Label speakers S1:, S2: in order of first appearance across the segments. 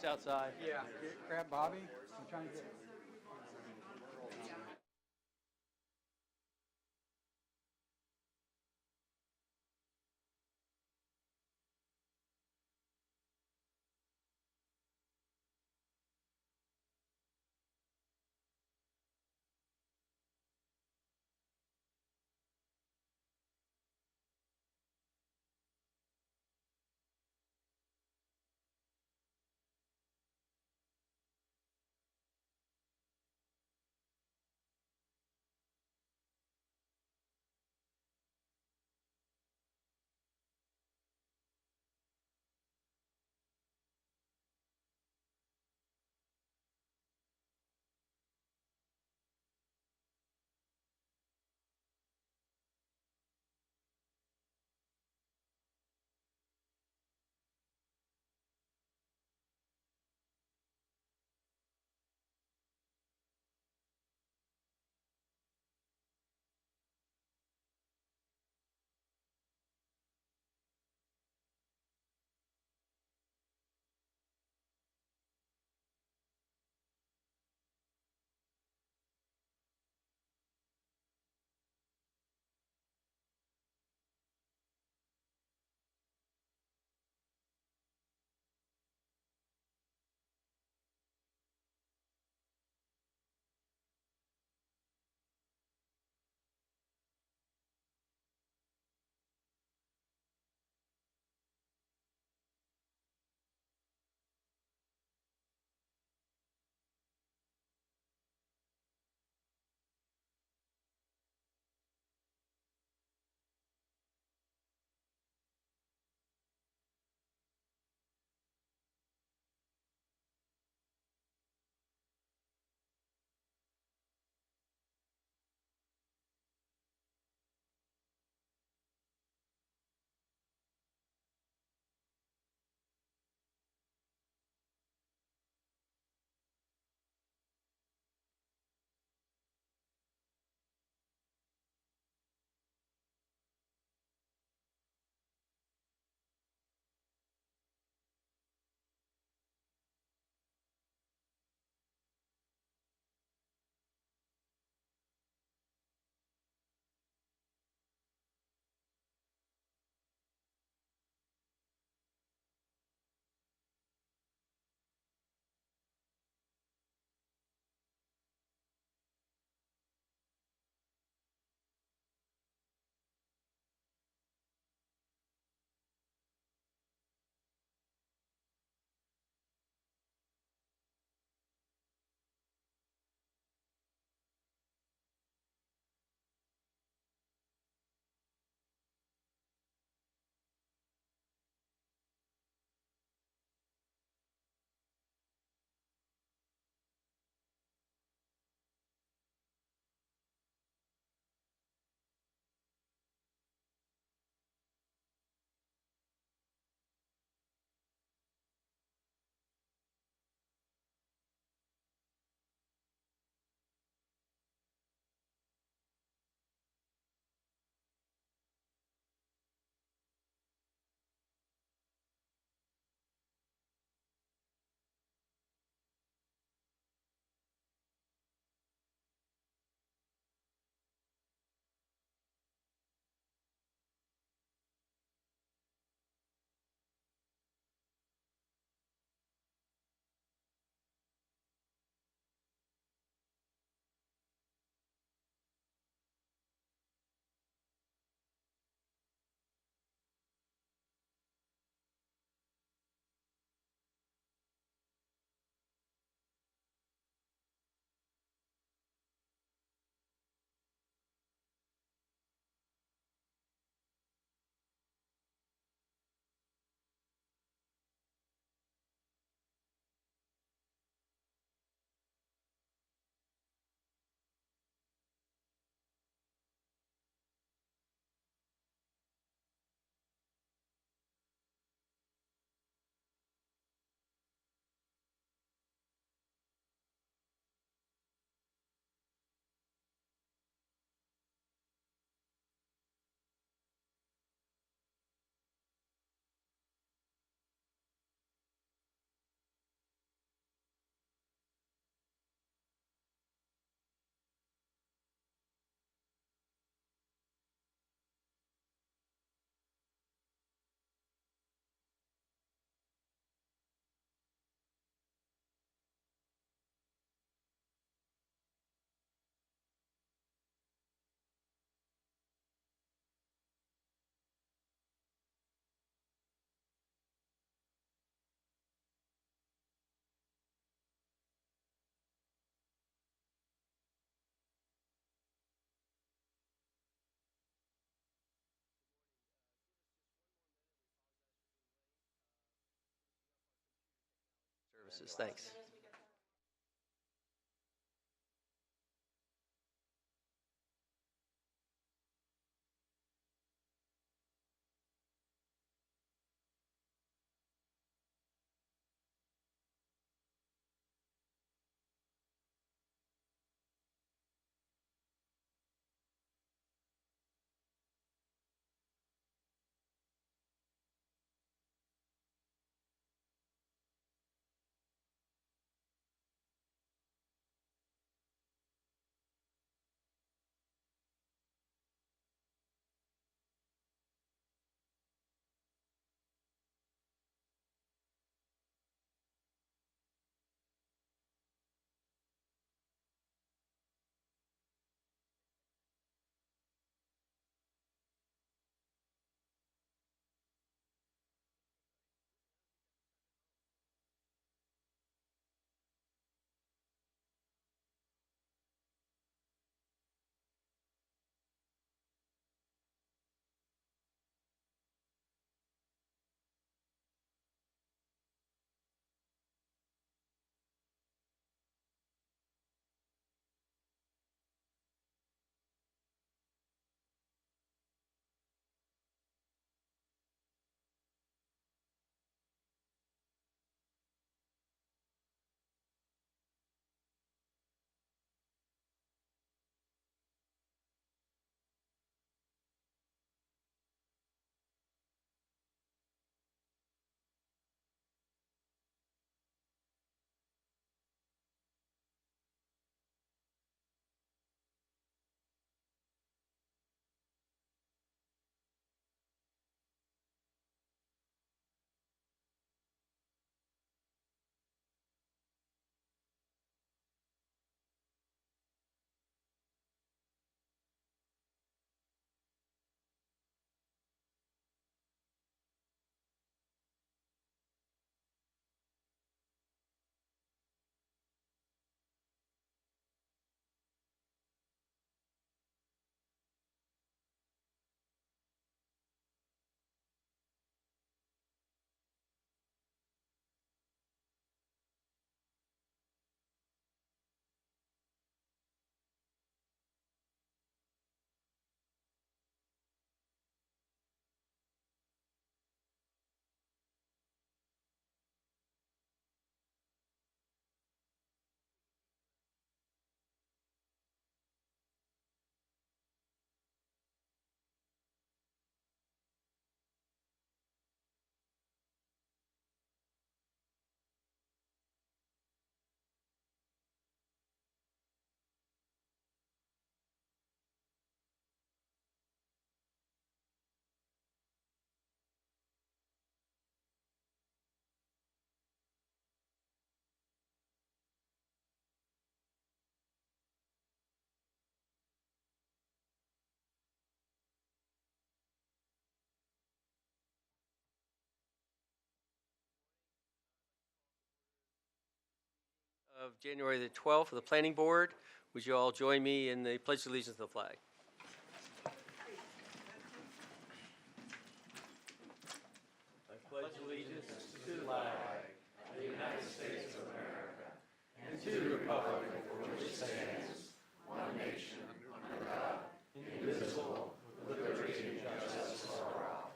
S1: outside.
S2: Yeah, grab Bobby. I'm trying to get.
S1: purposes. Thanks. Of January the 12th of the Planning Board. Would you all join me in the Pledge of Allegiance to the flag? I pledge allegiance to the flag of the United States of America and to the republic for which it stands, one nation, under God, indivisible, with liberty and justice for all.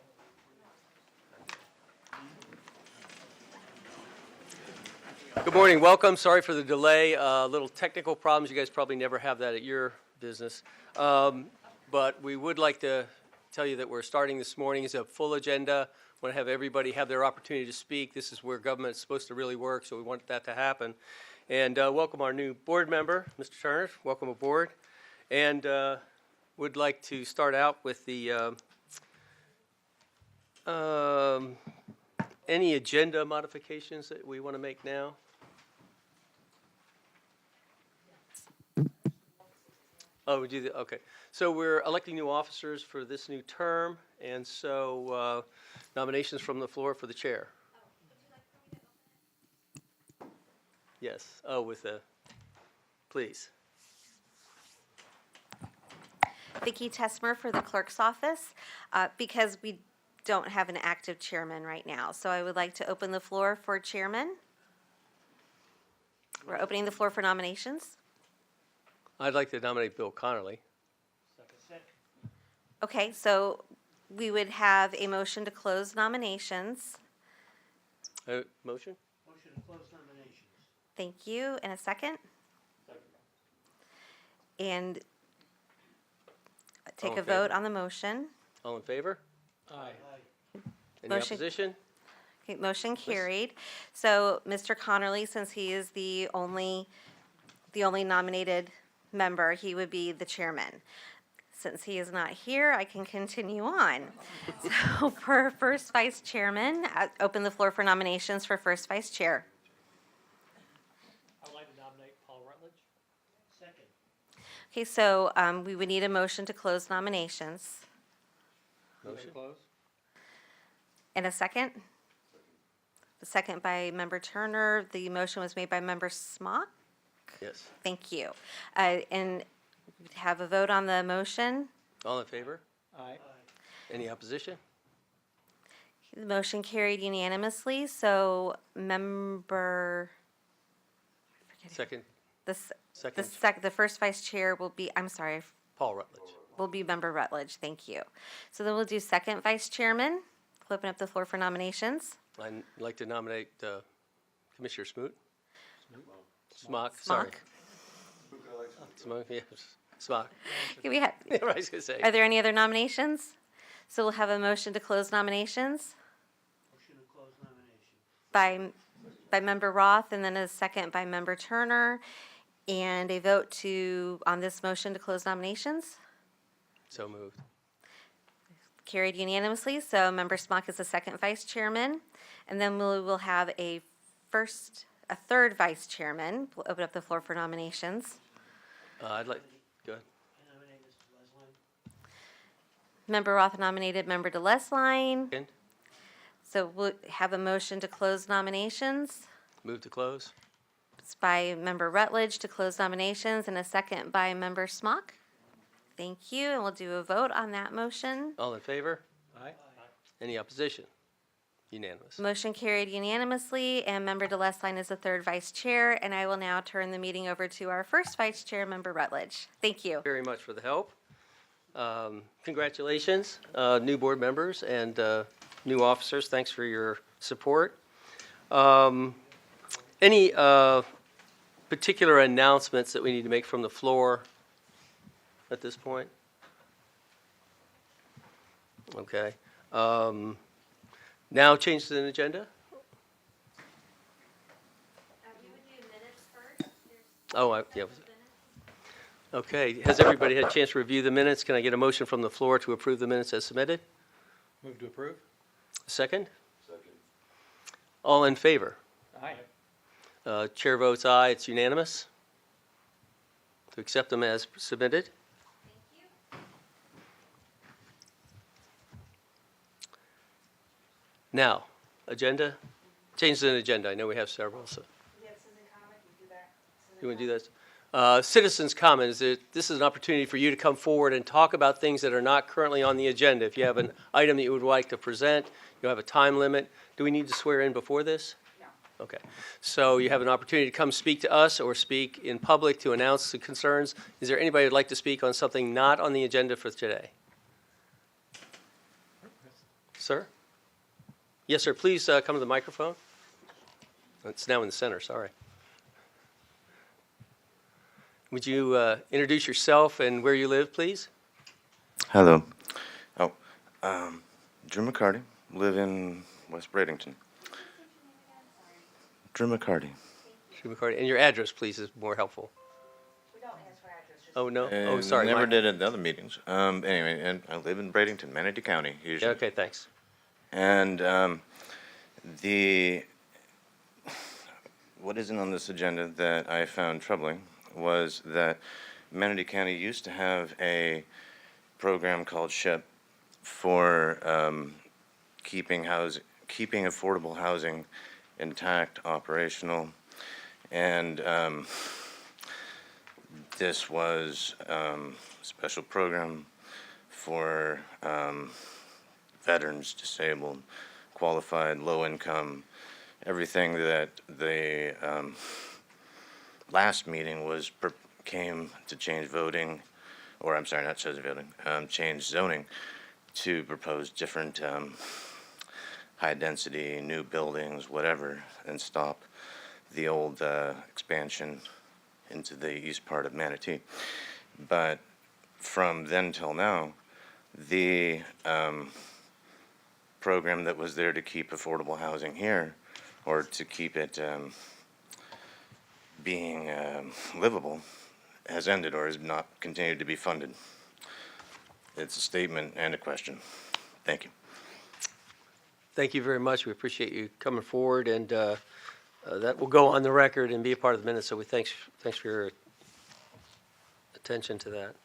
S1: Good morning, welcome. Sorry for the delay. Little technical problems. You guys probably never have that at your business. But we would like to tell you that we're starting this morning. It's a full agenda. We want to have everybody have their opportunity to speak. This is where government is supposed to really work, so we want that to happen. And welcome our new board member, Mr. Turner. Welcome aboard. And would like to start out with the any agenda modifications that we want to make now? Oh, we do the, okay. So we're electing new officers for this new term, and so nominations from the floor for the chair. Yes. Oh, with the, please.
S3: Vicki Tesmer for the clerk's office, because we don't have an active chairman right now. So I would like to open the floor for chairman. We're opening the floor for nominations.
S1: I'd like to nominate Bill Connerly.
S3: Okay, so we would have a motion to close nominations.
S1: Motion?
S4: Motion to close nominations.
S3: Thank you. And a second? And take
S1: All
S3: a
S1: in favor?
S3: vote on the motion.
S1: All in favor?
S4: Aye.
S1: Any
S3: Motion-
S1: opposition?
S3: Okay, motion carried. So Mr. Connerly, since he is the only nominated member, he would be the chairman. Since he is not here, I can continue on. So for first vice chairman, open the floor for nominations for first vice chair.
S4: I'd like to nominate Paul Rutledge. Second.
S3: Okay, so we would need a motion to close nominations.
S1: Motion?
S3: And a second? The second by member Turner. The motion was made by member Smock.
S1: Yes.
S3: Thank you. And we'd have a vote on the motion.
S1: All in favor?
S4: Aye.
S1: Any opposition?
S3: The motion carried unanimously, so member,
S1: Second,
S3: the
S1: second,
S3: the first vice chair will be, I'm sorry,
S1: Paul Rutledge.
S3: will be member Rutledge. Thank you. So then we'll do second vice chairman. We'll open up the floor for nominations.
S1: I'd like to nominate Commissioner Smoot. Smock, sorry. Smock, yes, Smock.
S3: Okay, we have,
S1: I was gonna say.
S3: are there any other nominations? So we'll have a motion to close nominations
S4: Motion to close nominations.
S3: by member Roth, and then a second by member Turner, and a vote on this motion to close nominations.
S1: So moved.
S3: Carried unanimously, so member Smock is the second vice chairman. And then we will have a third vice chairman. We'll open up the floor for nominations.
S1: I'd like, go ahead.
S4: I nominate Mr. Lesline.
S3: Member Roth nominated member DeLesline.
S1: Second,
S3: So we'll have a motion to close nominations.
S1: move to close.
S3: It's by member Rutledge to close nominations, and a second by member Smock. Thank you, and we'll do a vote on that motion.
S1: All in favor?
S4: Aye.
S1: Any opposition? Unanimous.
S3: Motion carried unanimously, and member DeLesline is the third vice chair, and I will now turn the meeting over to our first vice chair, member Rutledge. Thank you.
S1: Very much for the help. Congratulations, new board members and new officers. Thanks for your support. Any particular announcements that we need to make from the floor at this point? Okay. Now changes in agenda? Oh, yeah. Okay, has everybody had a chance to review the minutes? Can I get a motion from the floor to approve the minutes as submitted?
S2: Move to approve?
S1: Second? Second. All in favor?
S2: Aye.
S1: Chair votes aye, it's unanimous. To accept them as submitted. Now, agenda, changes in agenda. I know we have several, so. You want to do that? Citizens' comments, this is an opportunity for you to come forward and talk about things that are not currently on the agenda. If you have an item that you would like to present, you'll have a time limit. Do we need to swear in before this? No. Okay. So you have an opportunity to come speak to us or speak in public to announce the concerns. Is there anybody who'd like to speak on something not on the agenda for today? Sir? Yes, sir. Please come to the microphone. It's now in the center, sorry. Would you introduce yourself and where you live, please?
S5: Hello. Drew McCarty, live in West Bradenton. Drew McCarty.
S1: Drew McCarty. And your address, please, is more helpful.
S6: We don't ask for addresses.
S1: Oh, no?
S5: And
S1: Oh, sorry.
S5: Never
S1: Mike.
S5: did at the other meetings. Anyway, and I live in Bradenton, Manatee County, usually.
S1: Okay, thanks.
S5: And what isn't on this agenda that I found troubling was that Manatee County used to have a program called SHIP for keeping affordable housing intact, operational, and this was a special program for veterans, disabled, qualified, low income, everything that the last meeting came to change voting, or I'm sorry, not change voting, change zoning to propose different high-density, new buildings, whatever, and stop the old expansion into the east part of Manatee. But from then till now, the program that was there to keep affordable housing here, or to keep it being livable, has ended or has not continued to be funded. It's a statement and a question. Thank you.
S1: Thank you very much. We appreciate you coming forward, and that will go on the record and be a part of the minutes, so thanks for your attention to that.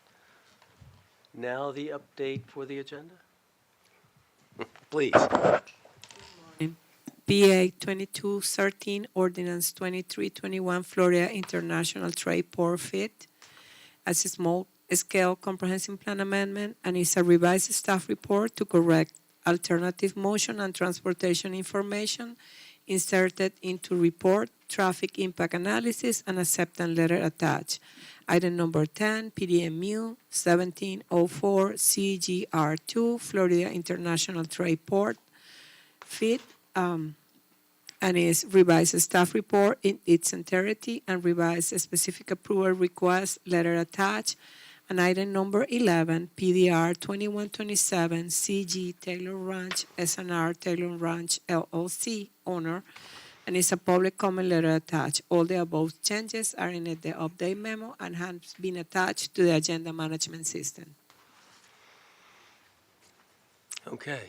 S1: Now the update for the agenda? Please.
S7: PA 2213, Ordinance 2321, Florida International Trade Port FIT, as a small-scale comprehensive plan amendment, and is a revised staff report to correct alternative motion and transportation information inserted into report, traffic impact analysis, and acceptance letter attached. Item number 10, PDMU 1704 CGR2, Florida International Trade Port FIT, and is revised staff report in its entirety and revised specific approval request letter attached. And item number 11, PDR 2127 CG Taylor Ranch SNR Taylor Ranch LLC owner, and is a public comment letter attached. All the above changes are in the update memo and have been attached to the agenda management system.
S1: Okay.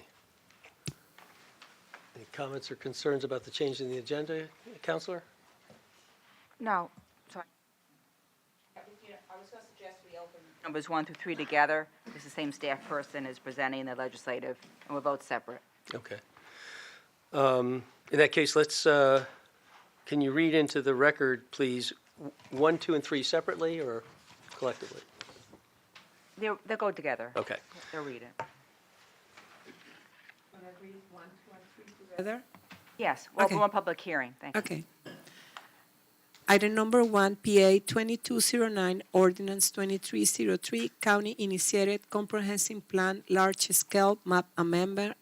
S1: Any comments or concerns about the change in the agenda, Counselor?
S6: No, sorry. I was going to suggest we open numbers 1 through 3 together, because the same staff person is presenting the legislative, and we'll vote separate.
S1: Okay. In that case, let's, can you read into the record, please, 1, 2, and 3 separately or collectively?
S6: They'll go together.
S1: Okay.
S6: They'll read it.
S7: Together?
S6: Yes, well,
S7: Okay.
S6: one public hearing, thank you.
S7: Okay. Item number 1, PA 2209, Ordinance 2303, County Initiated Comprehensive Plan, Large-Scale Map Amendment,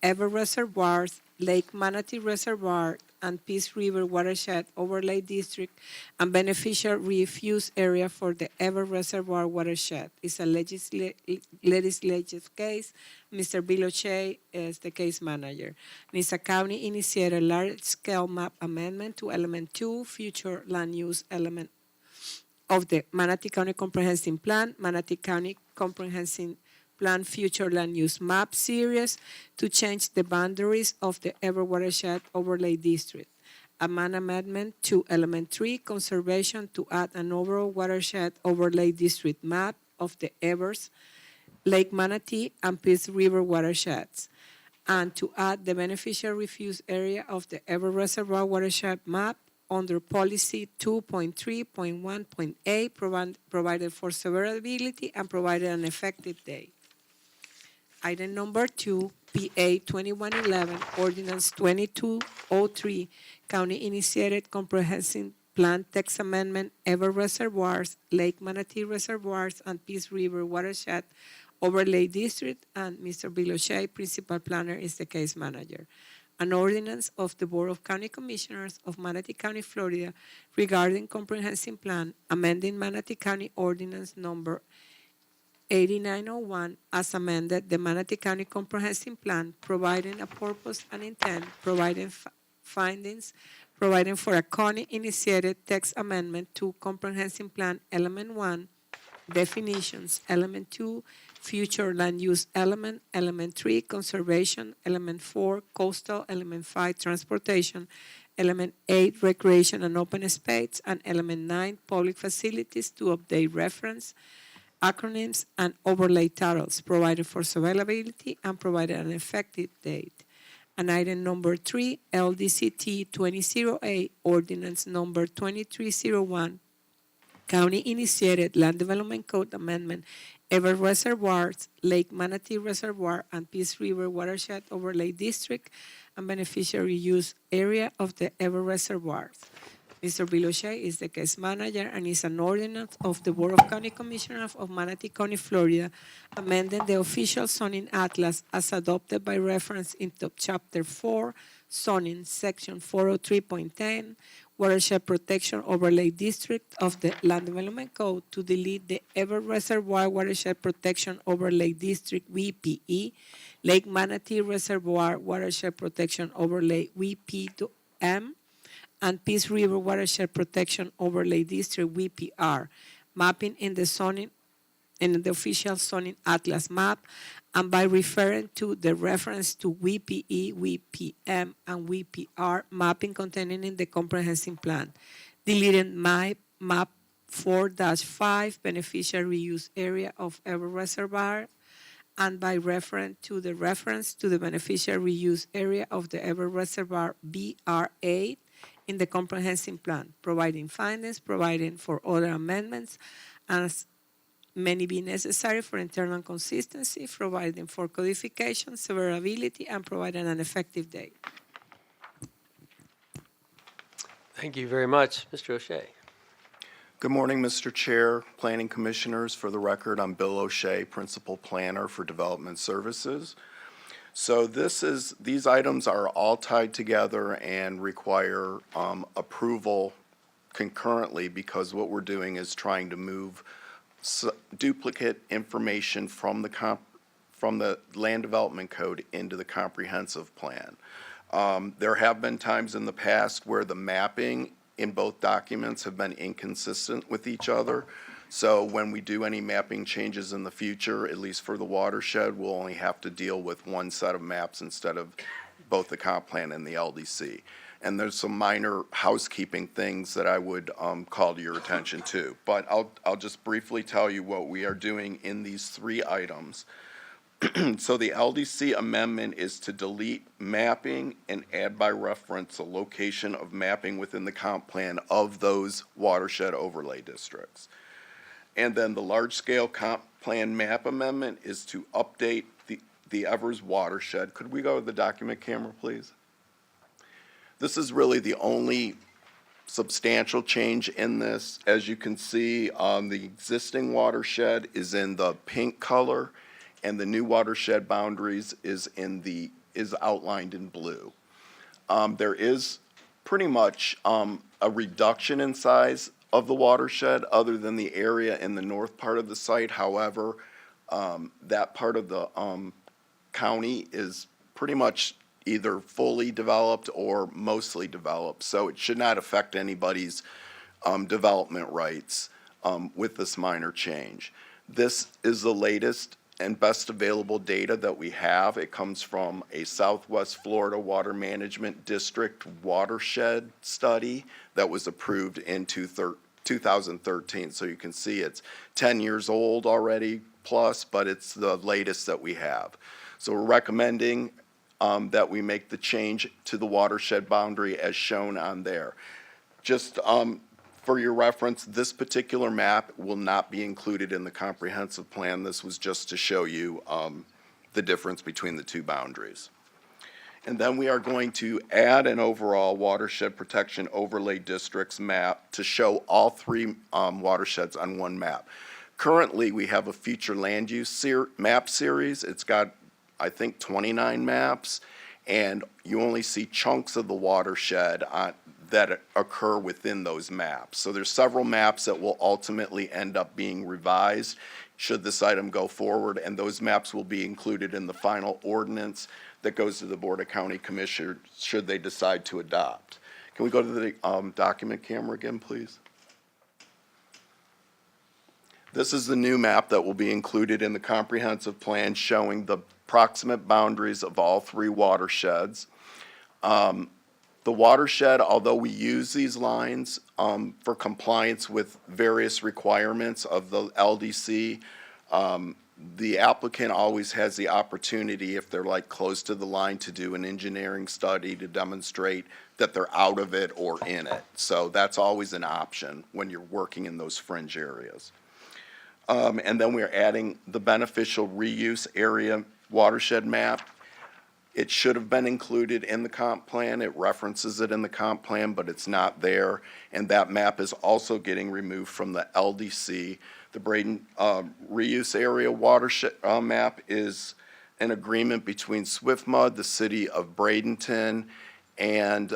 S7: Ever Reservoirs, Lake Manatee Reservoir, and Peace River Watershed Overlay District, and beneficial refuse area for the Ever Reservoir Watershed. It's a legislative case. Mr. Bill O'Shea is the case manager. And it's a county-initiated large-scale map amendment to Element 2, future land use element of the Manatee County Comprehensive Plan, Manatee County Comprehensive Plan Future Land Use Map Series to change the boundaries of the Ever Watershed Overlay District. An amendment to Element 3, Conservation, to add an overall watershed overlay district map of the Evers, Lake Manatee, and Peace River watersheds, and to add the beneficial refuse area of the Ever Reservoir watershed map under Policy 2.3.1.8, provided for severability and provided an effective date. Item number 2, PA 2111, Ordinance 2203, County Initiated Comprehensive Plan Text Amendment, Ever Reservoirs, Lake Manatee Reservoirs, and Peace River Watershed Overlay District, and Mr. Bill O'Shea, Principal Planner, is the case manager. An ordinance of the Board of County Commissioners of Manatee County, Florida, regarding comprehensive plan, amending Manatee County Ordinance Number 8901 as amended, the Manatee County Comprehensive Plan, providing a purpose and intent, providing findings, providing for a county-initiated text amendment to Comprehensive Plan Element 1, definitions, Element 2, future land use element, Element 3, conservation, Element 4, coastal, Element 5, transportation, Element 8, recreation and open space, and Element 9, public facilities to update reference, acronyms, and overlay titles, provided for availability and provided an effective date. And item number 3, LDCT 2008, Ordinance number 2301, County Initiated Land Development Code Amendment, Ever Reservoirs, Lake Manatee Reservoir, and Peace River Watershed Overlay District, and beneficiary use area of the Ever Reservoirs. Mr. Bill O'Shea is the case manager and is an ordinance of the Board of County Commissioners of Manatee County, Florida, amending the official zoning atlas as adopted by reference into Chapter 4, zoning, Section 403.10, Watershed Protection Overlay District of the Land Development Code to delete the Ever Reservoir Watershed Protection Overlay District, WPE, Lake Manatee Reservoir Watershed Protection Overlay, WPM, and Peace River Watershed Protection Overlay District, WPR, mapping in the zoning, in the official zoning atlas map, and by referring to the reference to WPE, WPM, and WPR mapping contained in the comprehensive plan, deleting map 4-5 beneficial reuse area of Ever Reservoir, and by reference to the beneficial reuse area of the Ever Reservoir BR8 in the comprehensive plan, providing findings, providing for other amendments as may be necessary for internal consistency, providing for codification, severability, and providing an effective date.
S1: Thank you very much. Mr. O'Shea.
S8: Good morning, Mr. Chair, Planning Commissioners. For the record, I'm Bill O'Shea, Principal Planner for Development Services. So these items are all tied together and require approval concurrently because what we're doing is trying to move duplicate information from the Land Development Code into the comprehensive plan. There have been times in the past where the mapping in both documents have been inconsistent with each other. So when we do any mapping changes in the future, at least for the watershed, we'll only have to deal with one set of maps instead of both the comp plan and the LDC. And there's some minor housekeeping things that I would call to your attention to. But I'll just briefly tell you what we are doing in these three items. So the LDC amendment is to delete mapping and add by reference a location of mapping within the comp plan of those watershed overlay districts. And then the large-scale comp plan map amendment is to update the Evers watershed. Could we go to the document camera, please? This is really the only substantial change in this. As you can see, the existing watershed is in the pink color, and the new watershed boundaries is outlined in blue. There is pretty much a reduction in size of the watershed other than the area in the north part of the site. However, that part of the county is pretty much either fully developed or mostly developed. So it should not affect anybody's development rights with this minor change. This is the latest and best available data that we have. It comes from a Southwest Florida Water Management District watershed study that was approved in 2013. So you can see it's 10 years old already plus, but it's the latest that we have. So we're recommending that we make the change to the watershed boundary as shown on there. Just for your reference, this particular map will not be included in the comprehensive plan. This was just to show you the difference between the two boundaries. And then we are going to add an overall watershed protection overlay districts map to show all three watersheds on one map. Currently, we have a future land use map series. It's got, I think, 29 maps, and you only see chunks of the watershed that occur within those maps. So there's several maps that will ultimately end up being revised should this item go forward, and those maps will be included in the final ordinance that goes to the Board of County Commissioners should they decide to adopt. Can we go to the document camera again, please? This is the new map that will be included in the comprehensive plan showing the proximate boundaries of all three watersheds. The watershed, although we use these lines for compliance with various requirements of the LDC, the applicant always has the opportunity, if they're like close to the line, to do an engineering study to demonstrate that they're out of it or in it. So that's always an option when you're working in those fringe areas. And then we're adding the beneficial reuse area watershed map. It should have been included in the comp plan. It references it in the comp plan, but it's not there. And that map is also getting removed from the LDC. The Braden reuse area watershed map is an agreement between Swiftmud, the city of Bradenton, and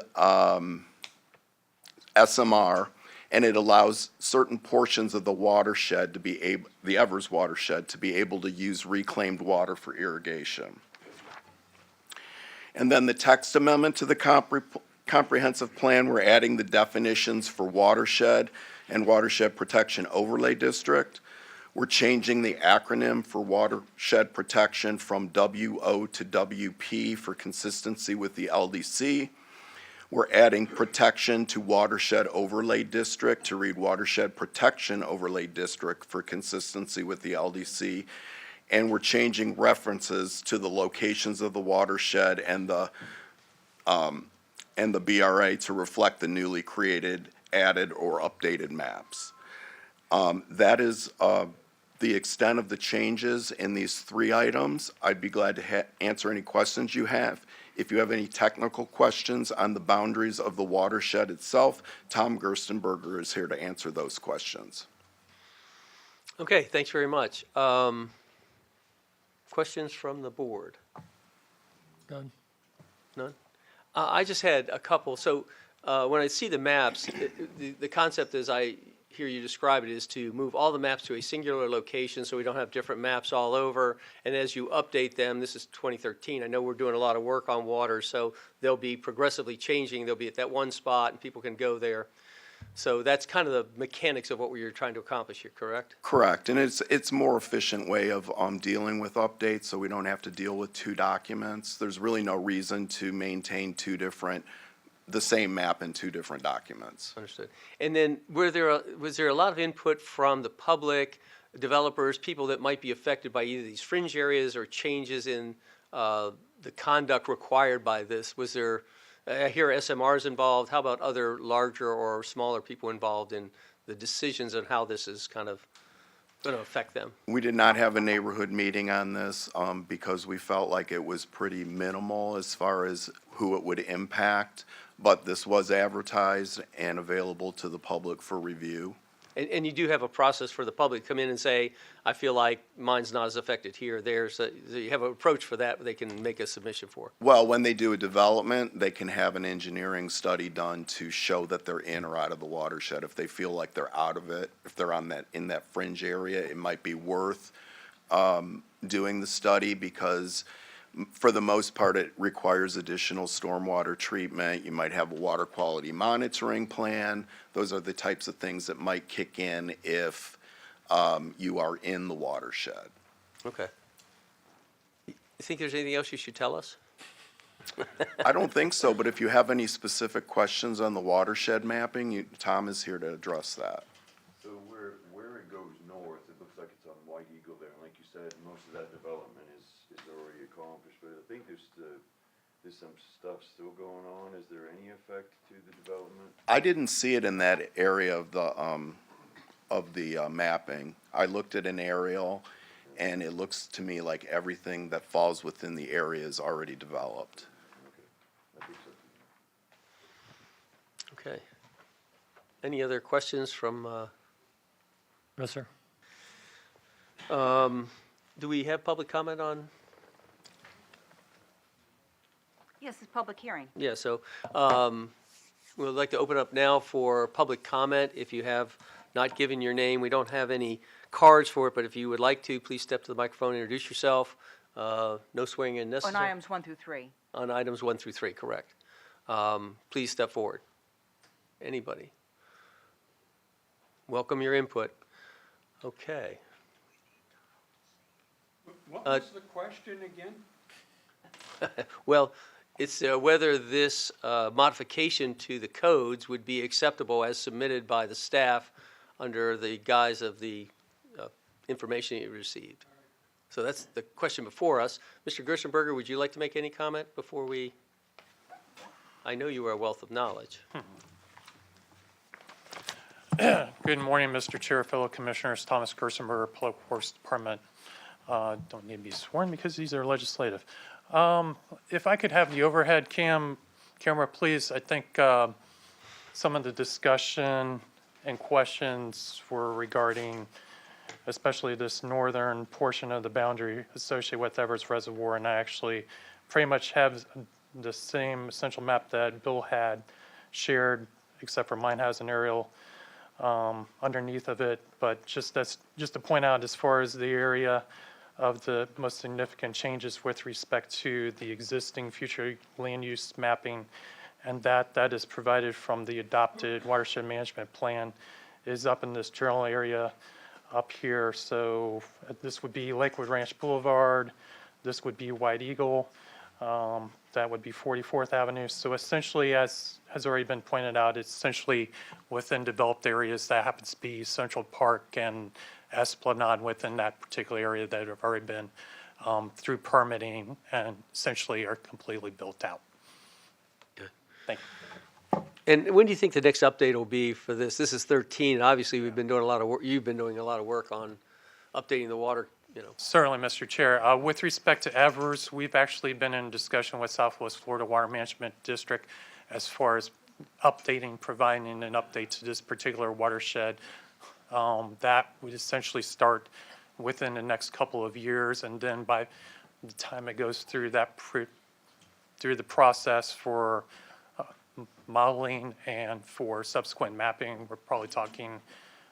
S8: SMR, and it allows certain portions of the watershed to be able, the Evers watershed, to be able to use reclaimed water for irrigation. And then the text amendment to the comprehensive plan, we're adding the definitions for watershed and watershed protection overlay district. We're changing the acronym for watershed protection from WO to WP for consistency with the LDC. We're adding protection to watershed overlay district to read watershed protection overlay district for consistency with the LDC. And we're changing references to the locations of the watershed and the BRA to reflect the newly created, added, or updated maps. That is the extent of the changes in these 3 items. I'd be glad to answer any questions you have. If you have any technical questions on the boundaries of the watershed itself, Tom Gerstenberger is here to answer those questions.
S1: Okay, thanks very much. Questions from the board?
S2: None.
S1: None? I just had a couple. So when I see the maps, the concept as I hear you describe it is to move all the maps to a singular location so we don't have different maps all over. And as you update them, this is 2013, I know we're doing a lot of work on water, so they'll be progressively changing. They'll be at that one spot and people can go there. So that's kind of the mechanics of what you're trying to accomplish here, correct?
S8: Correct, and it's a more efficient way of dealing with updates, so we don't have to deal with 2 documents. There's really no reason to maintain the same map in 2 different documents.
S1: Understood. And then was there a lot of input from the public, developers, people that might be affected by either these fringe areas or changes in the conduct required by this? Was there, I hear SMRs involved. How about other larger or smaller people involved in the decisions on how this is kind of going to affect them?
S8: We did not have a neighborhood meeting on this because we felt like it was pretty minimal as far as who it would impact, but this was advertised and available to the public for review.
S1: And you do have a process for the public to come in and say, I feel like mine's not as affected here or there. So you have an approach for that they can make a submission for.
S8: Well, when they do a development, they can have an engineering study done to show that they're in or out of the watershed. If they feel like they're out of it, if they're in that fringe area, it might be worth doing the study because for the most part, it requires additional stormwater treatment. You might have a water quality monitoring plan. Those are the types of things that might kick in if you are in the watershed.
S1: Okay. You think there's anything else you should tell us?
S8: I don't think so, but if you have any specific questions on the watershed mapping, Tom is here to address that.
S9: So where it goes north, it looks like it's on White Eagle there, and like you said, most of that development is already accomplished, but I think there's some stuff still going on. Is there any effect to the development?
S8: I didn't see it in that area of the mapping. I looked at an aerial, and it looks to me like everything that falls within the area is already developed.
S9: Okay, I think so.
S1: Okay. Any other questions from,
S2: No, sir.
S1: do we have public comment on?
S6: Yes, it's public hearing.
S1: Yeah, so we'd like to open up now for public comment. If you have not given your name, we don't have any cards for it, but if you would like to, please step to the microphone, introduce yourself. No swearing in
S6: On
S1: necessary.
S6: items 1 through 3.
S1: On items 1 through 3, correct. Please step forward. Anybody? Welcome your input. Okay.
S10: What was the question again?
S1: Well, it's whether this modification to the codes would be acceptable as submitted by the staff under the guise of the information you received. So that's the question before us. Mr. Gerstenberger, would you like to make any comment before we? I know you are a wealth of knowledge.
S10: Good morning, Mr. Chair, fellow commissioners. Thomas Gerstenberger, Public Works Department.
S11: Don't need to be sworn because these are legislative. If I could have the overhead camera, please. I think some of the discussion and questions were regarding especially this northern portion of the boundary associated with Evers Reservoir, and I actually pretty much have the same essential map that Bill had shared, except for mine has an aerial underneath of it. But just to point out, as far as the area of the most significant changes with respect to the existing future land use mapping, and that is provided from the adopted watershed management plan, is up in this general area up here. So this would be Lakewood Ranch Boulevard, this would be White Eagle, that would be 44th Avenue. So essentially, as has already been pointed out, it's essentially within developed areas that happens to be Central Park and Esplanade within that particular area that have already been through permitting and essentially are completely built out.
S1: Good.
S11: Thank you.
S1: And when do you think the next update will be for this? This is 13. Obviously, we've been doing a lot of work. You've been doing a lot of work on updating the water,
S11: Certainly, Mr. Chair. With respect to Evers, we've actually been in discussion with Southwest Florida Water Management District as far as providing an update to this particular watershed. That would essentially start within the next couple of years, and then by the time it goes through through the process for modeling and for subsequent mapping, we're probably talking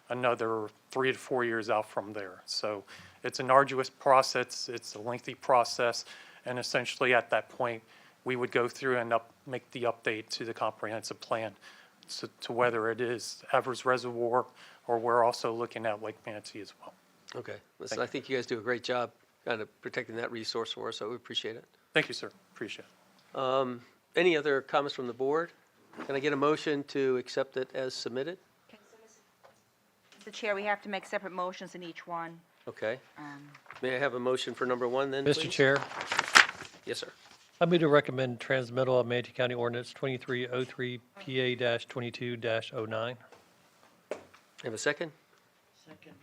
S11: another 3 to 4 years out from there. So it's an arduous process, it's a lengthy process, and essentially at that point, we would go through and make the update to the comprehensive plan to whether it is Evers Reservoir or we're also looking at Lake Manatee as well.
S1: Okay. Listen, I think you guys do a great job kind of protecting that resource for us, so we appreciate it.
S11: Thank you, sir. Appreciate it.
S1: Any other comments from the board? Can I get a motion to accept it as submitted?
S6: Mr. Chair, we have to make separate motions in each one.
S1: Okay. May I have a motion for number 1 then, please?
S2: Mr. Chair,
S1: Yes, sir.
S2: I move to recommend transmittal of Manatee County Ordinance 2303 PA-22-09.
S1: Have a second?
S4: Second.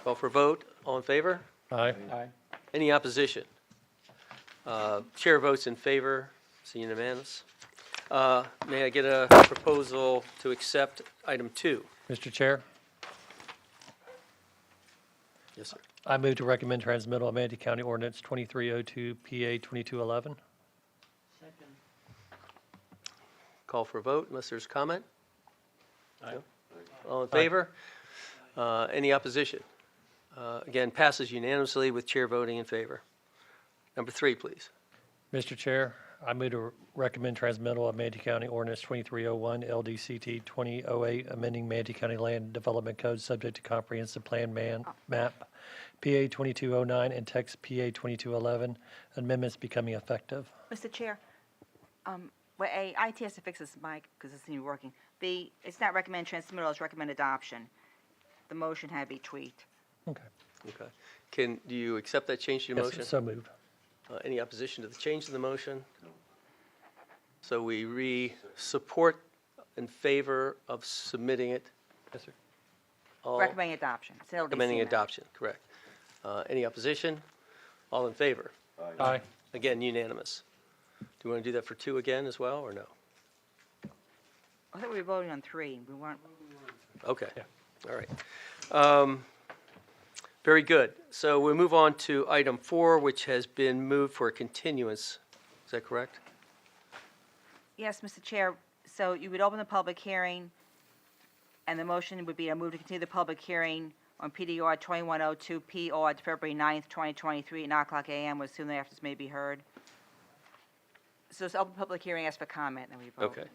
S1: Call for vote. All in favor?
S2: Aye.
S1: Any opposition? Chair votes in favor. It's unanimous. May I get a proposal to accept item 2?
S2: Mr. Chair,
S1: Yes, sir.
S2: I move to recommend transmittal of Manatee County Ordinance 2302 PA-2211.
S4: Second.
S1: Call for a vote unless there's comment? No? All in favor? Any opposition? Again, passes unanimously with chair voting in favor. Number 3, please.
S2: Mr. Chair, I move to recommend transmittal of Manatee County Ordinance 2301 LDCT 2008, amending Manatee County Land Development Code subject to comprehensive plan map PA 2209 and text PA 2211, amendments becoming effective.
S6: Mr. Chair, well, IT has to fix this mic because it's not working. It's not recommend transmittal, it's recommend adoption. The motion had to be tweaked.
S2: Okay.
S1: Okay. Do you accept that change to your
S2: Yes,
S1: motion?
S2: so moved.
S1: Any opposition to the change to the motion? So we support in favor of submitting it.
S2: Yes, sir.
S1: All
S6: Recommending adoption. It's an LDC
S1: recommending
S6: amendment.
S1: adoption, correct. Any opposition? All in favor?
S2: Aye.
S1: Again, unanimous. Do you want to do that for 2 again as well, or no?
S6: I thought we were voting on 3. We weren't.
S1: Okay, all right. Very good. So we'll move on to item 4, which has been moved for a continuance. Is that correct?
S6: Yes, Mr. Chair, so you would open the public hearing, and the motion would be a move to continue the public hearing on PDR 2102 PR to February 9th, 2023, at 9:00 a.m. as soon after this may be heard. So it's open public hearing, ask for comment, then we vote.
S1: Okay.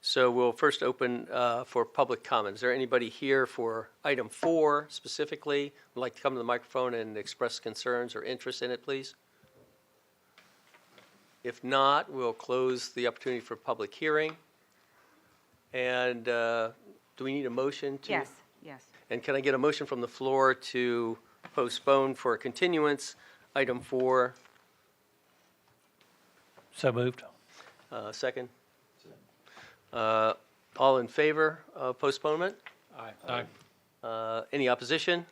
S1: So we'll first open for public comment. Is there anybody here for item 4 specifically? Would like to come to the microphone and express concerns or interest in it, please? If not, we'll close the opportunity for public hearing. And do we need a motion to?
S6: Yes, yes.
S1: And can I get a motion from the floor to postpone for a continuance, item 4?
S2: So moved.
S1: Second? All in favor of postponement?
S2: Aye.
S1: Any opposition?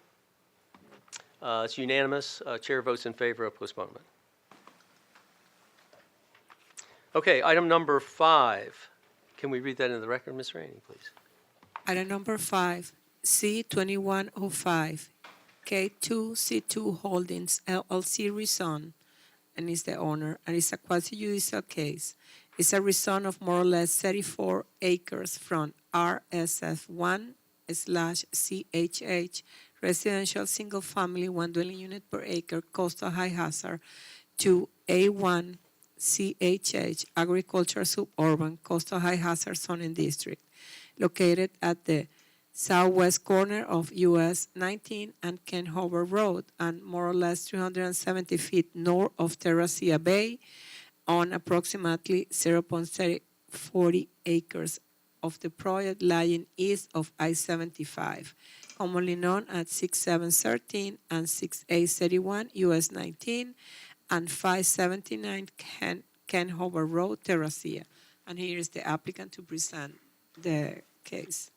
S1: It's unanimous. Chair votes in favor of postponement. Okay, item number 5. Can we read that into the record, Ms. Rainey, please?
S7: Item number 5, C-2105, K2C2 Holdings LLC rezone, and is the owner, and it's a quasi-judicial case. It's a rezone of more or less 34 acres from RSF1/CHH, residential single-family, one dwelling unit per acre, coastal high hazard, to A1 CHH, agricultural suburban, coastal high hazard zoning district, located at the southwest corner of US 19 and Kent Harbor Road, and more or less 370 feet north of Terracea Bay, on approximately 0.40 acres of the project lying east of I-75, commonly known as 6713 and 6831 US 19 and 579 Kent Harbor Road, Terracea. And here is the applicant to present the case.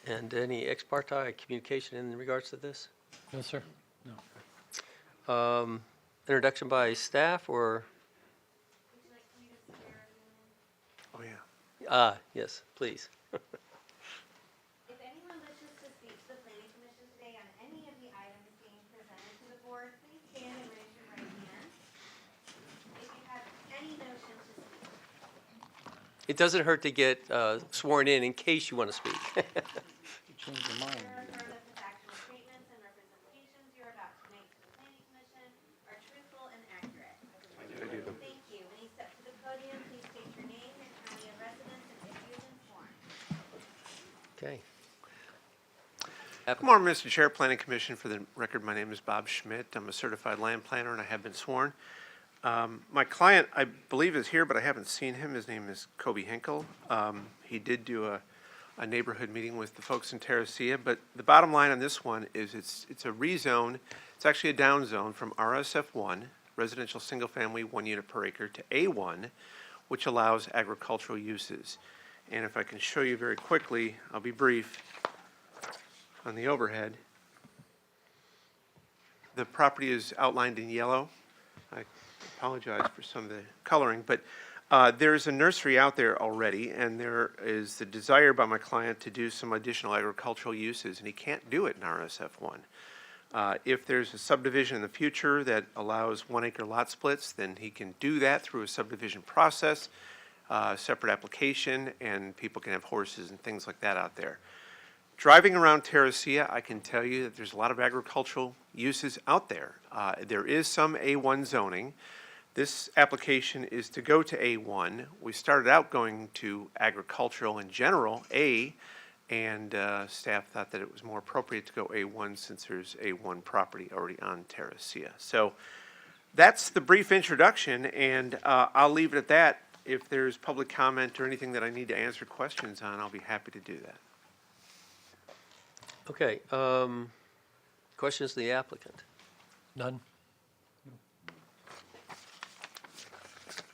S1: And any ex parte communication in regards to this?
S2: No, sir.
S1: Introduction by staff or?
S5: Oh, yeah.
S1: Yes, please.
S3: If anyone wishes to speak to the planning commission today on any of the items being presented to the board, please stand and raise your right hand. If you have any notion to speak.
S1: It doesn't hurt to get sworn in case you want to speak.
S4: You changed your mind.
S3: Affirm that the factual statements and representations you're about to make to the planning commission are truthful and accurate. Thank you. When you step to the podium, please state your name, your county of residence, and if you've been sworn.
S1: Okay.
S12: Good morning, Mr. Chair, Planning Commission. For the record, my name is Bob Schmidt. I'm a certified land planner, and I have been sworn. My client, I believe, is here, but I haven't seen him. His name is Kobe Hinkle. He did do a neighborhood meeting with the folks in Terracea, but the bottom line on this one is it's a rezone. It's actually a down zone from RSF1, residential single-family, 1 unit per acre, to A1, which allows agricultural uses. And if I can show you very quickly, I'll be brief on the overhead. The property is outlined in yellow. I apologize for some of the coloring, but there's a nursery out there already, and there is the desire by my client to do some additional agricultural uses, and he can't do it in RSF1. If there's a subdivision in the future that allows 1 acre lot splits, then he can do that through a subdivision process, separate application, and people can have horses and things like that out there. Driving around Terracea, I can tell you that there's a lot of agricultural uses out there. There is some A1 zoning. This application is to go to A1. We started out going to agricultural in general, A, and staff thought that it was more appropriate to go A1 since there's A1 property already on Terracea. So that's the brief introduction, and I'll leave it at that. If there's public comment or anything that I need to answer questions on, I'll be happy to do that.
S1: Okay. Questions to the applicant?
S2: None?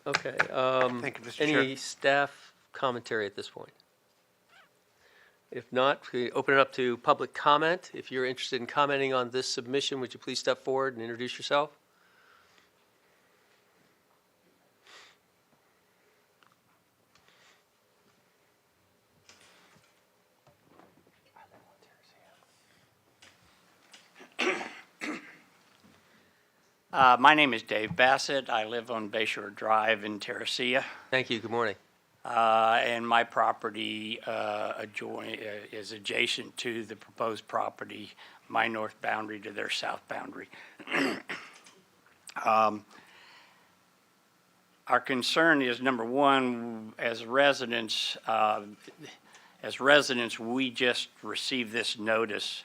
S1: Okay.
S12: Thank you, Mr. Chair.
S1: Any staff commentary at this point? If not, we open it up to public comment. If you're interested in commenting on this submission, would you please step forward and introduce yourself?
S13: My name is Dave Bassett. I live on Bayshore Drive in Terracea.
S1: Thank you. Good morning.
S13: And my property is adjacent to the proposed property, my north boundary to their south boundary. Our concern is, number one, as residents, we just received this notice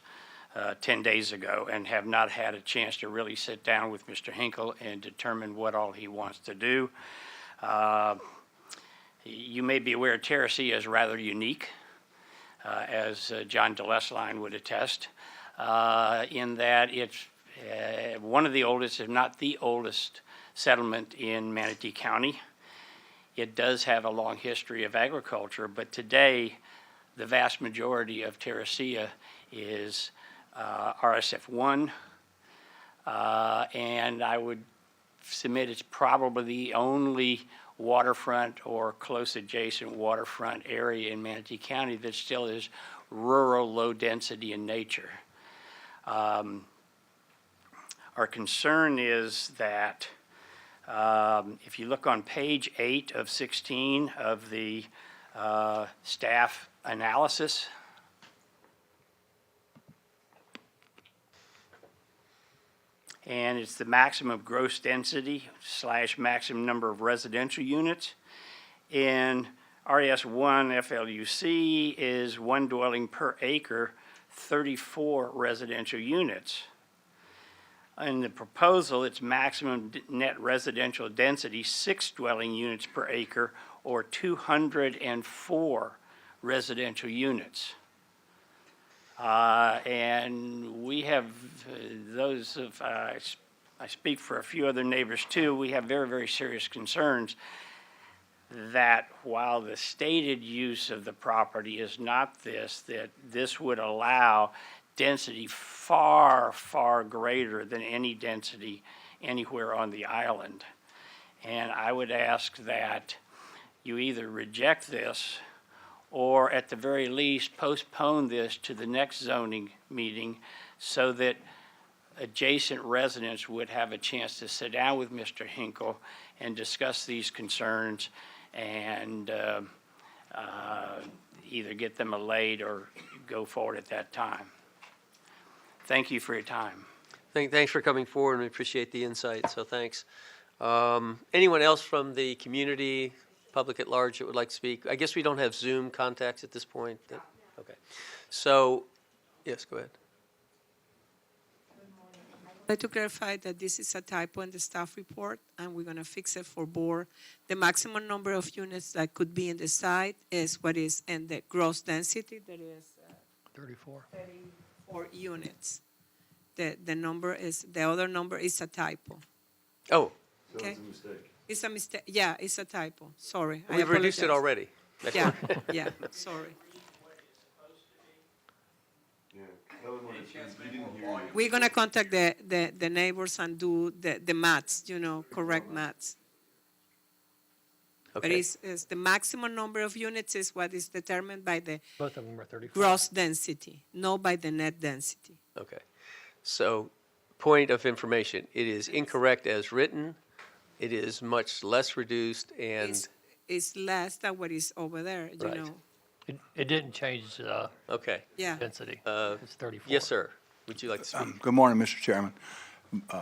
S13: 10 days ago and have not had a chance to really sit down with Mr. Hinkle and determine what all he wants to do. You may be aware Terracea is rather unique, as John DeLesline would attest, in that it's one of the oldest, if not the oldest, settlement in Manatee County. It does have a long history of agriculture, but today the vast majority of Terracea is RSF1. And I would submit it's probably the only waterfront or close adjacent waterfront area in Manatee County that still is rural, low density in nature. Our concern is that if you look on page 8 of 16 of the staff analysis, and it's the maximum gross density / maximum number of residential units. In RES1 FLUC is 1 dwelling per acre, 34 residential units. In the proposal, it's maximum net residential density, 6 dwelling units per acre, or 204 residential units. And we have those of, I speak for a few other neighbors too, we have very, very serious concerns that while the stated use of the property is not this, that this would allow density far, far greater than any density anywhere on the island. And I would ask that you either reject this or at the very least postpone this to the next zoning meeting so that adjacent residents would have a chance to sit down with Mr. Hinkle and discuss these concerns and either get them allayed or go forward at that time. Thank you for your time.
S1: Thanks for coming forward, and we appreciate the insight, so thanks. Anyone else from the community, public at large that would like to speak? I guess we don't have Zoom contacts at this point. Okay. So, yes, go ahead.
S7: I'd like to clarify that this is a typo in the staff report, and we're going to fix it for board. The maximum number of units that could be in the site is what is in the gross density, that is
S2: 34.
S7: 34 units. The number is, the other number is a typo.
S1: Oh,
S9: So
S7: Okay.
S9: it's a mistake.
S7: It's a mistake. Yeah, it's a typo. Sorry. I
S1: we've reduced it
S7: apologize.
S1: already. That's
S7: Yeah,
S1: fine.
S7: yeah, sorry.
S9: Yeah, tell them what it's, he didn't hear you.
S7: We're going to contact the neighbors and do the maths, correct maths. But
S1: Okay.
S7: it's the maximum number of units is what is determined by the
S2: Both of them are 34.
S7: gross density, not by the net density.
S1: Okay. So, point of information, it is incorrect as written. It is much less reduced and,
S7: It's less than what is over there, you
S1: Right.
S7: know.
S2: It didn't change
S1: okay.
S7: Yeah.
S2: density.
S1: Uh,
S2: It's 34.
S1: Yes, sir. Would you like to speak?
S14: Good morning, Mr. Chairman,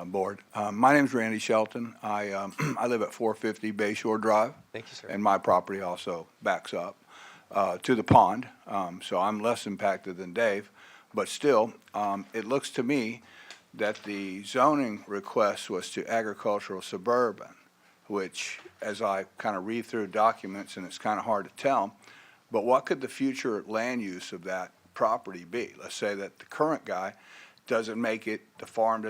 S14: Board. My name is Randy Shelton. I live at 450 Bayshore Drive.
S1: Thank you, sir.
S14: And my property also backs up to the pond, so I'm less impacted than Dave. But still, it looks to me that the zoning request was to agricultural suburban, which, as I kind of read through documents, and it's kind of hard to tell, but what could the future land use of that property be? Let's say that the current guy doesn't make it, the farm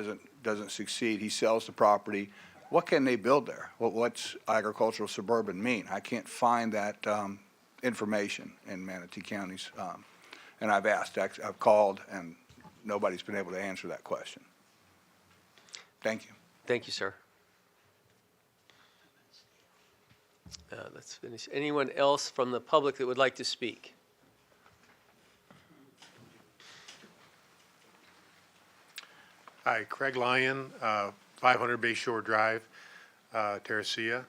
S14: doesn't succeed, he sells the property. What can they build there? What's agricultural suburban mean? I can't find that information in Manatee counties. And I've asked, I've called, and nobody's been able to answer that question. Thank you.
S1: Thank you, sir. Let's finish. Anyone else from the public that would like to speak?
S15: Hi, Craig Lyon, 500 Bayshore Drive, Terracea.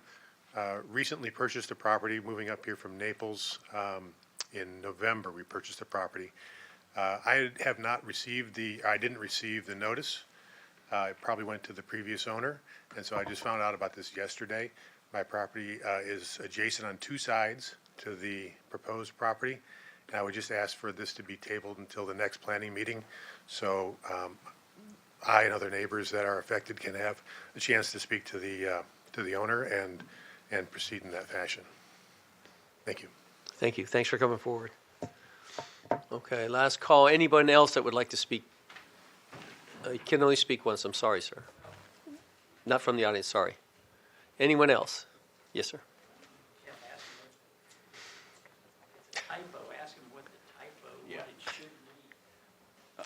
S15: Recently purchased a property, moving up here from Naples. In November, we purchased a property. I have not received I didn't receive the notice. It probably went to the previous owner, and so I just found out about this yesterday. My property is adjacent on 2 sides to the proposed property, and I would just ask for this to be tabled until the next planning meeting, so I and other neighbors that are affected can have a chance to speak to the owner and proceed in that fashion. Thank you.
S1: Thank you. Thanks for coming forward. Okay, last call. Anyone else that would like to speak? You can only speak once. I'm sorry, sir. Not from the audience, sorry. Anyone else? Yes, sir.
S13: Typo, ask him what the typo, what it should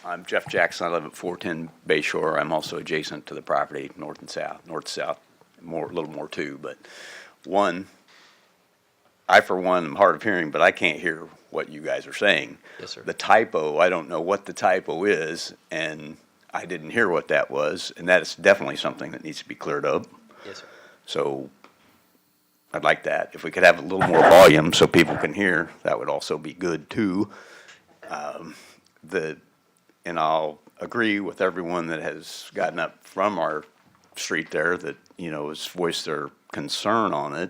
S16: I'm Jeff Jackson. I live at 410 Bay Shore. I'm also adjacent to the property, north and south, north-south, more, a little more too. But one, I for one am hard of hearing, but I can't hear what you guys are saying.
S1: Yes, sir.
S16: The typo, I don't know what the typo is, and I didn't hear what that was, and that is definitely something that needs to be cleared up.
S1: Yes, sir.
S16: So I'd like that. If we could have a little more volume so people can hear, that would also be good too. And I'll agree with everyone that has gotten up from our street there that, you know, has voiced their concern on it.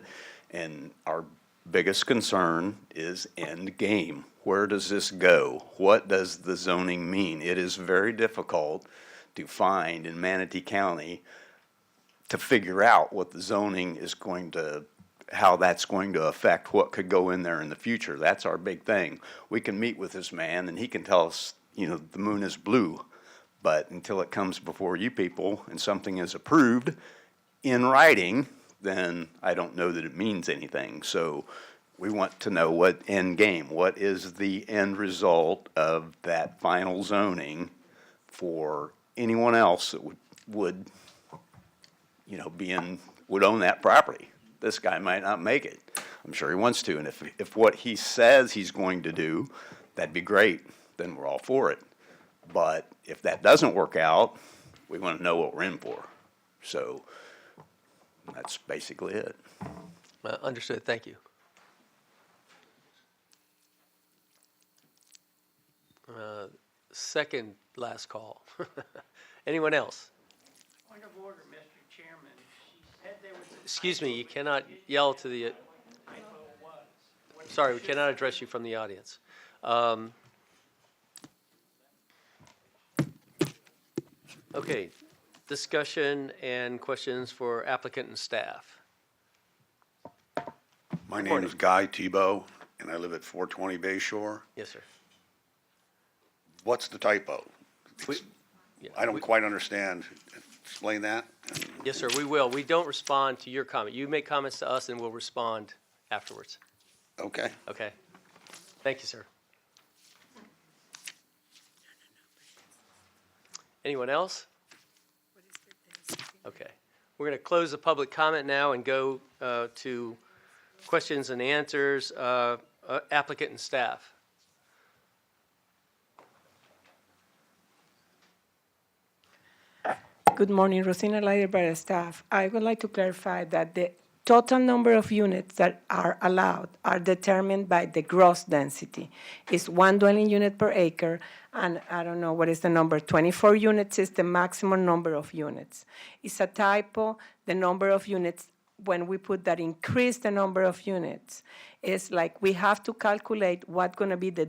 S16: And our biggest concern is end game. Where does this go? What does the zoning mean? It is very difficult to find in Manatee County to figure out what the zoning is going to, how that's going to affect what could go in there in the future. That's our big thing. We can meet with this man and he can tell us, you know, the moon is blue, but until it comes before you people and something is approved in writing, then I don't know that it means anything. So we want to know what end game, what is the end result of that final zoning for anyone else that would you know, would own that property. This guy might not make it. I'm sure he wants to, and if what he says he's going to do, that'd be great, then we're all for it. But if that doesn't work out, we want to know what we're in for. So that's basically it.
S1: Understood, thank you. Second last call. Anyone else?
S13: Point of order, Mr. Chairman. She said there was a
S1: Excuse me, you cannot yell to the, sorry, we cannot address you from the audience. Okay, discussion and questions for applicant and staff.
S17: My name is Guy Tebow, and I live at 420 Bay Shore.
S1: Yes, sir.
S17: What's the typo?
S1: Yeah,
S17: I don't quite understand. Explain that.
S1: Yes, sir, we will. We don't respond to your comment. You make comments to us and we'll respond afterwards.
S17: Okay.
S1: Okay. Thank you, sir. Anyone else? Okay. We're going to close the public comment now and go to questions and answers, applicant and staff.
S7: Good morning, Rosina Leiderberg, staff. I would like to clarify that the total number of units that are allowed are determined by the gross density. It's 1 dwelling unit per acre, and I don't know what is the number, 24 units is the maximum number of units. It's a typo, the number of units, when we put that increase the number of units, it's like we have to calculate what's going to be the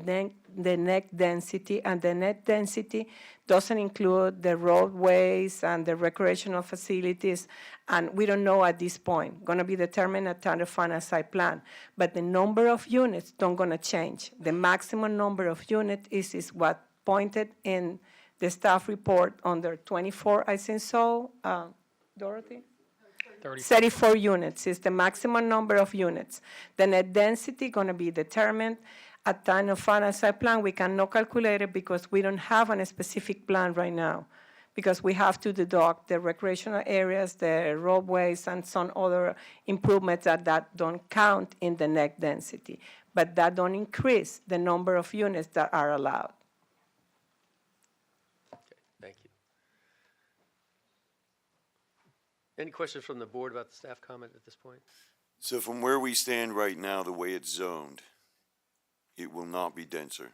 S7: net density, and the net density doesn't include the roadways and the recreational facilities, and we don't know at this point. Going to be determined at time of final site plan. But the number of units don't going to change. The maximum number of units is what pointed in the staff report under 24, I think so, Dorothy? 34 units is the maximum number of units. The net density going to be determined at time of final site plan. We cannot calculate it because we don't have a specific plan right now, because we have to deduct the recreational areas, the roadways, and some other improvements that don't count in the net density. But that don't increase the number of units that are allowed.
S1: Okay, thank you. Any questions from the board about the staff comment at this point?
S9: So from where we stand right now, the way it's zoned, it will not be denser,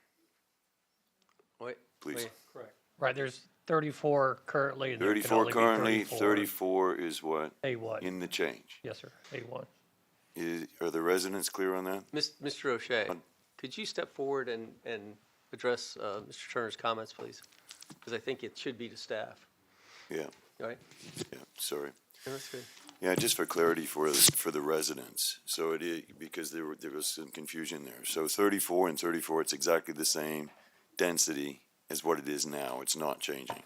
S1: Wait,
S9: please.
S1: wait.
S2: Correct. Right, there's 34 currently. and there can
S9: 34
S2: only be
S9: currently,
S2: 34.
S9: 34 is what?
S2: A1.
S9: In the change.
S2: Yes, sir, A1.
S9: Are the residents clear on that?
S1: Mr. O'Shea, could you step forward and address Mr. Turner's comments, please? Because I think it should be to staff.
S9: Yeah,
S1: All right?
S9: yeah, sorry.
S1: No, that's good.
S9: Yeah, just for clarity for the residents. So it is, because there was some confusion there. So 34 and 34, it's exactly the same density as what it is now. It's not changing.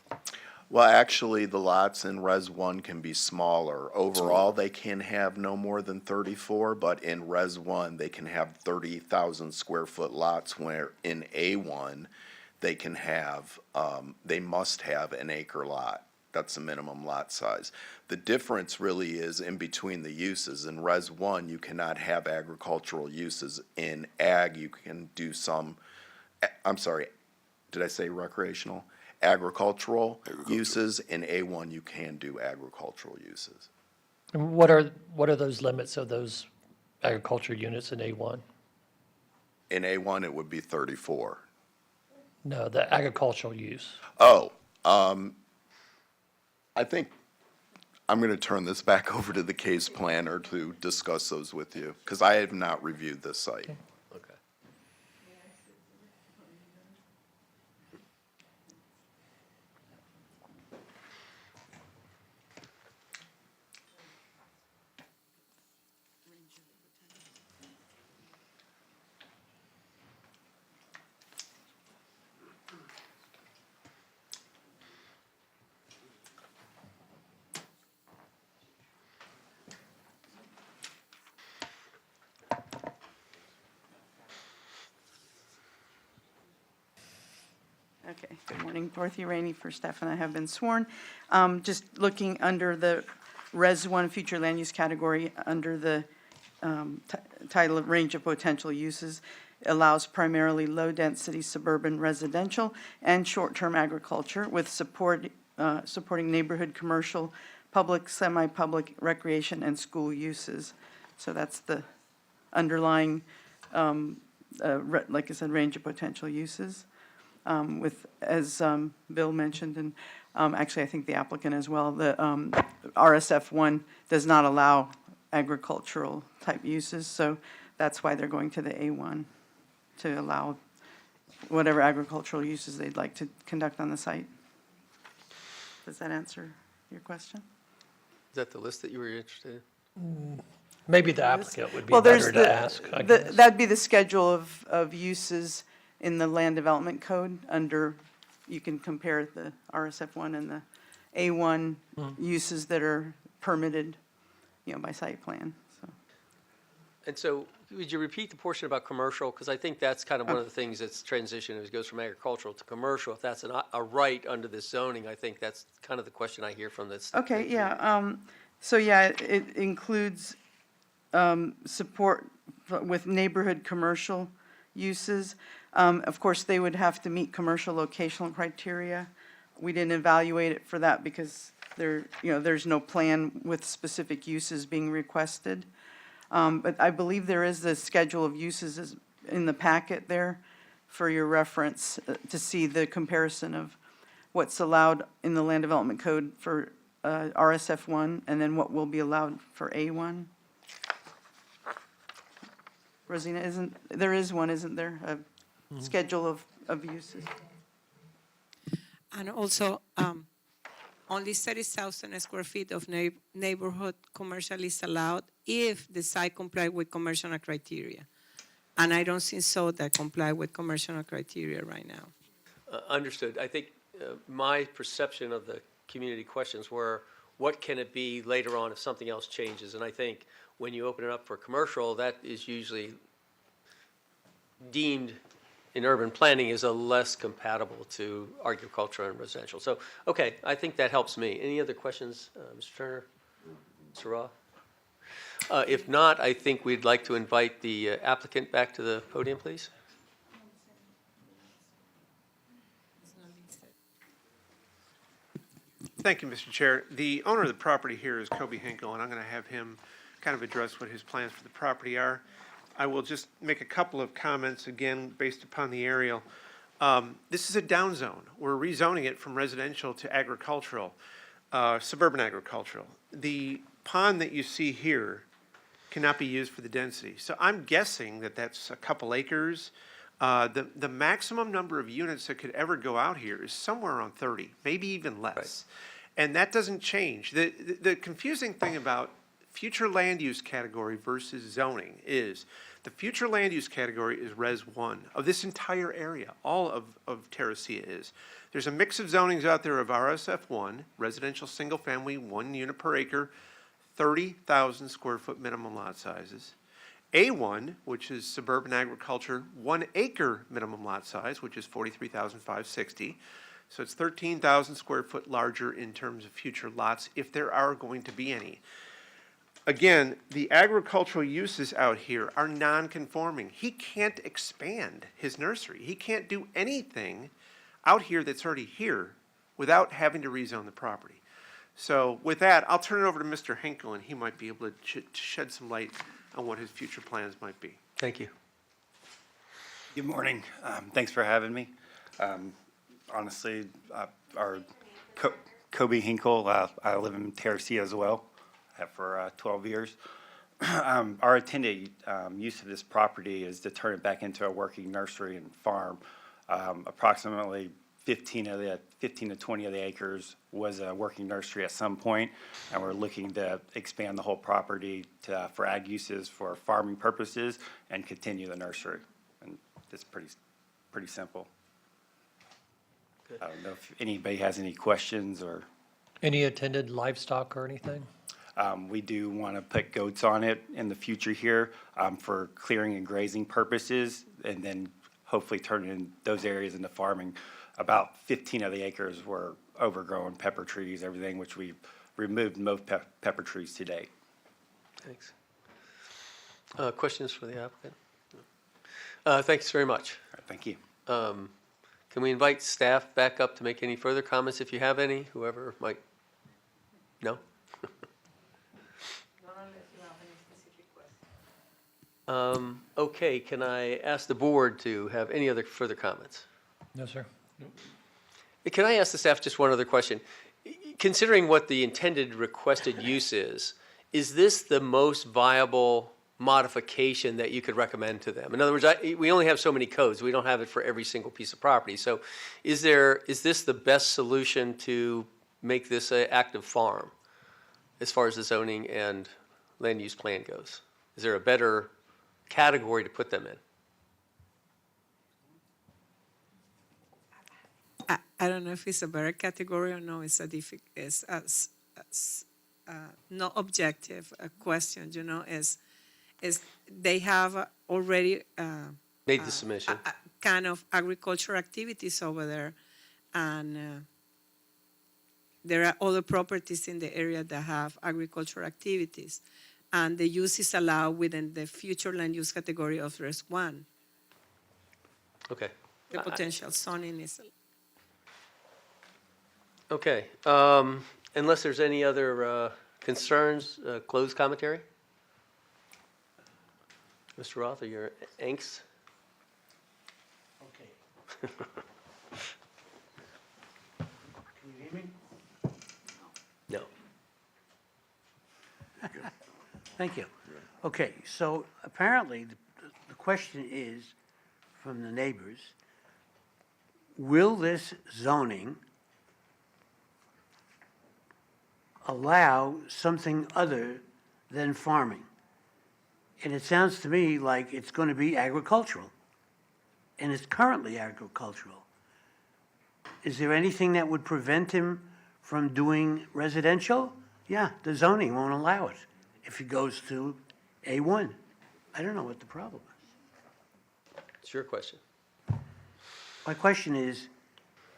S8: Well, actually, the lots in Res 1 can be smaller. Overall, they can have no more than 34, but in Res 1, they can have 30,000 square foot lots, where in A1, they can have, they must have an acre lot. That's the minimum lot size. The difference really is in between the uses. In Res 1, you cannot have agricultural uses. In ag, you can do some, I'm sorry, did I say recreational? Agricultural uses. In A1, you can do agricultural uses.
S2: And what are those limits of those agriculture units in A1?
S8: In A1, it would be 34.
S2: No, the agricultural use.
S8: Oh, I think I'm going to turn this back over to the case planner to discuss those with you, because I have not reviewed this site.
S1: Okay.
S18: Okay, good morning. Dorothy Rainey for staff, and I have been sworn. Just looking under the Res 1 future land use category, under the title of range of potential uses, allows primarily low-density suburban residential and short-term agriculture with supporting neighborhood commercial, public, semi-public, recreation, and school uses. So that's the underlying, like I said, range of potential uses. With, as Bill mentioned, and actually I think the applicant as well, the RSF 1 does not allow agricultural type uses, so that's why they're going to the A1 to allow whatever agricultural uses they'd like to conduct on the site. Does that answer your question?
S1: Is that the list that you were interested in?
S2: Maybe the applicant would be
S18: Well, there's
S2: better to ask, I
S18: the,
S2: guess.
S18: that'd be the schedule of uses in the land development code under, you can compare the RSF 1 and the A1 uses that are permitted, by site plan, so.
S1: And so, would you repeat the portion about commercial? Because I think that's kind of one of the things that's transitioned, as it goes from agricultural to commercial. If that's a right under this zoning, I think that's kind of the question I hear from this.
S18: Okay, yeah, so yeah, it includes support with neighborhood commercial uses. Of course, they would have to meet commercial locational criteria. We didn't evaluate it for that because there's no plan with specific uses being requested. But I believe there is the schedule of uses in the packet there for your reference to see the comparison of what's allowed in the land development code for RSF 1 and then what will be allowed for A1. Rosina, there is one, isn't there? A schedule of uses.
S7: And also, only 30,000 square feet of neighborhood commercial is allowed if the site comply with commercial criteria. And I don't think so that comply with commercial criteria right now.
S1: Understood. I think my perception of the community questions were, what can it be later on if something else changes? And I think when you open it up for commercial, that is usually deemed in urban planning as a less compatible to agriculture and residential. So, okay, I think that helps me. Any other questions, Mr. Turner, Mr. Roth? If not, I think we'd like to invite the applicant back to the podium, please.
S12: Thank you, Mr. Chair. The owner of the property here is Kobe Hinkle, and I'm going to have him kind of address what his plans for the property are. I will just make a couple of comments, again, based upon the aerial. This is a down zone. We're rezoning it from residential to agricultural, suburban agricultural. The pond that you see here cannot be used for the density. So I'm guessing that that's a couple acres. The maximum number of units that could ever go out here is somewhere around 30, maybe even less. Right. And that doesn't change. The confusing thing about future land use category versus zoning is the future land use category is Res 1 of this entire area. All of Terracea is. There's a mix of zonings out there of RSF 1, residential single family, 1 unit per acre, 30,000 square foot minimum lot sizes. A1, which is suburban agriculture, 1 acre minimum lot size, which is 43,560. So it's 13,000 square foot larger in terms of future lots, if there are going to be any. Again, the agricultural uses out here are non-conforming. He can't expand his nursery. He can't do anything out here that's already here without having to rezone the property. So with that, I'll turn it over to Mr. Hinkle, and he might be able to shed some light on what his future plans might be.
S1: Thank you.
S19: Good morning. Thanks for having me. Honestly, Kobe Hinkle, I live in Terracea as well, have for 12 years. Our intended use of this property is to turn it back into a working nursery and farm. Approximately 15 to 20 of the acres was a working nursery at some point, and we're looking to expand the whole property for ag uses, for farming purposes, and continue the nursery. And it's pretty simple.
S1: Good.
S19: I don't know if anybody has any questions or.
S2: Any attended livestock or anything?
S19: We do want to put goats on it in the future here for clearing and grazing purposes, and then hopefully turning those areas into farming. About 15 of the acres were overgrown pepper trees, everything, which we've removed most pepper trees to date.
S1: Thanks. Questions for the applicant? Thanks very much.
S19: All right, thank you.
S1: Can we invite staff back up to make any further comments if you have any, whoever might? No? Okay, can I ask the board to have any other further comments?
S2: No, sir.
S1: Can I ask the staff just one other question? Considering what the intended requested use is this the most viable modification that you could recommend to them? In other words, we only have so many codes. We don't have it for every single piece of property. So is this the best solution to make this an active farm as far as the zoning and land use plan goes? Is there a better category to put them in?
S7: I don't know if it's a better category or no. It's not objective a question. You know, is they have already
S1: Made the submission.
S7: kind of agricultural activities over there, and there are other properties in the area that have agricultural activities, and the use is allowed within the future land use category of Res 1.
S1: Okay.
S7: The potential zoning is.
S1: Okay. Unless there's any other concerns, closed commentary? Mr. Roth, are your angst?
S4: Okay. Can you hear me?
S1: No.
S4: Thank you. Okay, so apparently the question is from the neighbors, will this zoning allow something other than farming? And it sounds to me like it's going to be agricultural, and it's currently agricultural. Is there anything that would prevent him from doing residential? Yeah, the zoning won't allow it if he goes to A1. I don't know what the problem is.
S1: It's your question.
S4: My question is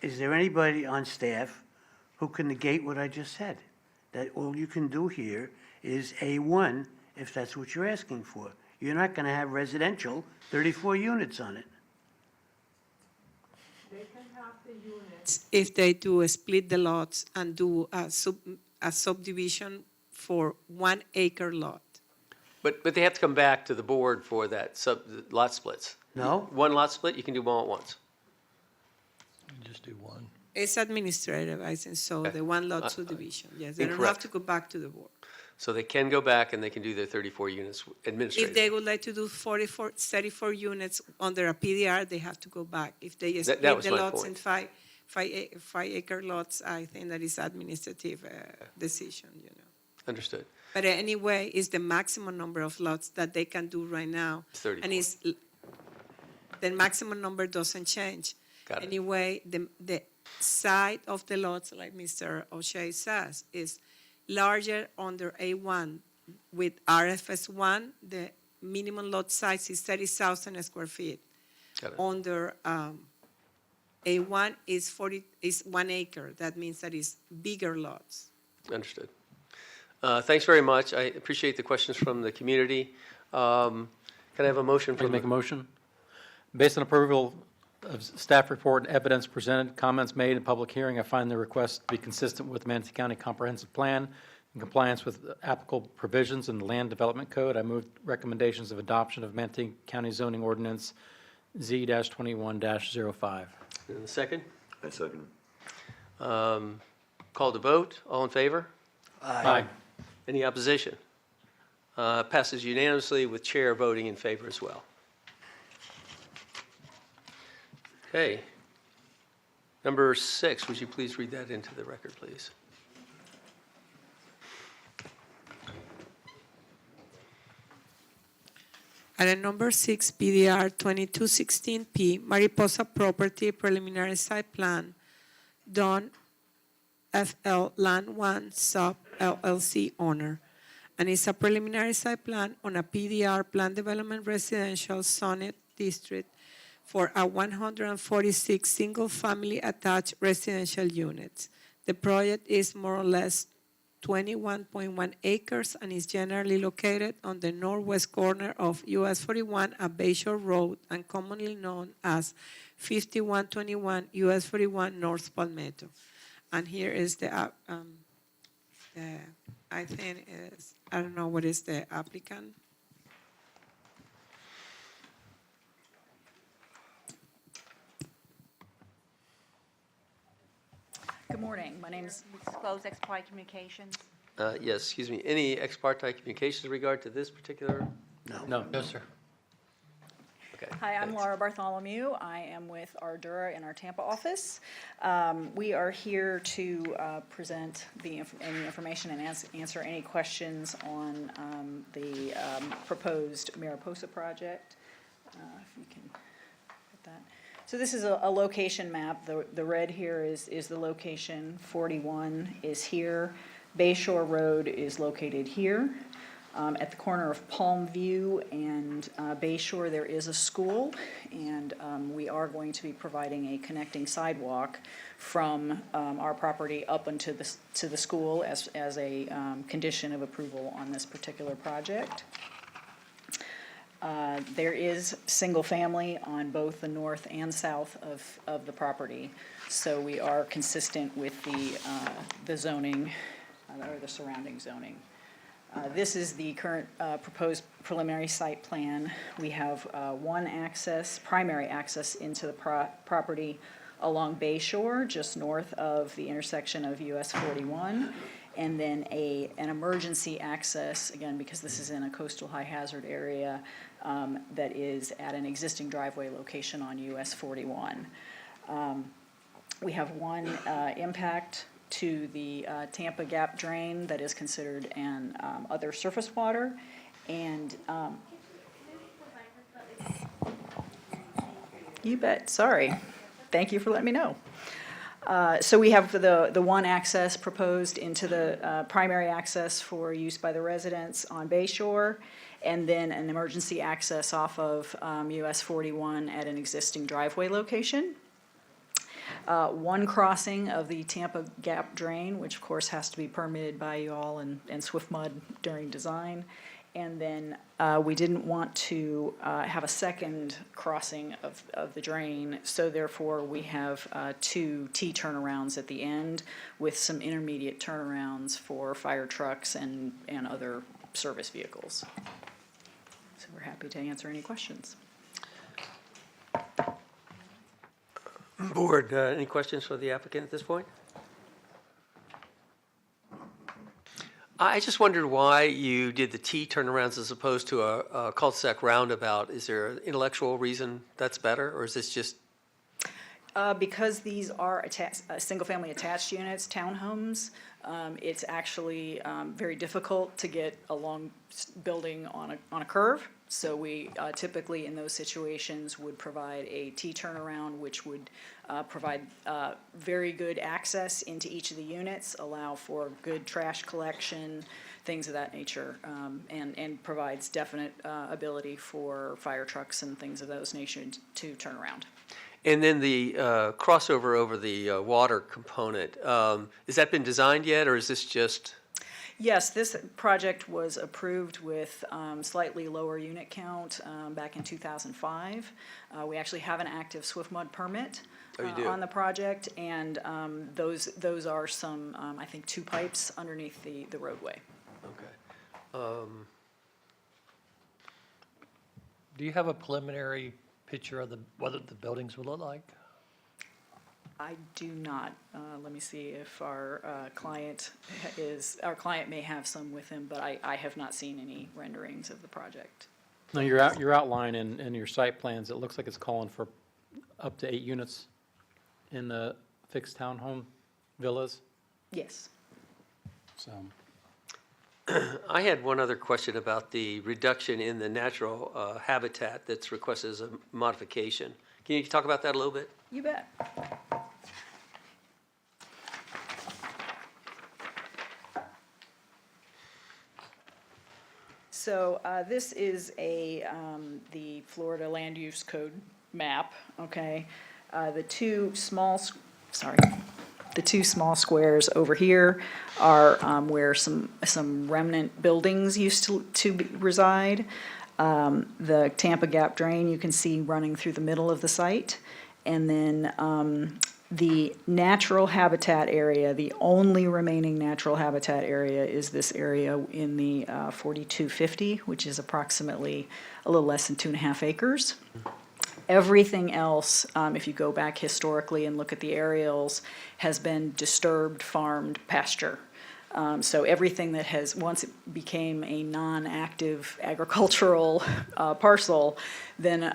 S4: there anybody on staff who can negate what I just said? That all you can do here is A1 if that's what you're asking for. You're not going to have residential, 34 units on it.
S7: They can have the units if they do split the lots and do a subdivision for 1 acre lot.
S1: But they have to come back to the board for that lot splits.
S4: No?
S1: One lot split, you can do them all at once.
S2: You just do one.
S7: It's administrative, I think, so
S1: Okay.
S7: the one lot subdivision, yes. They don't have
S1: Incorrect.
S7: to go back to the board.
S1: So they can go back and they can do their 34 units
S7: If
S1: administrative.
S7: they would like to do 34 units under a PDR, they have to go back. If they
S1: That
S7: split
S1: was
S7: the
S1: my
S7: lots
S1: point.
S7: in five acre lots, I think that is administrative decision, you know.
S1: Understood.
S7: But anyway, it's the maximum number of lots that they can do right now.
S1: It's 34.
S7: And the maximum number doesn't change.
S1: Got it.
S7: Anyway, the side of the lots, like Mr. O'Shea says, is larger under A1. With RFS1, the minimum lot size is 30,000 square feet.
S1: Got it.
S7: Under A1 is 1 acre. That means that is bigger lots.
S1: Understood. Thanks very much. I appreciate the questions from the community. Can I have a motion
S20: I'd like
S1: from
S20: to make a motion. Based on approval of staff report and evidence presented, comments made in public hearing, I find the request to be consistent with Manatee County Comprehensive Plan in compliance with applicable provisions in the Land Development Code. I move recommendations of adoption of Manatee County Zoning Ordinance Z-21-05.
S1: And the second?
S9: I second.
S1: Call to vote. All in favor?
S20: Aye.
S1: Any opposition? Passes unanimously with chair voting in favor as well. Okay. Number 6, would you please read that into the record, please?
S7: Item number 6, PDR 2216P, Mariposa Property Preliminary Site Plan, Don FL Land 1 Sub LLC owner. And it's a preliminary site plan on a PDR Plan Development Residential Zoned District for a 146 single-family attached residential units. The project is more or less 21.1 acres and is generally located on the northwest corner of US 41 at Bayshore Road and commonly known as 5121 US 41 North Palmetto. And here is I think is, I don't know what is the applicant.
S21: Good morning. My name is
S6: Disclose ex parte communications.
S1: Yes, excuse me. Any ex parte communications in regard to this particular?
S20: No, sir.
S1: Okay.
S21: Hi, I'm
S1: thanks.
S21: Laura Bartholomew. I am with Ardura in our Tampa office. We are here to present any information and answer any questions on the proposed Mariposa project. If you can get that. So this is a location map. The red here is the location. 41 is here. Bayshore Road is located here. At the corner of Palm View and Bayshore, there is a school, and we are going to be providing a connecting sidewalk from our property up into the school as a condition of approval on this particular project. There is single family on both the north and south of the property, so we are consistent with the zoning or the surrounding zoning. This is the current proposed preliminary site plan. We have one primary access into the property along Bayshore, just north of the intersection of US 41, and then an emergency access, again, because this is in a coastal high hazard area, that is at an existing driveway location on US 41. We have one impact to the Tampa Gap drain that is considered an other surface water, and you bet, sorry. Thank you for letting me know. So we have the one access proposed into the primary access for use by the residents on Bayshore, and then an emergency access off of US 41 at an existing driveway location. One crossing of the Tampa Gap drain, which of course has to be permitted by you all and Swift Mud during design. And then we didn't want to have a second crossing of the drain, so therefore we have 2 T turnarounds at the end with some intermediate turnarounds for fire trucks and other service vehicles. So we're happy to answer any questions.
S1: Board, any questions for the applicant at this point? I just wondered why you did the T turnarounds as opposed to a cul-de-sac roundabout. Is there an intellectual reason that's better, or is this just?
S21: Because these are attached, single-family attached units, townhomes, it's actually very difficult to get a long building on a curve. So we typically, in those situations, would provide a T-turnaround, which would provide very good access into each of the units, allow for good trash collection, things of that nature, and provides definite ability for fire trucks and things of those nations to turn around.
S1: And then the crossover over the water component, has that been designed yet, or is this just?
S21: Yes, this project was approved with slightly lower unit count back in 2005. We actually have an active swift mud permit on the project, and those are some, I think, 2 pipes underneath the roadway.
S1: Okay.
S2: Do you have a preliminary picture of what the buildings will look like?
S21: I do not. Let me see if our client may have some with him, but I have not seen any renderings of the project.
S20: No, your outline in your site plans, it looks like it's calling for up to 8 units in the fixed townhome villas,
S21: Yes.
S20: so.
S1: I had one other question about the reduction in the natural habitat that's requested as a modification. Can you talk about that a little bit?
S21: You bet. So this is the Florida Land Use Code map, okay? The two small squares over here are where some remnant buildings used to reside. The Tampa Gap drain you can see running through the middle of the site. And then the natural habitat area, the only remaining natural habitat area is this area in the 4250, which is approximately a little less than 2.5 acres. Everything else, if you go back historically and look at the aerials, has been disturbed, farmed pasture. So everything that has, once it became a non-active agricultural parcel, then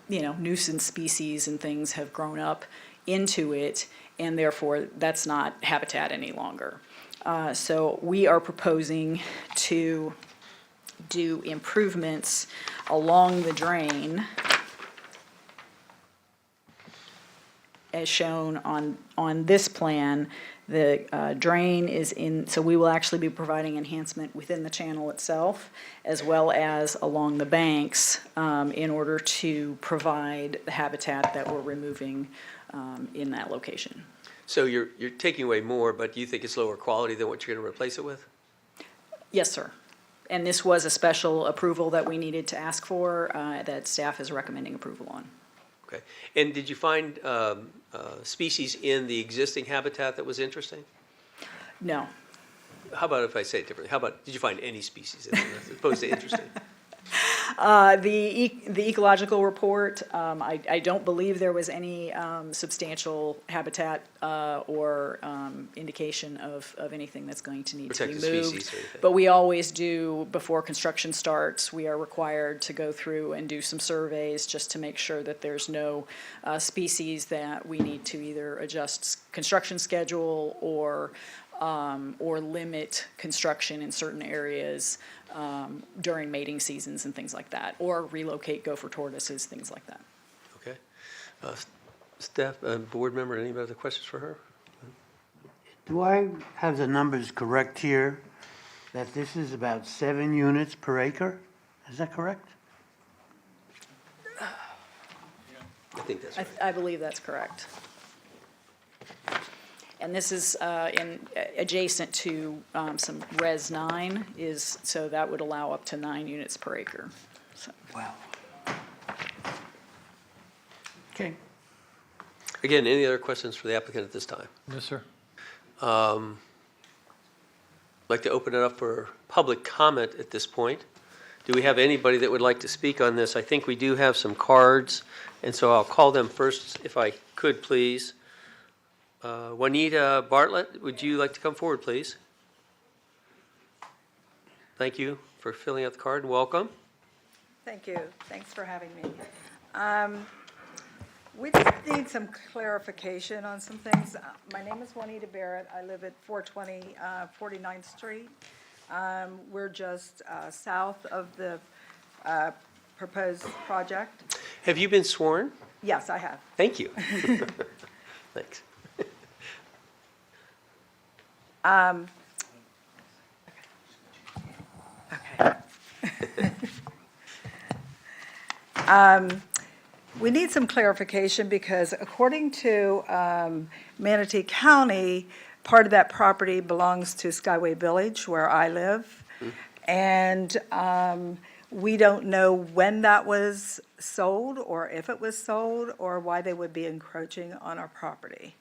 S21: nuisance species and things have grown up into it, and therefore that's not habitat any longer. So we are proposing to do improvements along the drain as shown on this plan. The drain is in, so we will actually be providing enhancement within the channel itself, as well as along the banks, in order to provide the habitat that we're removing in that location.
S1: So you're taking away more, but do you think it's lower quality than what you're going to replace it with?
S21: Yes, sir. And this was a special approval that we needed to ask for, that staff is recommending approval on.
S1: Okay. And did you find species in the existing habitat that was interesting?
S21: No.
S1: How about if I say it differently? How about, did you find any species in there as opposed to interesting?
S21: The ecological report, I don't believe there was any substantial habitat or indication of anything that's going to need to be
S1: Protected
S21: moved.
S1: species or anything.
S21: But we always do, before construction starts, we are required to go through and do some surveys just to make sure that there's no species that we need to either adjust construction schedule or limit construction in certain areas during mating seasons and things like that, or relocate gopher tortoises, things like that.
S1: Okay. Staff, board member, any other questions for her?
S4: Do I have the numbers correct here, that this is about 7 units per acre? Is that correct?
S1: I think that's right.
S21: I believe that's correct. And this is adjacent to some Res 9, so that would allow up to 9 units per acre. So.
S4: Wow. Okay.
S1: Again, any other questions for the applicant at this time?
S2: Yes, sir.
S1: I'd like to open it up for public comment at this point. Do we have anybody that would like to speak on this? I think we do have some cards, and so I'll call them first, if I could, please. Juanita Bartlett, would you like to come forward, please? Thank you for filling out the card, and welcome.
S10: Thank you. Thanks for having me. We just need some clarification on some things. My name is Juanita Barrett. I live at 420 49th Street. We're just south of the proposed project.
S1: Have you been sworn?
S10: Yes, I have.
S1: Thank you. Thanks.
S10: We need some clarification because according to Manatee County, part of that property belongs to Skyway Village, where I live. And we don't know when that was sold, or if it was sold, or why they would be encroaching on our property.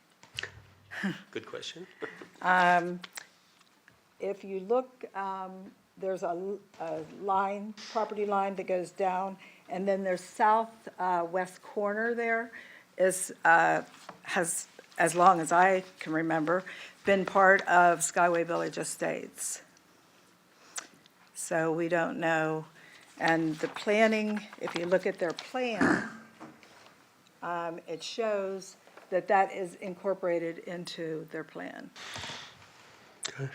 S1: Good question.
S10: If you look, there's a line, property line that goes down, and then their southwest corner there has, as long as I can remember, been part of Skyway Village Estates. So we don't know. And the planning, if you look at their plan, it shows that that is incorporated into their plan.
S1: Okay.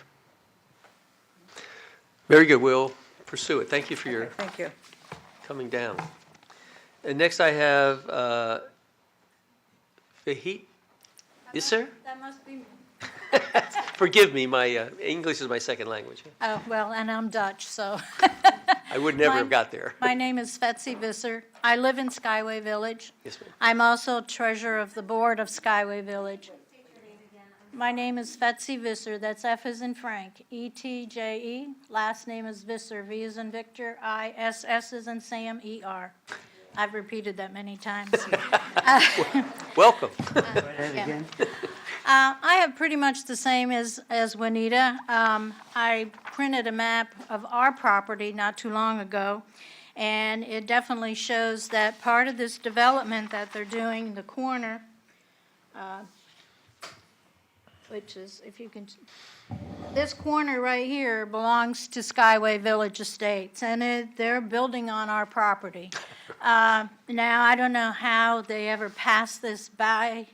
S1: Very good. We'll pursue it. Thank you for your
S10: Thank you.
S1: coming down. And next I have Fahit. Yes, sir?
S22: That must be,
S1: Forgive me, my English is my second language.
S22: oh, well, and I'm Dutch, so.
S1: I would never have got there.
S22: My name is Fetsy Visser. I live in Skyway Village.
S1: Yes, ma'am.
S22: I'm also treasurer of the board of Skyway Village. My name is Fetsy Visser. That's F as in Frank, E-T-J-E. Last name is Visser, V as in Victor, I-S-S as in Sam, E-R. I've repeated that many times.
S1: Welcome.
S22: Yeah. I have pretty much the same as Juanita. I printed a map of our property not too long ago, and it definitely shows that part of this development that they're doing, the corner, which is, if you can, this corner right here belongs to Skyway Village Estates, and they're building on our property. Now, I don't know how they ever passed this by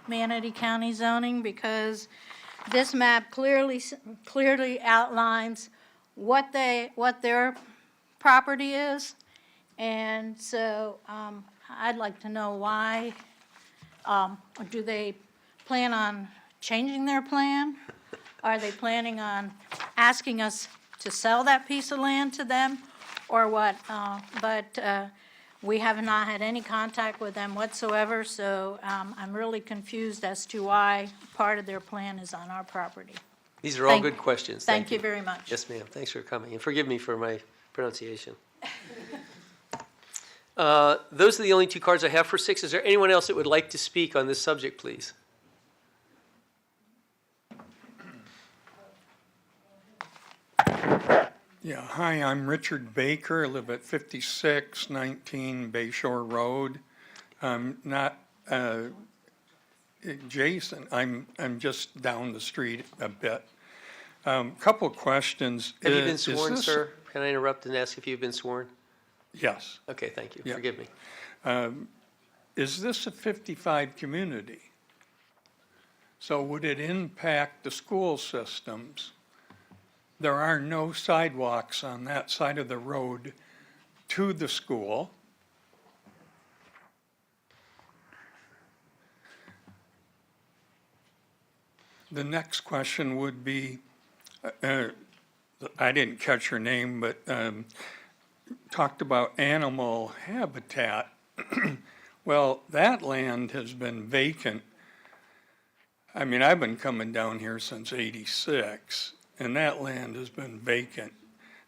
S22: Manatee County zoning, because this map clearly outlines what their property is, and so I'd like to know why. Do they plan on changing their plan? Are they planning on asking us to sell that piece of land to them, or what? But we have not had any contact with them whatsoever, so I'm really confused as to why part of their plan is on our property.
S1: These are all good questions.
S22: Thank you very much.
S1: Yes, ma'am. Thanks for coming. And forgive me for my pronunciation. Those are the only two cards I have for 6. Is there anyone else that would like to speak on this subject, please?
S23: Yeah, hi, I'm Richard Baker. I live at 5619 Bayshore Road. I'm not adjacent. I'm just down the street a bit. Couple of questions.
S1: Have you been sworn, sir? Can I interrupt and ask if you've been sworn?
S23: Yes.
S1: Okay, thank you.
S23: Yeah.
S1: Forgive me.
S23: Is this a 55 community? So would it impact the school systems? There are no sidewalks on that side of the road to the school. The next question would be, I didn't catch your name, but talked about animal habitat. Well, that land has been vacant. I mean, I've been coming down here since '86. And that land has been vacant.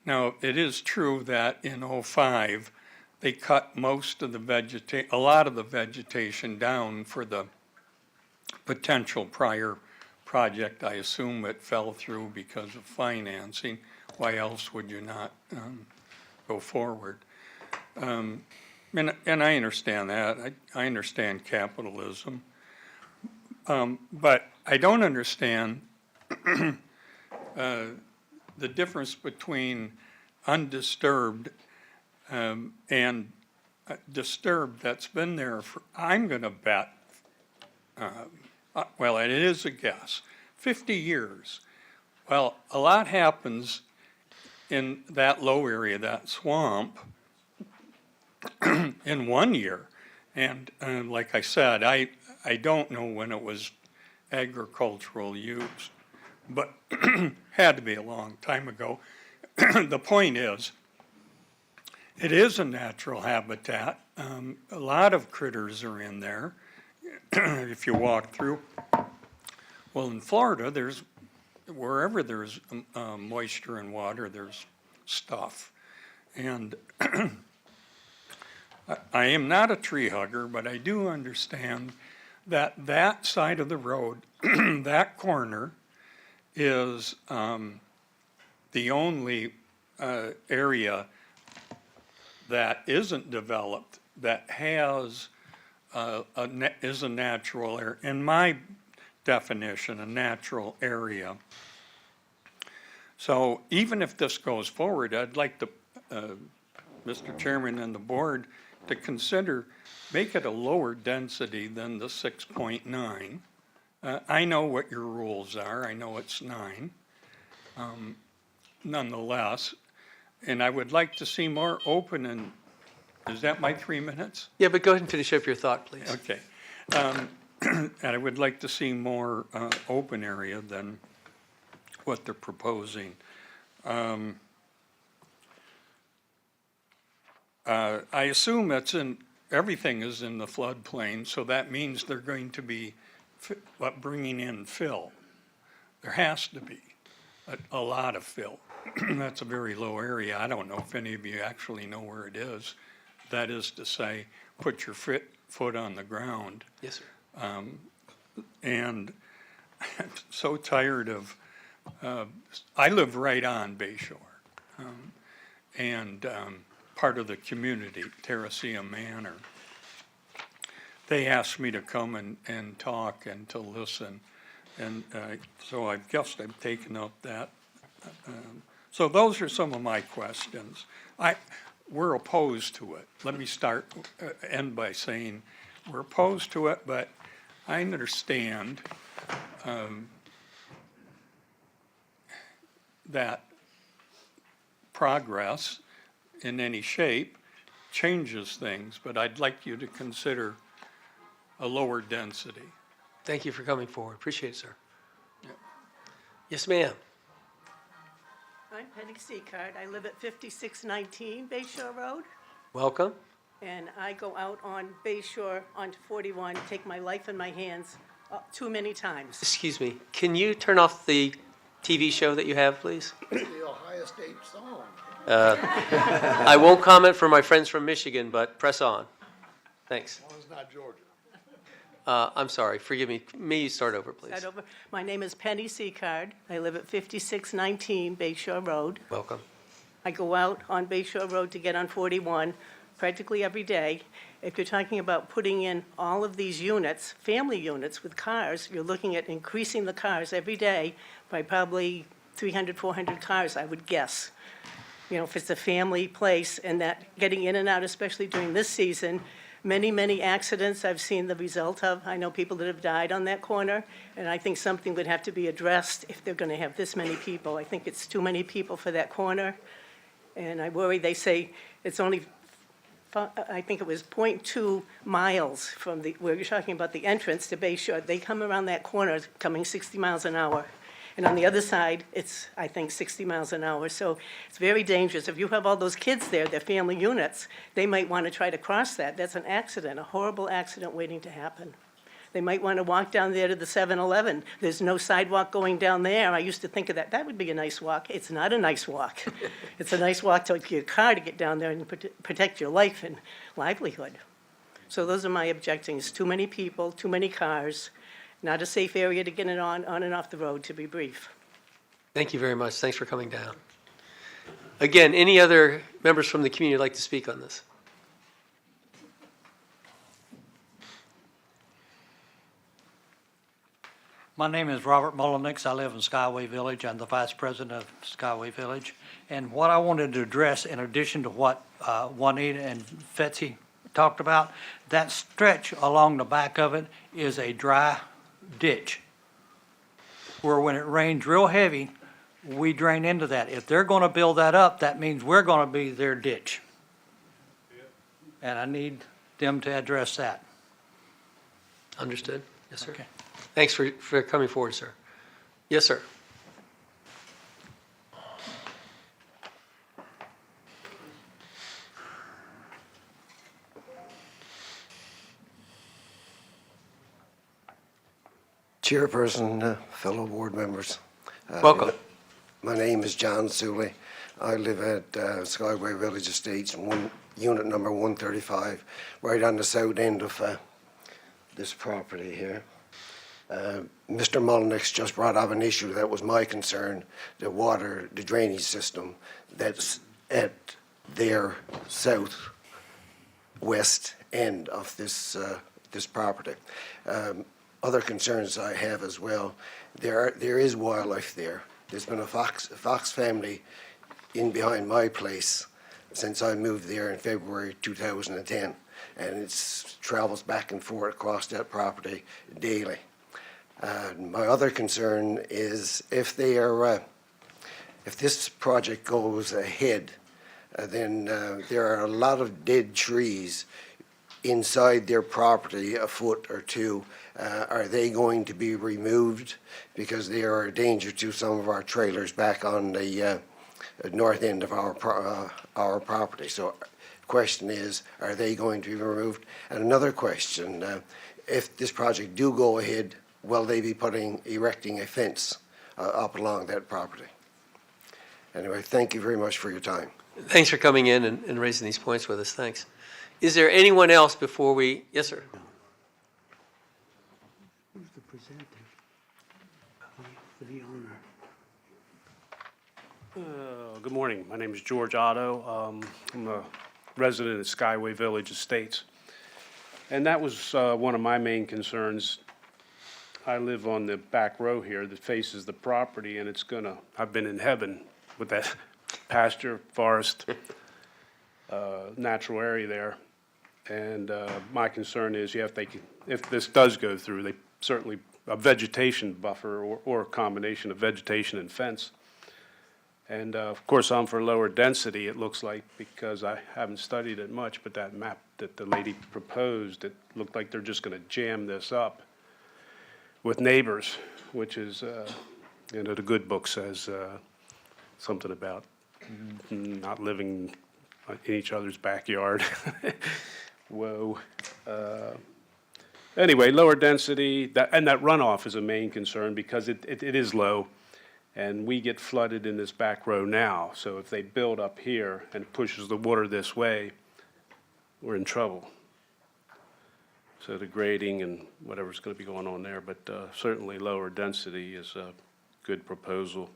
S23: Now, it is true that in '05, they cut most of the a lot of the vegetation down for the potential prior project. I assume it fell through because of financing. Why else would you not go forward? And I understand that. I understand capitalism. But I don't understand the difference between undisturbed and disturbed that's been there for, I'm going to bet, well, it is a guess, 50 years. Well, a lot happens in that low area, that swamp, in 1 year. And like I said, I don't know when it was agricultural use, but had to be a long time ago. The point is, it is a natural habitat. A lot of critters are in there if you walk through. Well, in Florida, wherever there's moisture and water, there's stuff. And I am not a tree hugger, but I do understand that that side of the road, that corner, is the only area that isn't developed that has is a natural area. In my definition, a natural area. So even if this goes forward, I'd like to, Mr. Chairman and the board, to consider make it a lower density than the 6.9. I know what your rules are. I know it's 9. Nonetheless, and I would like to see more open and, is that my 3 minutes?
S1: Yeah, but go ahead and finish up your thought, please.
S23: Okay. And I would like to see more open area than what they're proposing. I assume everything is in the floodplain, so that means they're going to be bringing in fill. There has to be a lot of fill. That's a very low area. I don't know if any of you actually know where it is. That is to say, put your foot on the ground.
S1: Yes, sir.
S23: And I'm so tired of, I live right on Bayshore. And part of the community, Terracea Manor. They asked me to come and talk and to listen. And so I guess I've taken up that. So those are some of my questions. We're opposed to it. Let me end by saying we're opposed to it, but I understand that progress in any shape changes things, but I'd like you to consider a lower density.
S1: Thank you for coming forward. Appreciate it, sir. Yeah. Yes, ma'am.
S3: I'm Penny Seacard. I live at 5619 Bayshore Road,
S1: Welcome.
S3: and I go out on Bayshore onto 41, take my life in my hands too many times.
S1: Excuse me. Can you turn off the TV show that you have, please?
S17: The Ohio State song.
S1: I won't comment for my friends from Michigan, but press on. Thanks.
S17: Well, it's not Georgia.
S1: I'm sorry. Forgive me. May you start over, please?
S3: My name is Penny Seacard. I live at 5619 Bayshore Road.
S1: Welcome.
S3: I go out on Bayshore Road to get on 41 practically every day. If you're talking about putting in all of these units, family units with cars, you're looking at increasing the cars every day by probably 300, 400 cars, I would guess. You know, if it's a family place, and that getting in and out, especially during this season, many, many accidents I've seen the result of. I know people that have died on that corner, and I think something would have to be addressed if they're going to have this many people. I think it's too many people for that corner, and I worry, they say it's only, I think it was 0.2 miles from where you're talking about the entrance to Bayshore. They come around that corner coming 60 miles an hour. And on the other side, it's, I think, 60 miles an hour. So it's very dangerous. If you have all those kids there, they're family units, they might want to try to cross that. That's an accident, a horrible accident waiting to happen. They might want to walk down there to the 7-Eleven. There's no sidewalk going down there. I used to think of that. That would be a nice walk. It's not a nice walk. It's a nice walk to your car to get down there and protect your life and livelihood. So those are my objections. Too many people, too many cars. Not a safe area to get it on and off the road, to be brief.
S1: Thank you very much. Thanks for coming down. Again, any other members from the community would like to speak on this?
S5: My name is Robert Mullenix. I live in Skyway Village. I'm the vice president of Skyway Village. And what I wanted to address, in addition to what Juanita and Fetzy talked about, that stretch along the back of it is a dry ditch, where when it rains real heavy, we drain into that. If they're gonna build that up, that means we're gonna be their ditch. And I need them to address that.
S1: Understood? Yes, sir.
S5: Okay.
S1: Thanks for coming forward, sir. Yes, sir.
S11: Chairperson, fellow board members.
S1: Welcome.
S11: My name is John Suley. I live at Skyway Village Estates, unit number 135, right on the south end of this property here. Mr. Mullenix just brought up an issue that was my concern, the drainage system that's at their southwest end of this property. Other concerns I have as well, there is wildlife there. There's been a fox family in behind my place since I moved there in February 2010, and it travels back and forth across that property daily. My other concern is if this project goes ahead, then there are a lot of dead trees inside their property, a foot or two. Are they going to be removed because they are a danger to some of our trailers back on the north end of our property? So the question is, are they going to be removed? And another question, if this project do go ahead, will they be erecting a fence up along that property? Anyway, thank you very much for your time.
S1: Thanks for coming in and raising these points with us. Thanks. Is there anyone else before we, yes, sir?
S4: Who's the presenter? The owner.
S14: Good morning. My name is George Otto. I'm a resident at Skyway Village Estates. And that was one of my main concerns. I live on the back row here that faces the property, and I've been in heaven with that pasture, forest, natural area there. And my concern is if this does go through, they certainly a vegetation buffer or a combination of vegetation and fence. And of course, I'm for lower density, it looks like, because I haven't studied it much, but that map that the lady proposed, it looked like they're just going to jam this up with neighbors, which is, the good book says something about not living in each other's backyard. Whoa. Anyway, lower density, and that runoff is a main concern because it is low, and we get flooded in this back row now. So if they build up here and it pushes the water this way, we're in trouble. So the grading and whatever's going to be going on there, but certainly lower density is a good proposal.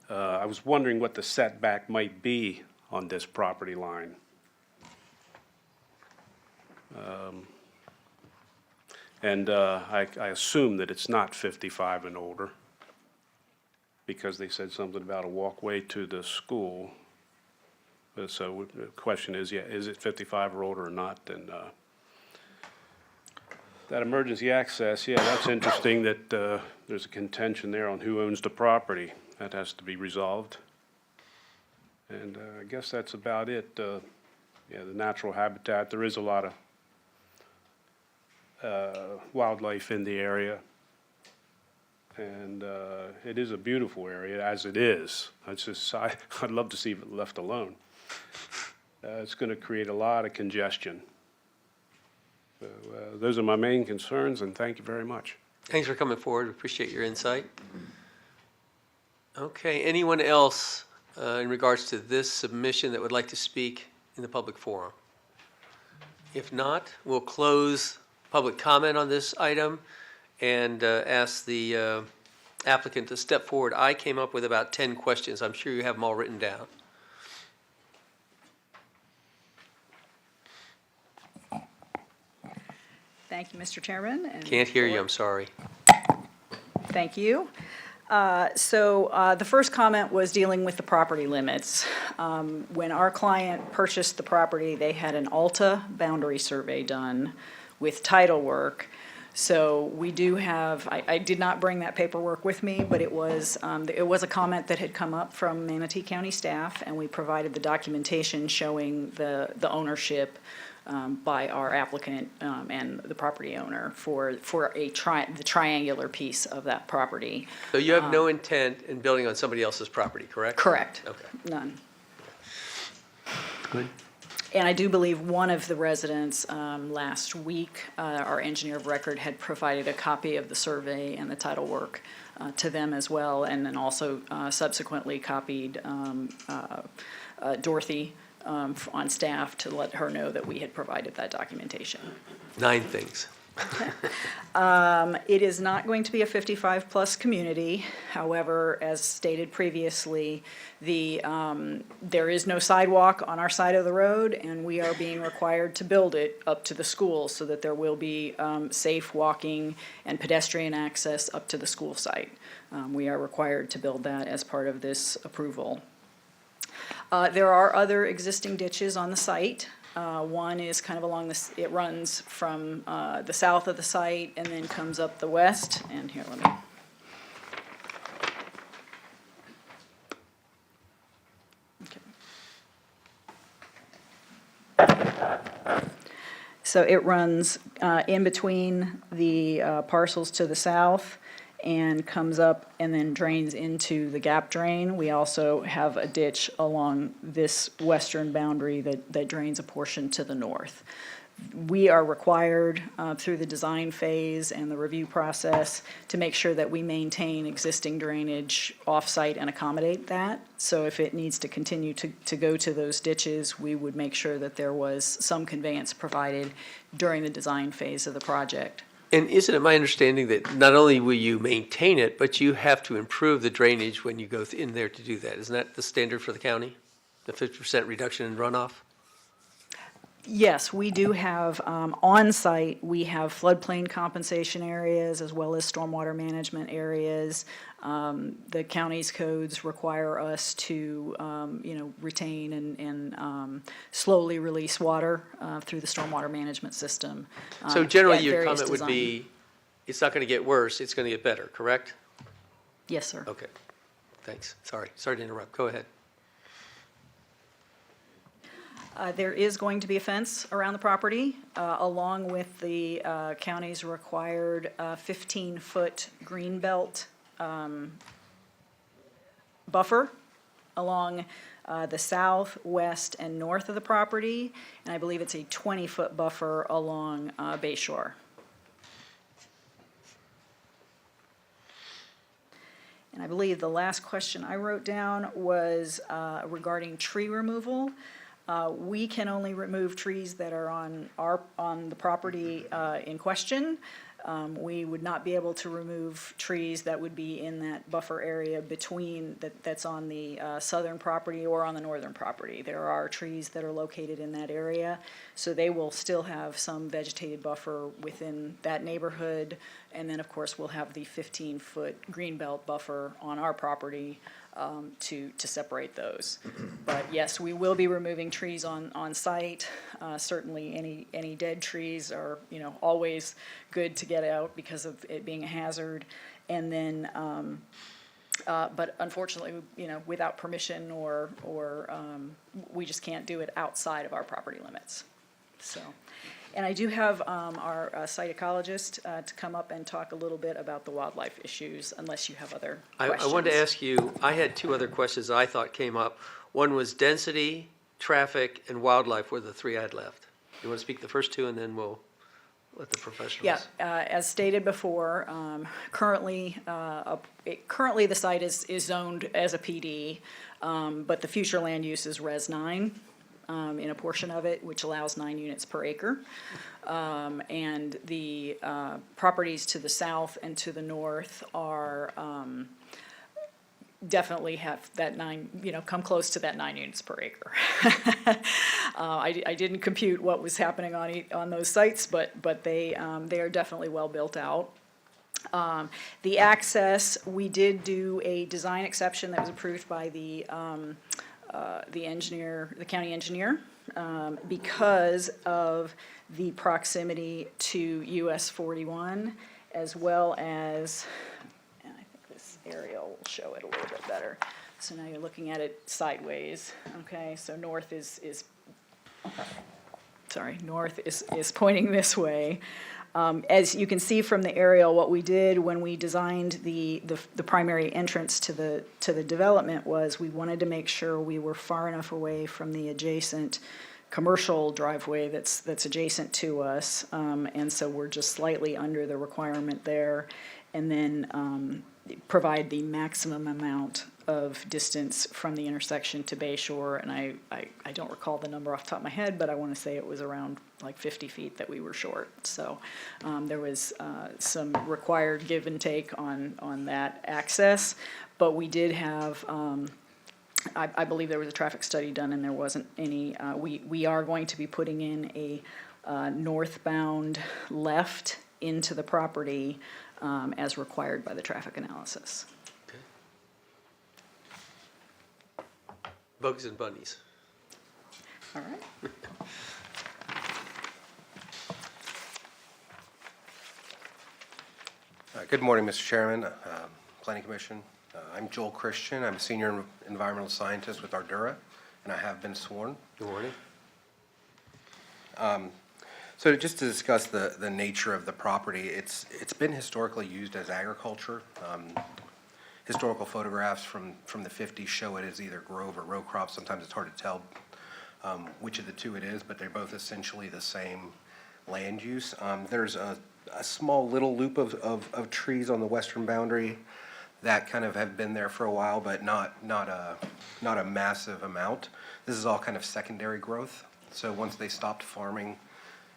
S14: I was wondering what the setback might be on this property line. I assume that it's not 55 and older because they said something about a walkway to the school. So the question is, is it 55 or older or not? And that emergency access, that's interesting that there's a contention there on who owns the property. That has to be resolved. And I guess that's about it. The natural habitat, there is a lot of wildlife in the area. And it is a beautiful area as it is. I'd love to see it left alone. It's going to create a lot of congestion. So those are my main concerns, and thank you very much.
S1: Thanks for coming forward. Appreciate your insight. Okay, anyone else in regards to this submission that would like to speak in the public forum? If not, we'll close public comment on this item and ask the applicant to step forward. I came up with about 10 questions. I'm sure you have them all written down.
S21: Thank you, Mr. Chairman.
S1: Can't hear you, I'm sorry.
S21: Thank you. The first comment was dealing with the property limits. When our client purchased the property, they had an ALTA boundary survey done with title work. So we do have, I did not bring that paperwork with me, but it was a comment that had come up from Manatee County staff, and we provided the documentation showing the ownership by our applicant and the property owner for the triangular piece of that property.
S1: So you have no intent in building on somebody else's property, correct?
S21: Correct.
S1: Okay.
S21: None.
S1: Good.
S21: And I do believe one of the residents last week, our engineer of record had provided a copy of the survey and the title work to them as well, and then also subsequently copied Dorothy on staff to let her know that we had provided that documentation.
S1: 9 things.
S21: It is not going to be a 55-plus community. However, as stated previously, there is no sidewalk on our side of the road, and we are being required to build it up to the school so that there will be safe walking and pedestrian access up to the school site. We are required to build that as part of this approval. There are other existing ditches on the site. One is kind of along this, it runs from the south of the site and then comes up the west. And here, let me. Okay. So it runs in between the parcels to the south and comes up and then drains into the gap drain. We also have a ditch along this western boundary that drains a portion to the north. We are required through the design phase and the review process to make sure that we maintain existing drainage off-site and accommodate that. So if it needs to continue to go to those ditches, we would make sure that there was some conveyance provided during the design phase of the project.
S1: And isn't it my understanding that not only will you maintain it, but you have to improve the drainage when you go in there to do that? Isn't that the standard for the county? The 50% reduction in runoff?
S21: Yes, we do have, on-site, we have floodplain compensation areas as well as stormwater management areas. The county's codes require us to, retain and slowly release water through the stormwater management system.
S1: So generally,
S21: at
S1: your
S21: various
S1: comment would
S21: design.
S1: be, it's not going to get worse, it's going to get better, correct?
S21: Yes, sir.
S1: Okay, thanks. Sorry to interrupt. Go ahead.
S21: There is going to be a fence around the property, along with the county's required 15-foot green belt buffer along the south, west, and north of the property, and I believe it's a 20-foot buffer along Bay Shore. And I believe the last question I wrote down was regarding tree removal. We can only remove trees that are on the property in question. We would not be able to remove trees that would be in that buffer area between, that's on the southern property or on the northern property. There are trees that are located in that area, so they will still have some vegetated buffer within that neighborhood. And then, of course, we'll have the 15-foot greenbelt buffer on our property to separate those. But yes, we will be removing trees on site. Certainly any dead trees are, always good to get out because of it being a hazard. And then, but unfortunately, without permission or we just can't do it outside of our property limits. So. And I do have our site ecologist to come up and talk a little bit about the wildlife issues, unless you have other questions.
S1: I wanted to ask you, I had 2 other questions I thought came up. One was density, traffic, and wildlife were the 3 I had left. You want to speak the first 2, and then we'll let the professionals.
S21: Yeah, as stated before, currently the site is zoned as a PD, but the future land use is Res 9. In a portion of it, which allows 9 units per acre. And the properties to the south and to the north are definitely have that 9, come close to that 9 units per acre. I didn't compute what was happening on those sites, but they are definitely well built out. The access, we did do a design exception that was approved by the engineer, the county engineer, because of the proximity to US 41, as well as, and I think this aerial will show it a little bit better. So now you're looking at it sideways, okay? So north is pointing this way. As you can see from the aerial, what we did when we designed the primary entrance to the development was we wanted to make sure we were far enough away from the adjacent commercial driveway that's adjacent to us. And so we're just slightly under the requirement there. And then provide the maximum amount of distance from the intersection to Bay Shore. And I don't recall the number off the top of my head, but I want to say it was around like 50 feet that we were short. So there was some required give and take on that access. But we did have, I believe there was a traffic study done and there wasn't any. We are going to be putting in a northbound left into the property as required by the traffic analysis.
S1: Bugs and bunnies.
S21: All right.
S13: Good morning, Mr. Chairman, Planning Commission. I'm Joel Christian. I'm a senior environmental scientist with Ardura, and I have been sworn.
S1: Good morning.
S13: So just to discuss the nature of the property, it's been historically used as agriculture. Historical photographs from the 50s show it as either grove or row crops. Sometimes it's hard to tell which of the two it is, but they're both essentially the same land use. There's a small little loop of trees on the western boundary that kind of have been there for a while, but not a massive amount. This is all kind of secondary growth. So once they stopped farming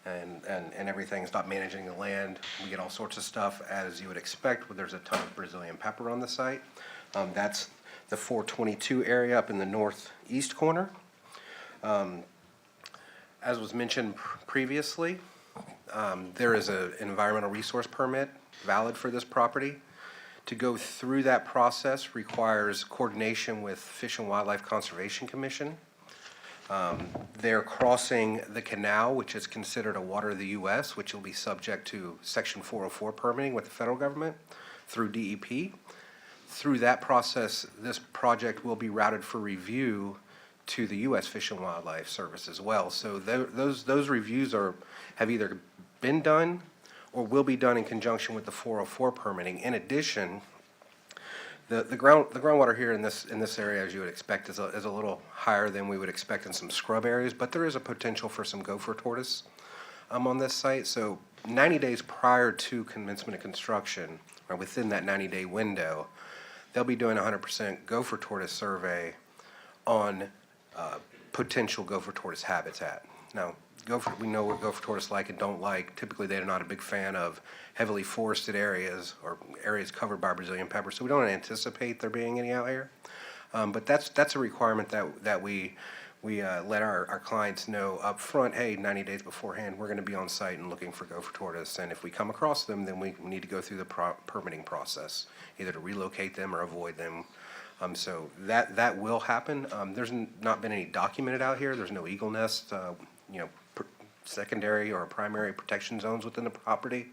S13: and everything, stopped managing the land, we get all sorts of stuff, as you would expect. There's a ton of Brazilian pepper on the site. That's the 422 area up in the northeast corner. As was mentioned previously, there is an environmental resource permit valid for this property. To go through that process requires coordination with Fish and Wildlife Conservation Commission. They're crossing the canal, which is considered a water of the U.S., which will be subject to Section 404 permitting with the federal government through DEP. Through that process, this project will be routed for review to the U.S. Fish and Wildlife Service as well. So those reviews have either been done or will be done in conjunction with the 404 permitting. In addition, the groundwater here in this area, as you would expect, is a little higher than we would expect in some scrub areas, but there is a potential for some gopher tortoise on this site. So 90 days prior to commencement of construction, or within that 90-day window, they'll be doing a 100% gopher tortoise survey on potential gopher tortoise habitat. Now, we know what gopher tortoise like and don't like. Typically, they're not a big fan of heavily forested areas or areas covered by Brazilian pepper, so we don't anticipate there being any out here. But that's a requirement that we let our clients know up front. Hey, 90 days beforehand, we're going to be on site and looking for gopher tortoise, and if we come across them, then we need to go through the permitting process, either to relocate them or avoid them. So that will happen. There's not been any documented out here. There's no eagle nest, secondary or primary protection zones within the property.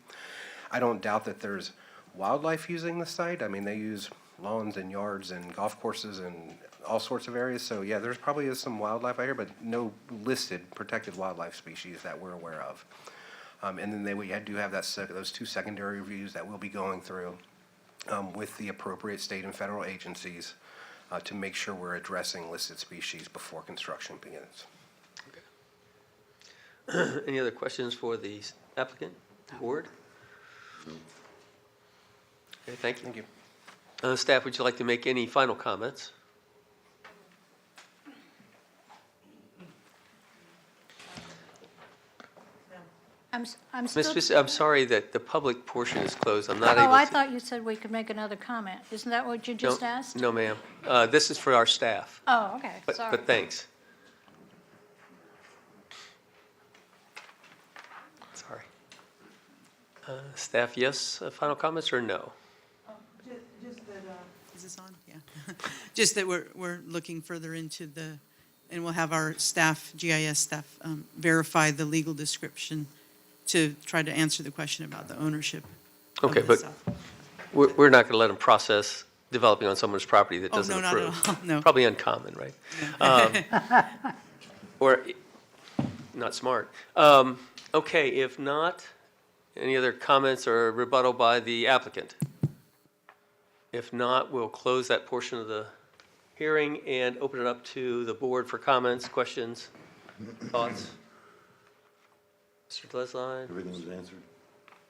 S13: I don't doubt that there's wildlife using the site. I mean, they use lawns and yards and golf courses and all sorts of areas. So yeah, there's probably is some wildlife out here, but no listed protected wildlife species that we're aware of. And then we do have those two secondary reviews that we'll be going through with the appropriate state and federal agencies to make sure we're addressing listed species before construction begins.
S1: Any other questions for the applicant, board? Okay, thank you.
S13: Thank you.
S1: Staff, would you like to make any final comments?
S22: I'm still.
S1: I'm sorry that the public portion is closed. I'm not able
S22: Oh,
S1: to.
S22: I thought you said we could make another comment. Isn't that what you just asked?
S1: No, ma'am. This is for our staff,
S22: Oh, okay, sorry.
S1: but thanks. Sorry. Staff, yes, final comments or no?
S8: Just that, is this on? Yeah. Just that we're looking further into the, and we'll have our staff, GIS staff, verify the legal description to try to answer the question about the ownership of
S1: Okay,
S8: the
S1: but
S8: stuff.
S1: we're not going to let them process developing on someone's property that
S8: Oh,
S1: doesn't
S8: no, not at
S1: approve.
S8: all, no.
S1: Probably uncommon, right? Or not smart. Okay, if not, any other comments or rebuttal by the applicant? If not, we'll close that portion of the hearing and open it up to the board for comments, questions, thoughts. Mr. Lesline?
S9: Everything's answered.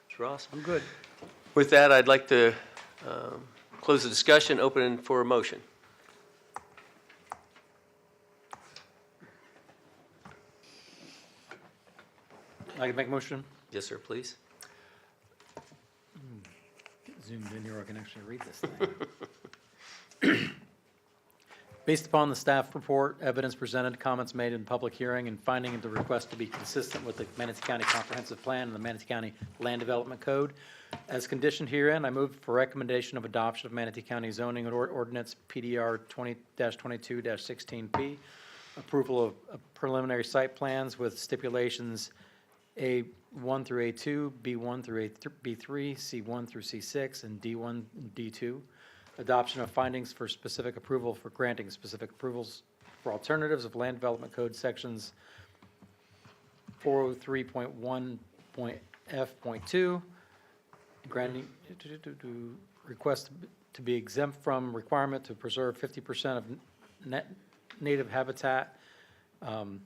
S1: Mr. Ross?
S2: I'm good.
S1: With that, I'd like to close the discussion, open for a motion.
S20: I can make a motion?
S1: Yes, sir, please.
S20: Get zoomed in here, I can actually read this thing. Based upon the staff report, evidence presented, comments made in public hearing, and finding of the request to be consistent with the Manatee County Comprehensive Plan and the Manatee County Land Development Code, as conditioned herein, I move for recommendation of adoption of Manatee County zoning Ordinance PDR 20-22-16P, approval of preliminary site plans with stipulations A1 through A2, B1 through B3, C1 through C6, and D1 and D2. Adoption of findings for specific approval for granting specific approvals for alternatives of Land Development Code sections 403.1.f.2, granting request to be exempt from requirement to preserve 50% of net native habitat. Number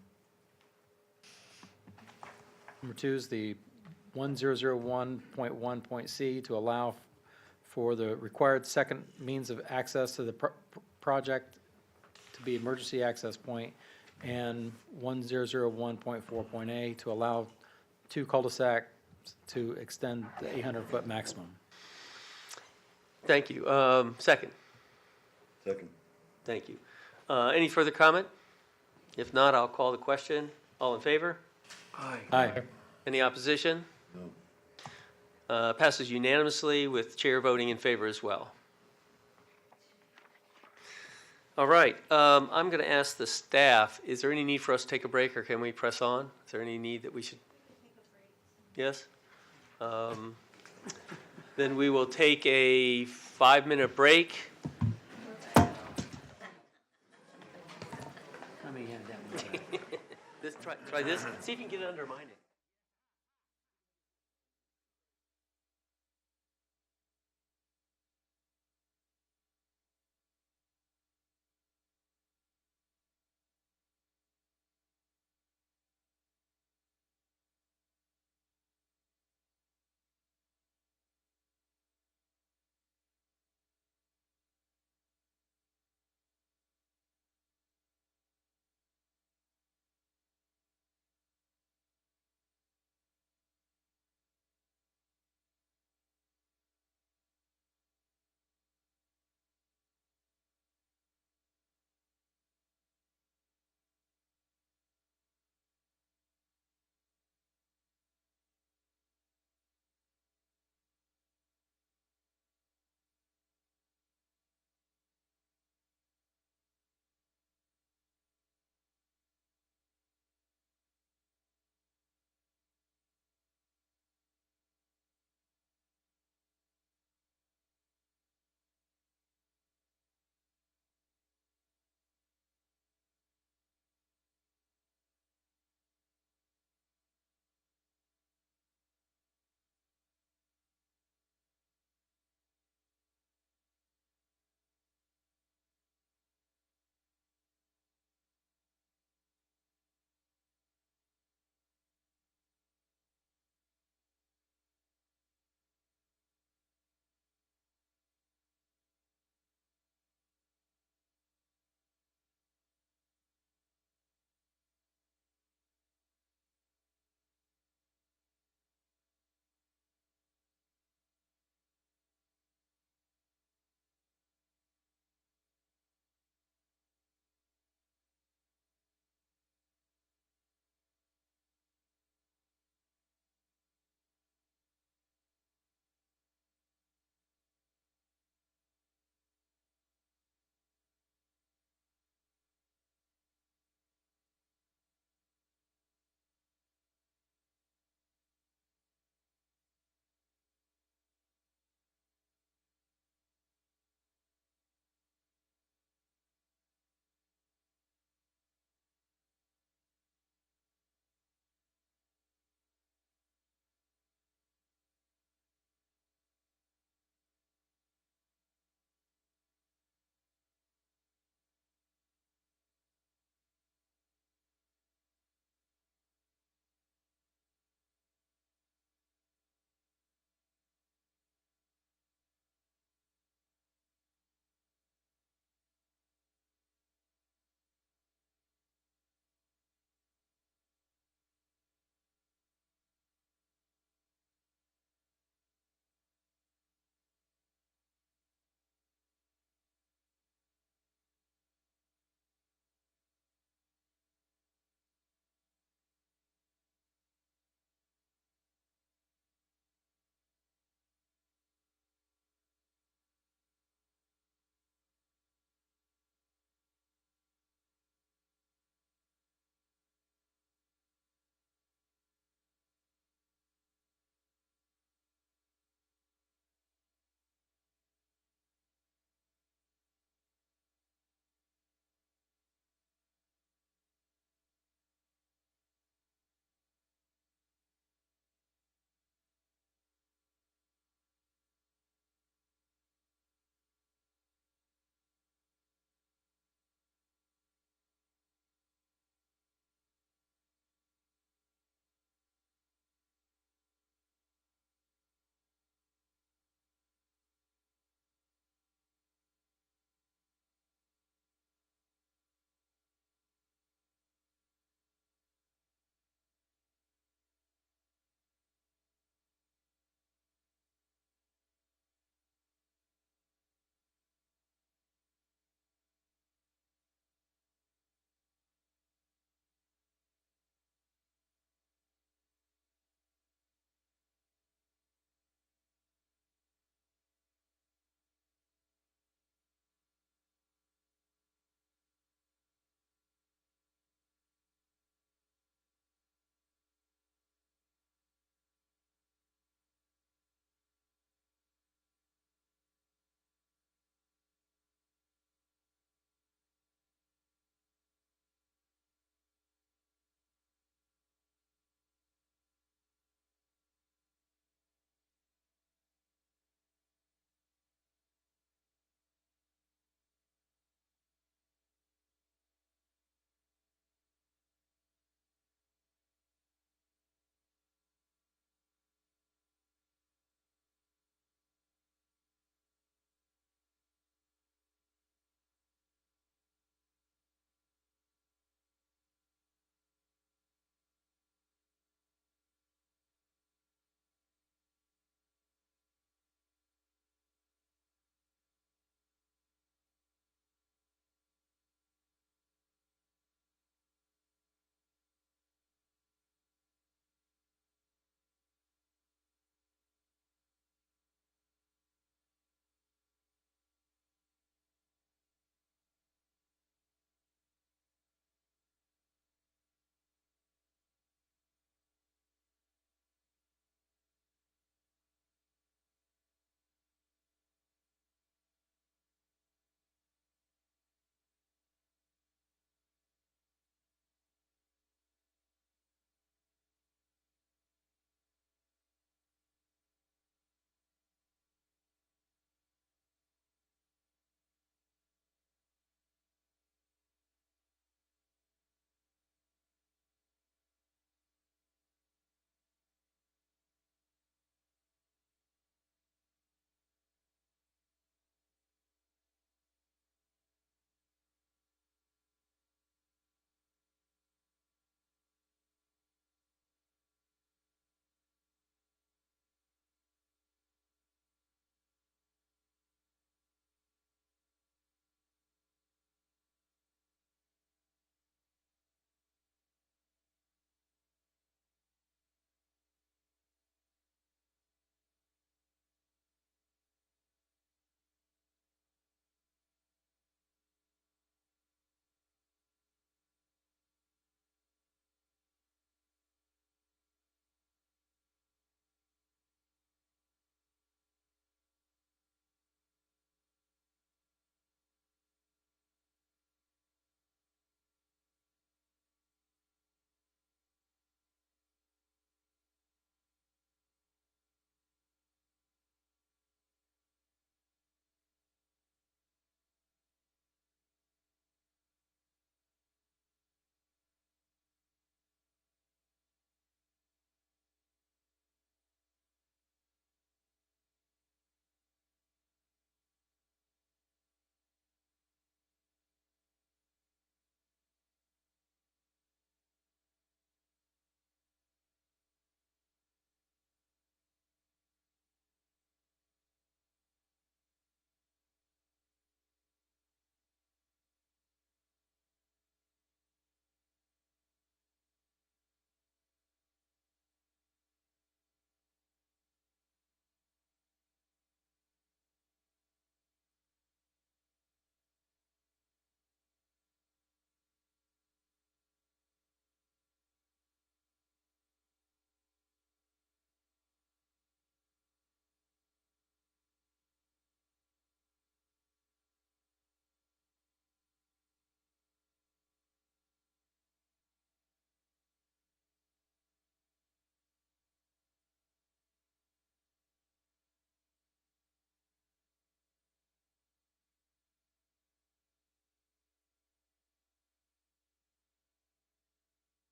S20: 2 is the 1001.1.c to allow for the required second means of access to the project to be emergency access point, and 1001.4.a to allow 2 cul-de-sacs to extend the 800-foot maximum.
S1: Thank you. Second.
S9: Second.
S1: Thank you. Any further comment? If not, I'll call the question. All in favor?
S20: Aye.
S1: Any opposition?
S9: No.
S1: Passes unanimously with chair voting in favor as well. All right, I'm going to ask the staff, is there any need for us to take a break, or can we press on? Is there any need that we should? Yes? Then we will take a 5-minute break. Try this. See if you can get it under mine.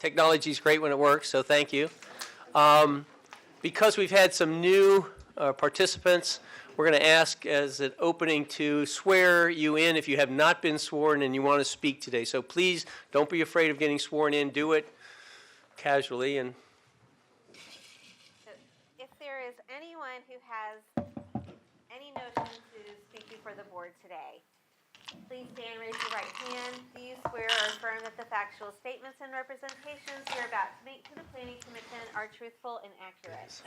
S1: Technology's great when it works, so thank you. Because we've had some new participants, we're going to ask as an opening to swear you in if you have not been sworn and you want to speak today. So please don't be afraid of getting sworn in. Do it casually. And
S15: if there is anyone who has any notion to speak before the board today, please stand, raise your right hand. Do you swear or affirm that the factual statements and representations you're about to make to the Planning Commission are truthful and accurate?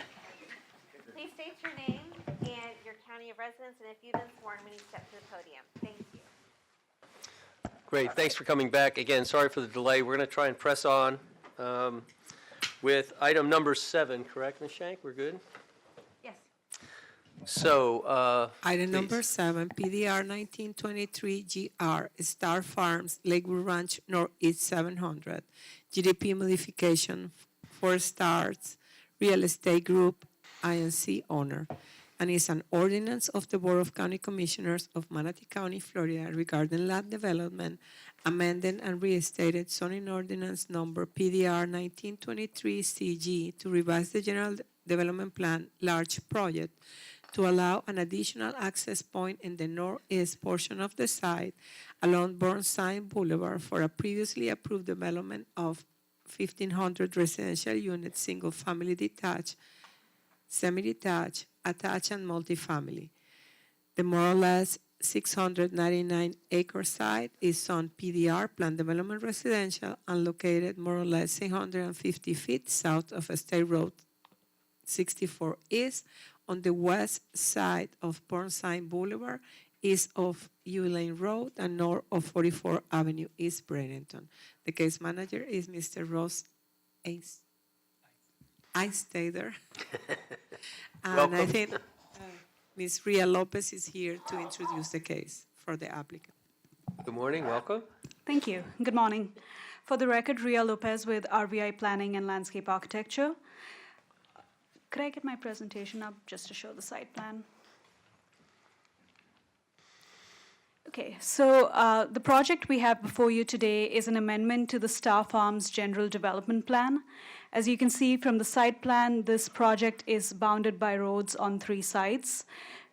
S15: Please state your name and your county of residence, and if you've been sworn when you step to the podium. Thank you.
S1: great, thanks for coming back. Again, sorry for the delay. We're going to try and press on with item number 7, correct, Ms. Shank? We're good?
S15: Yes.
S1: So,
S7: Item
S1: please.
S7: number 7, PDR 1923GR, Star Farms, Lakewood Ranch, Northeast 700. GDP modification, 4 Stars, Real Estate Group, INC owner. And is an ordinance of the Board of County Commissioners of Manatee County, Florida regarding land development, amended and restated zoning ordinance number PDR 1923CG to revise the general development plan large project to allow an additional access point in the northeast portion of the site along Burnside Boulevard for a previously approved development of 1,500 residential units, single-family detached, semi-detached, attached, and multifamily. The more or less 699-acre site is on PDR, Plan Development Residential, and located more or less 650 feet south of State Road 64 East on the west side of Burnside Boulevard, east of U Lane Road, and north of 44th Avenue, East Bradenton. The case manager is Mr. Ross Ace. I stay there. And I
S1: Welcome.
S7: think Ms. Ria Lopez is here to introduce the case for the applicant.
S1: Good morning, welcome.
S16: Thank you. Good morning. For the record, Ria Lopez with RVI Planning and Landscape Architecture. Could I get my presentation up just to show the site plan? Okay, so the project we have before you today is an amendment to the Star Farms General Development Plan. As you can see from the site plan, this project is bounded by roads on 3 sides.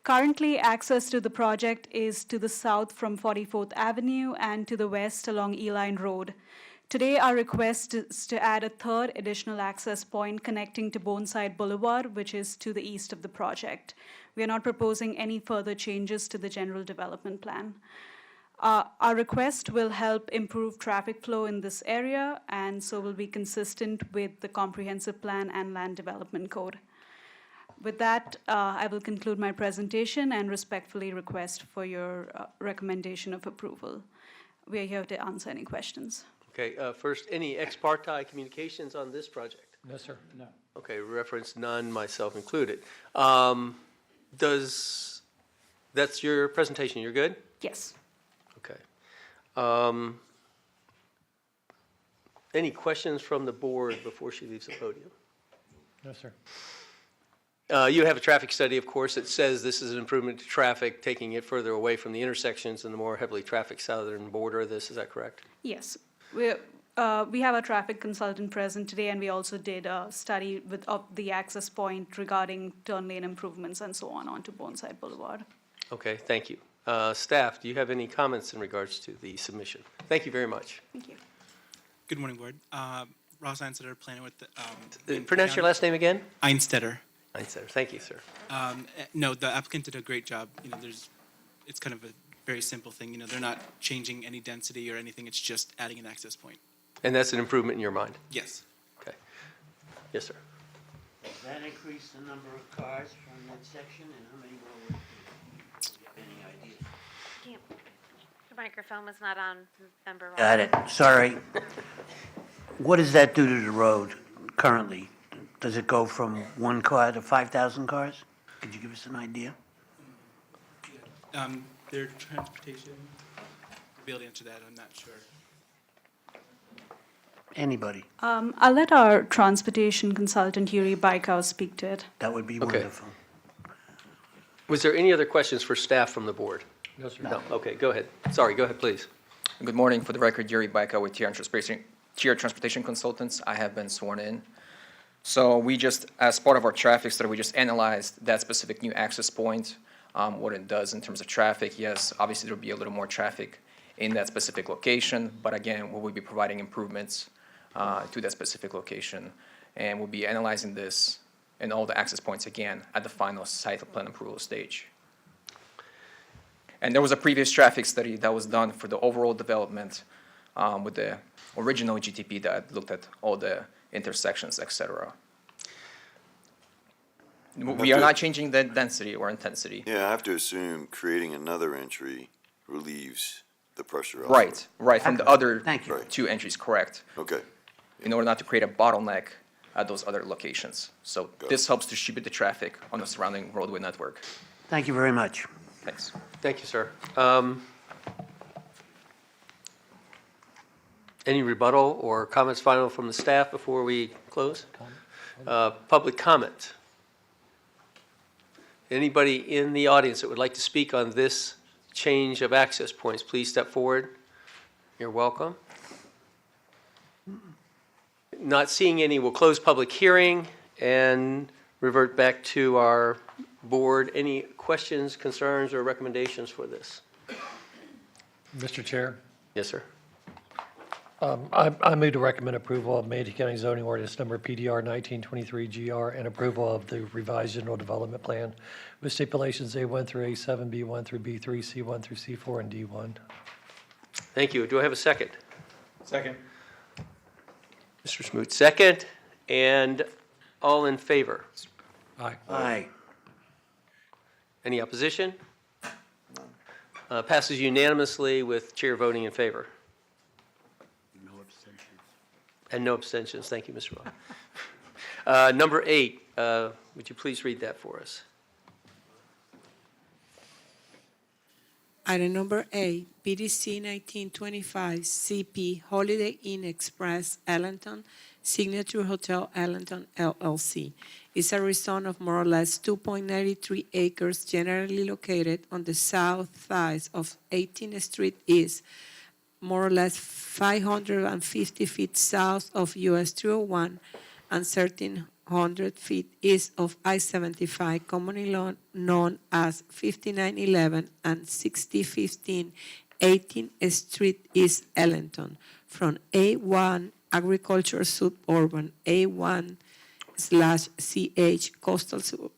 S16: Currently, access to the project is to the south from 44th Avenue and to the west along Eline Road. Today, our request is to add a 3rd additional access point connecting to Burnside Boulevard, which is to the east of the project. We are not proposing any further changes to the general development plan. Our request will help improve traffic flow in this area, and so will be consistent with the comprehensive plan and land development code. With that, I will conclude my presentation and respectfully request for your recommendation of approval. We are here to answer any questions.
S1: Okay, first, any ex parte communications on this project?
S2: No, sir, no.
S1: Okay, reference none, myself included. That's your presentation, you're good?
S16: Yes.
S1: Okay. Any questions from the board before she leaves the podium?
S2: No, sir.
S1: You have a traffic study, of course, that says this is an improvement to traffic, taking it further away from the intersections and the more heavily trafficked southern border of this, is that correct?
S16: Yes. We have a traffic consultant present today, and we also did a study of the access point regarding turn lane improvements and so on onto Burnside Boulevard.
S1: Okay, thank you. Staff, do you have any comments in regards to the submission? Thank you very much.
S16: Thank you.
S18: Good morning, Board. Ross Einstetter, planning with the...
S1: Pronounce your last name again?
S18: Einstetter.
S1: Einstetter, thank you, sir.
S18: No, the applicant did a great job. It's kind of a very simple thing. They're not changing any density or anything. It's just adding an access point.
S1: And that's an improvement in your mind?
S18: Yes.
S1: Okay. Yes, sir.
S4: Does that increase the number of cars from that section, and how many more would do you have any idea?
S15: Your microphone was not on, Member Ross.
S4: Got it, sorry. What does that do to the road currently? Does it go from 1 car to 5,000 cars? Could you give us an idea?
S18: Their transportation, I'll be able to answer that, I'm not sure.
S4: Anybody?
S16: I'll let our transportation consultant, Yuri Baikau, speak to it.
S4: That would be
S1: Okay.
S4: wonderful.
S1: Was there any other questions for staff from the board?
S2: No, sir.
S1: No, okay, go ahead. Sorry, go ahead, please.
S24: Good morning. For the record, Yuri Baika with TR Transportation
S6: tier transportation consultants. I have been sworn in. So we just, as part of our traffic study, we just analyzed that specific new access point, what it does in terms of traffic. Yes, obviously there'll be a little more traffic in that specific location, but again, we will be providing improvements to that specific location. And we'll be analyzing this and all the access points again at the final site plan approval stage. And there was a previous traffic study that was done for the overall development with the original GTP that looked at all the intersections, et cetera. We are not changing the density or intensity.
S9: Yeah, I have to assume creating another entry relieves the pressure.
S6: Right, right, from the other
S4: Thank you.
S6: two entries, correct.
S9: Okay.
S6: In order not to create a bottleneck at those other locations. So this helps distribute the traffic on the surrounding roadway network.
S4: Thank you very much.
S6: Thanks.
S1: Thank you, sir. Any rebuttal or comments final from the staff before we close? Public comment. Anybody in the audience that would like to speak on this change of access points, please step forward. You're welcome. Not seeing any, we'll close public hearing and revert back to our board. Any questions, concerns, or recommendations for this?
S2: Mr. Chair,
S1: Yes, sir.
S2: I move to recommend approval of Manatee County zoning ordinance number PDR 1923 GR and approval of the revised general development plan with stipulations A1 through A7, B1 through B3, C1 through C4, and D1.
S1: Thank you. Do I have a second?
S18: Second.
S1: Mr. Smoot, second. And all in favor?
S2: Aye.
S4: Aye.
S1: Any opposition? Passes unanimously with chair voting in favor. And no abstentions. Thank you, Mr. Roth. Number 8, would you please read that for us?
S7: Item number 8, PDC 1925 CP Holiday Inn Express Allenton, Signature Hotel Allenton LLC. Is a rezone of more or less 2.93 acres generally located on the south side of 18th Street East, more or less 550 feet south of US 301 and 1,300 feet east of I-75, commonly known as 5911 and 6015 18th Street East, Ellington, from A1 Agriculture Suburban, A1/CH Coastal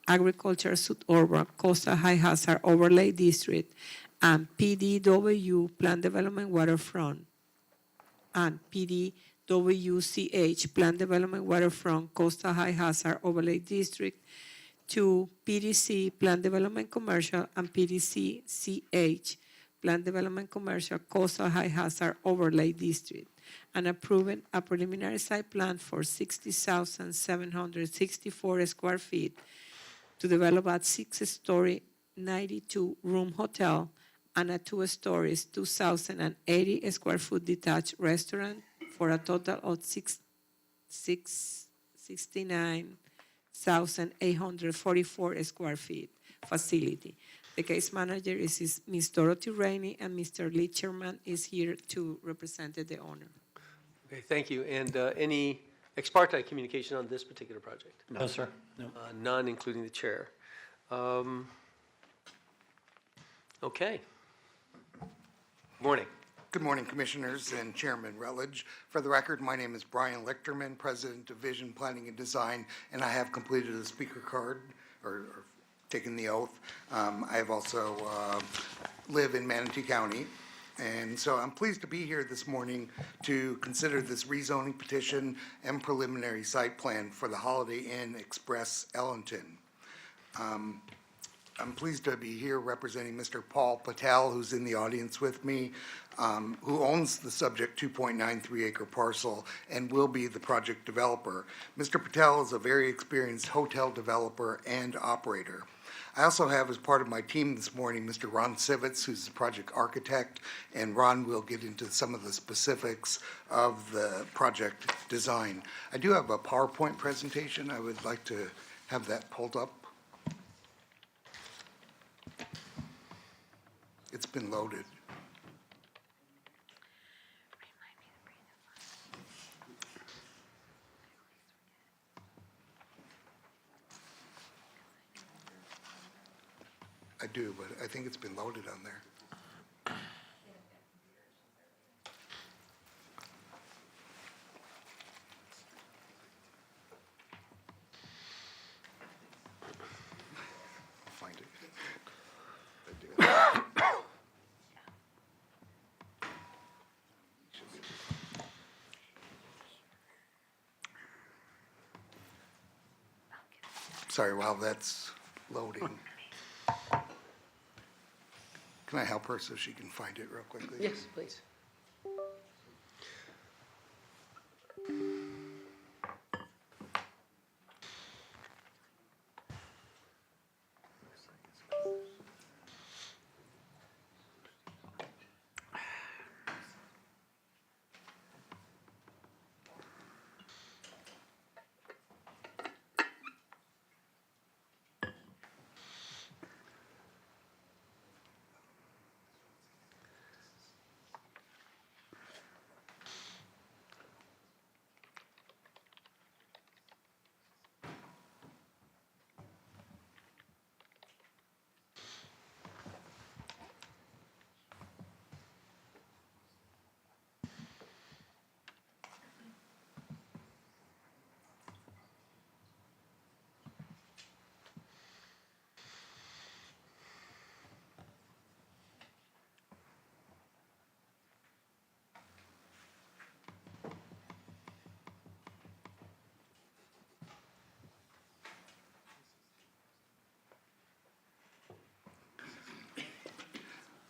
S7: Agriculture Suburban Coastal High Hazard Overlay District, and PDW Plan Development Waterfront, and PDWCH Plan Development Waterfront Coastal High Hazard Overlay District, to PDC Plan Development Commercial and PDC-CH Plan Development Commercial Coastal High Hazard Overlay District, and approving a preliminary site plan for 60,764 square feet to develop a 6-story 92-room hotel and a 2-story 2,080 square foot detached restaurant for a total of 69,844 square feet facility. The case manager is Ms. Dorothy Rainey, and Mr. Lee Chairman is here to represent the owner.
S1: Okay, thank you. And any ex parte communication on this particular project?
S2: No, sir. No.
S1: None, including the chair. Okay. Morning.
S12: Good morning, Commissioners and Chairman Rutledge. For the record, my name is Brian Lichterman, President of Vision Planning and Design, and I have completed a speaker card or taken the oath. I have also live in Manatee County, and so I'm pleased to be here this morning to consider this rezoning petition and preliminary site plan for the Holiday Inn Express Ellington. I'm pleased to be here representing Mr. Paul Patel, who's in the audience with me, who owns the subject 2.93 acre parcel and will be the project developer. Mr. Patel is a very experienced hotel developer and operator. I also have as part of my team this morning, Mr. Ron Sivitz, who's the project architect, and Ron will get into some of the specifics of the project design. I do have a PowerPoint presentation. I would like to have that pulled up. It's been loaded. I do, but I think it's been loaded on there. I'll find it. Sorry, while that's loading. Can I help her so she can find it real quickly?
S1: Yes, please.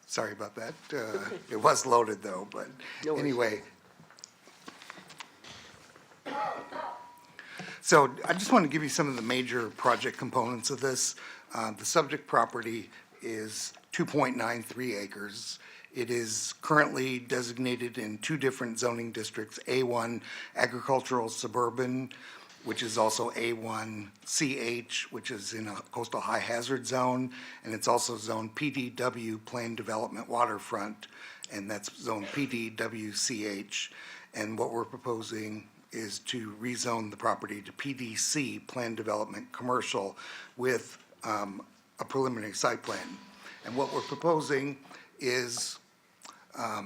S12: Sorry about that. It was loaded though, but
S1: No worries.
S12: anyway. So I just want to give you some of the major project components of this. The subject property is 2.93 acres. It is currently designated in two different zoning districts, A1 Agricultural Suburban, which is also A1 CH, which is in a coastal high hazard zone, and it's also zone PDW Planned Development Waterfront, and that's zone PDWCH. And what we're proposing is to rezone the property to PDC Planned Development Commercial with a preliminary site plan. And what we're proposing is a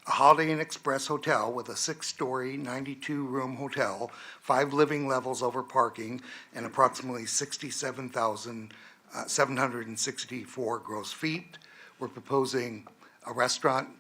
S12: Holiday Inn Express hotel with a 6-story, 92-room hotel, 5 living levels over parking, and approximately 67,764 gross feet. We're proposing a restaurant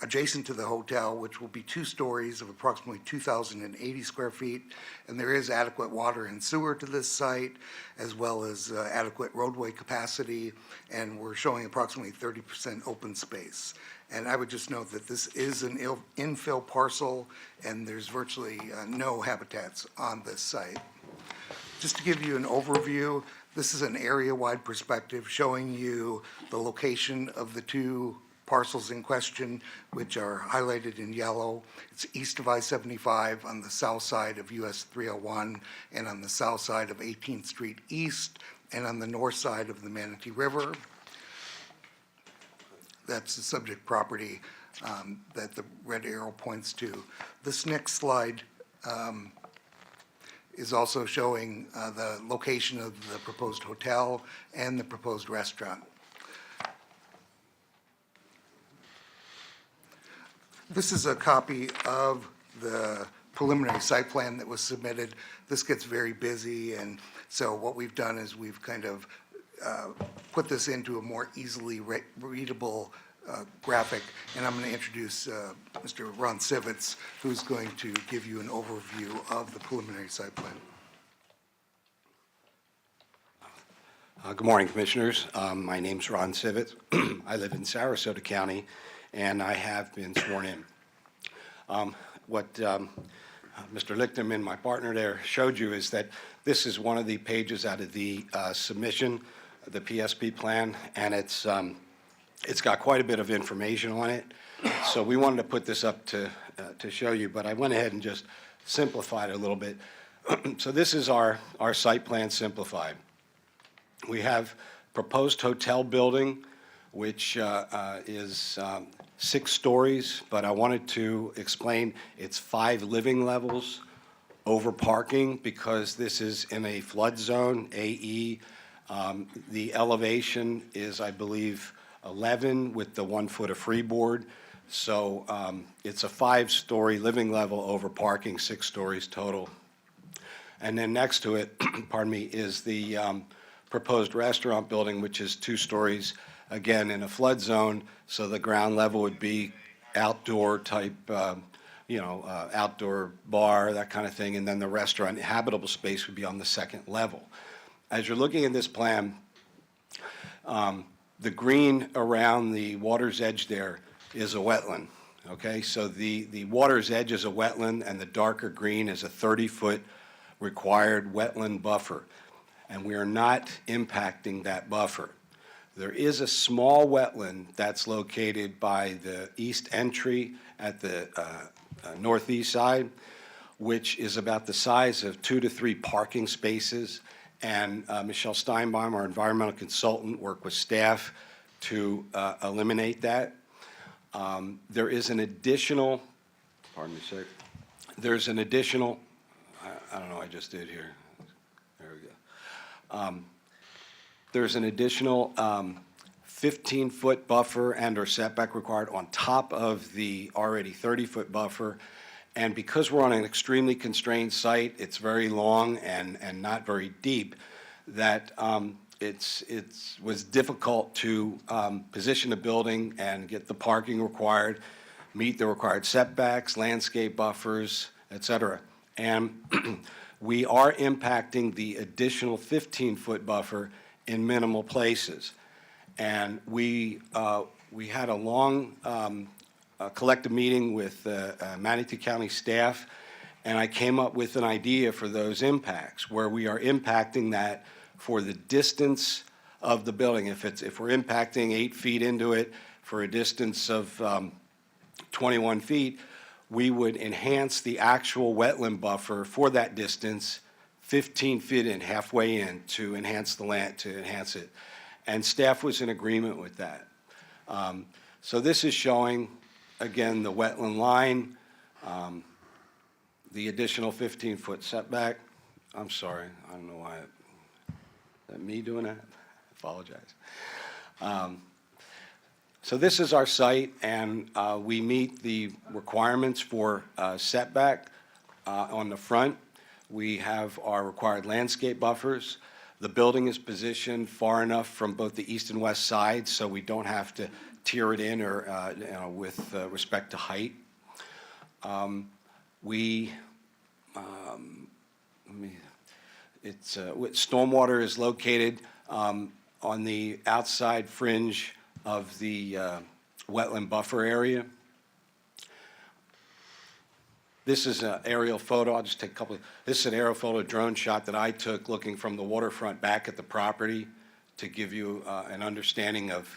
S12: adjacent to the hotel, which will be 2 stories of approximately 2,080 square feet. And there is adequate water and sewer to this site, as well as adequate roadway capacity. And we're showing approximately 30% open space. And I would just note that this is an infill parcel, and there's virtually no habitats on this site. Just to give you an overview, this is an area-wide perspective showing you the location of the 2 parcels in question, which are highlighted in yellow. It's east of I-75 on the south side of US 301 and on the south side of 18th Street East and on the north side of the Manatee River. That's the subject property that the red arrow points to. This next slide is also showing the location of the proposed hotel and the proposed restaurant. This is a copy of the preliminary site plan that was submitted. This gets very busy, and so what we've done is we've kind of put this into a more easily readable graphic, and I'm going to introduce Mr. Ron Sivitz, who's going to give you an overview of the preliminary site plan.
S17: Good morning, Commissioners. My name's Ron Sivitz. I live in Sarasota County, and I have been sworn in. What Mr. Lichterman, my partner there, showed you is that this is one of the pages out of the submission, the PSP plan, and it's got quite a bit of information on it. So we wanted to put this up to show you, but I went ahead and just simplified it a little bit. So this is our site plan simplified. We have proposed hotel building, which is 6 stories, but I wanted to explain it's 5 living levels over parking because this is in a flood zone, AE. The elevation is, I believe, 11 with the 1 foot of freeboard. So it's a 5-story living level over parking, 6 stories total. And then next to it, pardon me, is the proposed restaurant building, which is 2 stories, again, in a flood zone. So the ground level would be outdoor type, outdoor bar, that kind of thing. And then the restaurant habitable space would be on the 2nd level. As you're looking at this plan, the green around the water's edge there is a wetland, okay? So the water's edge is a wetland, and the darker green is a 30-foot required wetland buffer, and we are not impacting that buffer. There is a small wetland that's located by the east entry at the northeast side, which is about the size of 2 to 3 parking spaces. And Michelle Steinbaum, our environmental consultant, worked with staff to eliminate that. There is an additional, pardon me a sec, there's an additional, I don't know what I just did here. There we go. There's an additional 15-foot buffer and/or setback required on top of the already 30-foot buffer. And because we're on an extremely constrained site, it's very long and not very deep, that it was difficult to position the building and get the parking required, meet the required setbacks, landscape buffers, et cetera. And we are impacting the additional 15-foot buffer in minimal places. And we had a long collective meeting with Manatee County staff, and I came up with an idea for those impacts, where we are impacting that for the distance of the building. If we're impacting 8 feet into it for a distance of 21 feet, we would enhance the actual wetland buffer for that distance 15 feet in, halfway in, to enhance the land, to enhance it. And staff was in agreement with that. So this is showing, again, the wetland line, the additional 15-foot setback. I'm sorry, I don't know why. Is that me doing that? I apologize. So this is our site, and we meet the requirements for setback on the front. We have our required landscape buffers. The building is positioned far enough from both the east and west sides, so we don't have to tier it in or with respect to height. Stormwater is located on the outside fringe of the wetland buffer area. This is an aerial photo. I'll just take a couple. This is an aerial photo drone shot that I took looking from the waterfront back at the property to give you an understanding of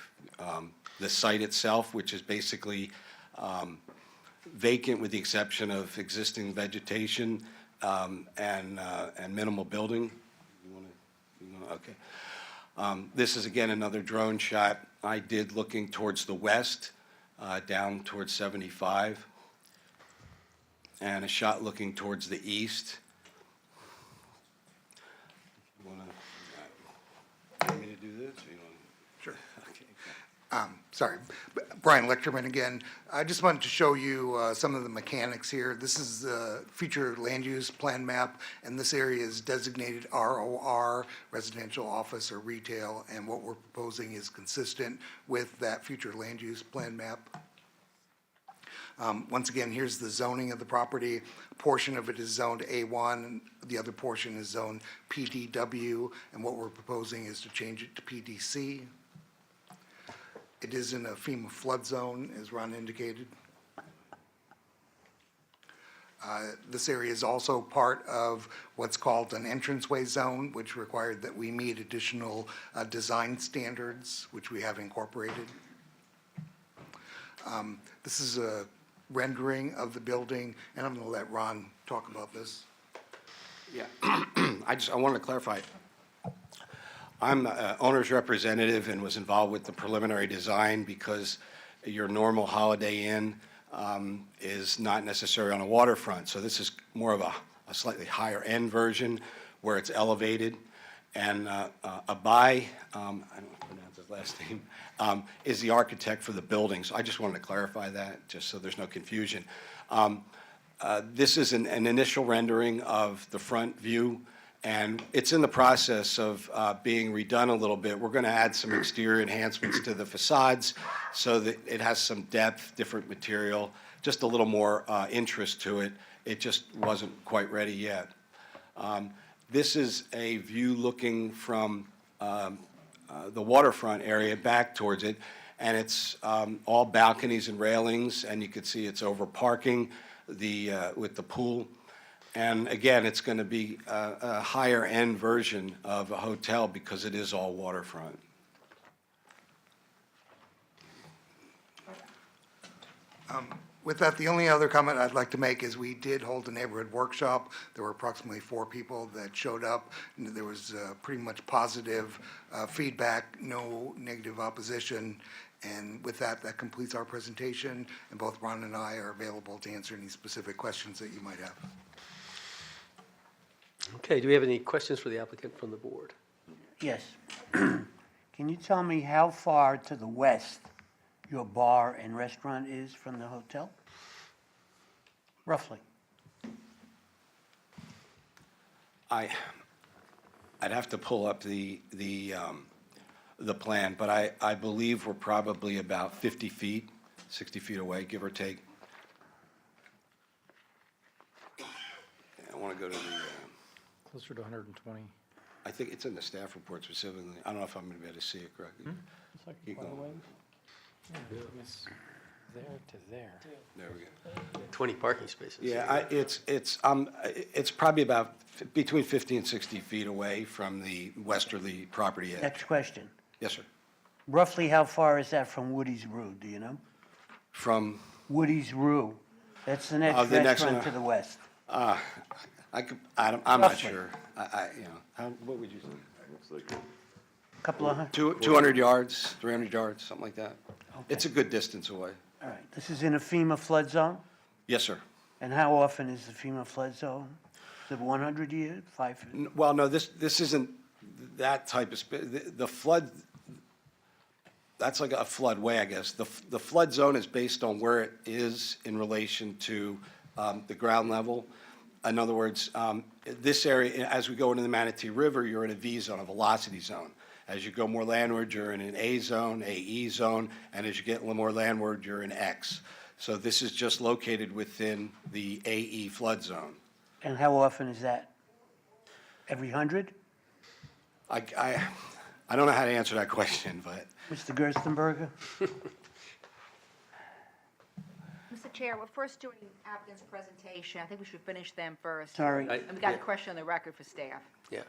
S17: the site itself, which is basically vacant with the exception of existing vegetation and minimal building. Okay. This is again another drone shot I did looking towards the west, down towards 75, and a shot looking towards the east. You want me to do this? Or you want...
S12: Sure. Okay. Sorry, Brian Lecterman again. I just wanted to show you some of the mechanics here. This is the future land use plan map, and this area is designated ROR, residential, office, or retail, and what we're proposing is consistent with that future land use plan map. Once again, here's the zoning of the property. A portion of it is zoned A1, the other portion is zoned PDW, and what we're proposing is to change it to PDC. It is in a FEMA flood zone, as Ron indicated. This area is also part of what's called an entranceway zone, which required that we meet additional design standards, which we have incorporated. This is a rendering of the building, and I'm going to let Ron talk about this.
S17: Yeah, I wanted to clarify. I'm an owner's representative and was involved with the preliminary design because your normal Holiday Inn is not necessarily on a waterfront. So this is more of a slightly higher end version where it's elevated. And Abai, I don't pronounce his last name, is the architect for the building. So I just wanted to clarify that, just so there's no confusion. This is an initial rendering of the front view, and it's in the process of being redone a little bit. We're going to add some exterior enhancements to the facades so that it has some depth, different material, just a little more interest to it. It just wasn't quite ready yet. This is a view looking from the waterfront area back towards it, and it's all balconies and railings, and you can see it's over parking with the pool. And again, it's going to be a higher end version of a hotel because it is all waterfront.
S12: With that, the only other comment I'd like to make is we did hold a neighborhood workshop. There were approximately 4 people that showed up. And there was pretty much positive feedback, no negative opposition. And with that, that completes our presentation. And both Ron and I are available to answer any specific questions that you might have.
S1: Okay, do we have any questions for the applicant from the board?
S4: Yes. Can you tell me how far to the west your bar and restaurant is from the hotel? Roughly.
S17: I'd have to pull up the plan, but I believe we're probably about 50 feet, 60 feet away, give or take. I want to go to the,
S20: Closer to 120.
S17: I think it's in the staff report specifically. I don't know if I'm going to be able to see it correctly.
S20: It's like
S17: Keep
S20: quite a
S17: going.
S20: ways. Yeah, it's there to there.
S17: There we go.
S1: 20 parking spaces.
S17: Yeah, it's probably about between 50 and 60 feet away from the westerly property edge.
S4: Next question.
S17: Yes, sir.
S4: Roughly how far is that from Woody's Rue, do you know?
S17: From,
S4: Woody's Rue. That's the next
S17: the next
S4: restaurant
S17: one.
S4: to the west.
S17: I'm not
S4: Roughly.
S17: sure. What would you say?
S9: Looks like
S4: Couple of,
S17: 200 yards, 300 yards, something like that. It's a good distance away.
S4: all right. This is in a FEMA flood zone?
S17: Yes, sir.
S4: And how often is the FEMA flood zone? Is it 100 years, 5?
S17: Well, no, this isn't that type of, the flood, that's like a floodway, I guess. The flood zone is based on where it is in relation to the ground level. In other words, this area, as we go into the Manatee River, you're in a V zone, a velocity zone. As you go more landward, you're in an A zone, AE zone, and as you get a little more landward, you're in X. So this is just located within the AE flood zone.
S4: And how often is that? Every 100?
S17: I don't know how to answer that question, but
S4: Mr. Gerstenberger?
S10: Mr. Chair, we're first doing applicant's presentation. I think we should finish them first.
S4: Sorry.
S10: And we got a question on the record for staff.
S1: Yeah,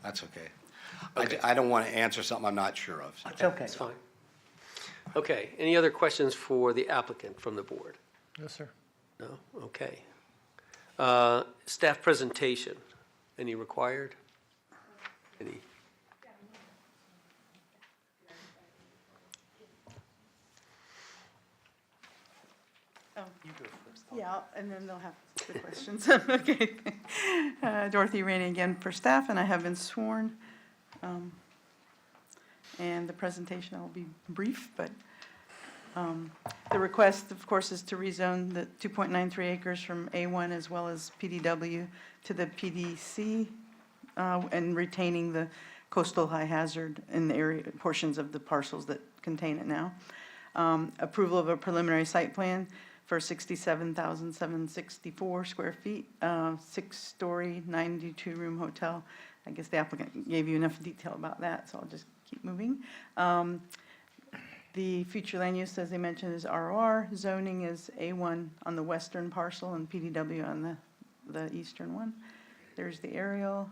S17: that's okay. I don't want to answer something I'm not sure of. So.
S4: It's okay.
S1: that's fine. Okay, any other questions for the applicant from the board?
S2: Yes, sir.
S1: No? Okay. Staff presentation, any required? Any?
S8: Yeah, and then they'll have the questions. Okay. Dorothy Rainey again for staff, and I have been sworn. And the presentation will be brief, but the request, of course, is to rezone the 2.93 acres from A1 as well as PDW to the PDC and retaining the coastal high hazard in the area, portions of the parcels that contain it now. Approval of a preliminary site plan for 67,764 square feet, 6-story, 92-room hotel. I guess the applicant gave you enough detail about that, so I'll just keep moving. The future land use, as they mentioned, is ROR. Zoning is A1 on the western parcel and PDW on the eastern one. There's the aerial.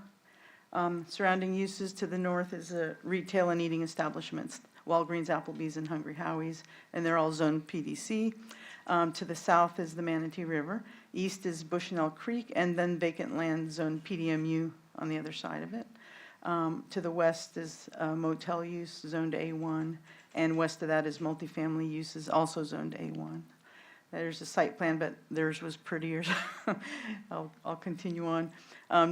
S8: Surrounding uses to the north is retail and eating establishments, Walgreens, Applebee's, and Hungry Howie's, and they're all zoned PDC. To the south is the Manatee River. East is Bushnell Creek, and then vacant land zoned PDMU on the other side of it. To the west is motel use zoned A1, and west of that is multifamily uses also zoned A1. There's a site plan, but theirs was prettier. I'll continue on.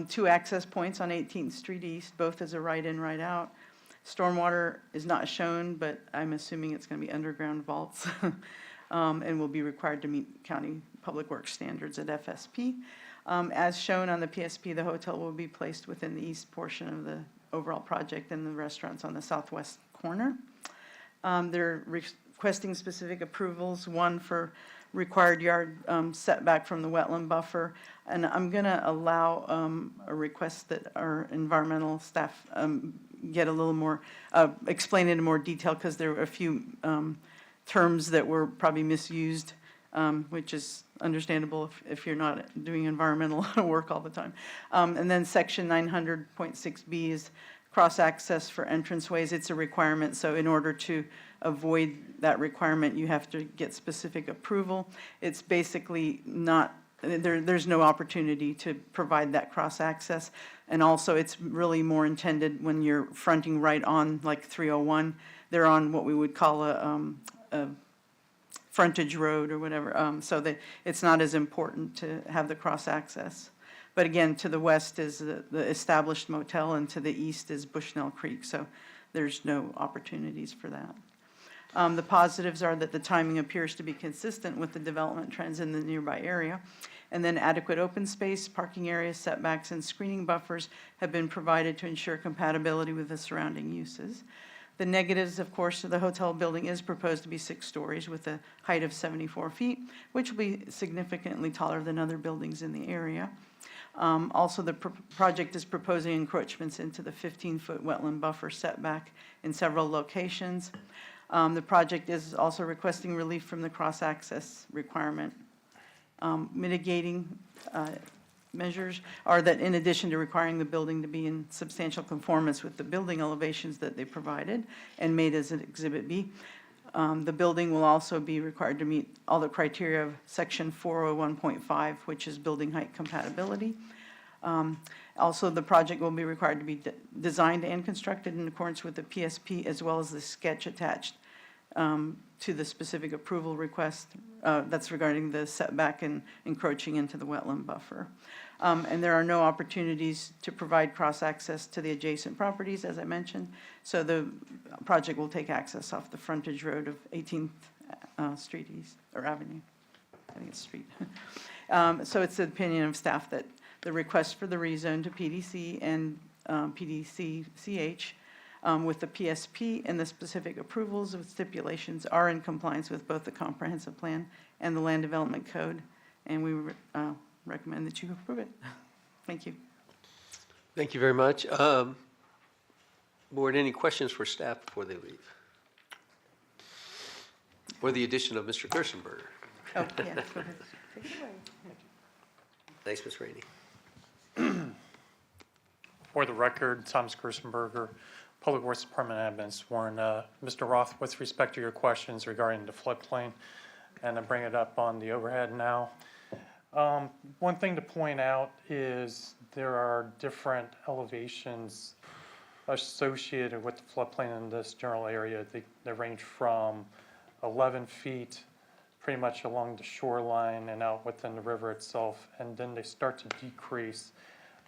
S8: 2 access points on 18th Street East, both as a right-in, right-out. Stormwater is not shown, but I'm assuming it's going to be underground vaults and will be required to meet county public works standards at FSP. As shown on the PSP, the hotel will be placed within the east portion of the overall project and the restaurants on the southwest corner. They're requesting specific approvals, one for required yard setback from the wetland buffer. And I'm going to allow a request that our environmental staff get a little more, explain it in more detail, because there were a few terms that were probably misused, which is understandable if you're not doing environmental work all the time. And then section 900.6B is cross-access for entranceways. It's a requirement, so in order to avoid that requirement, you have to get specific approval. It's basically not, there's no opportunity to provide that cross-access. And also, it's really more intended when you're fronting right on, like 301. They're on what we would call a frontage road or whatever, so that it's not as important to have the cross-access. But again, to the west is the established motel, and to the east is Bushnell Creek, so there's no opportunities for that. The positives are that the timing appears to be consistent with the development trends in the nearby area. And then adequate open space, parking areas, setbacks, and screening buffers have been provided to ensure compatibility with the surrounding uses. The negatives, of course, the hotel building is proposed to be 6 stories with a height of 74 feet, which will be significantly taller than other buildings in the area. Also, the project is proposing encroachments into the 15-foot wetland buffer setback in several locations. The project is also requesting relief from the cross-access requirement. Mitigating measures are that in addition to requiring the building to be in substantial conformance with the building elevations that they provided and made as an Exhibit B, the building will also be required to meet all the criteria of Section 401.5, which is building height compatibility. Also, the project will be required to be designed and constructed in accordance with the PSP, as well as the sketch attached to the specific approval request that's regarding the setback and encroaching into the wetland buffer. And there are no opportunities to provide cross-access to the adjacent properties, as I mentioned. So the project will take access off the frontage road of 18th Street East, or Avenue. I think it's street. So it's the opinion of staff that the request for the rezone to PDC and PDC-CH with the PSP and the specific approvals with stipulations are in compliance with both the comprehensive plan and the land development code. And we recommend that you approve it. Thank you.
S1: Thank you very much. Board, any questions for staff before they leave? Or the addition of Mr. Kirstenberger?
S8: Oh, yeah, go ahead. Take it away.
S1: Thanks, Ms. Rainey.
S2: For the record, Thomas Gerstenberger, Public Works Department, I have been sworn. Mr. Roth, with respect to your questions regarding the floodplain, and I bring it up on the overhead now. One thing to point out is there are different elevations associated with the floodplain in this general area. They range from 11 feet pretty much along the shoreline and out within the river itself, and then they start to decrease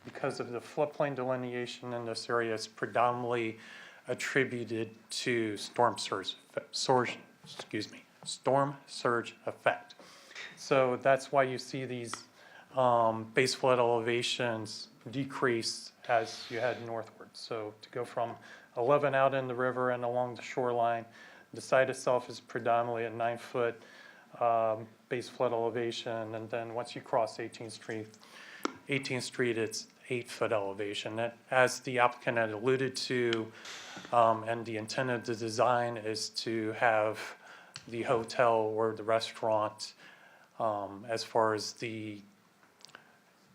S2: because of the floodplain delineation in this area is predominantly attributed to storm surge effect. So that's why you see these base flood elevations decrease as you head northward. So to go from 11 out in the river and along the shoreline, the site itself is predominantly a 9-foot base flood elevation, and then once you cross 18th Street, it's 8-foot elevation. That, as the applicant had alluded to, and the intent of the design is to have the hotel or the restaurant, as far as the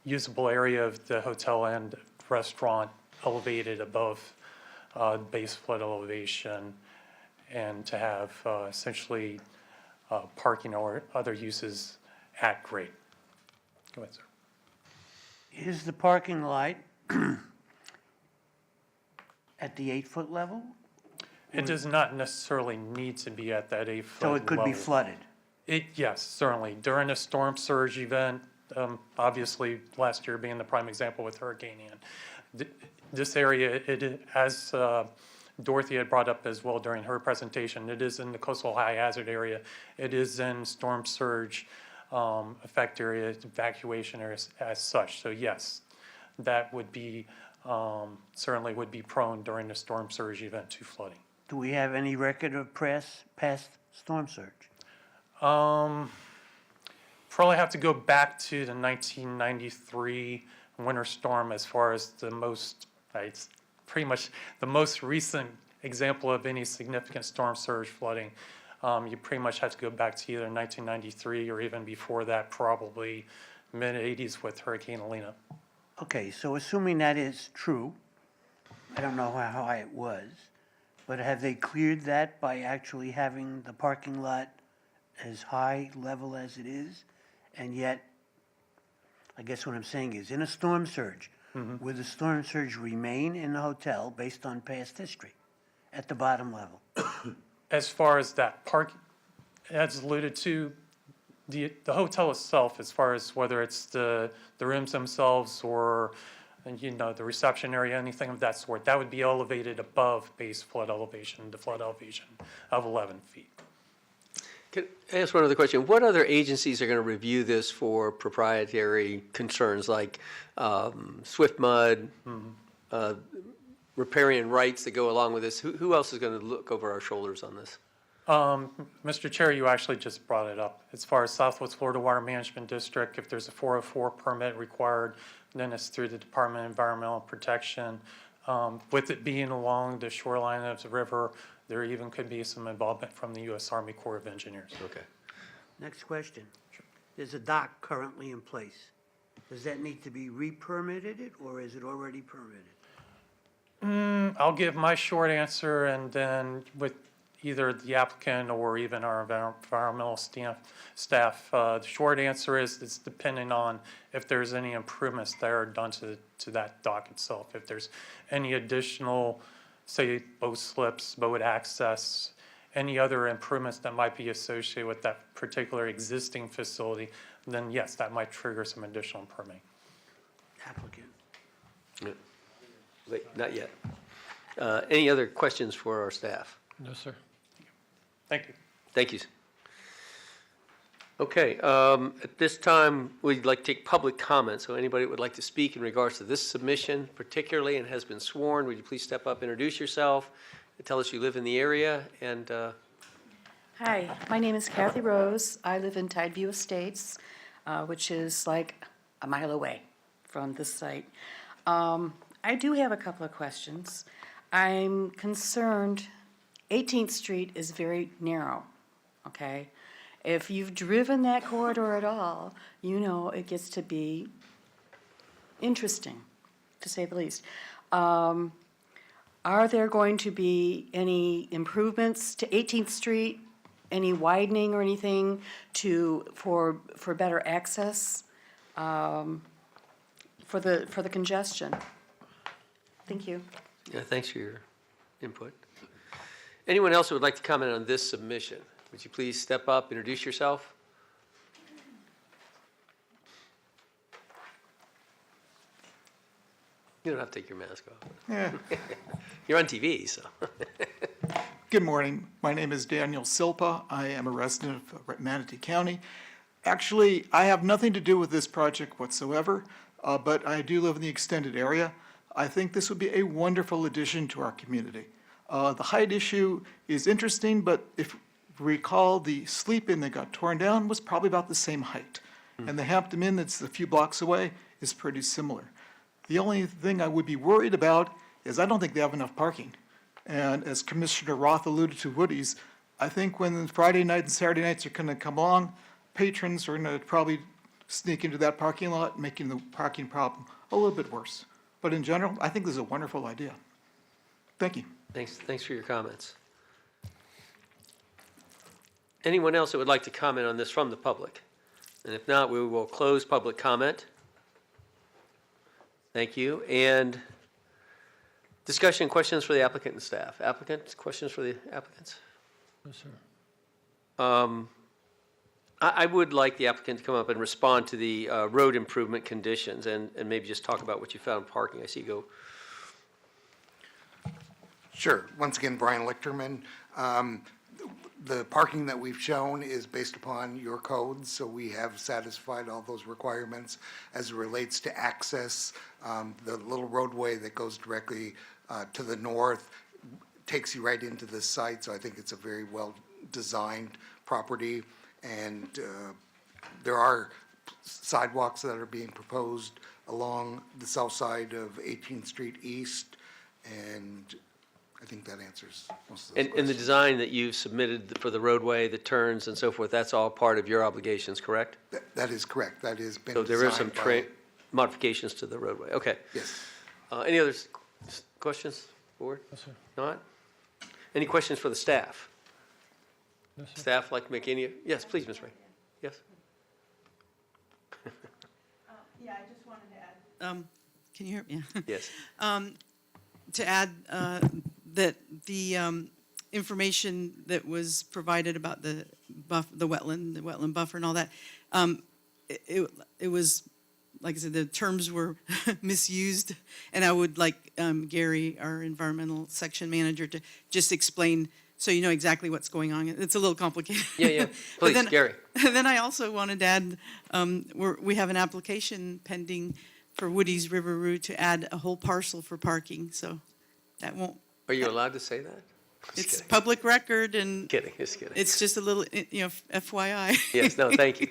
S2: usable area of the hotel and restaurant, elevated above base flood elevation, and to have essentially parking or other uses at grade. Go ahead, sir.
S4: Is the parking lot at the 8-foot level?
S2: It does not necessarily need to be at that 8-foot
S4: So it could be
S2: level.
S4: flooded?
S2: Yes, certainly. During a storm surge event, obviously last year being the prime example with Hurricane Ian, this area, as Dorothy had brought up as well during her presentation, it is in the coastal high hazard area. It is in storm surge effect area, evacuation areas as such. So yes, that would be, certainly would be prone during the storm surge event to flooding.
S4: Do we have any record of past storm surge?
S2: Probably have to go back to the 1993 winter storm as far as the most, it's pretty much the most recent example of any significant storm surge flooding. You pretty much have to go back to either 1993 or even before that, probably mid-'80s with Hurricane Helena.
S4: Okay, so assuming that is true, I don't know how high it was, but have they cleared that by actually having the parking lot as high level as it is? And yet, I guess what I'm saying is, in a storm surge, would the storm surge remain in the hotel based on past history at the bottom level?
S2: As far as that park, as alluded to, the hotel itself, as far as whether it's the rooms themselves or, you know, the reception area, anything of that sort, that would be elevated above base flood elevation, the flood elevation of 11 feet.
S1: Can I ask one other question? What other agencies are going to review this for proprietary concerns like swift mud, riparian rights that go along with this? Who else is going to look over our shoulders on this?
S2: Mr. Chair, you actually just brought it up. As far as Southwest Florida Water Management District, if there's a 404 permit required, then it's through the Department of Environmental Protection. With it being along the shoreline of the river, there even could be some involvement from the U.S. Army Corps of Engineers.
S1: Okay.
S4: Next question. There's a dock currently in place. Does that need to be re-permitted, or is it already permitted?
S2: I'll give my short answer, and then with either the applicant or even our environmental staff, the short answer is it's dependent on if there's any improvements that are done to that dock itself. If there's any additional, say, boat slips, boat access, any other improvements that might be associated with that particular existing facility, then yes, that might trigger some additional permitting.
S4: Applicant.
S1: Yeah. Wait, not yet. Any other questions for our staff?
S2: No, sir. Thank you.
S1: Thank you. Okay, at this time, we'd like to take public comment. So anybody that would like to speak in regards to this submission particularly and has been sworn, would you please step up, introduce yourself, and tell us you live in the area, and
S3: Hi, my name is Kathy Rose. I live in Tideview Estates, which is like a mile away from this site. I do have a couple of questions. I'm concerned, 18th Street is very narrow, okay? If you've driven that corridor at all, you know it gets to be interesting, to say the least. Are there going to be any improvements to 18th Street, any widening or anything for better access for the congestion? Thank you.
S1: yeah, thanks for your input. Anyone else who would like to comment on this submission? Would you please step up, introduce yourself? You don't have to take your mask off.
S19: Yeah.
S1: You're on TV, so.
S19: Good morning. My name is Daniel Silpa. I am a resident of Manatee County. Actually, I have nothing to do with this project whatsoever, but I do live in the extended area. I think this would be a wonderful addition to our community. The height issue is interesting, but if you recall, the Sleep Inn that got torn down was probably about the same height. And the Hampton Inn that's a few blocks away is pretty similar. The only thing I would be worried about is I don't think they have enough parking. And as Commissioner Roth alluded to Woody's, I think when Friday night and Saturday nights are going to come along, patrons are going to probably sneak into that parking lot, making the parking problem a little bit worse. But in general, I think this is a wonderful idea. Thank you.
S1: Thanks for your comments. Anyone else that would like to comment on this from the public? And if not, we will close public comment. Thank you. And discussion, questions for the applicant and staff. Applicant, questions for the applicants?
S2: Yes, sir.
S1: I would like the applicant to come up and respond to the road improvement conditions and maybe just talk about what you found parking. I see you go.
S12: Sure. Once again, Brian Lichterman. The parking that we've shown is based upon your codes, so we have satisfied all those requirements as it relates to access. The little roadway that goes directly to the north takes you right into the site, so I think it's a very well-designed property. And there are sidewalks that are being proposed along the south side of 18th Street East, and I think that answers most of those
S1: And the design that you've submitted for the roadway, the turns and so forth, that's all part of your obligations, correct?
S12: That is correct. That has been
S1: So there is some
S12: designed by-
S1: modifications to the roadway. Okay.
S12: Yes.
S1: Any other questions, board?
S2: Yes, sir.
S1: Not? Any questions for the staff? Staff like to make any, yes, please, Ms. Ray. Yes?
S8: Yeah, I just wanted to add. Can you hear me?
S1: Yes.
S8: To add that the information that was provided about the wetland buffer and all that, it was, like I said, the terms were misused, and I would like Gary, our environmental section manager, to just explain so you know exactly what's going on. It's a little complicated.
S1: Yeah. Please, Gary.
S8: Then I also wanted to add, we have an application pending for Woody's River Route to add a whole parcel for parking, so that won't.
S1: Are you allowed to say that?
S8: It's public record, and
S1: Kidding, just kidding.
S8: it's just a little, FYI.
S1: Yes, no, thank you.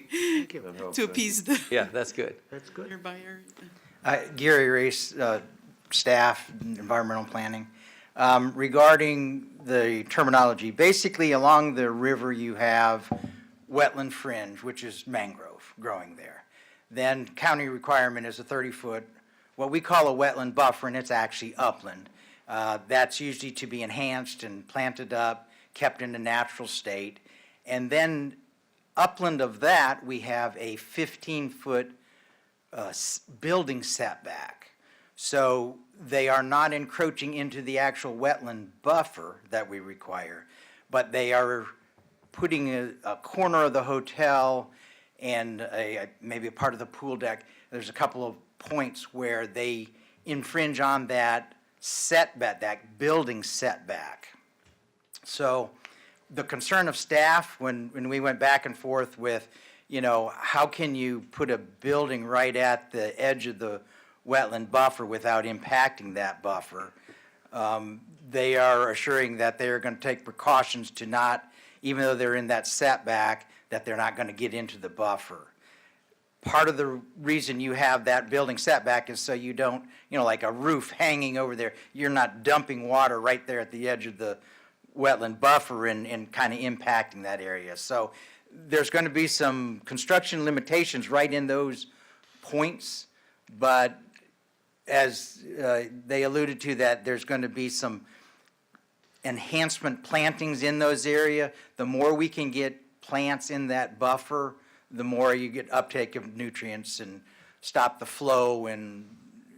S8: To appease the.
S1: Yeah, that's good.
S4: That's good.
S8: Your buyer.
S5: Gary Race, staff, environmental planning. Regarding the terminology, basically along the river you have wetland fringe, which is mangrove growing there. Then county requirement is a 30-foot, what we call a wetland buffer, and it's actually upland. That's usually to be enhanced and planted up, kept in a natural state. And then upland of that, we have a 15-foot building setback. So they are not encroaching into the actual wetland buffer that we require, but they are putting a corner of the hotel and maybe a part of the pool deck. There's a couple of points where they infringe on that setback, that building setback. So the concern of staff when we went back and forth with, how can you put a building right at the edge of the wetland buffer without impacting that buffer? They are assuring that they are going to take precautions to not, even though they're in that setback, that they're not going to get into the buffer. Part of the reason you have that building setback is so you don't, like a roof hanging over there, you're not dumping water right there at the edge of the wetland buffer and kind of impacting that area. So there's going to be some construction limitations right in those points, but as they alluded to, that there's going to be some enhancement plantings in those areas. The more we can get plants in that buffer, the more you get uptake of nutrients and stop the flow and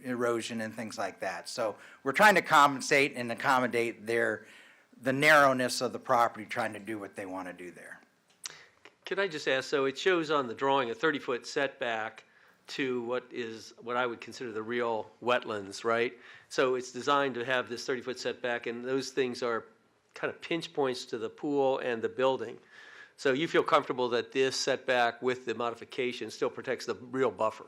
S5: erosion and things like that. So we're trying to compensate and accommodate the narrowness of the property, trying to do what they want to do there.
S1: Could I just ask, so it shows on the drawing a 30-foot setback to what I would consider the real wetlands, right? So it's designed to have this 30-foot setback, and those things are kind of pinch points to the pool and the building. So you feel comfortable that this setback with the modification still protects the real buffer?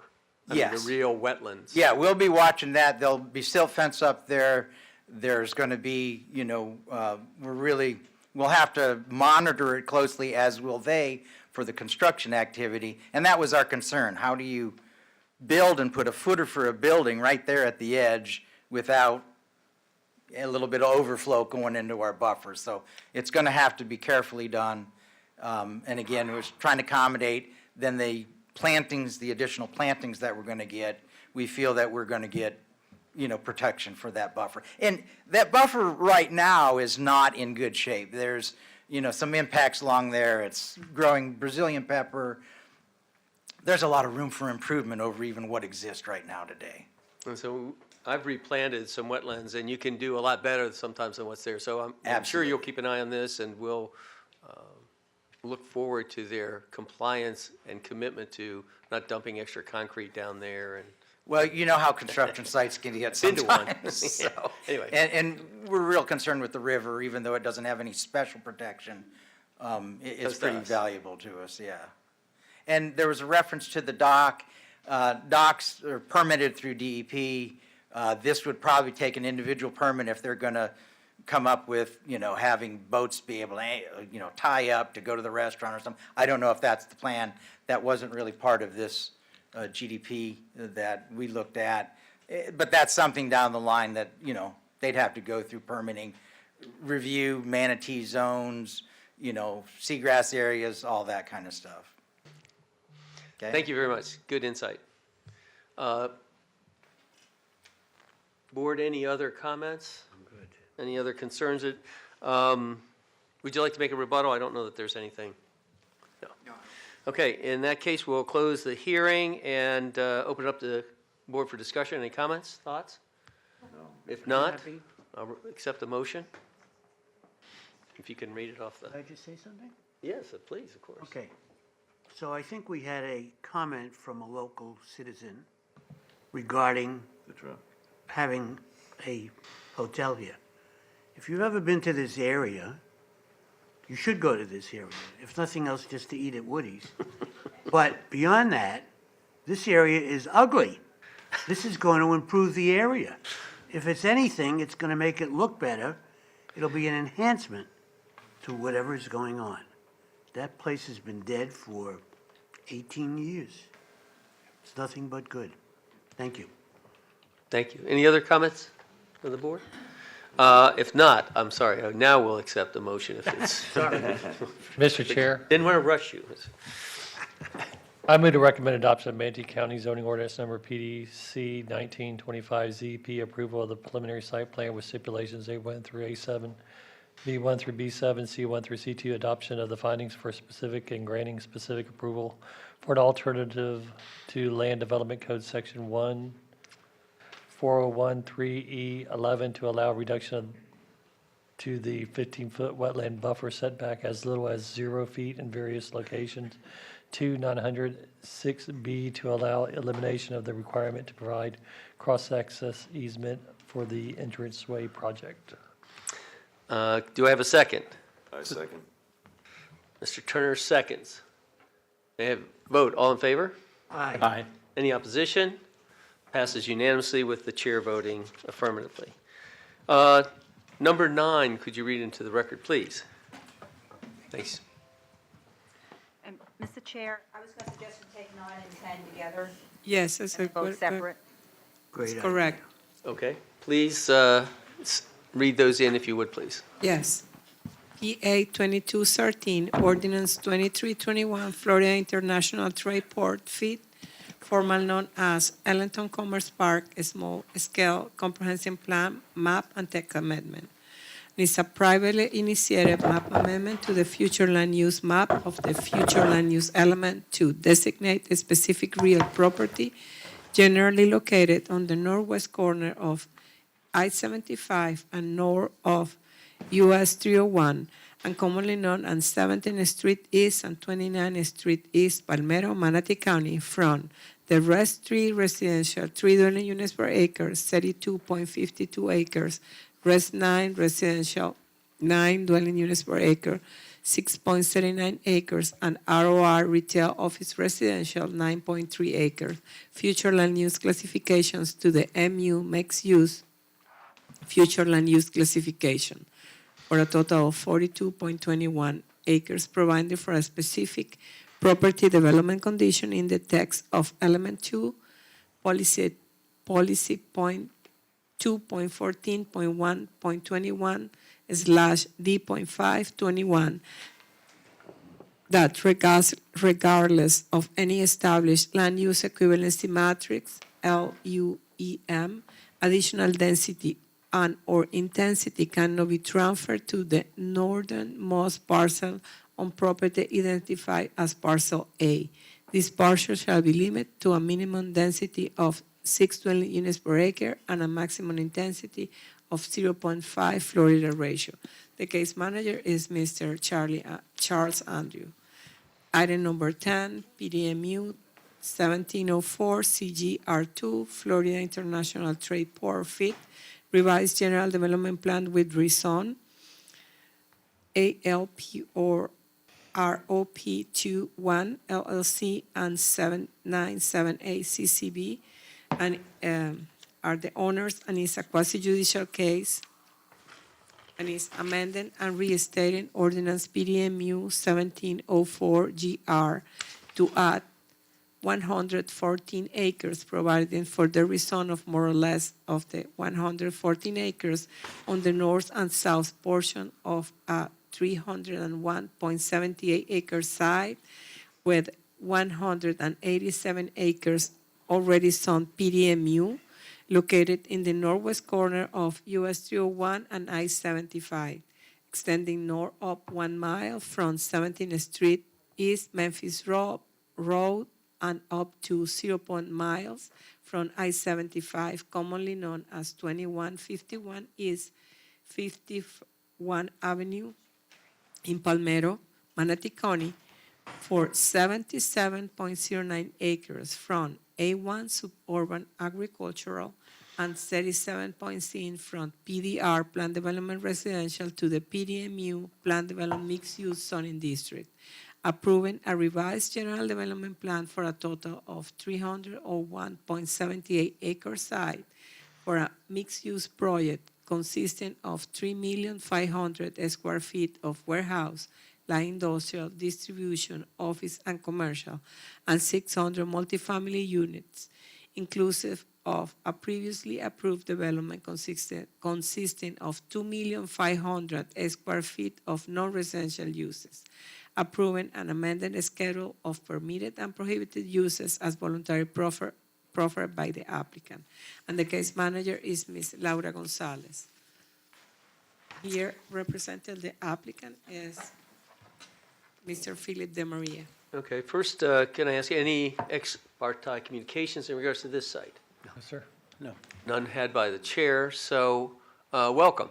S5: Yes.
S1: The real wetlands?
S5: Yeah, we'll be watching that. There'll be silt fence up there. There's going to be, we'll have to monitor it closely, as will they, for the construction activity. And that was our concern. How do you build and put a footer for a building right there at the edge without a little bit of overflow going into our buffer? So it's going to have to be carefully done. And again, we're trying to accommodate then the plantings, the additional plantings that we're going to get. We feel that we're going to get, protection for that buffer. And that buffer right now is not in good shape. There's, some impacts along there. It's growing Brazilian pepper. There's a lot of room for improvement over even what exists right now today.
S1: And so I've replanted some wetlands, and you can do a lot better sometimes than what's there. So I'm sure you'll keep an eye on this, and we'll look forward to their compliance and commitment to not dumping extra concrete down there and.
S5: Well, you know how construction sites can get
S1: Been to one.
S5: sometimes.
S1: Yeah.
S5: So,
S1: Anyway.
S5: and we're real concerned with the river, even though it doesn't have any special protection. It's
S1: Does to
S5: pretty
S1: us.
S5: valuable to us, yeah. And there was a reference to the dock. Docks are permitted through DEP. This would probably take an individual permit if they're gonna come up with, having boats be able to, tie up to go to the restaurant or something. I don't know if that's the plan. That wasn't really part of this GDP that we looked at. But that's something down the line that, they'd have to go through permitting, review manatee zones, seagrass areas, all that kind of stuff. Okay?
S1: Thank you very much. Good insight. Board, any other comments? I'm good. Any other concerns? Would you like to make a rebuttal? I don't know that there's anything. No. Okay, in that case, we'll close the hearing and open it up to the board for discussion. Any comments, thoughts?
S4: No.
S1: If not, I'll accept the motion. If you can read it off the.
S4: Did I just say something?
S1: Yes, please, of course.
S4: Okay. So I think we had a comment from a local citizen regarding having a hotel here. If you've ever been to this area, you should go to this area, if nothing else, just to eat at Woody's. But beyond that, this area is ugly. This is going to improve the area. If it's anything, it's going to make it look better. It'll be an enhancement to whatever is going on. That place has been dead for 18 years. It's nothing but good. Thank you.
S1: Thank you. Any other comments from the board? If not, I'm sorry, now we'll accept the motion if it's.
S2: Mr. Chair,
S1: Didn't want to rush you.
S2: I move to recommend adoption of Manatee County zoning ordinance number PDC 1925 ZP, approval of the preliminary site plan with stipulations A1 through A7, B1 through B7, C1 through C2, adoption of the findings for specific and granting specific approval for an alternative to Land Development Code Section 14013E11 to allow reduction to the 15-foot wetland buffer setback as little as 0 feet in various locations. 906B to allow elimination of the requirement to provide cross-access easement for the entranceway project.
S1: Do I have a second?
S9: I second.
S1: Mr. Turner seconds. May I have a vote? All in favor?
S4: Aye.
S2: Aye.
S1: Any opposition? Passes unanimously with the chair voting affirmatively. Number 9, could you read into the record, please? Thanks.
S10: And, Mr. Chair, I was going to suggest you take 9 and 10 together,
S7: Yes, that's a
S10: and vote
S7: good.
S10: separate.
S4: Great idea.
S7: Correct.
S1: Okay, please read those in if you would, please.
S7: Yes. PA 2213, Ordinance 2321, Florida International Trade Port FIT, formerly known as Ellenton Commerce Park, a small-scale comprehensive plan, map, and text amendment. It's a privately initiated map amendment to the future land use map of the future land use element to designate a specific real property generally located on the northwest corner of I-75 and north of US 301, and commonly known as 17th Street East and 29th Street East, Palmetto, Manatee County, from the Res 3 residential, 3 dwelling units per acre, 32.52 acres, Res 9 residential, 9 dwelling units per acre, 6.79 acres, and ROR retail office residential, 9.3 acres. Future land use classifications to the MU mixed use future land use classification, for a total of 42.21 acres, provided for a specific property development condition in the text of element 2, policy point 2.14.1.21 /D.521, that regardless of any established land use equivalency matrix, LUEM, additional density and or intensity cannot be transferred to the northernmost parcel on property identified as parcel A. This parcel shall be limited to a minimum density of 6 dwelling units per acre and a maximum intensity of 0.5 Florida ratio. The case manager is Mr. Charles Andrew. Item number 10, PDMU 1704 CGR2, Florida International Trade Port FIT, revised general development plan with rezone, ALP or ROP21 LLC and 7978 CCB, and are the owners, and is a quasi-judicial case, and is amending and restating ordinance PDMU 1704 GR to add 114 acres, providing for the rezone of more or less of the 114 acres on the north and south portion of a 301.78 acre site with 187 acres already zoned PDMU, located in the northwest corner of US 301 and I-75, extending north up 1 mile from 17th Street East Memphis Road and up to 0. miles from I-75, commonly known as 2151 East 51 Avenue in Palmetto, Manatee County, for 77.09 acres from A1 suburban agricultural and 37.6 from PDR, Plan Development Residential, to the PDMU, Plan Development Mixed Use Zoning District, approving a revised general development plan for a total of 301.78 acre site for a mixed-use project consisting of 3,500,000 square feet of warehouse, light industrial, distribution, office, and commercial, and 600 multifamily units, inclusive of a previously approved development consisting of 2,500,000 square feet of non-residential uses, approving an amended schedule of permitted and prohibited uses as voluntary proffered by the applicant. And the case manager is Ms. Laura Gonzalez. Here, representing the applicant is Mr. Philip De Maria.
S1: Okay, first, can I ask you any ex parte communications in regards to this site?
S2: No, sir. No.
S1: None had by the chair, so welcome.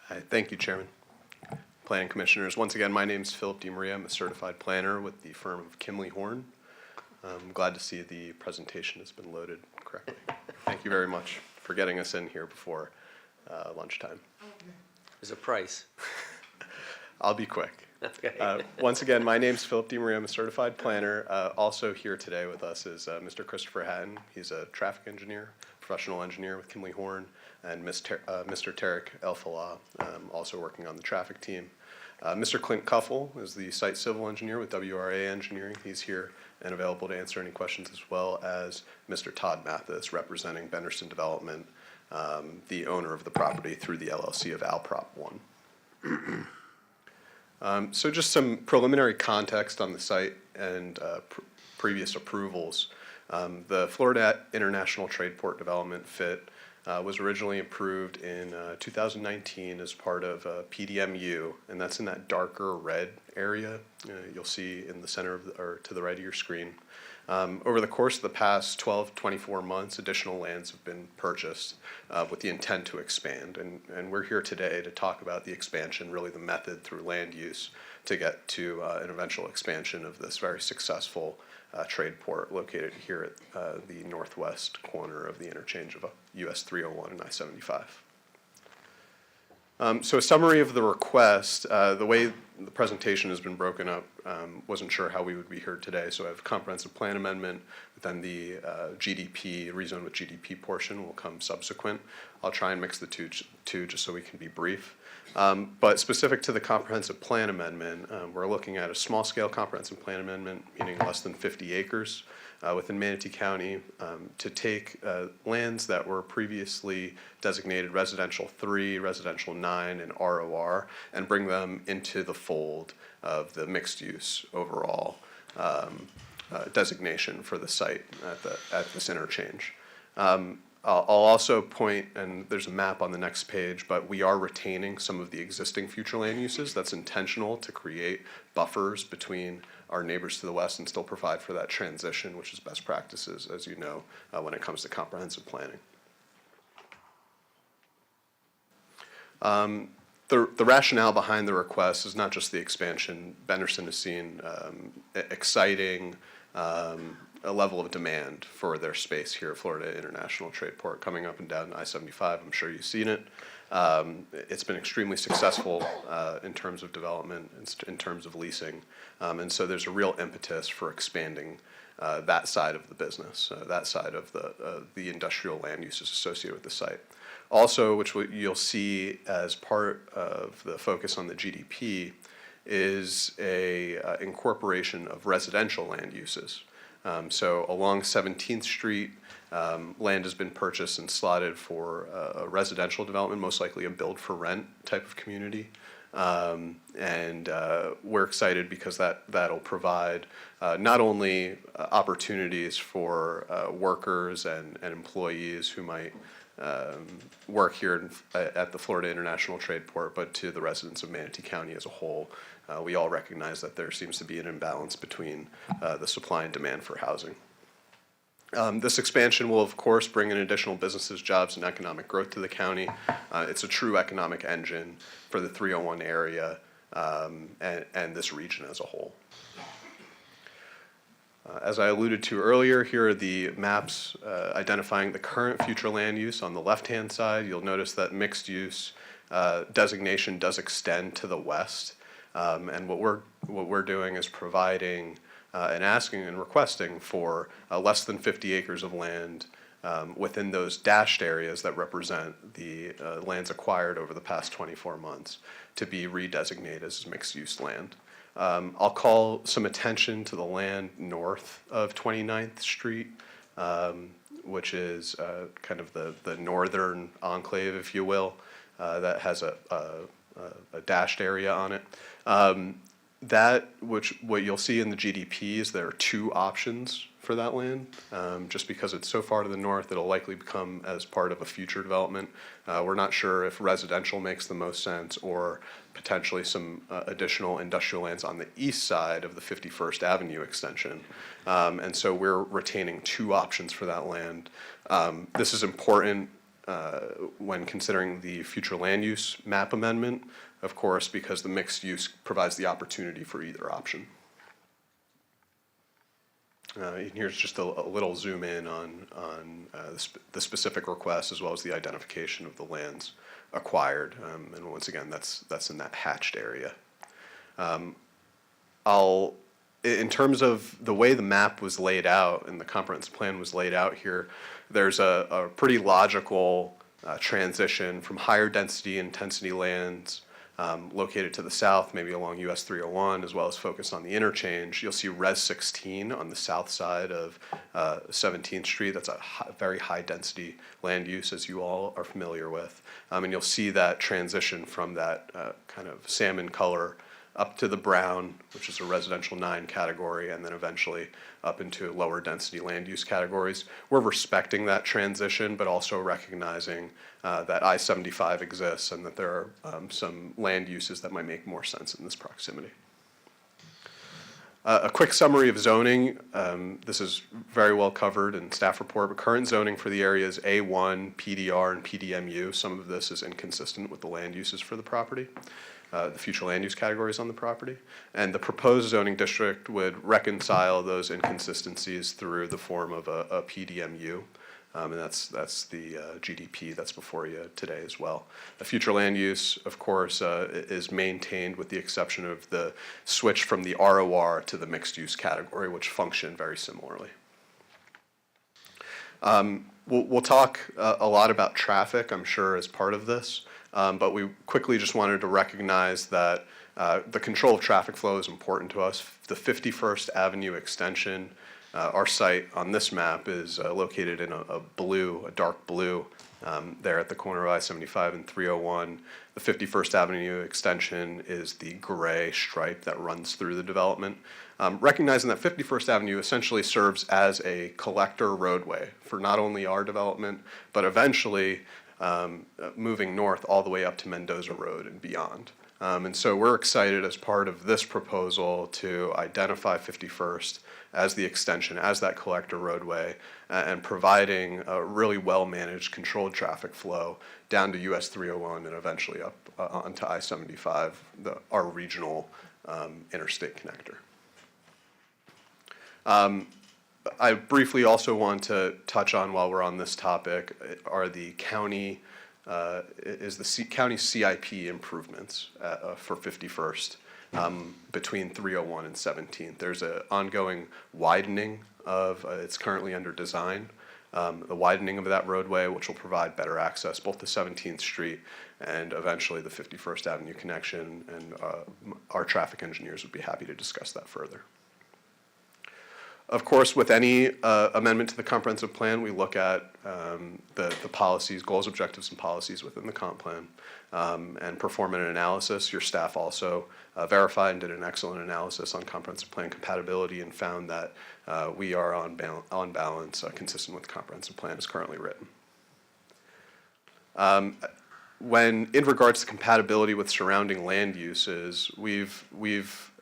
S11: Hi, thank you, Chairman. Planning Commissioners, once again, my name is Philip DeMaria. I'm a certified planner with the firm of Kimley Horn. I'm glad to see the presentation has been loaded correctly. Thank you very much for getting us in here before lunchtime.
S1: There's a price.
S11: I'll be quick.
S1: Okay.
S11: Once again, my name's Philip DeMaria. I'm a certified planner. Also here today with us is Mr. Christopher Hatton. He's a traffic engineer, professional engineer with Kimley Horn, and Mr. Tarek El-Falah, also working on the traffic team. Mr. Clint Cuffle is the site civil engineer with WRA Engineering. He's here and available to answer any questions, as well as Mr. Todd Mathis, representing Benderson Development, the owner of the property through the LLC of Alprop 1. So just some preliminary context on the site and previous approvals. The Florida International Trade Port Development FIT was originally approved in 2019 as part of PDMU, and that's in that darker red area you'll see in the center of or to the right of your screen. Over the course of the past 12-24 months, additional lands have been purchased with the intent to expand, and we're here today to talk about the expansion, really the method through land use to get to an eventual expansion of this very successful trade port located here at the northwest corner of the interchange of US 301 and I-75. So a summary of the request, the way the presentation has been broken up, wasn't sure how we would be here today, so I have a comprehensive plan amendment, then the GDP, rezone with GDP portion will come subsequent. I'll try and mix the two just so we can be brief. But specific to the comprehensive plan amendment, we're looking at a small-scale comprehensive plan amendment, meaning less than 50 acres within Manatee County, to take lands that were previously designated residential 3, residential 9, and ROR, and bring them into the fold of the mixed-use overall designation for the site at this interchange. I'll also point, and there's a map on the next page, but we are retaining some of the existing future land uses. That's intentional to create buffers between our neighbors to the west and still provide for that transition, which is best practices, as you know, when it comes to comprehensive planning. the rationale behind the request is not just the expansion. Benderson has seen exciting a level of demand for their space here at Florida International Trade Port coming up and down I-75. I'm sure you've seen it. It's been extremely successful in terms of development, in terms of leasing, and so there's a real impetus for expanding that side of the business, that side of the industrial land uses associated with the site. Also, which you'll see as part of the focus on the GDP, is a incorporation of residential land uses. So along 17th Street, land has been purchased and slotted for a residential development, most likely a build-for-rent type of community. And we're excited because that'll provide not only opportunities for workers and employees who might work here at the Florida International Trade Port, but to the residents of Manatee County as a whole. We all recognize that there seems to be an imbalance between the supply and demand for housing. This expansion will, of course, bring in additional businesses, jobs, and economic growth to the county. It's a true economic engine for the 301 area and this region as a whole. As I alluded to earlier, here are the maps identifying the current future land use. On the left-hand side, you'll notice that mixed use designation does extend to the west. And what we're doing is providing and asking and requesting for less than 50 acres of land within those dashed areas that represent the lands acquired over the past 24 months to be redesignated as mixed-use land. I'll call some attention to the land north of 29th Street, which is kind of the northern enclave, if you will, that has a dashed area on it. What you'll see in the GDPs, there are two options for that land. Just because it's so far to the north, it'll likely become as part of a future development. We're not sure if residential makes the most sense or potentially some additional industrial lands on the east side of the 51st Avenue extension. And so we're retaining two options for that land. This is important when considering the future land use map amendment, of course, because the mixed use provides the opportunity for either option. And here's just a little zoom in on the specific request as well as the identification of the lands acquired. And once again, that's in that hatched area. In terms of the way the map was laid out and the comprehensive plan was laid out here, there's a pretty logical transition from higher density intensity lands located to the south, maybe along US 301, as well as focused on the interchange. You'll see Res 16 on the south side of 17th Street. That's a very high density land use, as you all are familiar with. And you'll see that transition from that kind of salmon color up to the brown, which is a residential 9 category, and then eventually up into lower density land use categories. We're respecting that transition, but also recognizing that I-75 exists and that there are some land uses that might make more sense in this proximity. A quick summary of zoning. This is very well covered in staff report, but current zoning for the area is A1, PDR, and PDMU. Some of this is inconsistent with the land uses for the property. The future land use categories on the property. And the proposed zoning district would reconcile those inconsistencies through the form of a PDMU. And that's the GDP that's before you today as well. The future land use, of course, is maintained with the exception of the switch from the ROR to the mixed use category, which function very similarly. We'll talk a lot about traffic, I'm sure, as part of this. But we quickly just wanted to recognize that the control of traffic flow is important to us. The 51st Avenue extension, our site on this map is located in a dark blue, there at the corner of I-75 and 301. The 51st Avenue extension is the gray stripe that runs through the development. Recognizing that 51st Avenue essentially serves as a collector roadway for not only our development, but eventually moving north all the way up to Mendoza Road and beyond. And so we're excited as part of this proposal to identify 51st as the extension, as that collector roadway, and providing a really well-managed, controlled traffic flow down to US 301 and eventually up onto I-75, our regional interstate connector. I briefly also want to touch on, while we're on this topic, are the county, county CIP improvements for 51st between 301 and 17th. There's an ongoing widening of, it's currently under design, the widening of that roadway, which will provide better access both to 17th Street and eventually the 51st Avenue connection, and our traffic engineers would be happy to discuss that further. Of course, with any amendment to the comprehensive plan, we look at the policies, goals, objectives, and policies within the comp plan and perform an analysis. Your staff also verified and did an excellent analysis on comprehensive plan compatibility and found that we are on balance consistent with the comprehensive plan as currently written. When in regards to compatibility with surrounding land uses, we've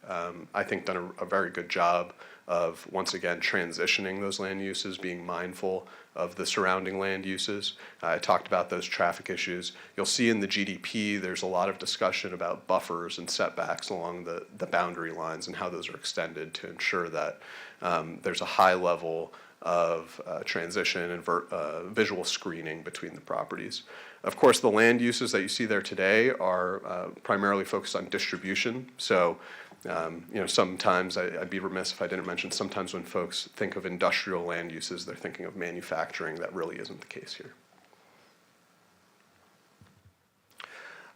S11: I think done a very good job of, once again, transitioning those land uses, being mindful of the surrounding land uses. I talked about those traffic issues. You'll see in the GDP there's a lot of discussion about buffers and setbacks along the boundary lines and how those are extended to ensure that there's a high level of transition and visual screening between the properties. Of course, the land uses that you see there today are primarily focused on distribution. So sometimes I'd be remiss if I didn't mention, sometimes when folks think of industrial land uses, they're thinking of manufacturing. That really isn't the case here.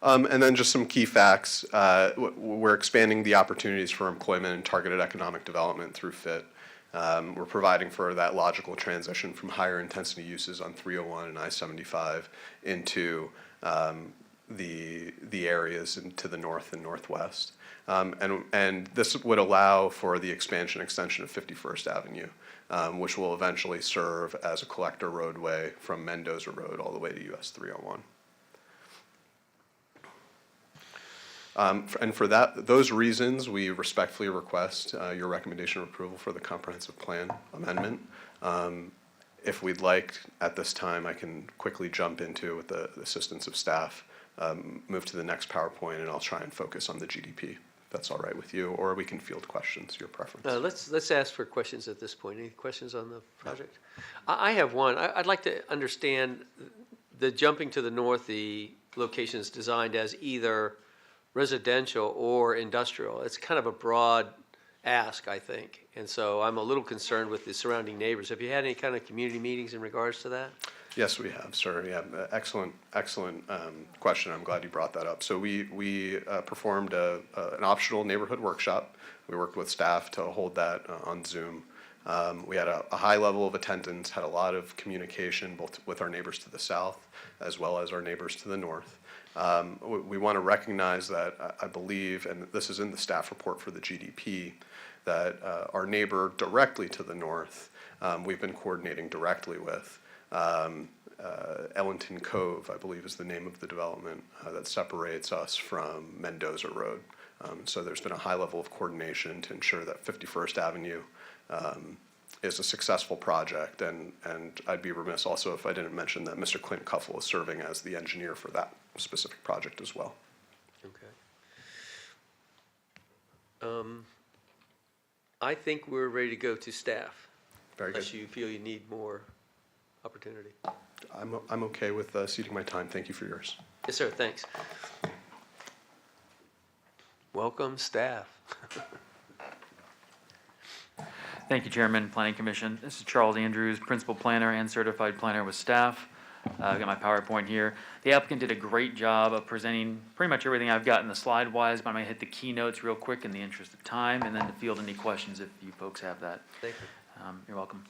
S11: And then just some key facts. We're expanding the opportunities for employment and targeted economic development through FIT. We're providing for that logical transition from higher intensity uses on 301 and I-75 into the areas to the north and northwest. And this would allow for the expansion extension of 51st Avenue, which will eventually serve as a collector roadway from Mendoza Road all the way to US 301. And for those reasons, we respectfully request your recommendation of approval for the comprehensive plan amendment. If we'd like, at this time, I can quickly jump into, with the assistance of staff, move to the next PowerPoint, and I'll try and focus on the GDP. If that's all right with you, or we can field questions, your preference.
S1: Let's ask for questions at this point. Any questions on the project? I have one. I'd like to understand the jumping to the north, the location is designed as either residential or industrial. It's kind of a broad ask, I think. And so I'm a little concerned with the surrounding neighbors. Have you had any kind of community meetings in regards to that?
S11: Yes, we have, sir. Yeah, excellent question. I'm glad you brought that up. So we performed an optional neighborhood workshop. We worked with staff to hold that on Zoom. We had a high level of attendance, had a lot of communication both with our neighbors to the south as well as our neighbors to the north. We want to recognize that I believe, and this is in the staff report for the GDP, that our neighbor directly to the north, we've been coordinating directly with. Ellington Cove, I believe, is the name of the development that separates us from Mendoza Road. So there's been a high level of coordination to ensure that 51st Avenue is a successful project, and I'd be remiss also if I didn't mention that Mr. Clint Cuffle is serving as the engineer for that specific project as well.
S1: Okay. I think we're ready to go to staff.
S11: Very good.
S1: Unless you feel you need more opportunity.
S11: I'm okay with ceding my time. Thank you for yours.
S1: Yes, sir. Thanks. Welcome, staff.
S14: Thank you, Chairman, Planning Commission. This is Charles Andrews, Principal Planner and Certified Planner with staff. I've got my PowerPoint here. The applicant did a great job of presenting pretty much everything I've got in the slide-wise, but I'm going to hit the keynotes real quick in the interest of time, and then to field any questions if you folks have that.
S1: Thank you.
S14: You're welcome.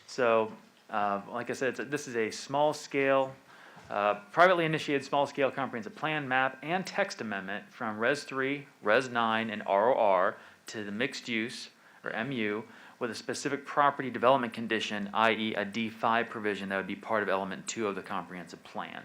S14: So, like I said, this is a small-scale, privately initiated small-scale comprehensive plan, map, and text amendment from Res 3, Res 9, and ROR to the mixed use, or MU, with a specific property development condition, i.e. a D5 provision that would be part of element 2 of the comprehensive plan.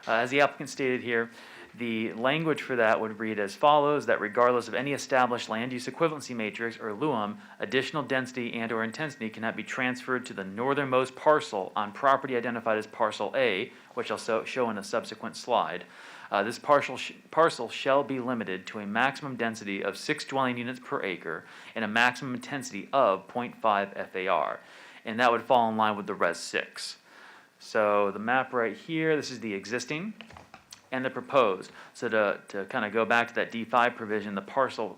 S14: As the applicant stated here, The language for that would read as follows, that regardless of any established land use equivalency matrix or LUM, additional density and/or intensity cannot be transferred to the northernmost parcel on property identified as parcel A, which I'll show in a subsequent slide. This parcel shall be limited to a maximum density of 6 dwelling units per acre and a maximum intensity of 0.5 FAR. And that would fall in line with the Res 6. So the map right here, this is the existing and the proposed. So to kind of go back to that D5 provision, the parcel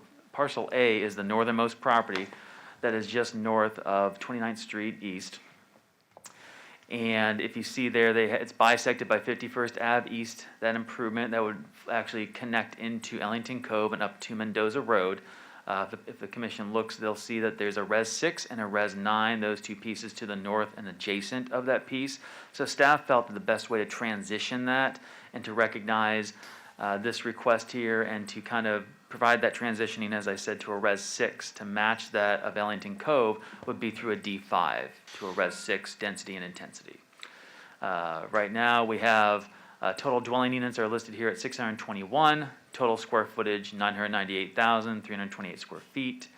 S14: A is the northernmost property that is just north of 29th Street East. And if you see there, it's bisected by 51st Ave East, that improvement that would actually connect into Ellington Cove and up to Mendoza Road. If the commission looks, they'll see that there's a Res 6 and a Res 9, those two pieces to the north and adjacent of that piece. So staff felt that the best way to transition that and to recognize this request here and to kind of provide that transitioning, as I said, to a Res 6 to match that of Ellington Cove would be through a D5 to a Res 6 density and intensity. Right now we have total dwelling units are listed here at 621, total square footage 998,328 square feet.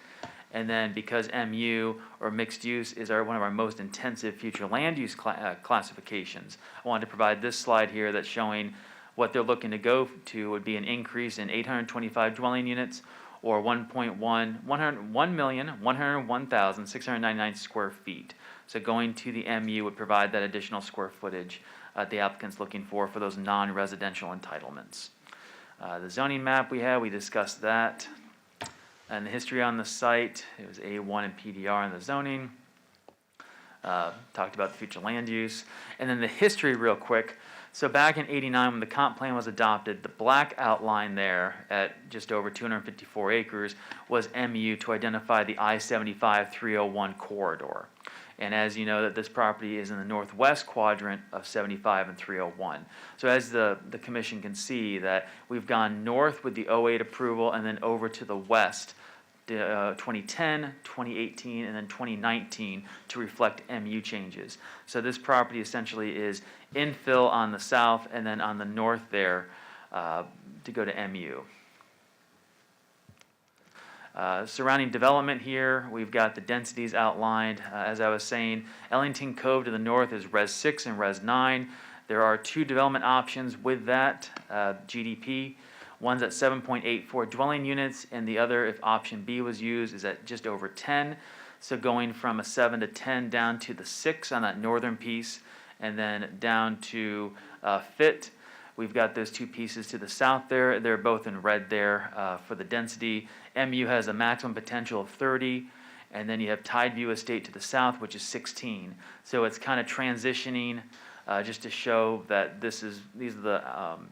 S14: And then because MU or mixed use is one of our most intensive future land use classifications, I wanted to provide this slide here that's showing what they're looking to go to would be an increase in 825 dwelling units or 1,101,699 square feet. So going to the MU would provide that additional square footage the applicant's looking for those non-residential entitlements. The zoning map we discussed that. And the history on the site, it was A1 and PDR in the zoning. Talked about the future land use. And then the history real quick. So back in '89 when the comp plan was adopted, the black outline there at just over 254 acres was MU to identify the I-75-301 corridor. And as you know, that this property is in the northwest quadrant of 75 and 301. So as the commission can see that we've gone north with the 08 approval and then over to the west, 2010, 2018, and then 2019 to reflect MU changes. So this property essentially is infill on the south and then on the north there to go to MU. Surrounding development here, we've got the densities outlined. As I was saying, Ellington Cove to the north is Res 6 and Res 9. There are two development options with that GDP. One's at 7.84 dwelling units, and the other, if option B was used, is at just over 10. So going from a 7 to 10 down to the 6 on that northern piece, and then down to Fit. We've got those two pieces to the south there. They're both in red there for the density. MU has a maximum potential of 30, and then you have Tideview Estate to the south, which is 16. So it's kind of transitioning just to show that these are the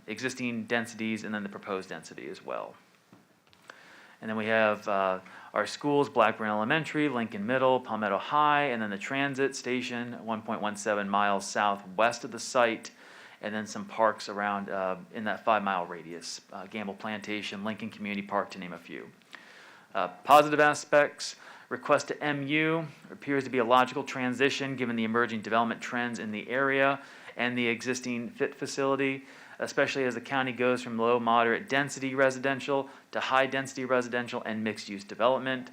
S14: existing densities and then the proposed density as well. And then we have our schools, Blackburn Elementary, Lincoln Middle, Palmetto High, and then the transit station, 1.17 miles southwest of the site, and then some parks around in that 5-mile radius, Gamble Plantation, Lincoln Community Park, to name a few. Positive aspects, request to MU appears to be a logical transition given the emerging development trends in the area and the existing FIT facility, especially as the county goes from low, moderate density residential to high density residential and mixed use development.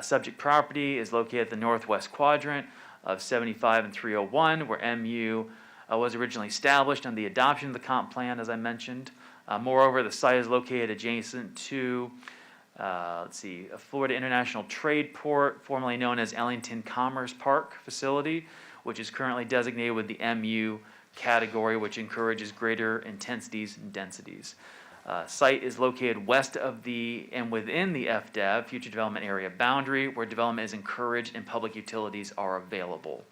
S14: Subject property is located at the northwest quadrant of 75 and 301, where MU was originally established on the adoption of the comp plan, as I mentioned. Moreover, the site is located adjacent to a Florida International Trade Port, formerly known as Ellington Commerce Park facility, which is currently designated with the MU category, which encourages greater intensities and densities. Site is located west of and within the FDAV, Future Development Area boundary, where development is encouraged and public utilities are available.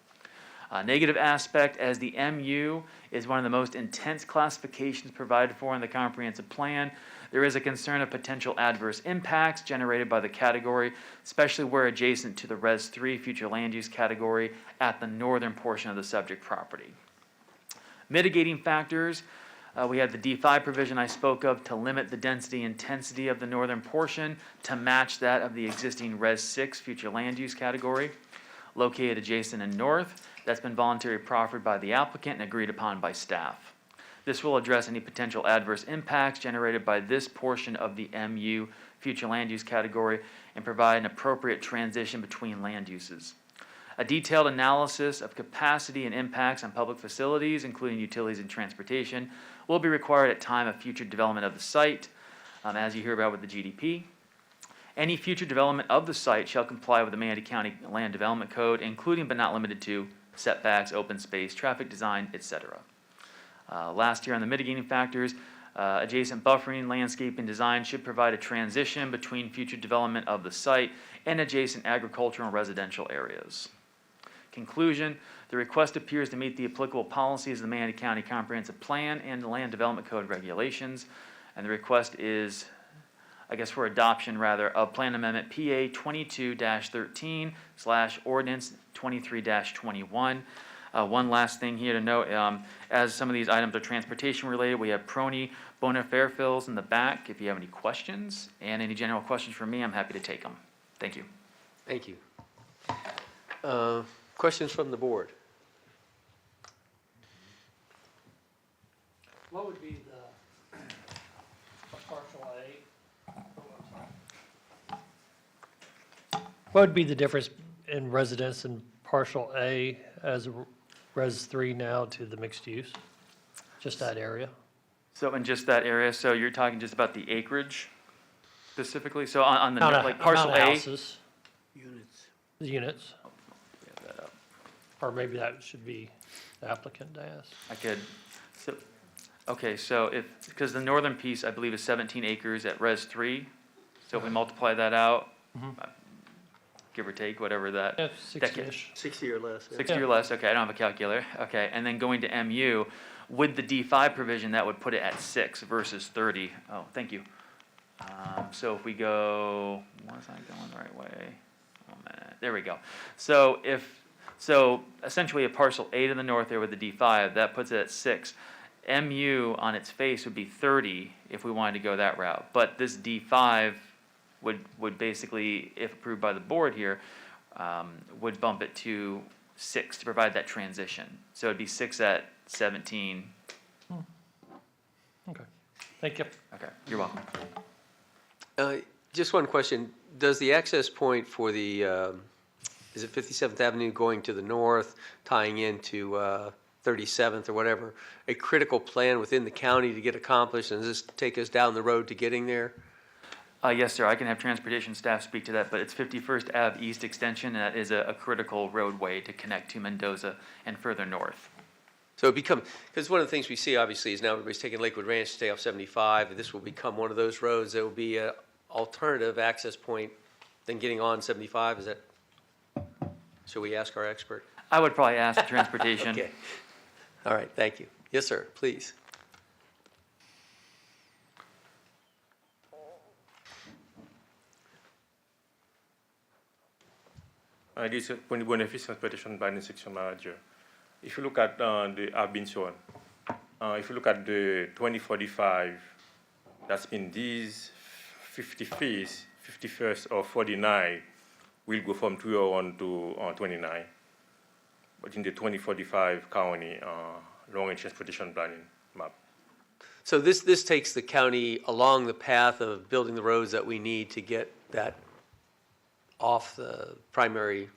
S14: Negative aspect, as the MU is one of the most intense classifications provided for in the comprehensive plan, there is a concern of potential adverse impacts generated by the category, especially where adjacent to the Res 3 future land use category at the northern portion of the subject property. Mitigating factors, we have the D5 provision I spoke of to limit the density intensity of the northern portion to match that of the existing Res 6 future land use category, located adjacent and north. That's been voluntarily proffered by the applicant and agreed upon by staff. This will address any potential adverse impacts generated by this portion of the MU future land use category and provide an appropriate transition between land uses. A detailed analysis of capacity and impacts on public facilities, including utilities and transportation, will be required at time of future development of the site, as you hear about with the GDP. Any future development of the site shall comply with the Manatee County Land Development Code, including but not limited to setbacks, open space, traffic design, etc. Last year on the mitigating factors, adjacent buffering, landscape, and design should provide a transition between future development of the site and adjacent agricultural and residential areas. Conclusion, the request appears to meet the applicable policies of the Manatee County Comprehensive Plan and the Land Development Code regulations, and the request is, I guess for adoption rather, of Plan Amendment PA 22-13/ordinance 23-21. One last thing here to note, as some of these items are transportation related, we have Prony Bona Fairfills in the back. If you have any questions and any general questions for me, I'm happy to take them. Thank you.
S1: Thank you. Questions from the board?
S2: What would be the partial A? What would be the difference in residence in partial A as Res 3 now to the mixed use? Just that area?
S14: So in just that area, so you're talking just about the acreage specifically? So on the,
S2: Amount of-
S14: like parcel
S2: amount of
S14: A?
S2: houses,
S4: Units.
S2: the units,
S14: Get that up.
S2: or maybe that should be the applicant to ask.
S14: I could, so, okay, so if, because the northern piece, I believe, is 17 acres at Res 3. So if we multiply that out, give or take, whatever that.
S2: Yeah, 60-ish.
S1: 60 or less. yeah.
S14: 60 or less, okay, I don't have a calculator. Okay, and then going to MU, with the D5 provision, that would put it at 6 versus 30. Oh, thank you. So if we go, was I going the right way? Oh, man, there we go. So so essentially a parcel A to the north there with the D5, that puts it at 6. MU on its face would be 30 if we wanted to go that route. But this D5 would basically, if approved by the board here, would bump it to 6 to provide that transition. So it'd be 6 at 17.
S2: Okay, thank you.
S14: Okay, you're welcome.
S1: Just one question. Does the access point for the, is it 57th Avenue going to the north, tying into 37th or whatever, a critical plan within the county to get accomplished? And does this take us down the road to getting there?
S14: Yes, sir, I can have transportation staff speak to that, but it's 51st Ave East Extension, and that is a critical roadway to connect to Mendoza and further north.
S1: So it become, because one of the things we see obviously is now everybody's taking Lakewood Ranch to stay off 75, and this will become one of those roads that will be an alternative access point than getting on 75. Is that, should we ask our expert?
S14: I would probably ask transportation.
S1: Okay. All right, thank you. Yes, sir, please.
S13: This is Boniface Transportation Planning Section Manager. If you look at I've been shown, if you look at the 2045, that's been these 51st or 49 will go from 201 to 29. But in the 2045 county long-range transportation planning map.
S1: So this takes the county along the path of building the roads that we need to get that off the primary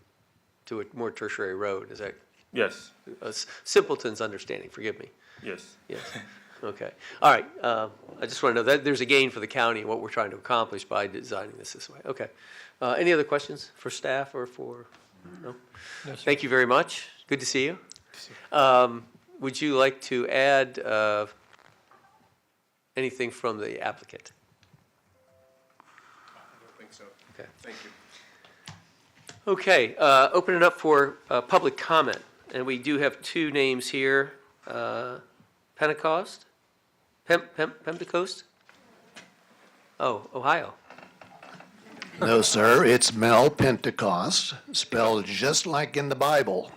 S1: to a more tertiary road. Is that?
S13: Yes.
S1: A simpleton's understanding, forgive me.
S13: Yes.
S1: Yes. Okay. All right. I just want to know that there's a gain for the county in what we're trying to accomplish by designing this way. Okay. Any other questions for staff or for? No?
S2: No, sir.
S1: Thank you very much. Good to see you. Would you like to add anything from the applicant?
S11: I don't think so.
S1: Okay.
S11: Thank you.
S1: Okay, open it up for public comment. And we do have two names here. Pentecost? Pentecost? Oh, Ohio.
S21: No, sir, it's Mel Pentecost, spelled just like in the Bible.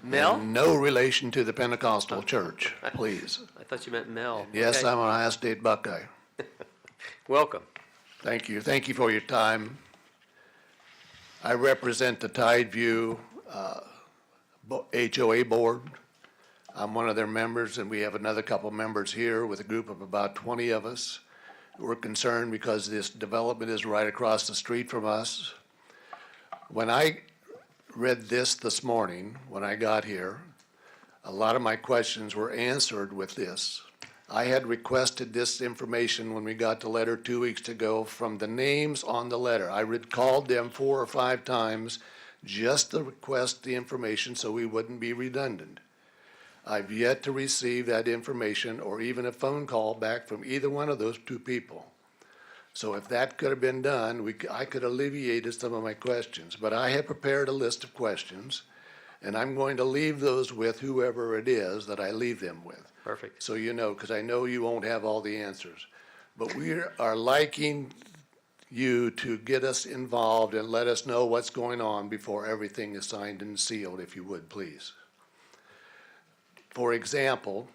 S1: Mel?
S21: And no relation to the Pentecostal church, please.
S1: I thought you meant Mel.
S21: Yes,
S1: Okay.
S21: I'm an Ohio State Buckeye.
S1: Welcome.
S21: Thank you. Thank you for your time. I represent the Tideview HOA board. I'm one of their members, and we have another couple members here with a group of about 20 of us. We're concerned because this development is right across the street from us. When I read this morning, when I got here, a lot of my questions were answered with this. I had requested this information when we got the letter 2 weeks ago from the names on the letter. I called them 4 or 5 times just to request the information so we wouldn't be redundant. I've yet to receive that information or even a phone call back from either one of those 2 people. So if that could have been done, I could have alleviated some of my questions. But I have prepared a list of questions, and I'm going to leave those with whoever it is that I leave them with.
S1: Perfect.
S21: So you know, because I know you won't have all the answers. But we are liking you to get us involved and let us know what's going on before everything is signed and sealed, if you would, please. For example,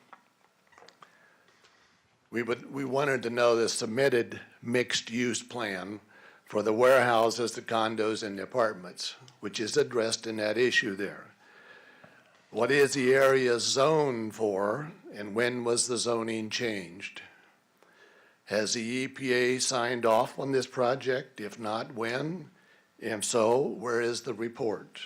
S21: we wanted to know the submitted mixed-use plan for the warehouses, the condos, and the apartments, which is addressed in that issue there. What is the area zoned for, and when was the zoning changed? Has the EPA signed off on this project? If not, when? If so, where is the report?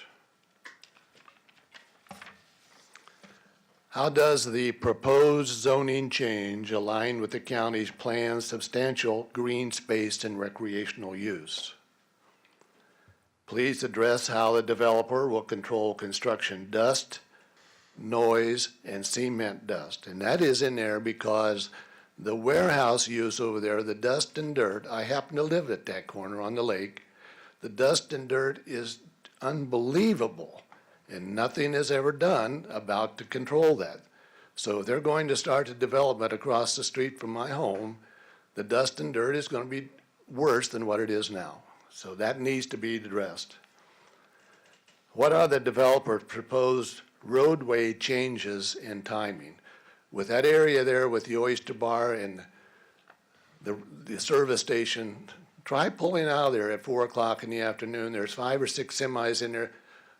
S21: How does the proposed zoning change align with the county's planned substantial green space and recreational use? Please address how the developer will control construction dust, noise, and cement dust. And that is in there because the warehouse use over there, the dust and dirt, I happen to live at that corner on the lake. The dust and dirt is unbelievable, and nothing is ever done about to control that. So if they're going to start a development across the street from my home, the dust and dirt is going to be worse than what it is now. So that needs to be addressed. What are the developer's proposed roadway changes and timing? With that area there with the Oyster Bar and the service station, try pulling out of there at 4 o'clock in the afternoon. There's 5 or 6 semis in there.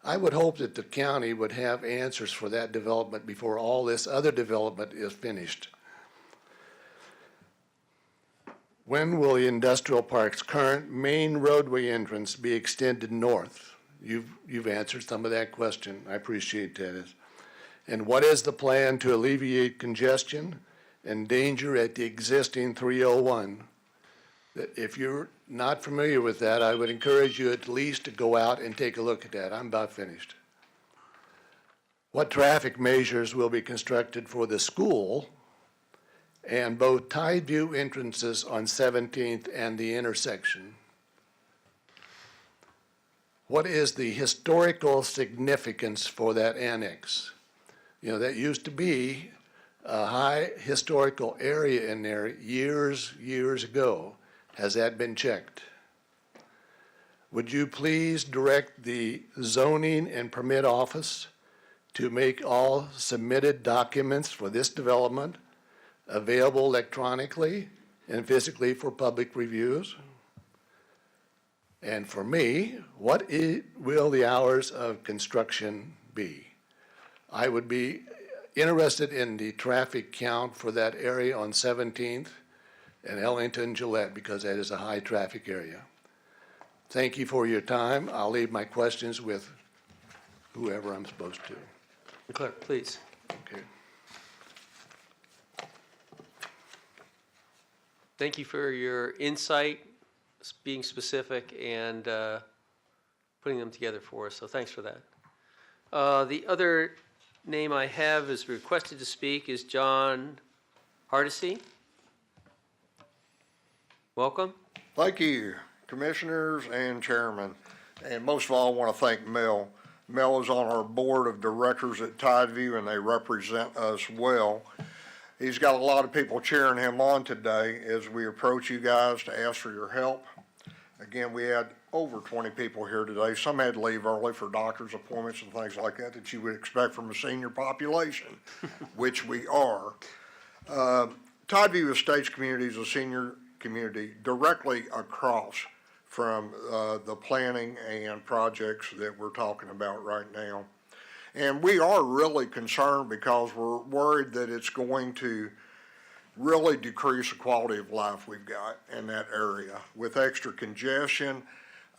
S21: I would hope that the county would have answers for that development before all this other development is finished. When will the industrial park's current main roadway entrance be extended north? You've answered some of that question. I appreciate that. And what is the plan to alleviate congestion and danger at the existing 301? If you're not familiar with that, I would encourage you at least to go out and take a look at that. I'm about finished. What traffic measures will be constructed for the school and both Tideview entrances on 17th and the intersection? What is the historical significance for that annex? You know, that used to be a high historical area in there years ago. Has that been checked? Would you please direct the zoning and permit office to make all submitted documents for this development available electronically and physically for public reviews? And for me, what will the hours of construction be? I would be interested in the traffic count for that area on 17th and Ellington Gillette because that is a high traffic area. Thank you for your time. I'll leave my questions with whoever I'm supposed to.
S1: The clerk, please.
S21: Okay.
S1: Thank you for your insight, being specific, and putting them together for us, so thanks for that. The other name I have is requested to speak is John Hardesty. Welcome.
S15: Thank you, Commissioners and Chairman. And most of all, I want to thank Mel. Mel is on our board of directors at Tideview, and they represent us well. He's got a lot of people cheering him on today as we approach you guys to ask for your help. Again, we had over 20 people here today. Some had to leave early for doctor's appointments and things like that that you would expect from a senior population, which we are. Tideview Estates community is a senior community directly across from the planning and projects that we're talking about right now. And we are really concerned because we're worried that it's going to really decrease the quality of life we've got in that area with extra congestion,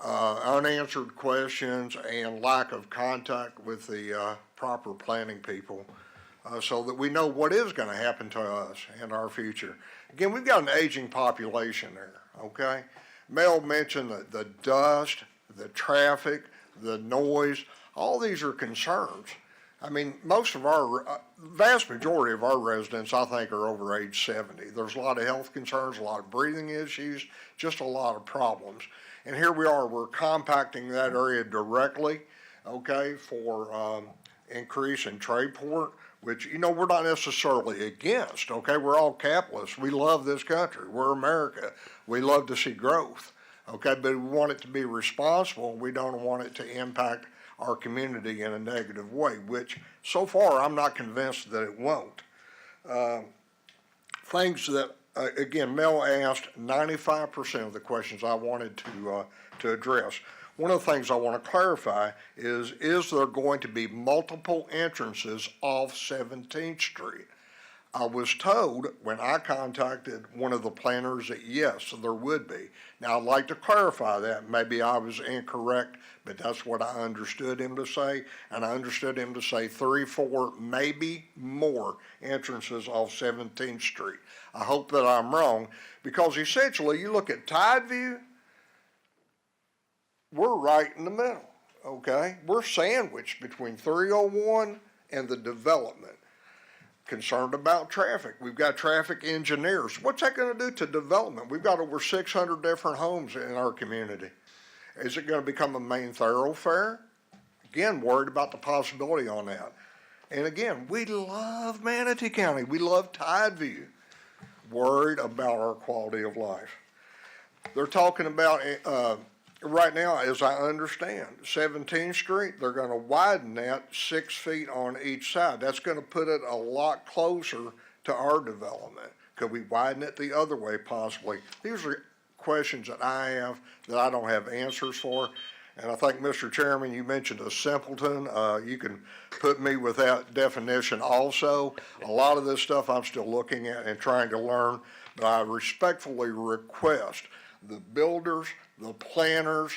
S15: unanswered questions, and lack of contact with the proper planning people, so that we know what is going to happen to us in our future. Again, we've got an aging population there, okay? Mel mentioned the dust, the traffic, the noise, all these are concerns. I mean, most of our, vast majority of our residents, I think, are over age 70. There's a lot of health concerns, a lot of breathing issues, just a lot of problems. And here we are, we're compacting that area directly, okay, for increase in trade port, which, you know, we're not necessarily against, okay? We're all capitalists. We love this country. We're America. We love to see growth, okay? But we want it to be responsible. We don't want it to impact our community in a negative way, which so far I'm not convinced that it won't. Things that, again, Mel asked 95% of the questions I wanted to address. One of the things I want to clarify is there going to be multiple entrances off 17th Street? I was told when I contacted one of the planners that yes, there would be. Now, I'd like to clarify that. Maybe I was incorrect, but that's what I understood him to say. And I understood him to say 3, 4, maybe more entrances off 17th Street. I hope that I'm wrong, because essentially you look at Tideview, we're right in the middle, okay? We're sandwiched between 301 and the development. Concerned about traffic. We've got traffic engineers. What's that going to do to development? We've got over 600 different homes in our community. Is it going to become a main thoroughfare? Again, worried about the possibility on that. And again, we love Manatee County. We love Tideview. Worried about our quality of life. They're talking about, right now, as I understand, 17th Street, they're going to widen that 6 feet on each side. That's going to put it a lot closer to our development. Could we widen it the other way possibly? These are questions that I have that I don't have answers for. And I think, Mr. Chairman, you mentioned a simpleton. You can put me with that definition also. A lot of this stuff I'm still looking at and trying to learn, but I respectfully request the builders, the planners,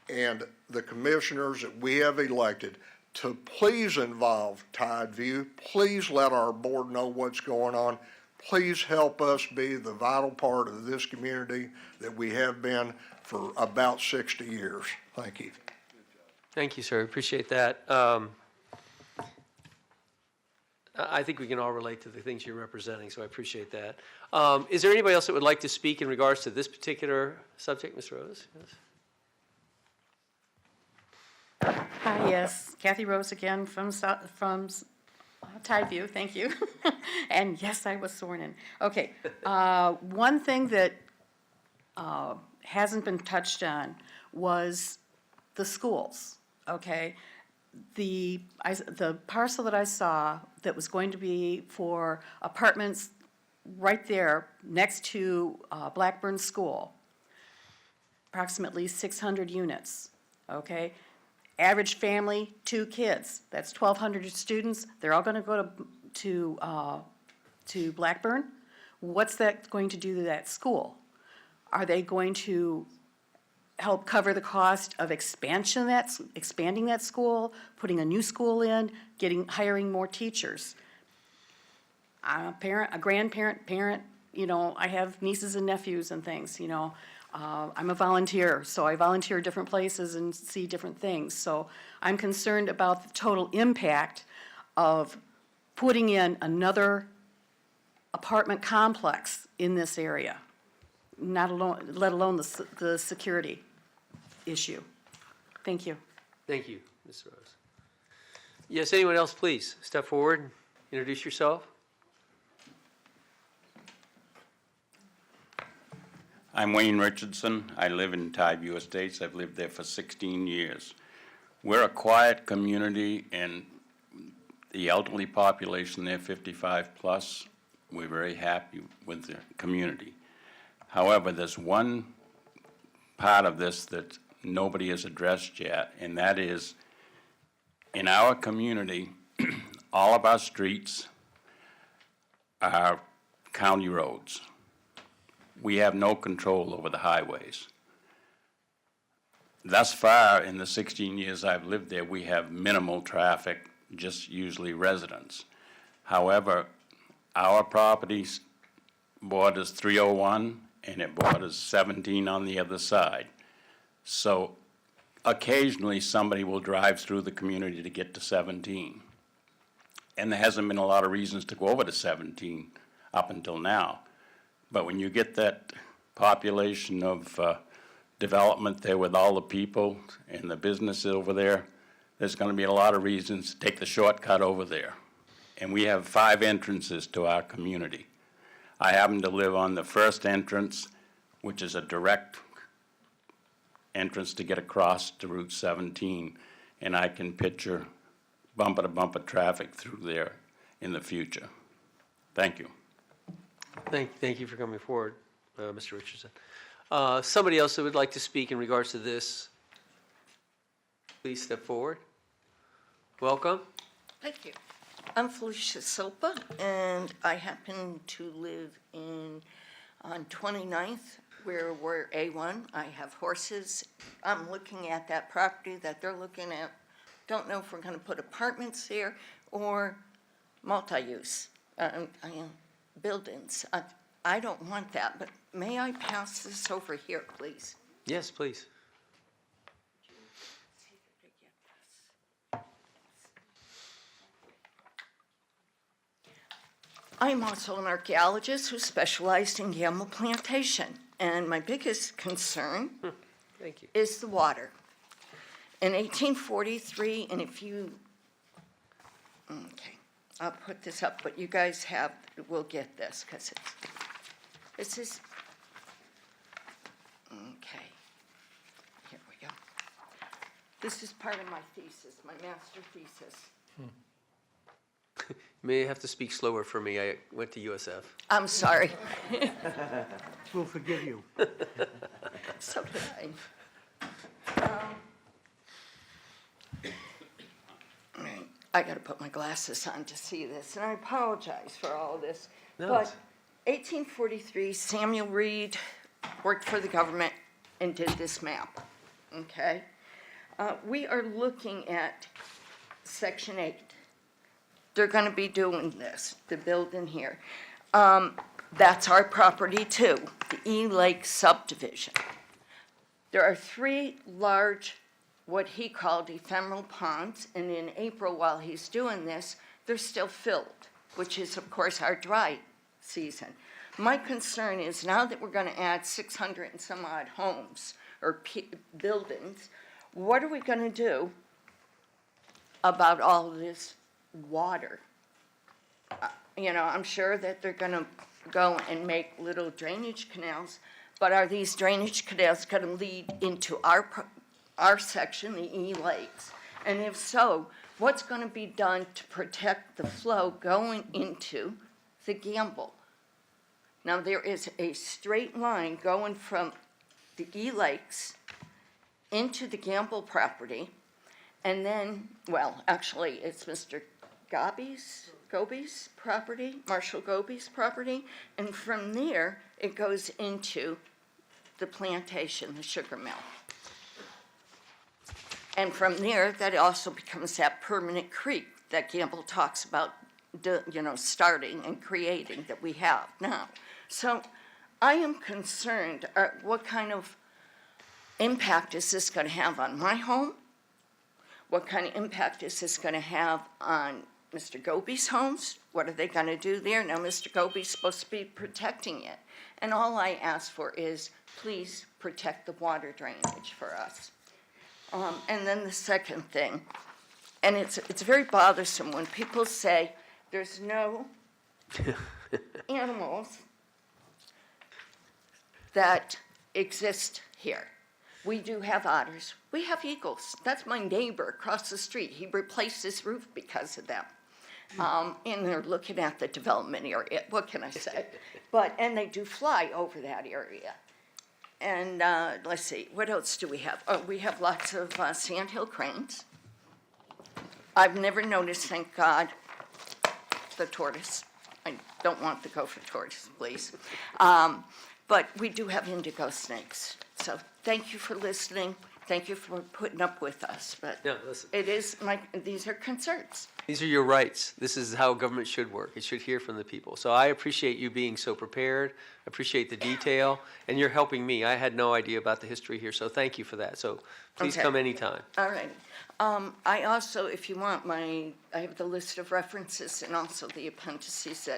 S15: and the commissioners that we have elected to please involve Tideview. Please let our board know what's going on. Please help us be the vital part of this community that we have been for about 60 years. Thank you.
S1: Thank you, sir. Appreciate that. I think we can all relate to the things you're representing, so I appreciate that. Is there anybody else that would like to speak in regards to this particular subject, Ms. Rose? Yes.
S3: Hi, yes, Kathy Rose again from Tideview, thank you. And yes, I was sworn in. Okay, one thing that hasn't been touched on was the schools, okay? The parcel that I saw that was going to be for apartments right there next to Blackburn School, approximately 600 units, okay? Average family, 2 kids, that's 1,200 students. They're all gonna go to Blackburn. What's that going to do to that school? Are they going to help cover the cost of expanding that school, putting a new school in, hiring more teachers? I'm a grandparent, parent, you know, I have nieces and nephews and things, you know. I'm a volunteer, so I volunteer at different places and see different things. So I'm concerned about the total impact of putting in another apartment complex in this area, let alone the security issue. Thank you.
S1: Thank you, Ms. Rose. Yes, anyone else, please step forward, introduce yourself.
S16: I'm Wayne Richardson. I live in Tideview Estates. I've lived there for 16 years. We're a quiet community, and the elderly population there, 55 plus, we're very happy with the community. However, there's one part of this that nobody has addressed yet, and that is In our community, all of our streets are county roads. We have no control over the highways. Thus far, in the 16 years I've lived there, we have minimal traffic, just usually residents. However, our property borders 301 and it borders 17 on the other side. So occasionally somebody will drive through the community to get to 17. And there hasn't been a lot of reasons to go over to 17 up until now. But when you get that population of development there with all the people and the businesses over there, there's going to be a lot of reasons to take the shortcut over there. And we have 5 entrances to our community. I happen to live on the first entrance, which is a direct entrance to get across to Route 17, and I can picture bumper-to-bumper traffic through there in the future. Thank you.
S1: Thank you for coming forward, Mr. Richardson. Somebody else that would like to speak in regards to this, please step forward. Welcome.
S6: Thank you. I'm Felicia Silpa, and I happen to live on 29th, where we're A1. I have horses. I'm looking at that property that they're looking at. Don't know if we're going to put apartments there or multi-use buildings. I don't want that, but may I pass this over here, please?
S1: Yes, please.
S6: I'm also an archaeologist who specialized in gamble plantation, and my biggest concern
S1: Thank you.
S6: is the water. In 1843, and if you, okay, I'll put this up, but you guys will get this, because this is, okay, here we go. This is part of my thesis, my master thesis.
S1: You may have to speak slower for me. I went to USF.
S6: I'm sorry.
S4: We'll forgive you.
S6: So did I got to put my glasses on to see this, and I apologize for all this.
S1: No,
S6: But
S1: it's-
S6: 1843, Samuel Reed worked for the government and did this map, okay? We are looking at Section 8. They're going to be doing this, the building here. That's our property too, the E Lake subdivision. There are 3 large, what he called ephemeral ponds, and in April, while he's doing this, they're still filled, which is, of course, our dry season. My concern is now that we're going to add 600 and some odd homes or buildings, what are we going to do about all of this water? You know, I'm sure that they're going to go and make little drainage canals, but are these drainage canals going to lead into our section, the E Lakes? And if so, what's going to be done to protect the flow going into the Gamble? Now, there is a straight line going from the E Lakes into the Gamble property, and then, well, actually, it's Mr. Goby's property, Marshall Goby's property, and from there, it goes into the plantation, the sugar mill. And from there, that also becomes that permanent creek that Gamble talks about, starting and creating that we have now. So I am concerned, what kind of impact is this going to have on my home? What kind of impact is this going to have on Mr. Goby's homes? What are they going to do there? Now, Mr. Goby's supposed to be protecting it. And all I ask for is, please protect the water drainage for us. And then the second thing, and it's very bothersome when people say there's no animals that exist here. We do have otters. We have eagles. That's my neighbor across the street. He replaced his roof because of them. And they're looking at the development area. What can I say? And they do fly over that area. And let's see, what else do we have? Oh, we have lots of sandhill cranes. I've never noticed, thank God, the tortoise. I don't want the gopher tortoise, please. But we do have indigo snakes. So thank you for listening. Thank you for putting up with us. But
S1: No, listen.
S6: these are concerns.
S1: These are your rights. This is how government should work. It should hear from the people. So I appreciate you being so prepared. I appreciate the detail, and you're helping me. I had no idea about the history here, so thank you for that. So please
S6: Okay.
S1: come anytime.
S6: All right. I also, if you want, I have the list of references and also the appendices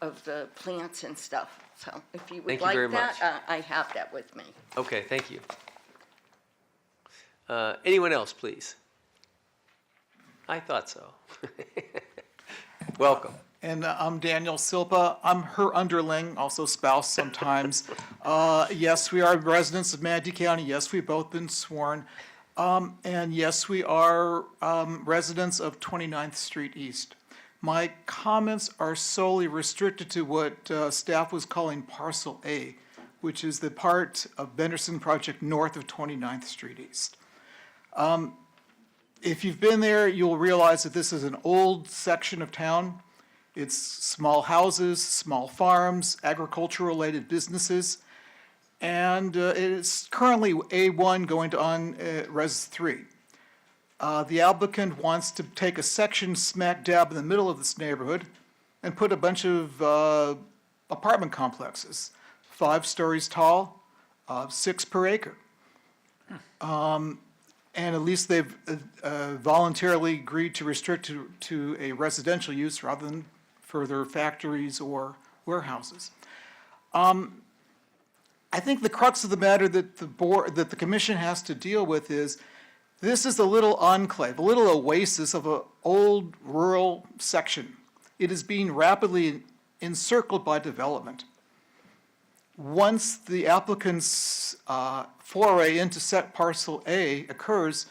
S6: of the plants and stuff. So if you would
S1: Thank you
S6: like
S1: very
S6: that,
S1: much.
S6: I have that with me.
S1: Okay, thank you. Anyone else, please? I thought so. Welcome.
S19: And I'm Daniel Silpa. I'm her underling, also spouse sometimes. Yes, we are residents of Manatee County. Yes, we've both been sworn. And yes, we are residents of 29th Street East. My comments are solely restricted to what staff was calling Parcel A, which is the part of Benderson Project north of 29th Street East. If you've been there, you'll realize that this is an old section of town. It's small houses, small farms, agricultural-related businesses, and it's currently A1 going to on Res 3. The applicant wants to take a section smack dab in the middle of this neighborhood and put a bunch of apartment complexes, 5 stories tall, 6 per acre. And at least they've voluntarily agreed to restrict to a residential use rather than further factories or warehouses. I think the crux of the matter that the commission has to deal with is this is a little enclave, a little oasis of an old rural section. It is being rapidly encircled by development. Once the applicant's foray into set parcel A occurs,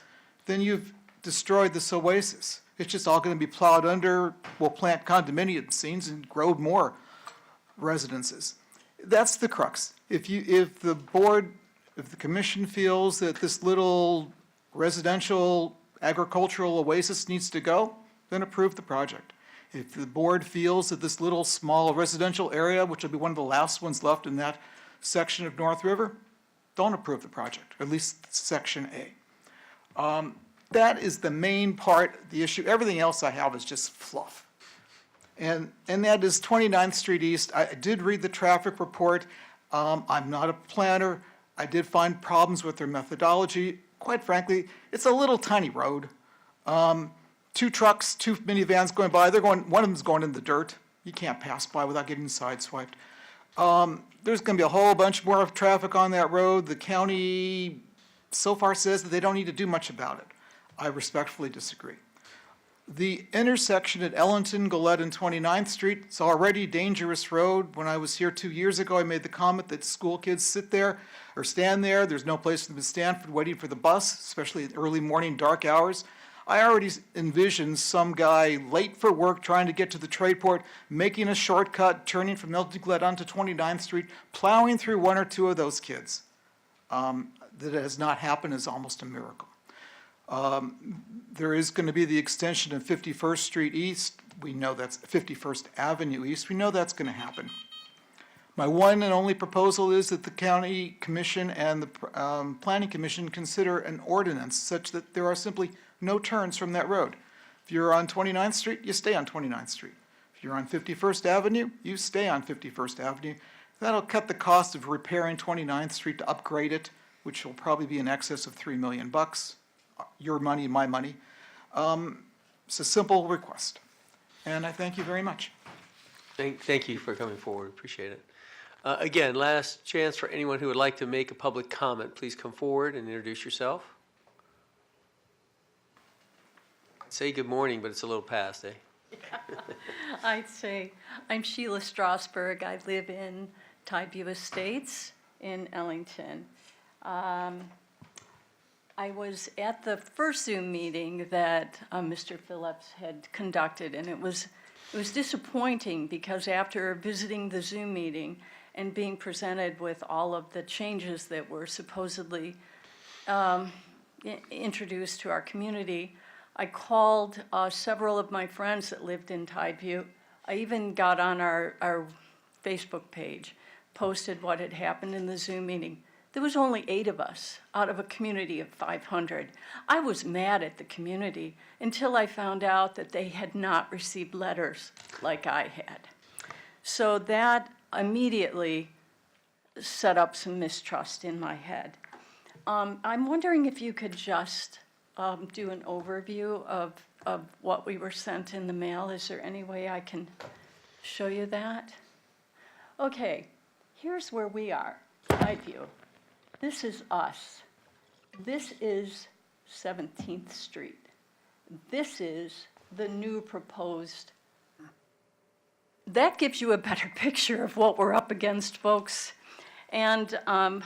S19: then you've destroyed this oasis. It's just all going to be plowed under. We'll plant condominium scenes and grow more residences. That's the crux. If the commission feels that this little residential agricultural oasis needs to go, then approve the project. If the board feels that this little small residential area, which will be one of the last ones left in that section of North River, don't approve the project, at least section A. That is the main part of the issue. Everything else I have is just fluff. And that is 29th Street East. I did read the traffic report. I'm not a planner. I did find problems with their methodology. Quite frankly, it's a little tiny road. 2 trucks, 2 minivans going by. One of them's going in the dirt. You can't pass by without getting sideswiped. There's going to be a whole bunch more of traffic on that road. The county so far says that they don't need to do much about it. I respectfully disagree. The intersection at Ellington, Gillette, and 29th Street, it's already a dangerous road. When I was here 2 years ago, I made the comment that school kids sit there or stand there. There's no place for them to stand for waiting for the bus, especially at early morning, dark hours. I already envisioned some guy late for work trying to get to the trade port, making a shortcut, turning from Ellington, Gillette onto 29th Street, plowing through 1 or 2 of those kids. That has not happened is almost a miracle. There is going to be the extension of 51st Street East. We know that's 51st Avenue East. We know that's going to happen. My one and only proposal is that the county commission and the planning commission consider an ordinance such that there are simply no turns from that road. If you're on 29th Street, you stay on 29th Street. If you're on 51st Avenue, you stay on 51st Avenue. That'll cut the cost of repairing 29th Street to upgrade it, which will probably be in excess of $3 million. Your money, my money. It's a simple request. And I thank you very much.
S1: Thank you for coming forward. Appreciate it. Again, last chance for anyone who would like to make a public comment. Please come forward and introduce yourself. Say good morning, but it's a little past, eh?
S18: I'd say, I'm Sheila Strasberg. I live in Tideview Estates in Ellington. I was at the first Zoom meeting that Mr. Phillips had conducted, and it was disappointing because after visiting the Zoom meeting and being presented with all of the changes that were supposedly introduced to our community, I called several of my friends that lived in Tideview. I even got on our Facebook page, posted what had happened in the Zoom meeting. There was only 8 of us out of a community of 500. I was mad at the community until I found out that they had not received letters like I had. So that immediately set up some mistrust in my head. I'm wondering if you could just do an overview of what we were sent in the mail. Is there any way I can show you that? Okay, here's where we are, Tideview. This is us. This is 17th Street. This is the new proposed. That gives you a better picture of what we're up against, folks. And I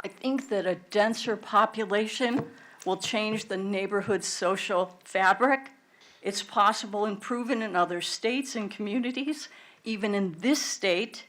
S18: think that a denser population will change the neighborhood's social fabric. It's possible and proven in other states and communities, even in this state,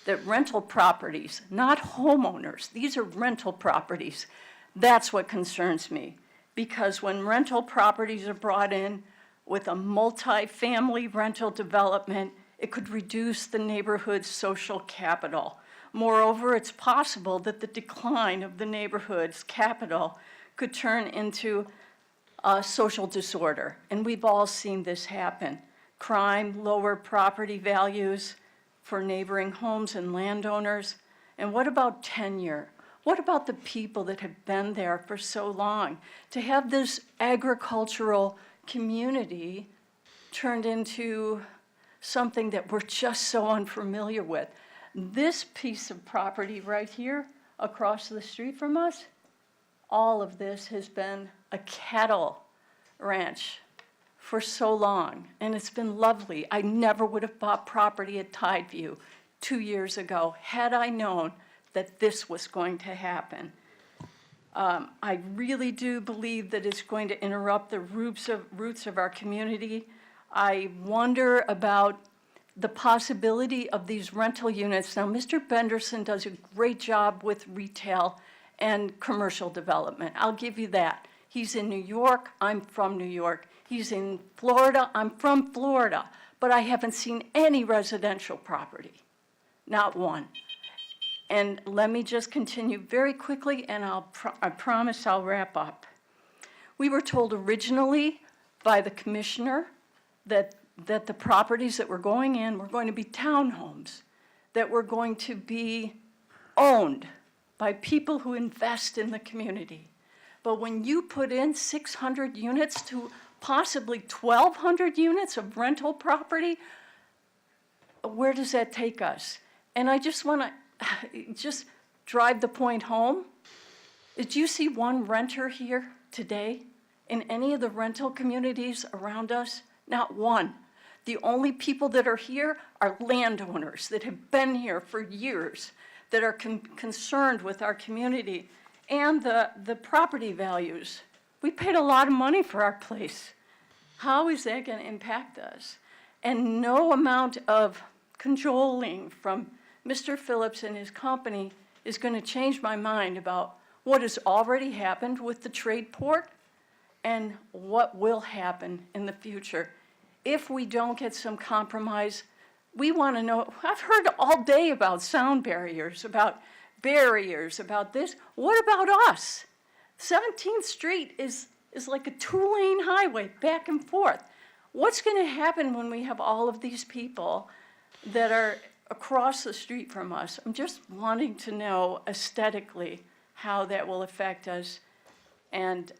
S18: that rental properties, not homeowners, these are rental properties. That's what concerns me. Because when rental properties are brought in with a multi-family rental development, it could reduce the neighborhood's social capital. Moreover, it's possible that the decline of the neighborhood's capital could turn into a social disorder. And we've all seen this happen. Crime, lower property values for neighboring homes and landowners. And what about tenure? What about the people that have been there for so long? To have this agricultural community turned into something that we're just so unfamiliar with. This piece of property right here across the street from us, all of this has been a cattle ranch for so long, and it's been lovely. I never would have bought property at Tideview 2 years ago had I known that this was going to happen. I really do believe that it's going to interrupt the roots of our community. I wonder about the possibility of these rental units. Now, Mr. Benderson does a great job with retail and commercial development. I'll give you that. He's in New York, I'm from New York. He's in Florida, I'm from Florida. But I haven't seen any residential property, not one. And let me just continue very quickly, and I promise I'll wrap up. We were told originally by the commissioner that the properties that were going in were going to be townhomes, that were going to be owned by people who invest in the community. But when you put in 600 units to possibly 1,200 units of rental property, where does that take us? And I just want to just drive the point home. Did you see one renter here today in any of the rental communities around us? Not one. The only people that are here are landowners that have been here for years, that are concerned with our community and the property values. We paid a lot of money for our place. How is that going to impact us? And no amount of cajoling from Mr. Phillips and his company is going to change my mind about what has already happened with the trade port and what will happen in the future. If we don't get some compromise, we want to know. I've heard all day about sound barriers, about this. What about us? 17th Street is like a 2-lane highway back and forth. What's going to happen when we have all of these people that are across the street from us? I'm just wanting to know aesthetically how that will affect us, and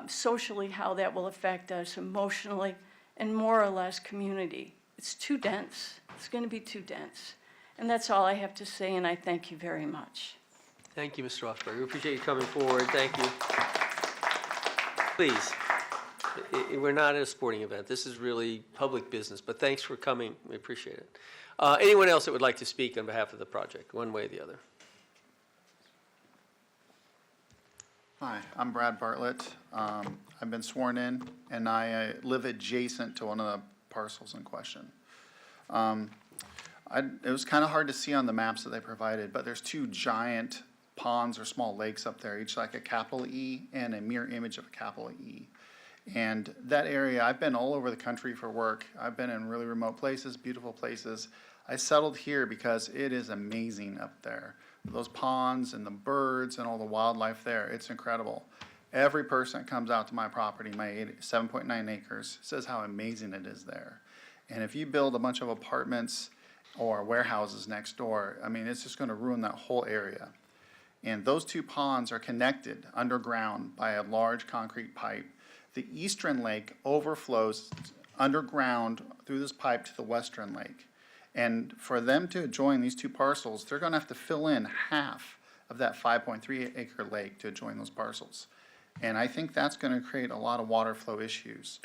S18: socially how that will affect us, emotionally, and more or less community. It's too dense. It's going to be too dense. And that's all I have to say, and I thank you very much.
S1: Thank you, Ms. Rothberg. We appreciate you coming forward. Thank you. Please, we're not at a sporting event. This is really public business, but thanks for coming. We appreciate it. Anyone else that would like to speak on behalf of the project, one way or the other?
S20: Hi, I'm Brad Bartlett. I've been sworn in, and I live adjacent to one of the parcels in question. It was kind of hard to see on the maps that they provided, but there's 2 giant ponds or small lakes up there, each like a capital E and a mirror image of a capital E. And that area, I've been all over the country for work. I've been in really remote places, beautiful places. I settled here because it is amazing up there. Those ponds and the birds and all the wildlife there, it's incredible. Every person that comes out to my property, my 7.9 acres, says how amazing it is there. And if you build a bunch of apartments or warehouses next door, I mean, it's just going to ruin that whole area. And those two ponds are connected underground by a large concrete pipe. The eastern lake overflows underground through this pipe to the western lake. And for them to join these two parcels, they're going to have to fill in half of that 5.3 acre lake to join those parcels. And I think that's going to create a lot of water flow issues,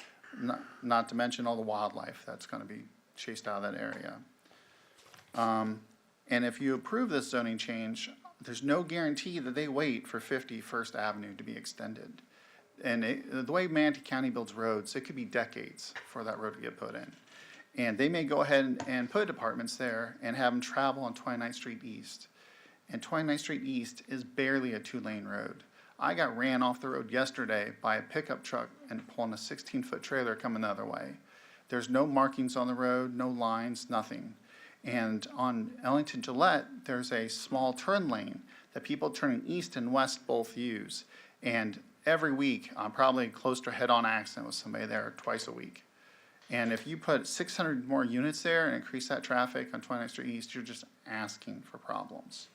S20: not to mention all the wildlife that's going to be chased out of that area. And if you approve this zoning change, there's no guarantee that they wait for 51st Avenue to be extended. And the way Manatee County builds roads, it could be decades for that road to get put in. And they may go ahead and put apartments there and have them travel on 29th Street East. And 29th Street East is barely a 2-lane road. I got ran off the road yesterday by a pickup truck and pulling a 16-foot trailer coming the other way. There's no markings on the road, no lines, nothing. And on Ellington Gillette, there's a small turn lane that people turning east and west both use. And every week, I'm probably close to a head-on accident with somebody there twice a week. And if you put 600 more units there and increase that traffic on 29th Street East, you're just asking for problems.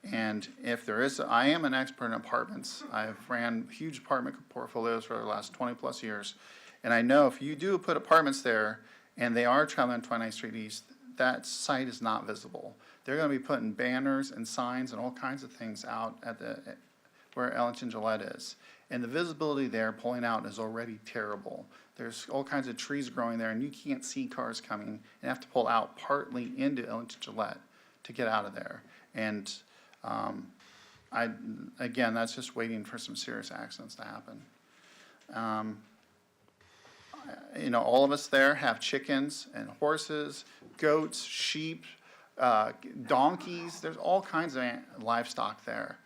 S20: And if there is, I am an expert in apartments. I've ran huge apartment portfolios for the last 20 plus years. And I know if you do put apartments there and they are traveling on 29th Street East, that site is not visible. They're going to be putting banners and signs and all kinds of things out at where Ellington Gillette is. And the visibility there pulling out is already terrible. There's all kinds of trees growing there and you can't see cars coming and have to pull out partly into Ellington Gillette to get out of there. And again, that's just waiting for some serious accidents to happen. You know, all of us there have chickens and horses, goats, sheep, donkeys. There's all kinds of livestock there.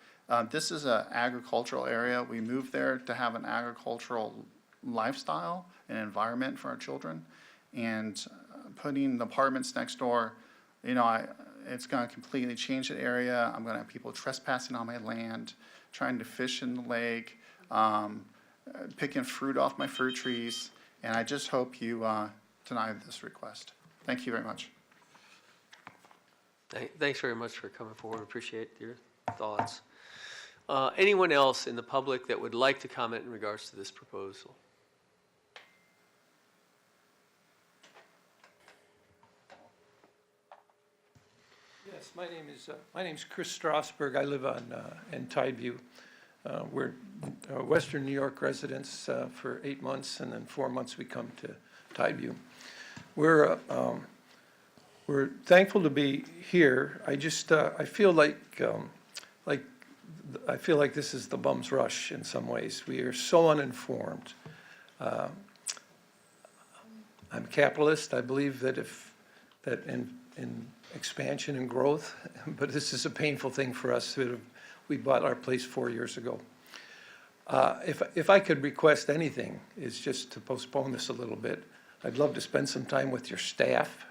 S20: This is an agricultural area. We moved there to have an agricultural lifestyle and environment for our children. And putting the apartments next door, you know, it's going to completely change the area. I'm going to have people trespassing on my land, trying to fish in the lake, picking fruit off my fruit trees. And I just hope you deny this request. Thank you very much.
S1: Thanks very much for coming forward. Appreciate your thoughts. Anyone else in the public that would like to comment in regards to this proposal?
S2: Yes, my name's Chris Strasberg. I live in Tideview. We're Western New York residents for 8 months, and then 4 months we come to Tideview. We're thankful to be here. I just I feel like this is the bum's rush in some ways. We are so uninformed. I'm a capitalist. I believe that in expansion and growth, but this is a painful thing for us. We bought our place 4 years ago. If I could request anything, is just to postpone this a little bit. I'd love to spend some time with your staff.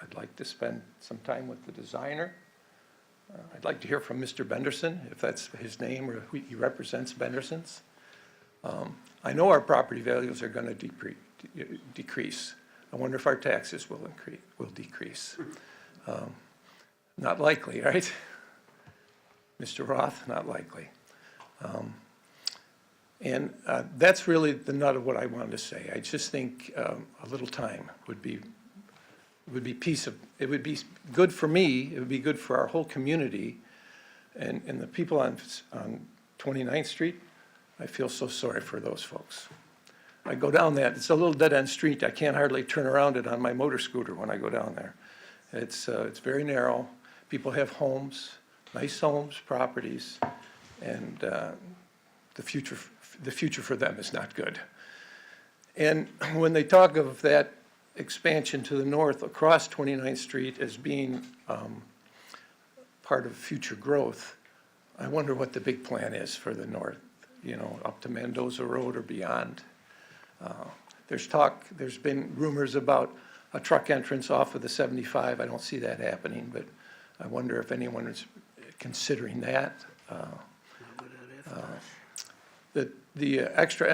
S2: I'd like to spend some time with the designer. I'd like to hear from Mr. Benderson, if that's his name or who he represents, Bendersons. I know our property values are going to decrease. I wonder if our taxes will decrease. Not likely, right? Mr. Roth, not likely. And that's really the nut of what I wanted to say. I just think a little time would be it would be good for me, it would be good for our whole community, and the people on 29th Street, I feel so sorry for those folks. I go down that, it's a little dead-end street. I can't hardly turn around it on my motor scooter when I go down there. It's very narrow. People have homes, nice homes, properties, and the future for them is not good. And when they talk of that expansion to the north across 29th Street as being part of future growth, I wonder what the big plan is for the north, you know, up to Mendoza Road or beyond. There's been rumors about a truck entrance off of the 75. I don't see that happening, but I wonder if anyone is considering that. The extra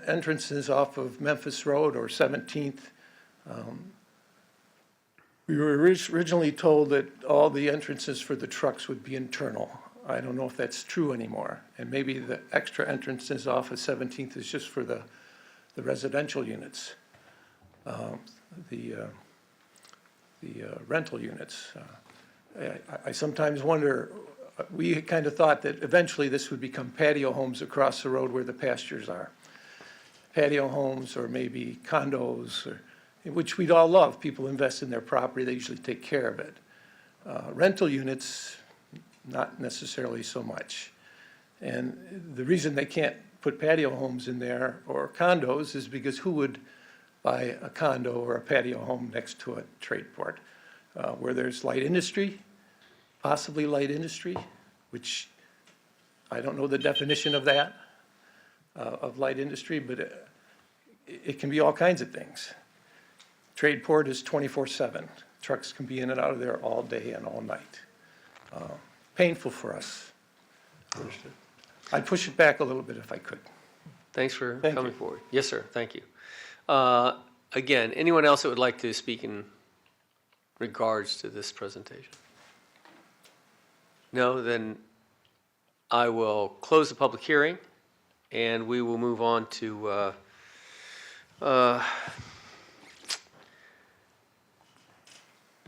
S2: entrances off of Memphis Road or 17th, we were originally told that all the entrances for the trucks would be internal. I don't know if that's true anymore. And maybe the extra entrances off of 17th is just for the residential units, the rental units. I sometimes wonder, we kind of thought that eventually this would become patio homes across the road where the pastures are. Patio homes or maybe condos, which we'd all love. People invest in their property, they usually take care of it. Rental units, not necessarily so much. And the reason they can't put patio homes in there or condos is because who would buy a condo or a patio home next to a trade port? Where there's light industry, possibly light industry, which I don't know the definition of that, of light industry, but it can be all kinds of things. Trade port is 24/7. Trucks can be in and out of there all day and all night. Painful for us.
S1: Understood.
S2: I'd push it back a little bit if I could.
S1: Thanks for
S2: Thank
S1: coming
S2: you.
S1: forward. Yes, sir, thank you. Again, anyone else that would like to speak in regards to this presentation? No, then I will close the public hearing, and we will move on to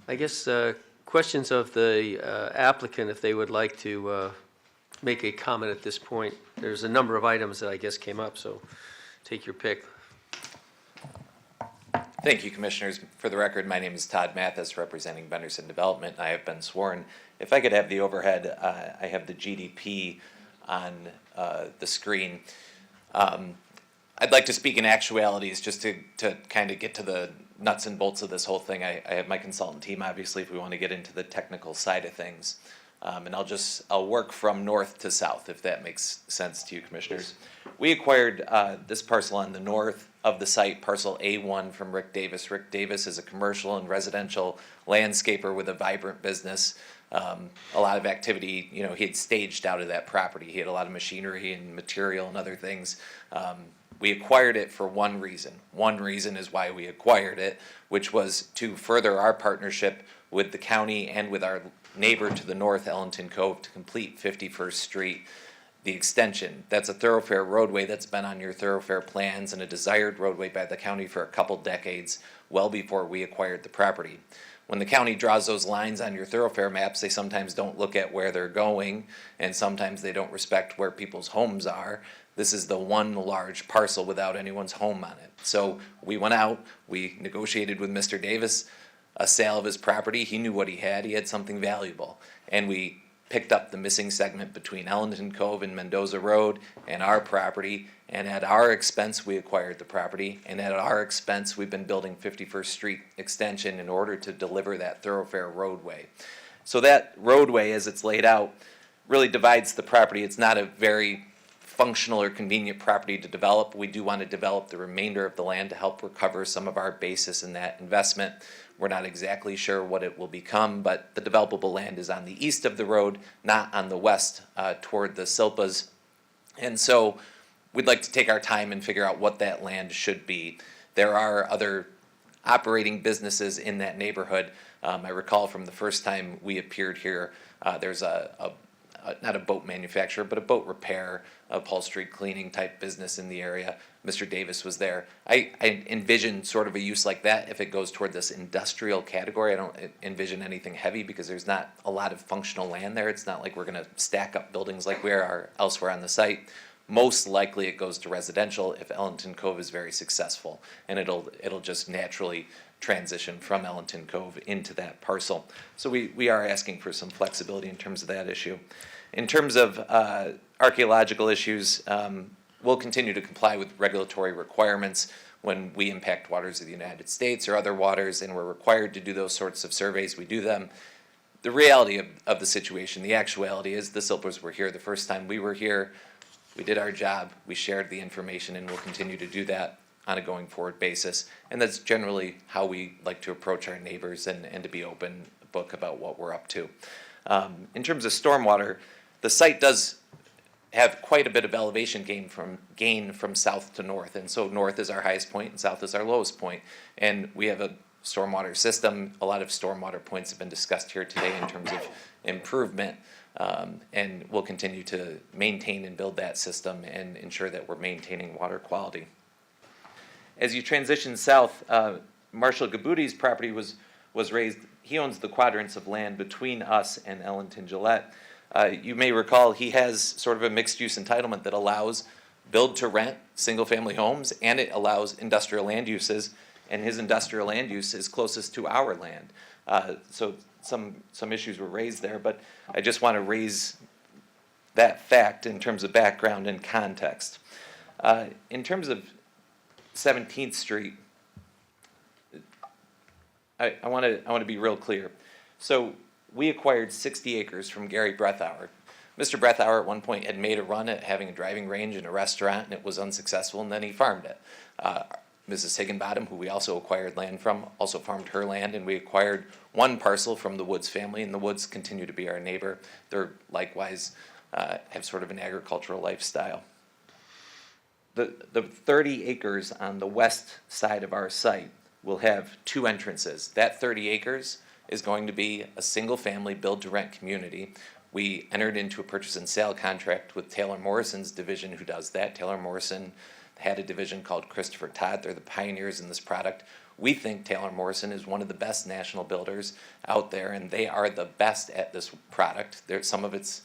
S1: I guess questions of the applicant, if they would like to make a comment at this point. There's a number of items that I guess came up, so take your pick.
S17: Thank you, Commissioners. For the record, my name is Todd Mathis, representing Benderson Development, and I have been sworn. If I could have the overhead, I have the GDP on the screen. I'd like to speak in actualities just to kind of get to the nuts and bolts of this whole thing. I have my consultant team, obviously, if we want to get into the technical side of things. And I'll work from north to south, if that makes sense to you, Commissioners. We acquired this parcel on the north of the site, parcel A1 from Rick Davis. Rick Davis is a commercial and residential landscaper with a vibrant business. A lot of activity, he had staged out of that property. He had a lot of machinery and material and other things. We acquired it for one reason. One reason is why we acquired it, which was to further our partnership with the county and with our neighbor to the north, Ellington Cove, to complete 51st Street, the extension. That's a thoroughfare roadway that's been on your thoroughfare plans and a desired roadway by the county for a couple decades, well before we acquired the property. When the county draws those lines on your thoroughfare maps, they sometimes don't look at where they're going, and sometimes they don't respect where people's homes are. This is the one large parcel without anyone's home on it. So we went out, we negotiated with Mr. Davis a sale of his property. He knew what he had something valuable. And we picked up the missing segment between Ellington Cove and Mendoza Road and our property, and at our expense, we acquired the property, and at our expense, we've been building 51st Street extension in order to deliver that thoroughfare roadway. So that roadway, as it's laid out, really divides the property. It's not a very functional or convenient property to develop. We do want to develop the remainder of the land to help recover some of our basis in that investment. We're not exactly sure what it will become, but the developable land is on the east of the road, not on the west toward the Silpas. And so we'd like to take our time and figure out what that land should be. There are other operating businesses in that neighborhood. I recall from the first time we appeared here, there's not a boat manufacturer, but a boat repair, upholstery cleaning type business in the area. Mr. Davis was there. I envision sort of a use like that if it goes toward this industrial category. I don't envision anything heavy because there's not a lot of functional land there. It's not like we're gonna stack up buildings like we are elsewhere on the site. Most likely it goes to residential if Ellington Cove is very successful, and it'll just naturally transition from Ellington Cove into that parcel. So we are asking for some flexibility in terms of that issue. In terms of archaeological issues, we'll continue to comply with regulatory requirements when we impact waters of the United States or other waters, and we're required to do those sorts of surveys. We do them. The reality of the situation, the actuality is the Silpers were here the first time we were here. We did our job, we shared the information, and we'll continue to do that. on a going forward basis. And that's generally how we like to approach our neighbors and to be open book about what we're up to. In terms of stormwater, the site does have quite a bit of elevation gain from south to north. And so north is our highest point and south is our lowest point. And we have a stormwater system. A lot of stormwater points have been discussed here today in terms of improvement. And we'll continue to maintain and build that system and ensure that we're maintaining water quality. As you transition south, Marshall Gabuti's property was raised. He owns the quadrants of land between us and Ellington Gillette. You may recall he has sort of a mixed-use entitlement that allows build-to-rent single-family homes, and it allows industrial land uses, and his industrial land use is closest to our land. So some issues were raised there, but I just want to raise that fact in terms of background and context. In terms of 17th Street, I want to be real clear. So we acquired 60 acres from Gary Brethauer. Mr. Brethauer at one point had made a run at having a driving range and a restaurant, and it was unsuccessful, and then he farmed it. Mrs. Higginbottom, who we also acquired land from, also farmed her land, and we acquired one parcel from the Woods family, and the Woods continue to be our neighbor. They're likewise have sort of an agricultural lifestyle. The 30 acres on the west side of our site will have 2 entrances. That 30 acres is going to be a single-family build-to-rent community. We entered into a purchase and sale contract with Taylor Morrison's division who does that. Taylor Morrison had a division called Christopher Todd. They're the pioneers in this product. We think Taylor Morrison is one of the best national builders out there, and they are the best at this product. Some of it's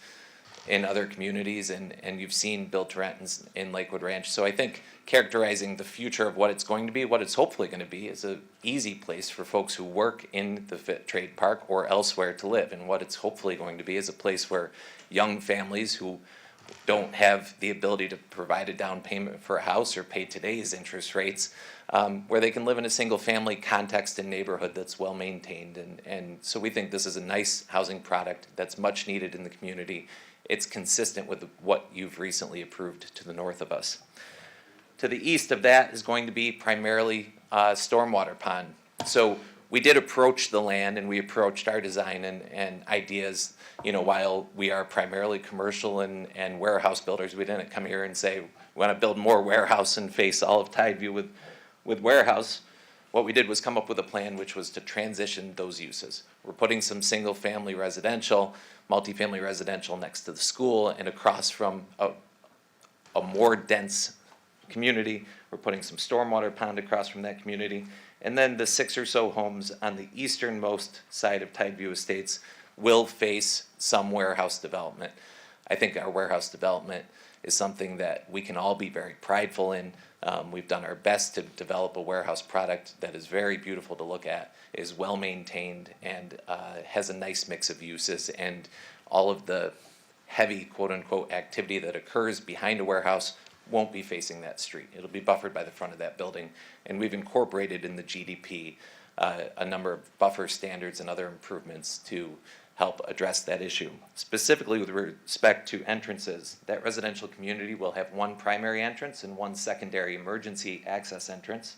S17: in other communities, and you've seen build-to-rent in Lakewood Ranch. So I think characterizing the future of what it's going to be, what it's hopefully going to be, is an easy place for folks who work in the Fit Trade Park or elsewhere to live. And what it's hopefully going to be is a place where young families who don't have the ability to provide a down payment for a house or pay today's interest rates, where they can live in a single-family context and neighborhood that's well-maintained. And so we think this is a nice housing product that's much needed in the community. It's consistent with what you've recently approved to the north of us. To the east of that is going to be primarily stormwater pond. So we did approach the land and we approached our design and ideas, while we are primarily commercial and warehouse builders. We didn't come here and say, we want to build more warehouse and face all of Tideview with warehouse. What we did was come up with a plan which was to transition those uses. We're putting some single-family residential, multifamily residential next to the school and across from a more dense community. We're putting some stormwater pond across from that community. And then the 6 or so homes on the easternmost side of Tideview Estates will face some warehouse development. I think our warehouse development is something that we can all be very prideful in. We've done our best to develop a warehouse product that is very beautiful to look at, is well maintained, and has a nice mix of uses, and all of the heavy quote-unquote activity that occurs behind a warehouse won't be facing that street. It'll be buffered by the front of that building, and we've incorporated in the GDP a number of buffer standards and other improvements to help address that issue. Specifically with respect to entrances, that residential community will have one primary entrance and one secondary emergency access entrance.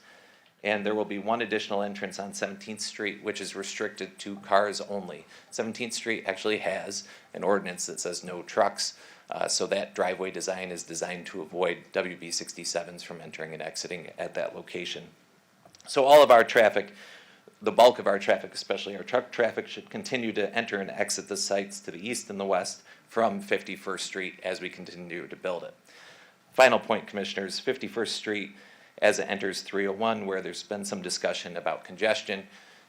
S17: And there will be one additional entrance on 17th Street, which is restricted to cars only. 17th Street actually has an ordinance that says no trucks, so that driveway design is designed to avoid WB67s from entering and exiting at that location. So all of our traffic, the bulk of our traffic, especially our truck traffic, should continue to enter and exit the sites to the east and the west from 51st Street as we continue to build it. Final point, Commissioners, 51st Street as it enters 301, where there's been some discussion about congestion.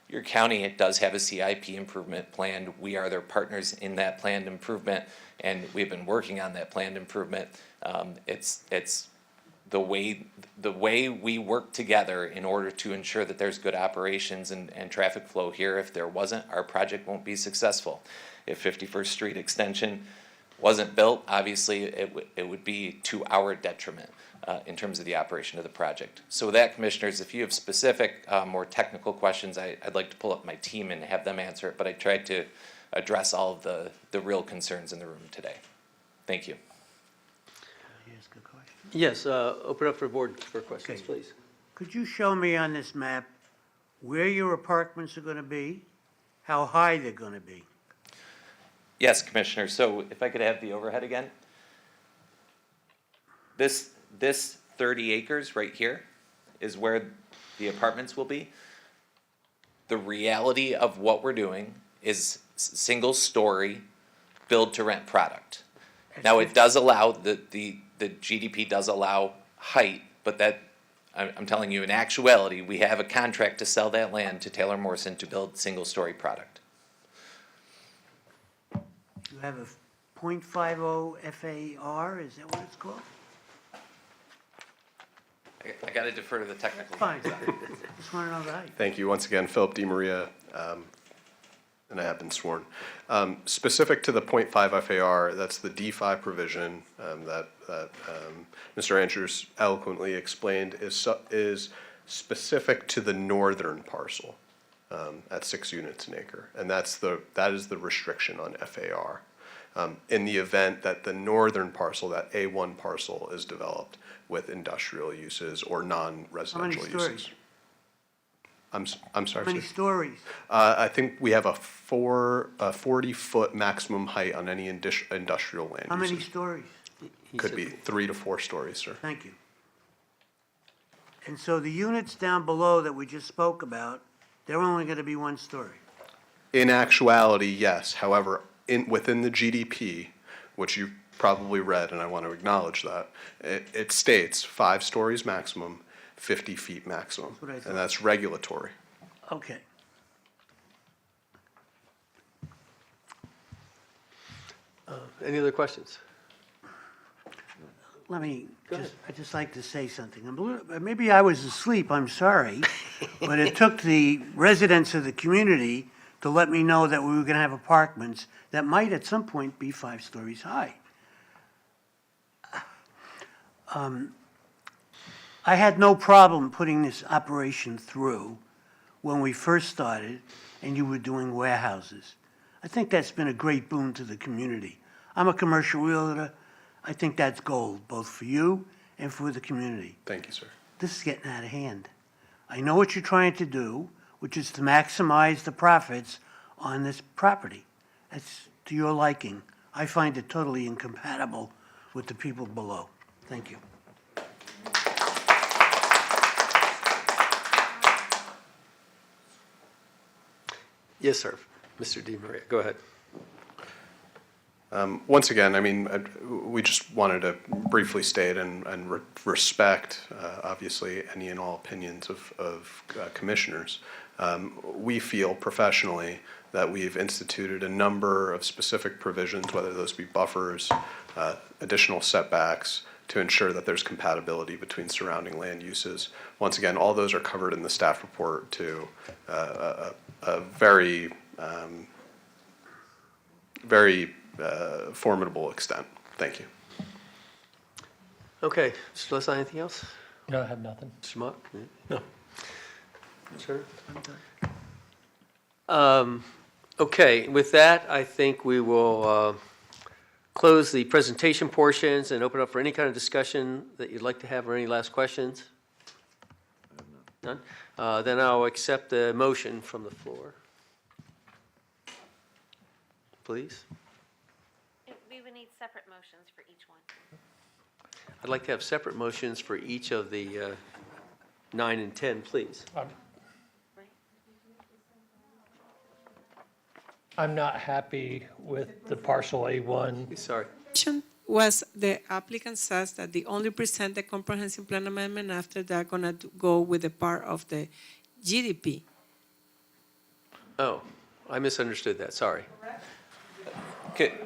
S17: Your county, it does have a CIP improvement plan. We are their partners in that planned improvement, and we've been working on that planned improvement. It's the way we work together in order to ensure that there's good operations and traffic flow here. If there wasn't, our project won't be successful. If 51st Street extension wasn't built, obviously it would be to our detriment in terms of the operation of the project. So with that, Commissioners, if you have specific, more technical questions, I'd like to pull up my team and have them answer it, but I tried to address all of the real concerns in the room today. Thank you.
S1: Yes, open up for board for questions,
S4: Okay.
S1: please.
S4: Could you show me on this map where your apartments are gonna be, how high they're gonna be?
S17: Yes, Commissioner, so if I could have the overhead again? This 30 acres right here is where the apartments will be. The reality of what we're doing is single-story, build-to-rent product. Now, it does allow, the GDP does allow height, but that, I'm telling you, in actuality, we have a contract to sell that land to Taylor Morrison to build single-story product.
S4: You have a .50 FAR, is that what it's called?
S17: I gotta defer to the technical.
S4: Fine, just wanna know the height.
S11: Thank you. Once again, Philip DiMaria, and I have been sworn. Specific to the .5 FAR, that's the D5 provision that Mr. Andrews eloquently explained is specific to the northern parcel at 6 units an acre. And that is the restriction on FAR. In the event that the northern parcel, that A1 parcel, is developed with industrial uses or non-residential uses.
S4: stories?
S11: I'm sorry,
S4: How many
S11: sir.
S4: stories?
S11: I think we have a 40-foot maximum height on any industrial land
S4: How many
S11: uses.
S4: stories?
S11: Could be 3 to 4 stories, sir.
S4: Thank you. And so the units down below that we just spoke about, they're only gonna be 1 story?
S11: In actuality, yes. However, within the GDP, which you've probably read, and I want to acknowledge that, it states 5 stories maximum, 50 feet maximum.
S4: That's what I thought.
S11: And that's regulatory.
S4: Okay.
S1: Any other questions?
S4: I'd just like to say something. Maybe I was asleep, I'm sorry, but it took the residents of the community to let me know that we were gonna have apartments that might at some point be 5 stories high. I had no problem putting this operation through when we first started and you were doing warehouses. I think that's been a great boon to the community. I'm a commercial realtor. I think that's gold, both for you and for the community.
S11: Thank you, sir.
S4: This is getting out of hand. I know what you're trying to do, which is to maximize the profits on this property. That's to your liking. I find it totally incompatible with the people below. Thank you.
S1: Yes, sir. Mr. DiMaria, go ahead.
S11: Once again, I mean, we just wanted to briefly state and respect, obviously, any and all opinions of commissioners. We feel professionally that we've instituted a number of specific provisions, whether those be buffers, additional setbacks, to ensure that there's compatibility between surrounding land uses. Once again, all those are covered in the staff report to a very formidable extent. Thank you.
S1: Okay, Mr. Leslie, anything else?
S2: No, I have nothing.
S1: Mr. Mock?
S2: No.
S1: Sir? Okay, with that, I think we will close the presentation portions and open up for any kind of discussion that you'd like to have or any last questions. None? Then I'll accept the motion from the floor. Please.
S12: We would need separate motions for each one.
S1: I'd like to have separate motions for each of the 9 and 10, please.
S2: I'm not happy with the partial A1.
S1: Sorry.
S7: Was the applicant says that they only present the comprehensive plan amendment, after they're gonna go with the part of the GDP.
S1: Oh, I misunderstood that, sorry.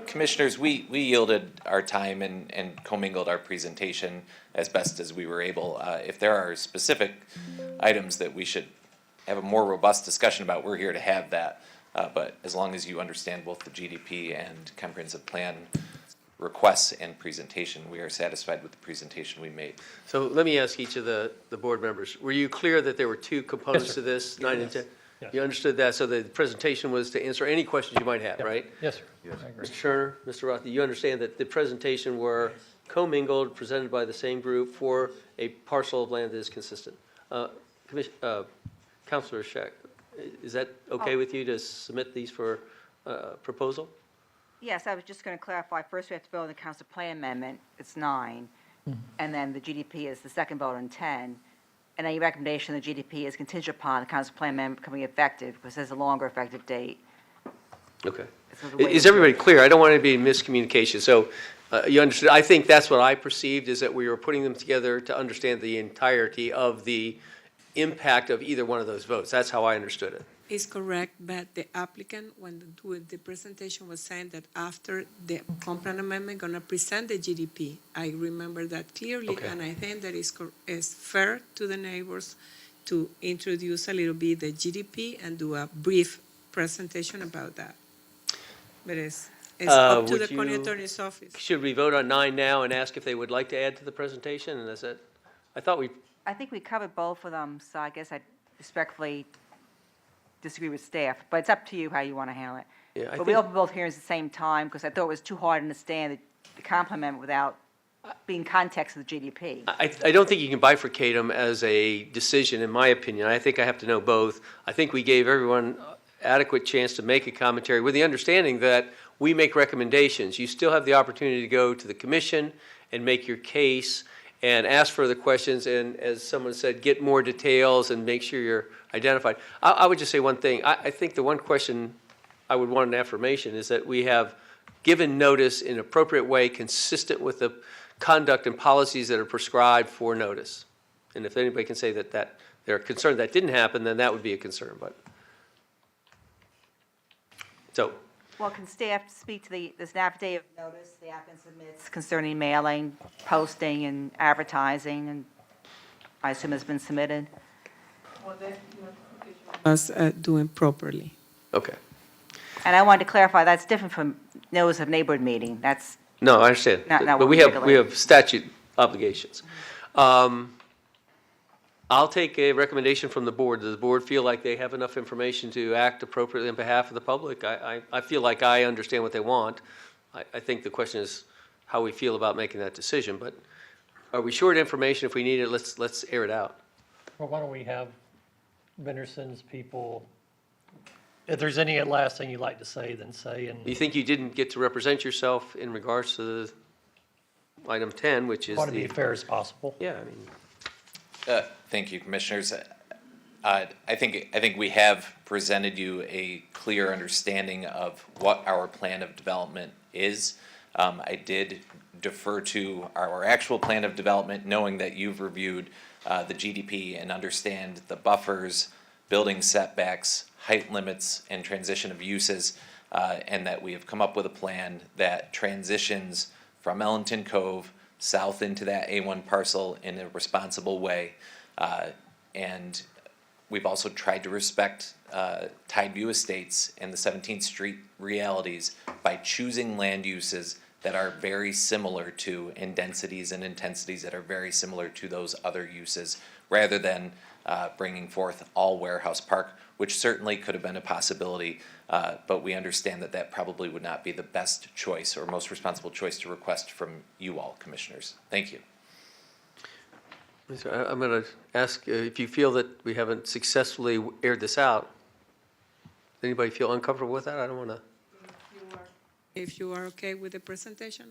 S17: Commissioners, we yielded our time and commingled our presentation as best as we were able. If there are specific items that we should have a more robust discussion about, we're here to have that. But as long as you understand both the GDP and comprehensive plan requests and presentation, we are satisfied with the presentation we made.
S1: So let me ask each of the board members, were you clear that there were 2 components to this, 9 and 10?
S2: Yes.
S1: You understood that, so the presentation was to answer any questions you might have, right?
S2: Yes, sir. I agree.
S1: Mr. Turner, Mr. Roth, you understand that the presentation were commingled, presented by the same group for a parcel of land that is consistent? Counselor Scheck, is that okay with you to submit these for proposal?
S10: Yes, I was just going to clarify. First, we have to vote on the council plan amendment. It's 9. And then the GDP is the second vote on 10. And any recommendation, the GDP is contingent upon the council plan amendment becoming effective, because there's a longer effective date.
S1: Okay.
S10: So the way
S1: Is
S10: we-
S1: everybody clear? I don't want to be in miscommunication. So you understood, I think that's what I perceived, is that we were putting them together to understand the entirety of the impact of either one of those votes. That's how I understood it.
S7: Is correct, but the applicant, when doing the presentation, was saying that after the comp plan amendment, gonna present the GDP. I remember that clearly,
S1: Okay.
S7: and I think that is fair to the neighbors to introduce a little bit the GDP and do a brief presentation about that. But it's up to
S1: would
S7: the county
S1: you-
S7: attorney's office.
S1: Should we vote on 9 now and ask if they would like to add to the presentation? And is that, I thought we,
S10: I think we covered both of them, so I guess I respectfully disagree with staff, but it's up to you how you want to handle it.
S1: Yeah, I
S10: But we
S1: think-
S10: opened both hearings at the same time, because I thought it was too hard to understand the complement without being context of the GDP.
S1: I don't think you can bifurcate them as a decision, in my opinion. I think I have to know both. I think we gave everyone adequate chance to make a commentary with the understanding that we make recommendations. You still have the opportunity to go to the commission and make your case and ask further questions, and as someone said, get more details and make sure you're identified. I would just say one thing. I think the one question I would want an affirmation is that we have given notice in an appropriate way, consistent with the conduct and policies that are prescribed for notice. And if anybody can say that they're concerned that didn't happen, then that would be a concern, but. So,
S10: Well, can staff speak to this affidavit of notice the applicant submits concerning mailing, posting, and advertising, and I assume it's been submitted?
S7: Us doing properly.
S1: okay.
S10: And I wanted to clarify, that's different from notice of neighborhood meeting. That's,
S1: No, I understand.
S10: Not
S1: But
S10: what
S1: we
S10: we
S1: have
S10: regulate.
S1: statute obligations. I'll take a recommendation from the board. Does the board feel like they have enough information to act appropriately on behalf of the public? I feel like I understand what they want. I think the question is how we feel about making that decision, but are we short information? If we need it, let's air it out.
S2: Well, why don't we have Benderson's people, if there's any last thing you'd like to say, then say, and
S1: You think you didn't get to represent yourself in regards to item 10, which is
S2: want to be
S1: the,
S2: as fair as possible.
S1: yeah, I mean,
S17: Thank you, Commissioners. I think we have presented you a clear understanding of what our plan of development is. I did defer to our actual plan of development, knowing that you've reviewed the GDP and understand the buffers, building setbacks, height limits, and transition of uses, and that we have come up with a plan that transitions from Ellington Cove south into that A1 parcel in a responsible way. And we've also tried to respect Tideview Estates and the 17th Street realities by choosing land uses that are very similar to, in densities and intensities that are very similar to those other uses, rather than bringing forth all warehouse park, which certainly could have been a possibility, but we understand that that probably would not be the best choice or most responsible choice to request from you all, Commissioners. Thank you.
S1: so I'm going to ask if you feel that we haven't successfully aired this out. Does anybody feel uncomfortable with that? I don't want to.
S7: If you are okay with the presentation,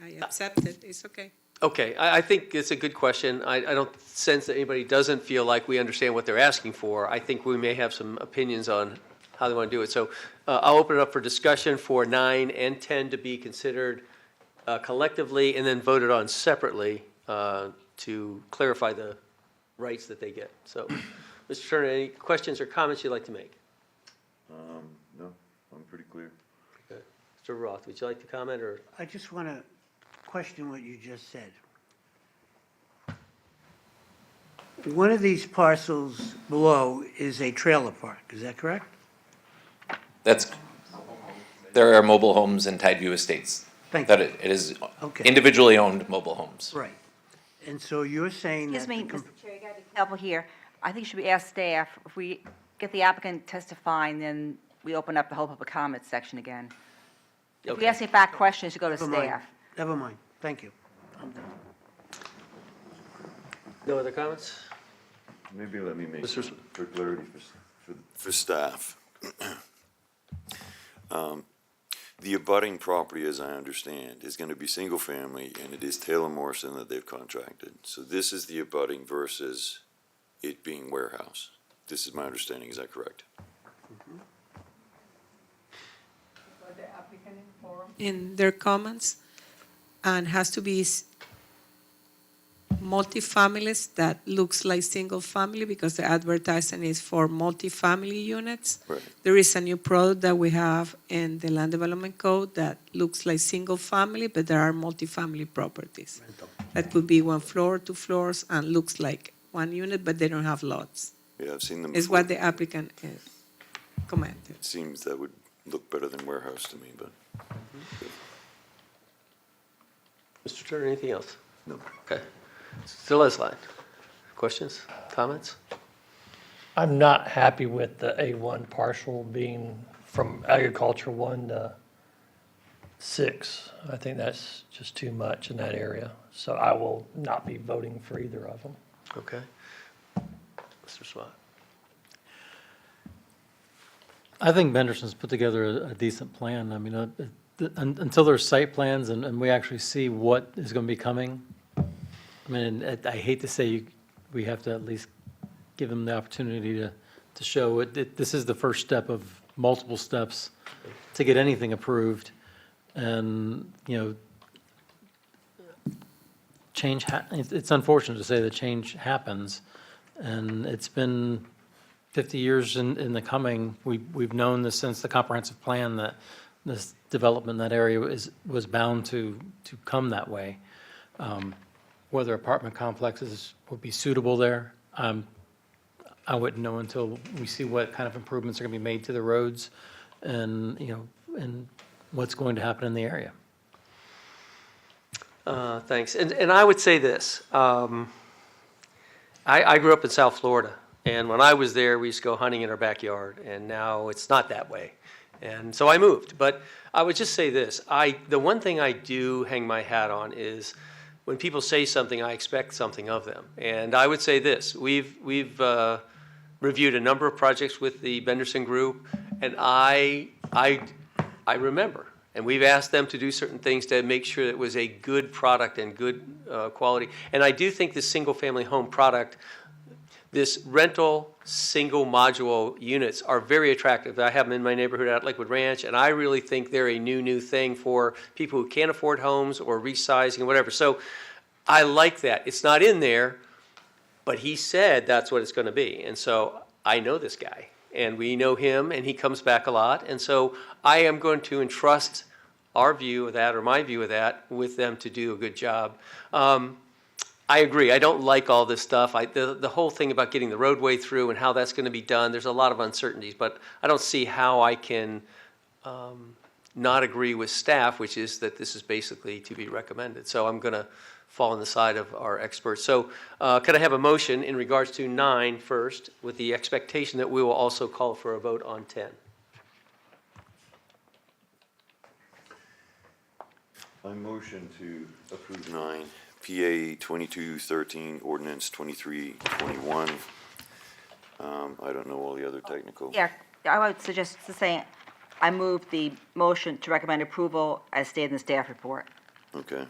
S7: I accept it, it's okay.
S1: Okay, I think it's a good question. I don't sense that anybody doesn't feel like we understand what they're asking for. I think we may have some opinions on how they want to do it. So I'll open it up for discussion for 9 and 10 to be considered collectively and then voted on separately to clarify the rights that they get. So, Mr. Turner, any questions or comments you'd like to make?
S9: No, I'm pretty clear.
S1: Okay. Mr. Roth, would you like to comment or?
S4: I just want to question what you just said. One of these parcels below is a trailer park, is that correct?
S17: There are mobile homes in Tideview Estates.
S4: Thank
S17: That
S4: you.
S17: it is
S4: Okay.
S17: individually owned mobile homes.
S4: Right. And so you're saying that.
S10: excuse me, Mr. Chair, you got to be helpful here. I think should we ask staff, if we get the applicant testifying, then we open up the whole public comment section again. If we
S1: Okay.
S10: ask any back questions, you go to
S4: Never mind.
S10: staff.
S4: Never mind, thank you. I'm done.
S1: No other comments?
S9: Maybe let me make,
S1: Mr.
S9: for clarity for staff. The abutting property, as I understand, is gonna be single family, and it is Taylor Morrison that they've contracted. So this is the abutting versus it being warehouse. This is my understanding, is that correct?
S7: In their comments, and has to be multifamilies that looks like single family because the advertising is for multifamily units.
S9: Right.
S7: There is a new product that we have in the land development code that looks like single family, but there are multifamily properties. That could be 1 floor, 2 floors, and looks like one unit, but they don't have lots.
S9: Yeah, I've seen them
S7: Is
S9: before.
S7: what the applicant commented.
S9: It seems that would look better than warehouse to me, but.
S1: Mr. Turner, anything else? No. Okay. Still Leslie, questions, comments?
S2: I'm not happy with the A1 parcel being from agriculture 1 to 6. I think that's just too much in that area. So I will not be voting for either of them.
S1: Okay. Mr. Swat.
S8: I think Benderson's put together a decent plan. I mean, until there's site plans and we actually see what is going to be coming. I mean, I hate to say we have to at least give them the opportunity to show it. This is the first step of multiple steps to get anything approved. And, you know, it's unfortunate to say that change happens. And it's been 50 years in the coming. We've known this since the comprehensive plan that this development in that area was bound to come that way. Whether apartment complexes would be suitable there, I wouldn't know until we see what kind of improvements are going to be made to the roads and, you know, and what's going to happen in the area.
S1: Thanks. And I would say this. I grew up in South Florida, and when I was there, we used to go hunting in our backyard, and now it's not that way. And so I moved. But I would just say this. The one thing I do hang my hat on is when people say something, I expect something of them. And I would say this. We've reviewed a number of projects with the Benderson Group, and I remember. And we've asked them to do certain things to make sure that it was a good product and good quality. And I do think the single-family home product, this rental single module units are very attractive. I have them in my neighborhood at Lakewood Ranch, and I really think they're a new thing for people who can't afford homes or resizing and whatever. So I like that. It's not in there, but he said that's what it's going to be. And so I know this guy, and we know him, and he comes back a lot. And so I am going to entrust our view of that, or my view of that, with them to do a good job. I agree. I don't like all this stuff. The whole thing about getting the roadway through and how that's going to be done, there's a lot of uncertainties, but I don't see how I can not agree with staff, which is that this is basically to be recommended. So I'm going to fall on the side of our experts. So could I have a motion in regards to 9 first, with the expectation that we will also call for a vote on 10?
S9: I motion to approve 9, PA 2213, ordinance 2321. I don't know all the other technical.
S10: Yeah, I would suggest to say, I move the motion to recommend approval as stated in the staff report.
S9: Okay.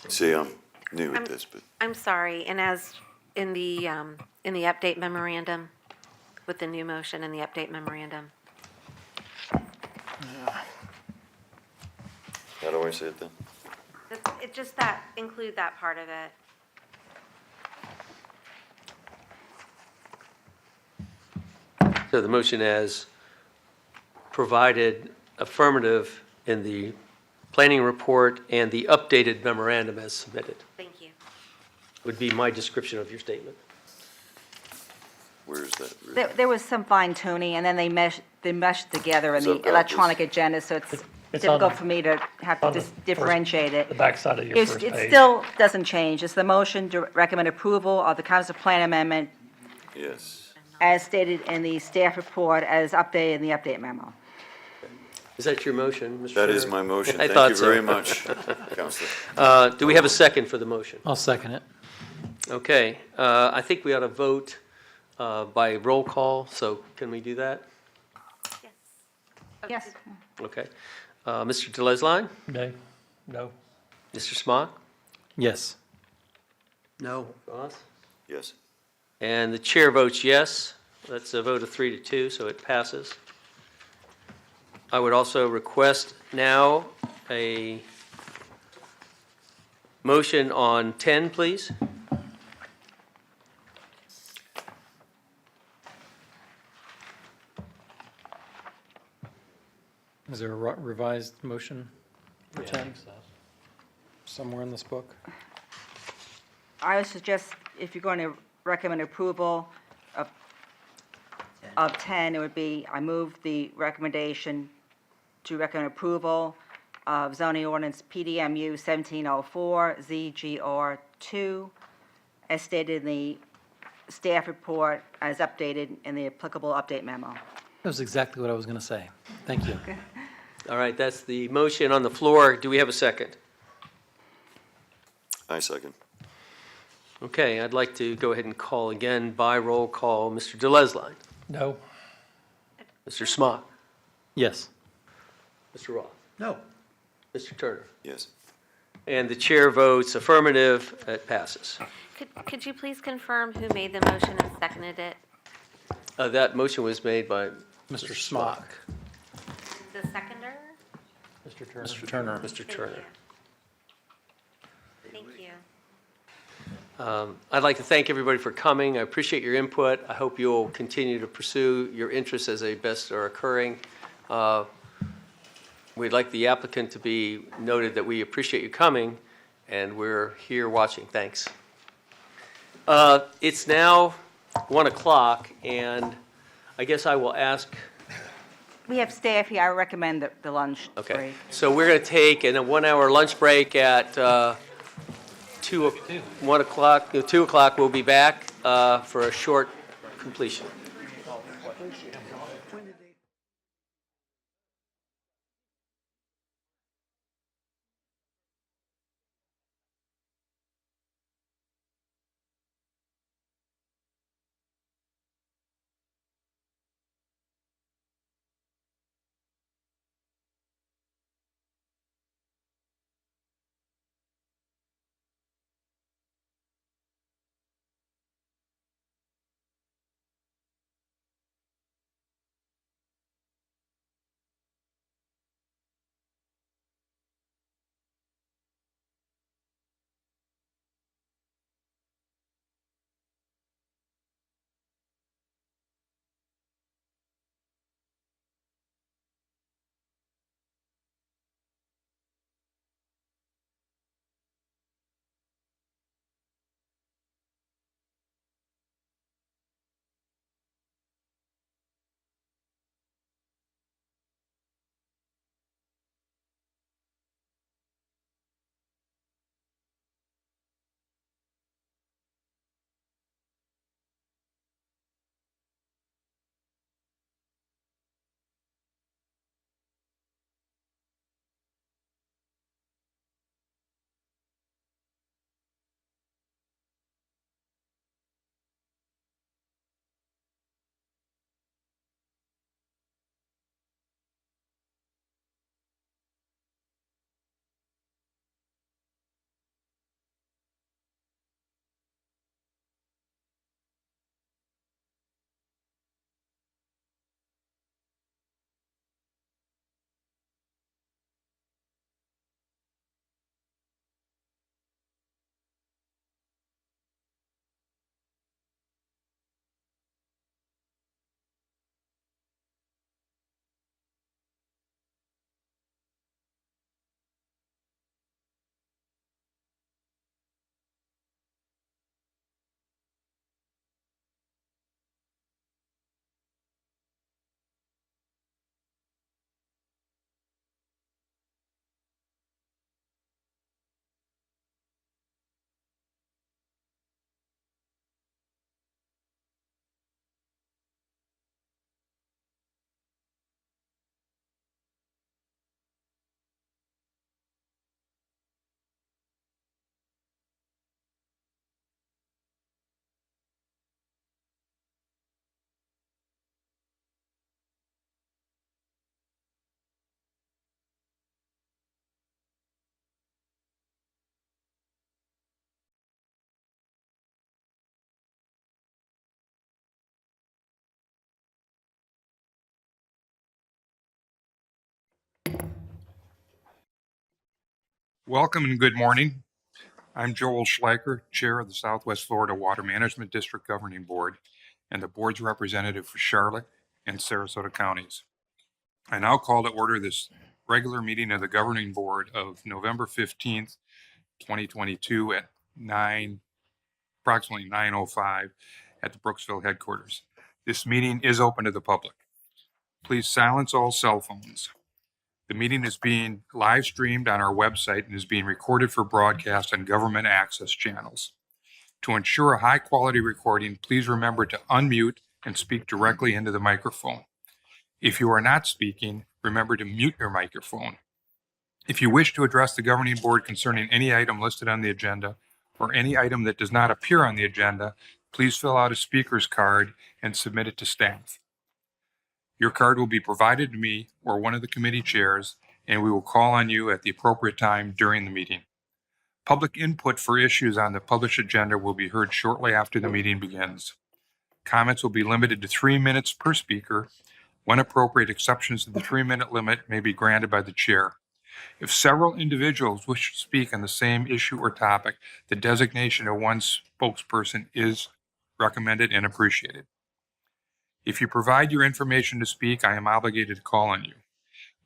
S9: See, I'm new at this, but
S12: I'm sorry, and as in the update memorandum, with the new motion in the update memorandum.
S9: how do I say it then?
S12: It just include that part of it.
S1: So the motion as provided affirmative in the planning report and the updated memorandum as submitted
S12: Thank you.
S1: would be my description of your statement.
S9: Where is that?
S10: There was some fine tuning, and then they meshed together in
S9: So
S10: the
S9: got
S10: electronic
S9: this.
S10: agenda, so it's
S2: It's on
S10: difficult
S2: the-
S10: for me to have to
S2: on the
S10: differentiate it.
S2: The backside of your
S10: It's-
S2: first
S10: It
S2: page.
S10: still doesn't change. It's the motion to recommend approval of the comprehensive plan amendment
S9: Yes.
S10: as stated in the staff report as updated in the update memo.
S1: Is that your motion, Mr.
S9: That is
S1: Turner?
S9: my motion.
S1: I
S9: Thank
S1: thought
S9: you
S1: so.
S9: very much, Counselor.
S1: Do we have a second for the motion?
S8: I'll second it.
S1: Okay, I think we ought to vote by roll call, so can we do that?
S10: Yes.
S1: Okay. Mr. Delesline?
S2: Nay? No?
S1: Mr. Smock?
S8: Yes.
S4: No.
S1: Ross?
S9: Yes.
S1: And the chair votes yes. That's a vote of 3-2, so it passes. I would also request now a motion on 10, please.
S8: Is there a revised motion for 10? Somewhere in this book?
S10: I would suggest if you're going to recommend approval of 10, it would be, I move the recommendation to recommend approval of zoning ordinance PDMU 1704 ZGR 2 as stated in the staff report as updated in the applicable update memo.
S8: That was exactly what I was going to say. Thank you.
S1: All right, that's the motion on the floor. Do we have a second?
S9: I second.
S1: Okay, I'd like to go ahead and call again by roll call. Mr. Delesline?
S2: No?
S1: Mr. Smock?
S8: Yes.
S1: Mr. Roth?
S4: No.
S1: Mr. Turner?
S9: Yes.
S1: And the chair votes affirmative. It passes.
S12: Could you please confirm who made the motion and seconded it?
S1: That motion was made by
S8: Mr. Smock.
S12: The seconder?
S8: Mr. Turner. Mr. Turner.
S1: Mr. Turner.
S12: Thank you.
S1: I'd like to thank everybody for coming. I appreciate your input. I hope you'll continue to pursue your interests as they best are occurring. We'd like the applicant to be noted that we appreciate you coming, and we're here watching. Thanks. It's now 1 o'clock, and I guess I will ask.
S10: We have staff here. I recommend the lunch
S1: Okay.
S10: break.
S1: So we're going to take a 1-hour lunch break at 1 o'clock. 2 o'clock, we'll be back for a short completion.
S5: Welcome and good morning. I'm Joel Schleicher, Chair of the Southwest Florida Water Management District Governing Board and the board's representative for Charlotte and Sarasota counties. I now call to order this regular meeting of the Governing Board of November 15th, 2022 at approximately 9:05 at the Brooksville headquarters. This meeting is open to the public. Please silence all cell phones. The meeting is being live streamed on our website and is being recorded for broadcast on government access channels. To ensure a high quality recording, please remember to unmute and speak directly into the microphone. If you are not speaking, remember to mute your microphone. If you wish to address the governing board concerning any item listed on the agenda or any item that does not appear on the agenda, please fill out a speaker's card and submit it to staff. Your card will be provided to me or one of the committee chairs, and we will call on you at the appropriate time during the meeting. Public input for issues on the published agenda will be heard shortly after the meeting begins. Comments will be limited to 3 minutes per speaker. When appropriate, exceptions to the 3-minute limit may be granted by the chair. If several individuals wish to speak on the same issue or topic, the designation of one spokesperson is recommended and appreciated. If you provide your information to speak, I am obligated to call on you.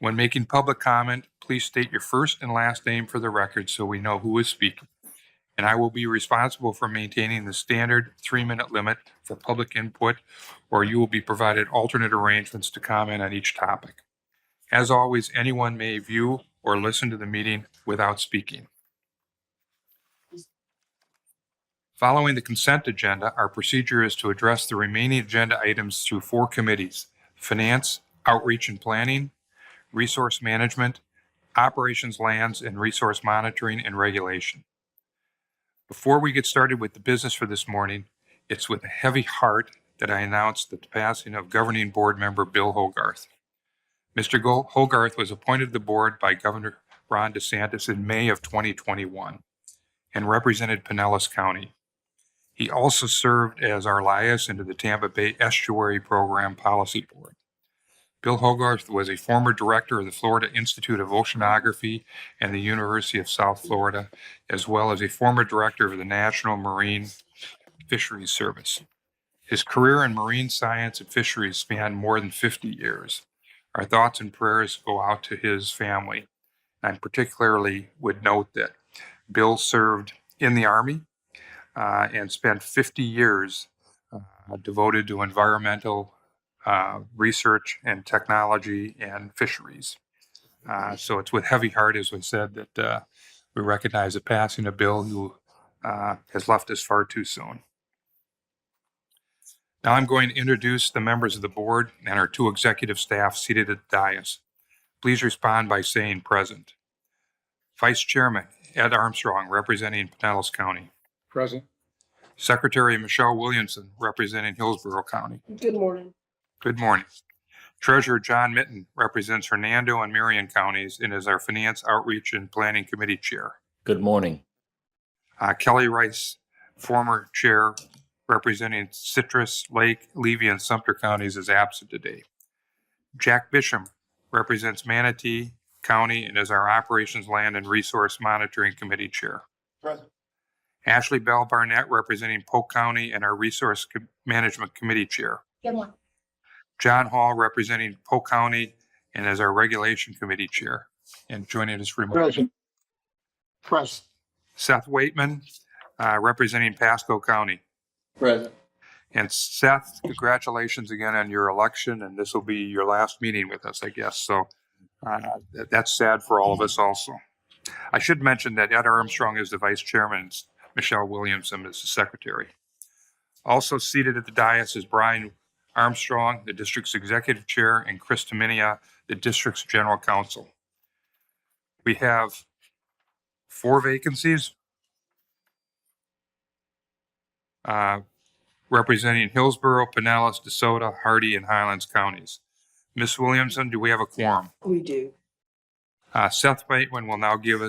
S5: When making public comment, please state your first and last name for the record so we know who is speaking. And I will be responsible for maintaining the standard 3-minute limit for public input, or you will be provided alternate arrangements to comment on each topic. As always, anyone may view or listen to the meeting without speaking. Following the consent agenda, our procedure is to address the remaining agenda items through 4 committees: Finance, Outreach and Planning, Resource Management, Operations, Lands, and Resource Monitoring and Regulation. Before we get started with the business for this morning, it's with a heavy heart that I announce the passing of Governing Board member Bill Hogarth. Mr. Hogarth was appointed to the board by Governor Ron DeSantis in May of 2021 and represented Pinellas County. He also served as our liaison to the Tampa Bay Estuary Program Policy Board. Bill Hogarth was a former director of the Florida Institute of Oceanography and the University of South Florida, as well as a former director of the National Marine Fisheries Service. His career in marine science and fisheries spanned more than 50 years. Our thoughts and prayers go out to his family. I particularly would note that Bill served in the Army and spent 50 years devoted to environmental research and technology and fisheries. So it's with heavy heart, as we said, that we recognize the passing of Bill, who has left us far too soon. Now I'm going to introduce the members of the board and our 2 executive staff seated at the dais. Please respond by saying present. Vice Chairman Ed Armstrong, representing Pinellas County.
S22: Present.
S5: Secretary Michelle Williamson, representing Hillsborough County.
S22: Good morning.
S5: Good morning. Treasurer John Mitten represents Hernando and Marion counties and is our Finance, Outreach, and Planning Committee Chair.
S22: Good morning.
S5: Kelly Rice, former Chair, representing Citrus, Lake, Levy, and Sumter counties, is absent today. Jack Bisham represents Manatee County and is our Operations, Land, and Resource Monitoring Committee Chair.
S22: Present.
S5: Ashley Bell Barnett, representing Polk County and our Resource Management Committee Chair.
S22: Good morning.
S5: John Hall, representing Polk County and as our Regulation Committee Chair. And joining us remotely.
S22: Present.
S5: Seth Waitman, representing Pasco County.
S22: Present.
S5: And Seth, congratulations again on your election, and this will be your last meeting with us, I guess. So that's sad for all of us also. I should mention that Ed Armstrong is the vice chairman, and Michelle Williamson is the secretary. Also seated at the dais is Brian Armstrong, the district's executive chair, and Chris Taminia, the district's general counsel. We have 4 vacancies representing Hillsborough, Pinellas, DeSoto, Hardy, and Highlands counties. Ms. Williamson, do we have a quorum?
S22: We do.
S5: Seth Waitman will now lead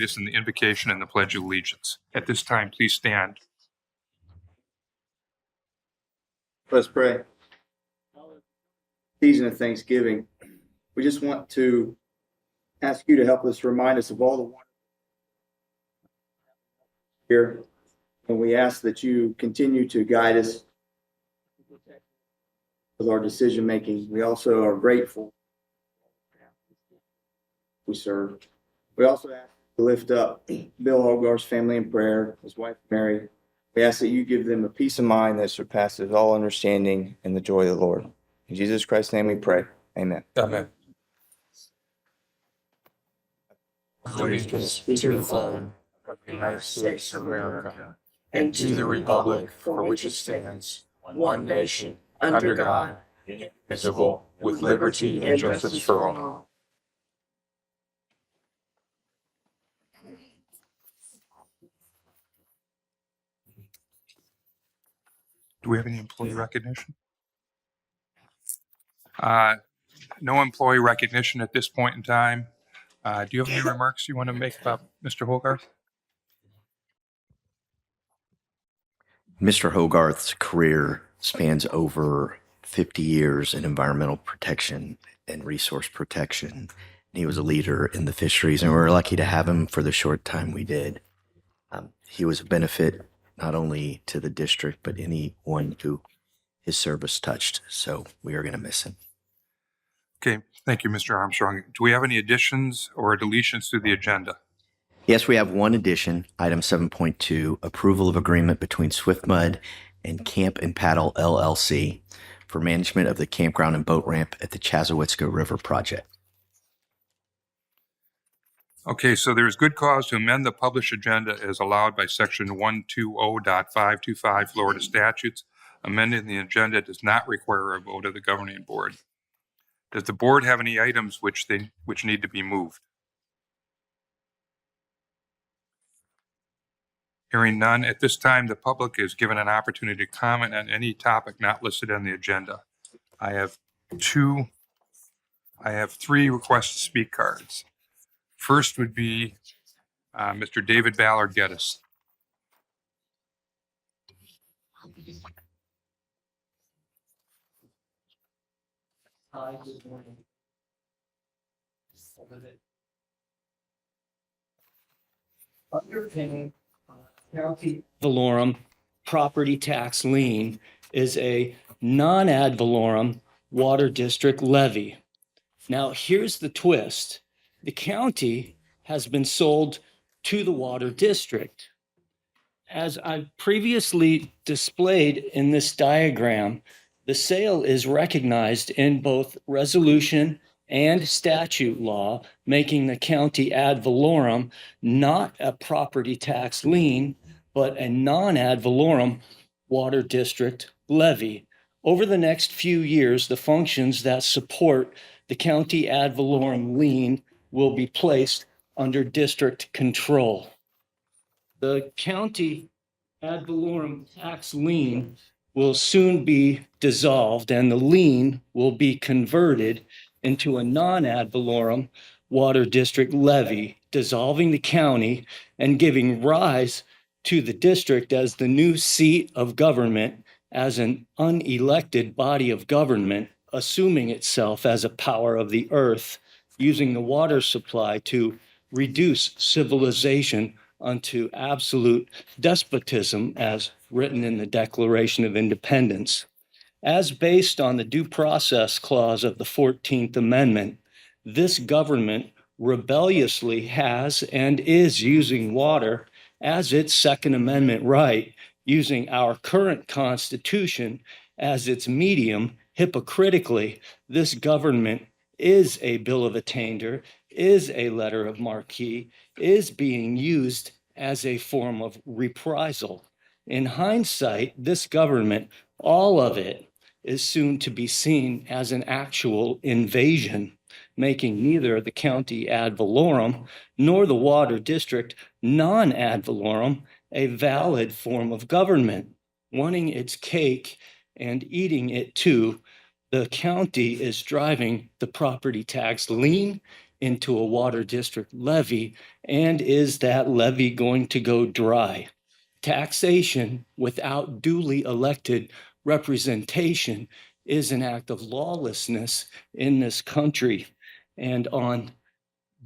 S5: us in the invocation and the Pledge of Allegiance. At this time, please stand.
S23: Let's pray. Season of Thanksgiving. We just want to
S22: ask you to help us remind us of all the wonderful here. And we ask that you continue to guide us with our decision making. We also are grateful we serve. We also ask to lift up Bill Hogarth's family in prayer, his wife Mary. We ask that you give them a peace of mind that surpasses all understanding and the joy of the Lord. In Jesus Christ's name we pray. Amen.
S5: Amen.
S13: Allegiance to the flag of the United States of America and to the republic for which it stands, one nation, under God, indivisible, with liberty and justice for all.
S5: Do we have any employee recognition? No employee recognition at this point in time. Do you have any remarks you want to make about Mr. Hogarth?
S14: Mr. Hogarth's career spans over 50 years in environmental protection and resource protection. He was a leader in the fisheries, and we were lucky to have him for the short time we did. He was a benefit not only to the district, but anyone who his service touched. So we are going to miss him.
S5: Okay, thank you, Mr. Armstrong. Do we have any additions or deletions to the agenda?
S14: Yes, we have one addition, item 7.2, approval of agreement between SwiftMud and Camp and Paddle LLC for management of the campground and boat ramp at the Chassahowitzka River project.
S5: Okay, so there is good cause to amend the published agenda as allowed by section 120.525 Florida statutes. Amending the agenda does not require a vote of the governing board. Does the board have any items which need to be moved? Hearing none, at this time, the public is given an opportunity to comment on any topic not listed on the agenda. I have three request to speak cards. First would be Mr. David Ballard Geddes.
S21: Hi, good morning. Underpinning county valorem property tax lien is a non-ad valorem water district levy. Now, here's the twist. The county has been sold to the water district. As I've previously displayed in this diagram, the sale is recognized in both resolution and statute law, making the county ad valorem not a property tax lien, but a non-ad valorem water district levy. Over the next few years, the functions that support the county ad valorem lien will be placed under district control. The county ad valorem tax lien will soon be dissolved and the lien will be converted into a non-ad valorem water district levy, dissolving the county and giving rise to the district as the new seat of government, as an unelected body of government, assuming itself as a power of the earth, using the water supply to reduce civilization unto absolute despotism, as written in the Declaration of Independence. As based on the Due Process Clause of the 14th Amendment, this government rebelliously has and is using water as its Second Amendment right, using our current Constitution as its medium hypocritically. This government is a bill of attainder, is a letter of marque, is being used as a form of reprisal. In hindsight, this government, all of it, is soon to be seen as an actual invasion, making neither the county ad valorem nor the water district non-ad valorem a valid form of government. Wanting its cake and eating it too, the county is driving the property tax lien into a water district levy. And is that levy going to go dry? Taxation without duly elected representation is an act of lawlessness in this country. And on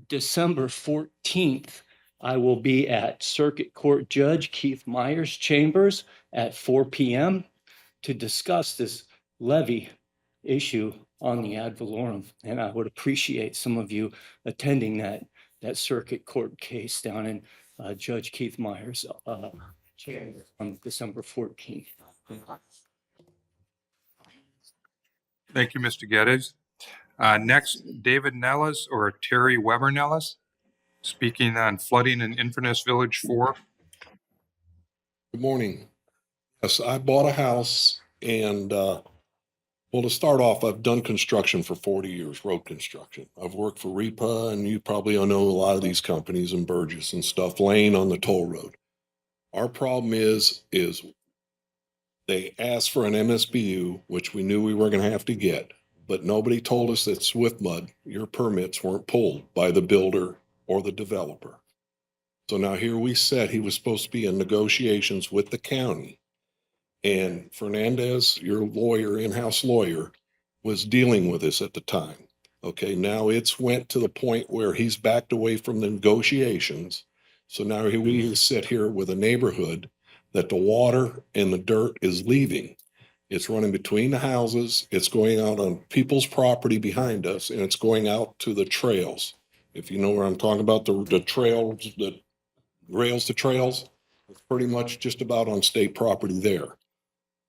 S21: December 14th, I will be at Circuit Court Judge Keith Meyer's chambers at 4 p.m. to discuss this levy issue on the ad valorem. And I would appreciate some of you attending that circuit court case down in Judge Keith Meyer's chamber on December 14th.
S5: Thank you, Mr. Geddes. Next, David Nellis or Terry Weber Nellis, speaking on flooding in Inverness Village 4.
S3: Good morning. Yes, I bought a house and, well, to start off, I've done construction for 40 years, road construction. I've worked for REPA, and you probably know a lot of these companies and Burgess and stuff laying on the toll road. Our problem is they asked for an MSBU, which we knew we were going to have to get, but nobody told us that SwiftMud, your permits weren't pulled by the builder or the developer. So now here we said he was supposed to be in negotiations with the county. And Fernandez, your lawyer, in-house lawyer, was dealing with this at the time. Okay, now it's went to the point where he's backed away from the negotiations. So now we sit here with a neighborhood that the water and the dirt is leaving. It's running between the houses, it's going out on people's property behind us, and it's going out to the trails. If you know where I'm talking about, the trails, the rails to trails, it's pretty much just about on state property there.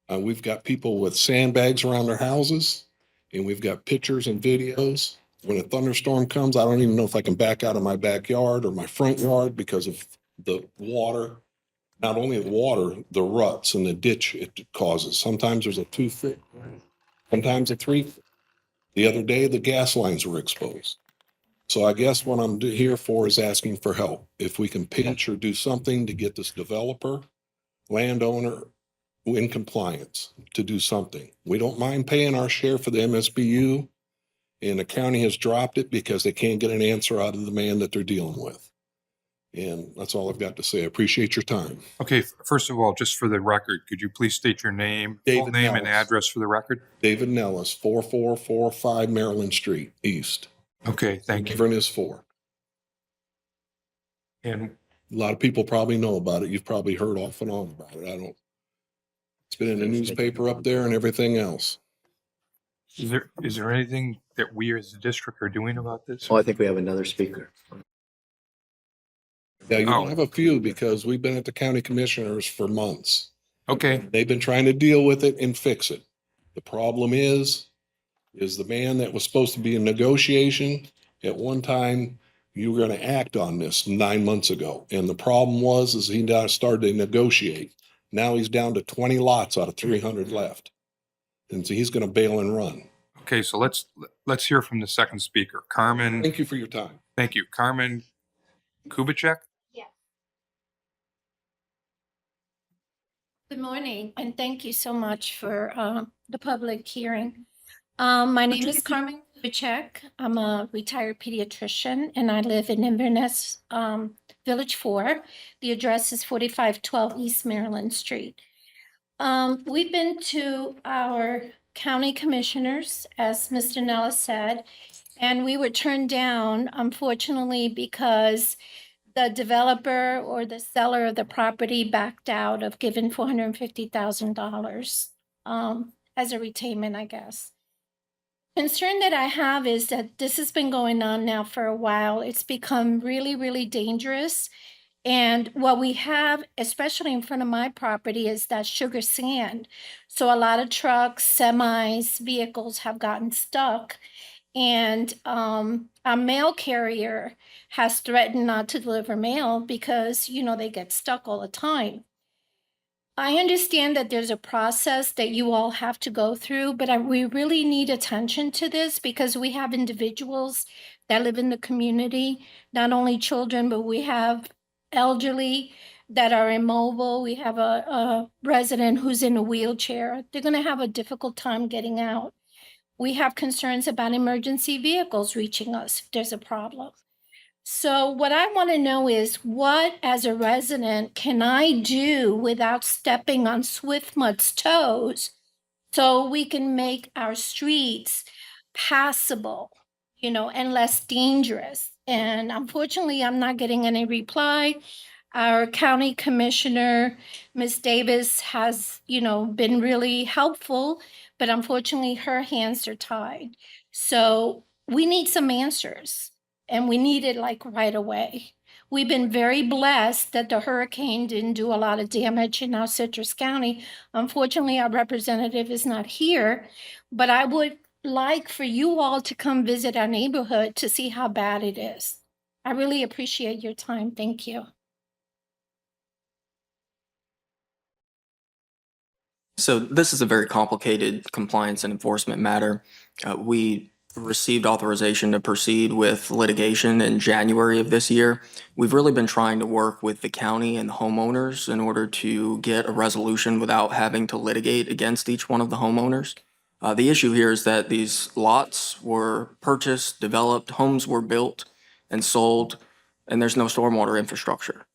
S3: We've got people with sandbags around their houses, and we've got pictures and videos. When a thunderstorm comes, I don't even know if I can back out of my backyard or my front yard because of the water. Not only the water, the ruts and the ditch it causes. Sometimes there's a 2 foot, sometimes a 3 foot. The other day, the gas lines were exposed. So I guess what I'm here for is asking for help. If we can pinch or do something to get this developer, landowner, in compliance to do something. We don't mind paying our share for the MSBU, and the county has dropped it because they can't get an answer out of the man that they're dealing with. And that's all I've got to say. I appreciate your time.
S5: Okay, first of all, just for the record, could you please state your name, full name and address for the record?
S3: David Nellis, 4445 Maryland Street, East.
S5: Okay, thank you.
S3: Inverness 4.
S5: And
S3: a lot of people probably know about it. You've probably heard off and on about it. I don't. It's been in the newspaper up there and everything else.
S5: Is there anything that we as a district are doing about this?
S14: Oh, I think we have another speaker.
S3: Yeah, you have a few because we've been at the county commissioners for months.
S5: Okay.
S3: They've been trying to deal with it and fix it. The problem is the man that was supposed to be in negotiation at one time, you were going to act on this 9 months ago. And the problem is he now started to negotiate. Now he's down to 20 lots out of 300 left. And so he's going to bail and run.
S5: Okay, so let's hear from the second speaker, Carmen.
S3: Thank you for your time.
S5: Thank you. Carmen Kubicek?
S15: Yeah. Good morning, and thank you so much for the public hearing. My name is Carmen Kubicek. I'm a retired pediatrician, and I live in Inverness Village 4. The address is 4512 East Maryland Street. We've been to our county commissioners, as Mr. Nellis said, and we were turned down, unfortunately, because the developer or the seller of the property backed out of giving $450,000 as a retainment, I guess. Concern that I have is that this has been going on now for a while. It's become really, really dangerous. And what we have, especially in front of my property, is that sugar sand. So a lot of trucks, semis, vehicles have gotten stuck. And a mail carrier has threatened not to deliver mail because, you know, they get stuck all the time. I understand that there's a process that you all have to go through, but we really need attention to this because we have individuals that live in the community, not only children, but we have elderly that are immobile. We have a resident who's in a wheelchair. They're going to have a difficult time getting out. We have concerns about emergency vehicles reaching us if there's a problem. So what I want to know is what, as a resident, can I do without stepping on SwiftMud's toes so we can make our streets passable? and less dangerous. And unfortunately, I'm not getting any reply. Our county commissioner, Ms. Davis, has, been really helpful, but unfortunately, her hands are tied. So we need some answers, and we need it like right away. We've been very blessed that the hurricane didn't do a lot of damage in our Citrus County. Unfortunately, our representative is not here, but I would like for you all to come visit our neighborhood to see how bad it is. I really appreciate your time. Thank you.
S6: So this is a very complicated compliance and enforcement matter. We received authorization to proceed with litigation in January of this year. We've really been trying to work with the county and the homeowners in order to get a resolution without having to litigate against each one of the homeowners. The issue here is that these lots were purchased, developed, homes were built and sold, and there's no stormwater infrastructure.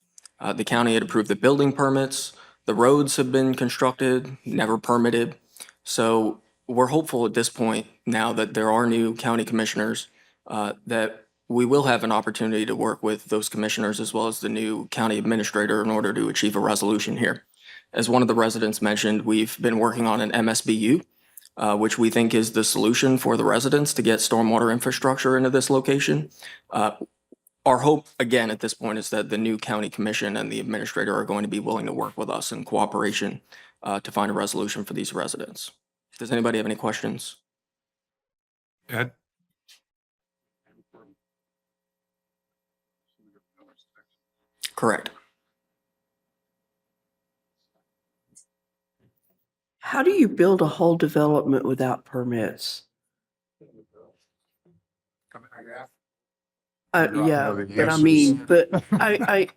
S6: The county had approved the building permits. The roads have been constructed, never permitted. So we're hopeful at this point, now that there are new county commissioners, that we will have an opportunity to work with those commissioners as well as the new county administrator in order to achieve a resolution here. As one of the residents mentioned, we've been working on an MSBU, which we think is the solution for the residents to get stormwater infrastructure into this location. Our hope, again, at this point is that the new county commission and the administrator are going to be willing to work with us in cooperation to find a resolution for these residents. Does anybody have any questions?
S5: Ed?
S6: Correct.
S16: How do you build a whole development without permits? Yeah, but I mean,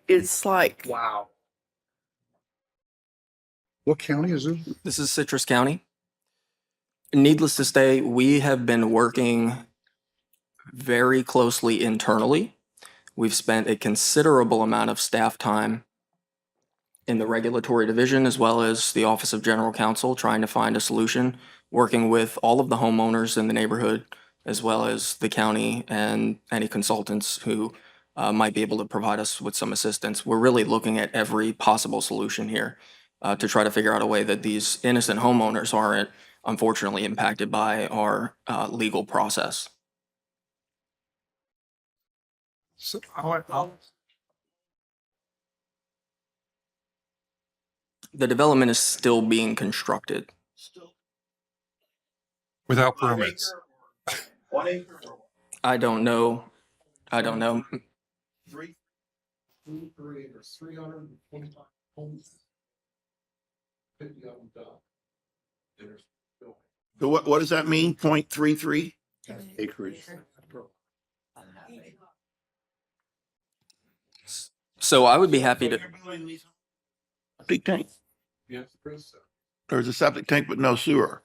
S16: it's like.
S13: Wow. What county is this?
S6: This is Citrus County. Needless to say, we have been working very closely internally. We've spent a considerable amount of staff time in the regulatory division as well as the Office of General Counsel trying to find a solution, working with all of the homeowners in the neighborhood as well as the county and any consultants who might be able to provide us with some assistance. We're really looking at every possible solution here to try to figure out a way that these innocent homeowners aren't unfortunately impacted by our legal process.
S13: So,
S6: The development is still being constructed.
S5: Without permits.
S22: 1 acre.
S6: I don't know. I don't know.
S3: 3 acres, 325 homes. 50 of them done. There's
S13: So what does that mean? 0.33 acres.
S6: So I would be happy to.
S13: Septic tank.
S3: Yes, Chris.
S13: There's a septic tank, but no sewer.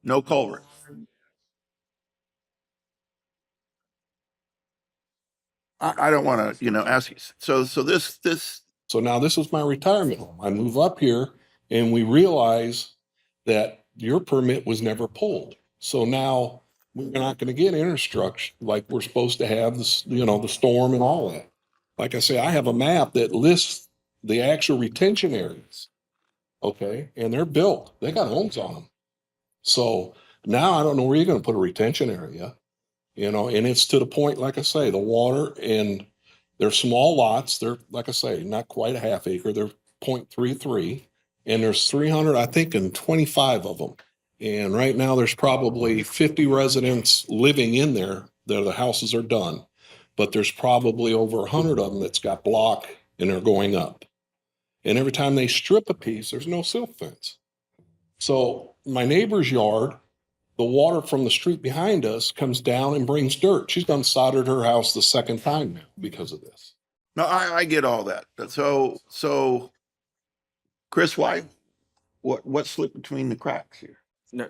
S13: No culvert. I don't want to, ask you. So this.
S3: So now this is my retirement home. I move up here and we realize that your permit was never pulled. So now we're not going to get infrastructure like we're supposed to have this, the storm and all that. Like I say, I have a map that lists the actual retention areas. Okay. And they're built. They got homes on them. So now I don't know where you're going to put a retention area, and it's to the point, like I say, the water, and they're small lots. They're, like I say, not quite a half acre. They're 0.33, and there's 300, I think, and 25 of them. And right now there's probably 50 residents living in there. The houses are done, but there's probably over 100 of them that's got block and they're going up. And every time they strip a piece, there's no silt fence. So my neighbor's yard, the water from the street behind us comes down and brings dirt. She's done soldered her house the second time now because of this.
S13: No, I get all that. So Chris, what slipped between the cracks here?
S6: No,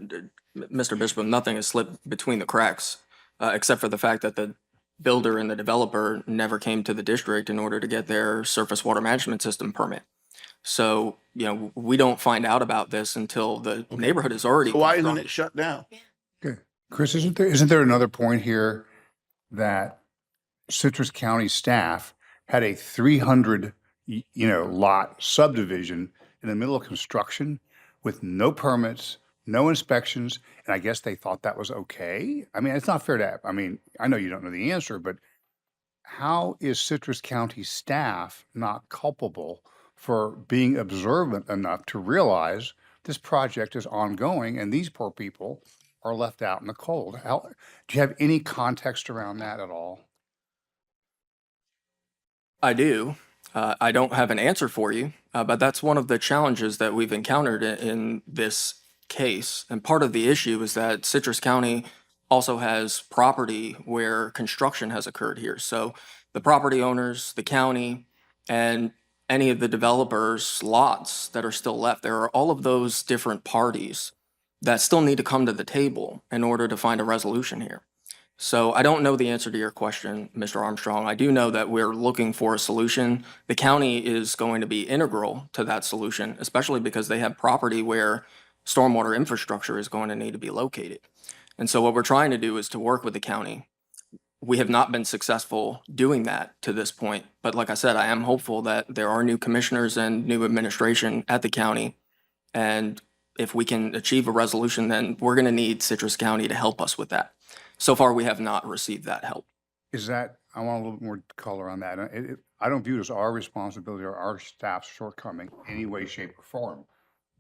S6: Mr. Bishop, nothing has slipped between the cracks, except for the fact that the builder and the developer never came to the district in order to get their surface water management system permit. So, we don't find out about this until the neighborhood is already.
S13: So why isn't it shut down?
S19: Okay. Chris, isn't there another point here
S18: that Citrus County staff had a 300, lot subdivision in the middle of construction with no permits, no inspections, and I guess they thought that was okay? I mean, it's not fair to, I know you don't know the answer, but how is Citrus County staff not culpable for being observant enough to realize this project is ongoing and these poor people are left out in the cold? Do you have any context around that at all?
S6: I do. I don't have an answer for you, but that's one of the challenges that we've encountered in this case. And part of the issue is that Citrus County also has property where construction has occurred here. So the property owners, the county, and any of the developers' lots that are still left, there are all of those different parties that still need to come to the table in order to find a resolution here. So I don't know the answer to your question, Mr. Armstrong. I do know that we're looking for a solution. The county is going to be integral to that solution, especially because they have property where stormwater infrastructure is going to need to be located. And so what we're trying to do is to work with the county. We have not been successful doing that to this point. But like I said, I am hopeful that there are new commissioners and new administration at the county. And if we can achieve a resolution, then we're going to need Citrus County to help us with that. So far, we have not received that help.
S18: Is that, I want a little more color on that. I don't view it as our responsibility or our staff's shortcoming in any way, shape, or form.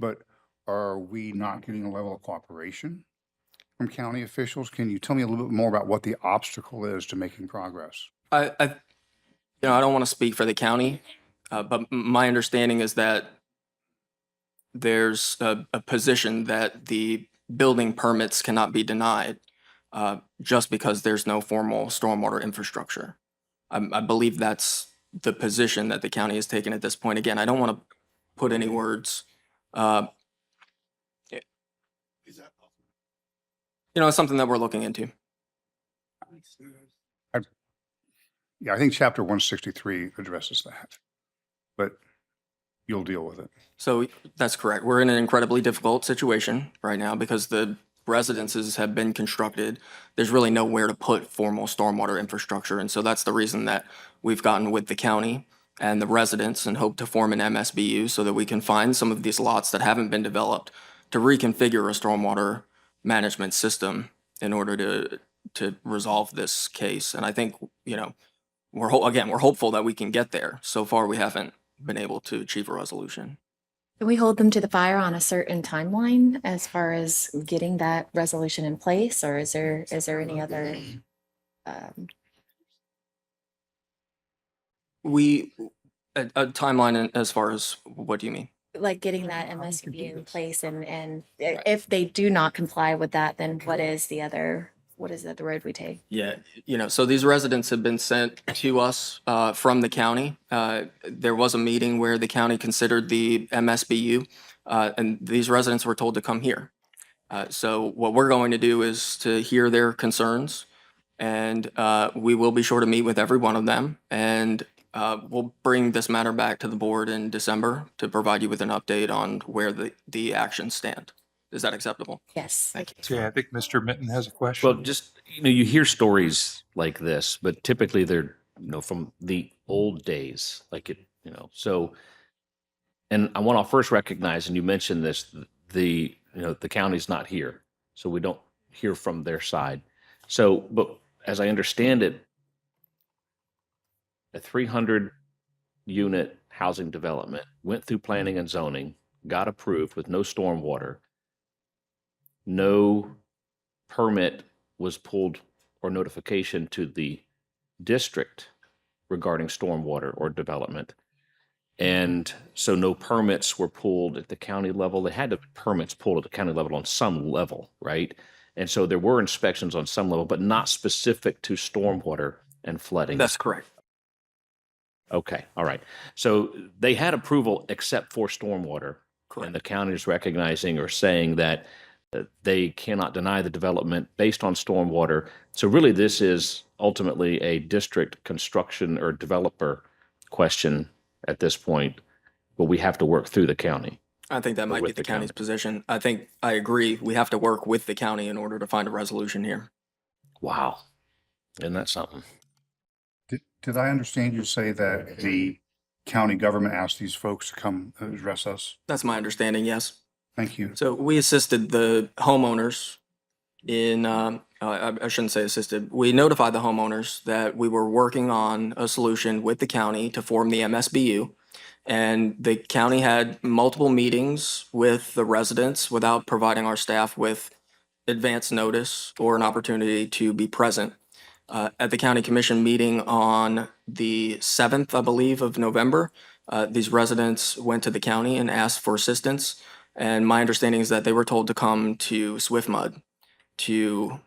S18: But are we not getting a level of cooperation from county officials? Can you tell me a little bit more about what the obstacle is to making progress?
S6: I don't want to speak for the county, but my understanding is that there's a position that the building permits cannot be denied just because there's no formal stormwater infrastructure. I believe that's the position that the county has taken at this point. Again, I don't want to put any words. It's something that we're looking into.
S18: Yeah, I think chapter 163 addresses that, but you'll deal with it.
S6: So that's correct. We're in an incredibly difficult situation right now because the residences have been constructed. There's really nowhere to put formal stormwater infrastructure. And so that's the reason that we've gotten with the county and the residents and hope to form an MSBU so that we can find some of these lots that haven't been developed to reconfigure a stormwater management system in order to resolve this case. And I think, we're hopeful that we can get there. So far, we haven't been able to achieve a resolution.
S19: Can we hold them to the fire on a certain timeline as far as getting that resolution in place, or is there any other?
S6: A timeline as far as what do you mean?
S19: Like getting that MSB in place, and if they do not comply with that, then what is the other road we take?
S6: Yeah, so these residents have been sent to us from the county. There was a meeting where the county considered the MSBU, and these residents were told to come here. So what we're going to do is to hear their concerns, and we will be sure to meet with every one of them, and we'll bring this matter back to the board in December to provide you with an update on where the actions stand. Is that acceptable?
S19: Yes.
S6: Thank you.
S5: Yeah, I think Mr. Mitten has a question.
S20: Well, just, you hear stories like this, but typically they're, from the old days, so, and I want to first recognize, and you mentioned this, the county's not here, so we don't hear from their side. So, but as I understand it, a 300 unit housing development went through planning and zoning, got approved with no stormwater. No permit was pulled or notification to the district regarding stormwater or development. And so no permits were pulled at the county level. They had to permits pulled at the county level on some level, right? And so there were inspections on some level, but not specific to stormwater and flooding.
S6: That's correct.
S20: Okay, all right. So they had approval except for stormwater. Correct. And the county is recognizing or saying that they cannot deny the development based on stormwater. So really this is ultimately a district construction or developer question at this point, but we have to work through the county.
S6: I think that might be the county's position. I think I agree. We have to work with the county in order to find a resolution here.
S20: Wow. Isn't that something?
S18: Did I understand you say that the county government asked these folks to come address us?
S6: That's my understanding, yes.
S18: Thank you.
S6: So we assisted the homeowners in, I shouldn't say assisted, we notified the homeowners that we were working on a solution with the county to form the MSBU. And the county had multiple meetings with the residents without providing our staff with advance notice or an opportunity to be present. At the county commission meeting on the 7th, I believe, of November, these residents went to the county and asked for assistance. And my understanding is that they were told to come to SwiftMud to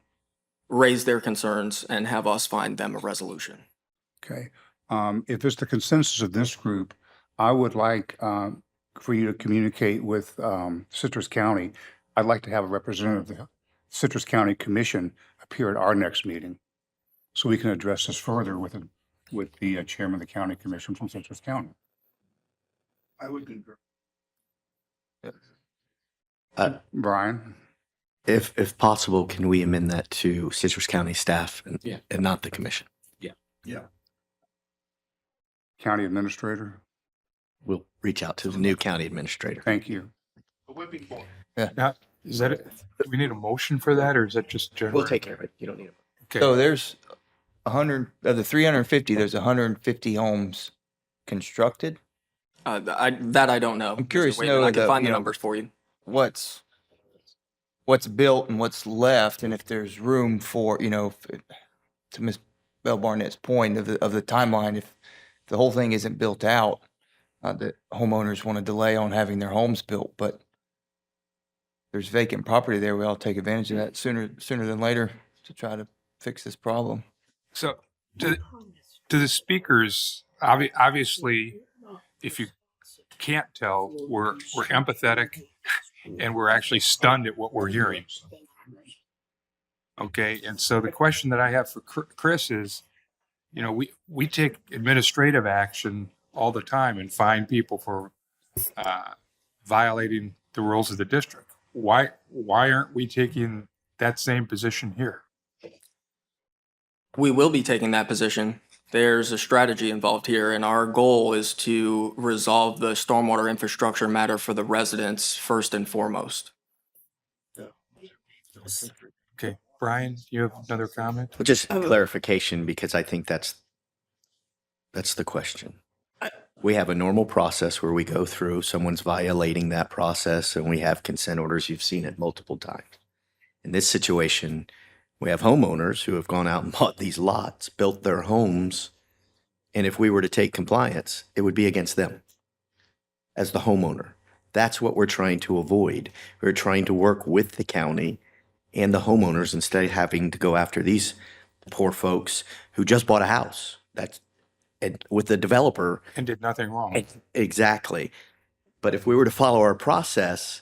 S6: raise their concerns and have us find them a resolution.
S18: Okay. If it's the consensus of this group, I would like for you to communicate with Citrus County. I'd like to have a representative of the Citrus County Commission appear at our next meeting so we can address this further with the chairman of the county commission from Citrus County. I would concur. Brian?
S14: If possible, can we amend that to Citrus County staff
S20: Yeah.
S14: and not the commission?
S18: Yeah. County administrator?
S14: We'll reach out to the new county administrator.
S18: Thank you.
S5: Now, is that it? Do we need a motion for that, or is that just general?
S14: We'll take care of it. You don't need it.
S5: Okay.
S13: So there's 100, of the 350, there's 150 homes constructed.
S6: I don't know.
S13: I'm curious
S6: Mr.
S13: to
S6: Waitman.
S13: know
S6: I can
S13: the,
S6: find the
S13: you know,
S6: numbers for you.
S13: What's built and what's left, and if there's room for, to Ms. Bell Barnett's point of the timeline, if the whole thing isn't built out, the homeowners want to delay on having their homes built, but there's vacant property there. We all take advantage of that sooner than later to try to fix this problem.
S5: So to the speakers, obviously, if you can't tell, we're empathetic and we're actually stunned at what we're hearing. Okay, and so the question that I have for Chris is, we take administrative action all the time and fine people for violating the rules of the district. Why aren't we taking that same position here?
S6: We will be taking that position. There's a strategy involved here, and our goal is to resolve the stormwater infrastructure matter for the residents first and foremost.
S5: Okay, Brian, you have another comment?
S14: Well, just clarification, because I think that's the question. We have a normal process where we go through, someone's violating that process, and we have consent orders. You've seen it multiple times. In this situation, we have homeowners who have gone out and bought these lots, built their homes, and if we were to take compliance, it would be against them as the homeowner. That's what we're trying to avoid. We're trying to work with the county and the homeowners instead of having to go after these poor folks who just bought a house. That's and with the developer.
S5: And did nothing wrong.
S14: Exactly. But if we were to follow our process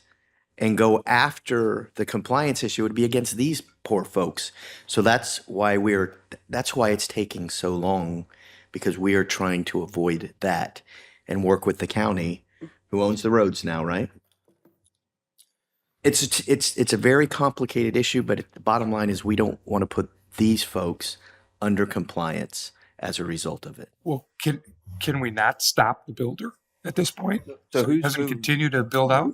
S14: and go after the compliance issue, it would be against these poor folks. So that's why it's taking so long, because we are trying to avoid that and work with the county who owns the roads now, right? It's a very complicated issue, but the bottom line is we don't want to put these folks under compliance as a result of it.
S5: Well, can we not stop the builder at this point?
S13: So
S5: he doesn't continue to build out?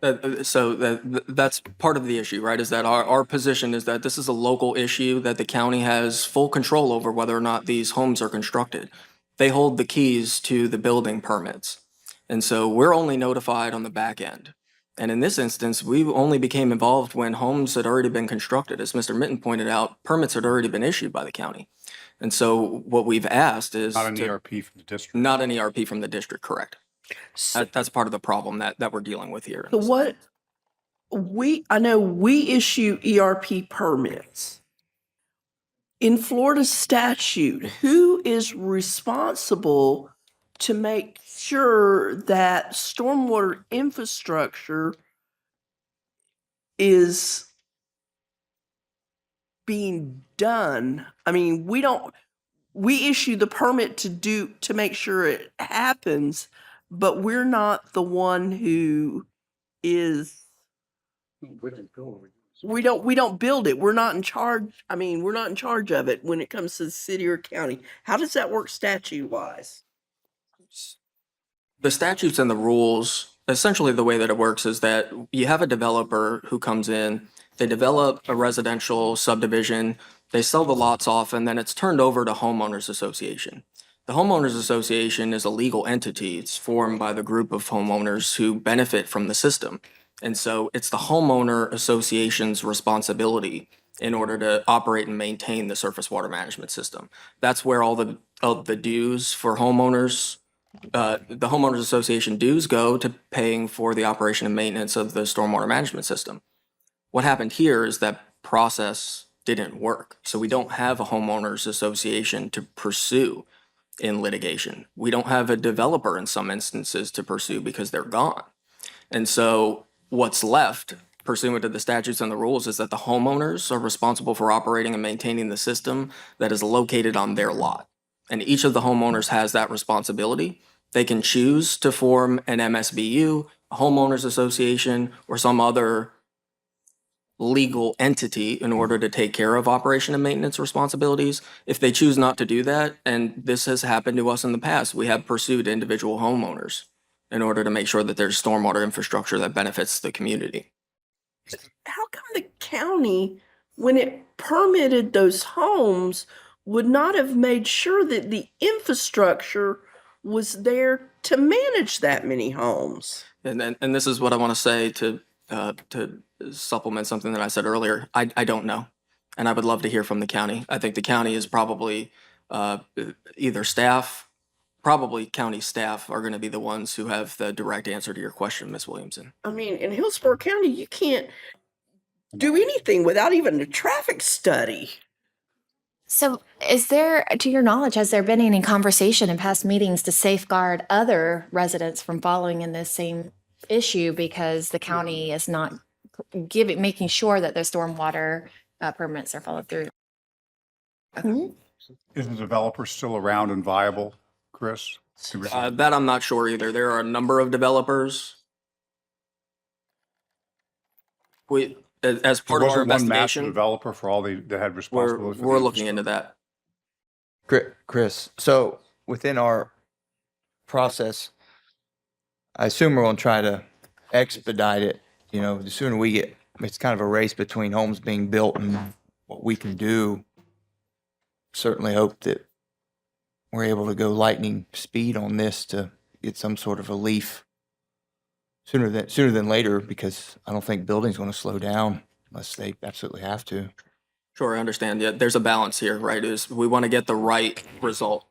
S6: That's part of the issue, right? Is that our position is that this is a local issue that the county has full control over whether or not these homes are constructed. They hold the keys to the building permits. And so we're only notified on the back end. And in this instance, we only became involved when homes had already been constructed. As Mr. Mitten pointed out, permits had already been issued by the county. And so what we've asked is
S18: Not an ERP from the district.
S6: not an ERP from the district, correct? That's part of the problem that we're dealing with here.
S16: So I know we issue ERP permits. In Florida statute, who is responsible to make sure that stormwater infrastructure is being done? I mean, we issue the permit to make sure it happens, but we're not the one who is we don't build it. We're not in charge. I mean, we're not in charge of it when it comes to the city or county. How does that work statute wise?
S6: The statutes and the rules, essentially the way that it works is that you have a developer who comes in, they develop a residential subdivision, they sell the lots off, and then it's turned over to homeowners association. The homeowners association is a legal entity. It's formed by the group of homeowners who benefit from the system. And so it's the homeowner association's responsibility in order to operate and maintain the surface water management system. That's where all the dues for homeowners, the homeowners association dues go to paying for the operation and maintenance of the stormwater management system. What happened here is that process didn't work. So we don't have a homeowners association to pursue in litigation. We don't have a developer in some instances to pursue because they're gone. And so what's left pursuant to the statutes and the rules is that the homeowners are responsible for operating and maintaining the system that is located on their lot. And each of the homeowners has that responsibility. They can choose to form an MSBU, a homeowners association, or some other legal entity in order to take care of operation and maintenance responsibilities. If they choose not to do that, and this has happened to us in the past, we have pursued individual homeowners in order to make sure that there's stormwater infrastructure that benefits the community.
S16: How come the county, when it permitted those homes, would not have made sure that the infrastructure was there to manage that many homes?
S6: And this is what I want to say to supplement something that I said earlier. I don't know, and I would love to hear from the county. I think the county is probably either staff, probably county staff are going to be the ones who have the direct answer to your question, Ms. Williamson.
S16: I mean, in Hillsborough County, you can't do anything without even a traffic study.
S19: So is there, to your knowledge, has there been any conversation in past meetings to safeguard other residents from following in this same issue because the county is not making sure that their stormwater permits are followed through?
S18: Is the developer still around and viable, Chris?
S6: That I'm not sure either. There are a number of developers. As part of our
S18: Wasn't one master
S6: investigation,
S18: developer for all that had responsibility for
S6: we're
S18: the
S6: looking into that.
S22: Chris, so within our process, I assume we're going to try to expedite it. You know, the sooner we get, it's kind of a race between homes being built and what we can do. Certainly hope that we're able to go lightning speed on this to get some sort of relief sooner than later, because I don't think building's going to slow down unless they absolutely have to.
S6: Sure, I understand. Yeah, there's a balance here, right? We want to get the right result.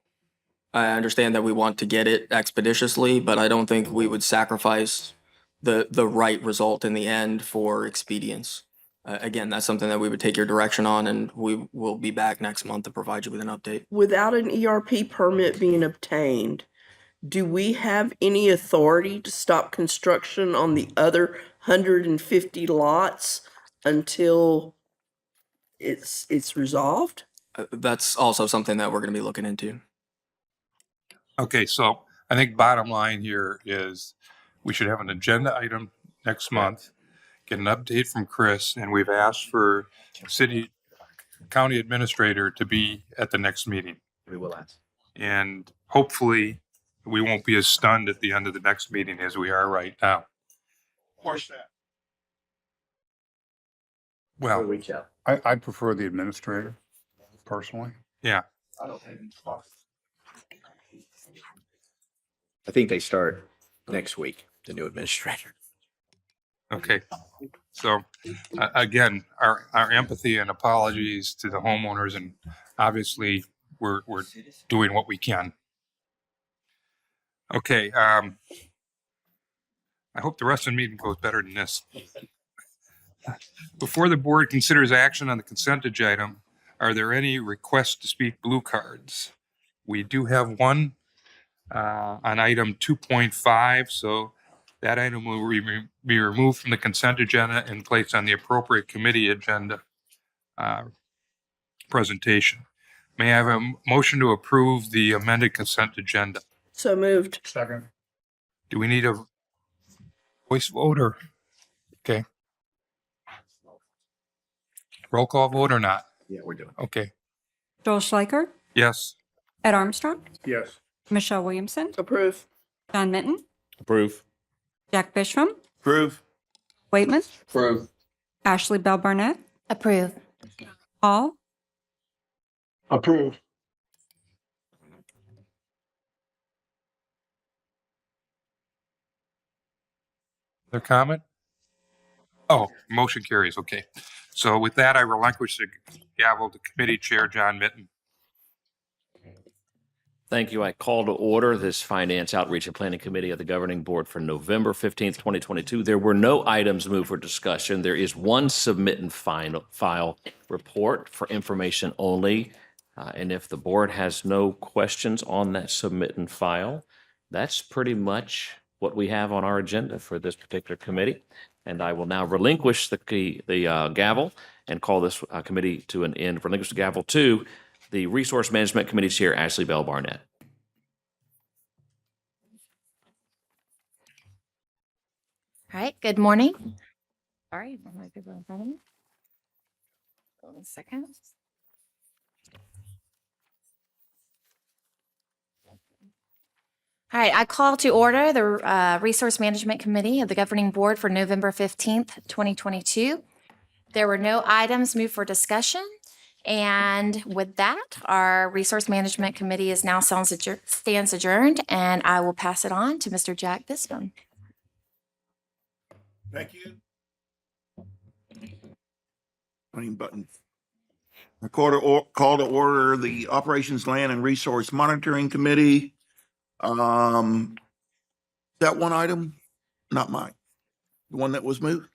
S6: I understand that we want to get it expeditiously, but I don't think we would sacrifice the right result in the end for expedience. Again, that's something that we would take your direction on, and we will be back next month to provide you with an update.
S16: Without an ERP permit being obtained, do we have any authority to stop construction on the other 150 lots until it's resolved?
S6: That's also something that we're going to be looking into.
S5: Okay, so I think bottom line here is we should have an agenda item next month, get an update from Chris, and we've asked for county administrator to be at the next meeting.
S20: We will ask.
S5: And hopefully we won't be as stunned at the end of the next meeting as we are right now. Well,
S20: reach out.
S18: I'd prefer the administrator, personally.
S5: yeah.
S14: I think they start next week, the new administrator.
S5: Okay. So again, our empathy and apologies to the homeowners, and obviously we're doing what we can. Okay. I hope the rest of the meeting goes better than this. Before the board considers action on the consent agenda item, are there any requests to speak blue cards? We do have one on item 2.5, so that item will be removed from the consent agenda and placed on the appropriate committee agenda presentation. May I have a motion to approve the amended consent agenda?
S16: So moved.
S18: Second.
S5: Do we need a voice vote or? Okay. Roll call vote or not?
S14: Yeah, we're doing.
S5: Okay.
S7: Joel Schleicher,
S5: Yes.
S7: Ed Armstrong,
S18: Yes.
S7: Michelle Williamson,
S16: Approve.
S7: John Minton,
S20: Approve.
S7: Jack Bishram,
S22: Approve.
S7: Waitman,
S14: Approve.
S7: Ashley Bell Barnett,
S19: Approve.
S7: Hall,
S14: Approve.
S5: Other comment? Oh, motion carries. Okay. So with that, I relinquish the gavel to Committee Chair John Minton.
S20: Thank you. I call to order this Finance Outreach and Planning Committee of the Governing Board for November 15th, 2022. There were no items moved for discussion. There is one submit and file report for information only. And if the board has no questions on that submit and file, that's pretty much what we have on our agenda for this particular committee. And I will now relinquish the gavel and call this committee to an end. Relinquish the gavel to the Resource Management Committee Chair, Ashley Bell Barnett.
S19: All right, good morning. Sorry, I might be in front of me. 1 second. All right, I call to order the Resource Management Committee of the Governing Board for November 15th, 2022. There were no items moved for discussion. And with that, our Resource Management Committee is now stands adjourned, and I will pass it on to Mr. Jack Bishram.
S11: Thank you. Running button. I call to order the Operations Land and Resource Monitoring Committee. That one item, not mine. The one that was moved?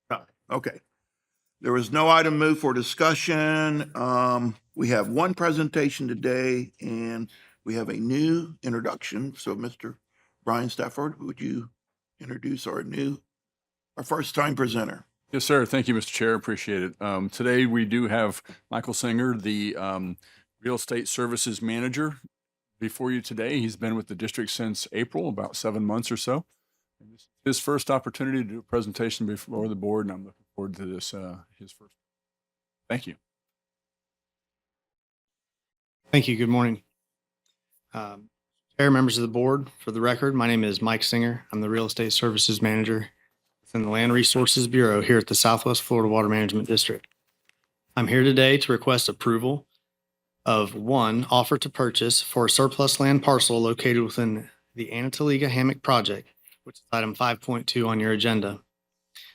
S11: No. Okay. There was no item moved for discussion. We have one presentation today and we have a new introduction. So Mr. Brian Stafford, would you introduce our first time presenter?
S17: Yes, sir. Thank you, Mr. Chair. Appreciate it. Today we do have Michael Singer, the Real Estate Services Manager, before you today. He's been with the district since April, about 7 months or so. This is his first opportunity to do a presentation before the board, and I'm looking forward to this, his first. Thank you.
S24: Thank you. Good morning. Chair, members of the board, for the record, my name is Mike Singer. I'm the Real Estate Services Manager within the Land Resources Bureau here at the Southwest Florida Water Management District. I'm here today to request approval of one offer to purchase for a surplus land parcel located within the Anatoliga Hammock Project, which is item 5.2 on your agenda.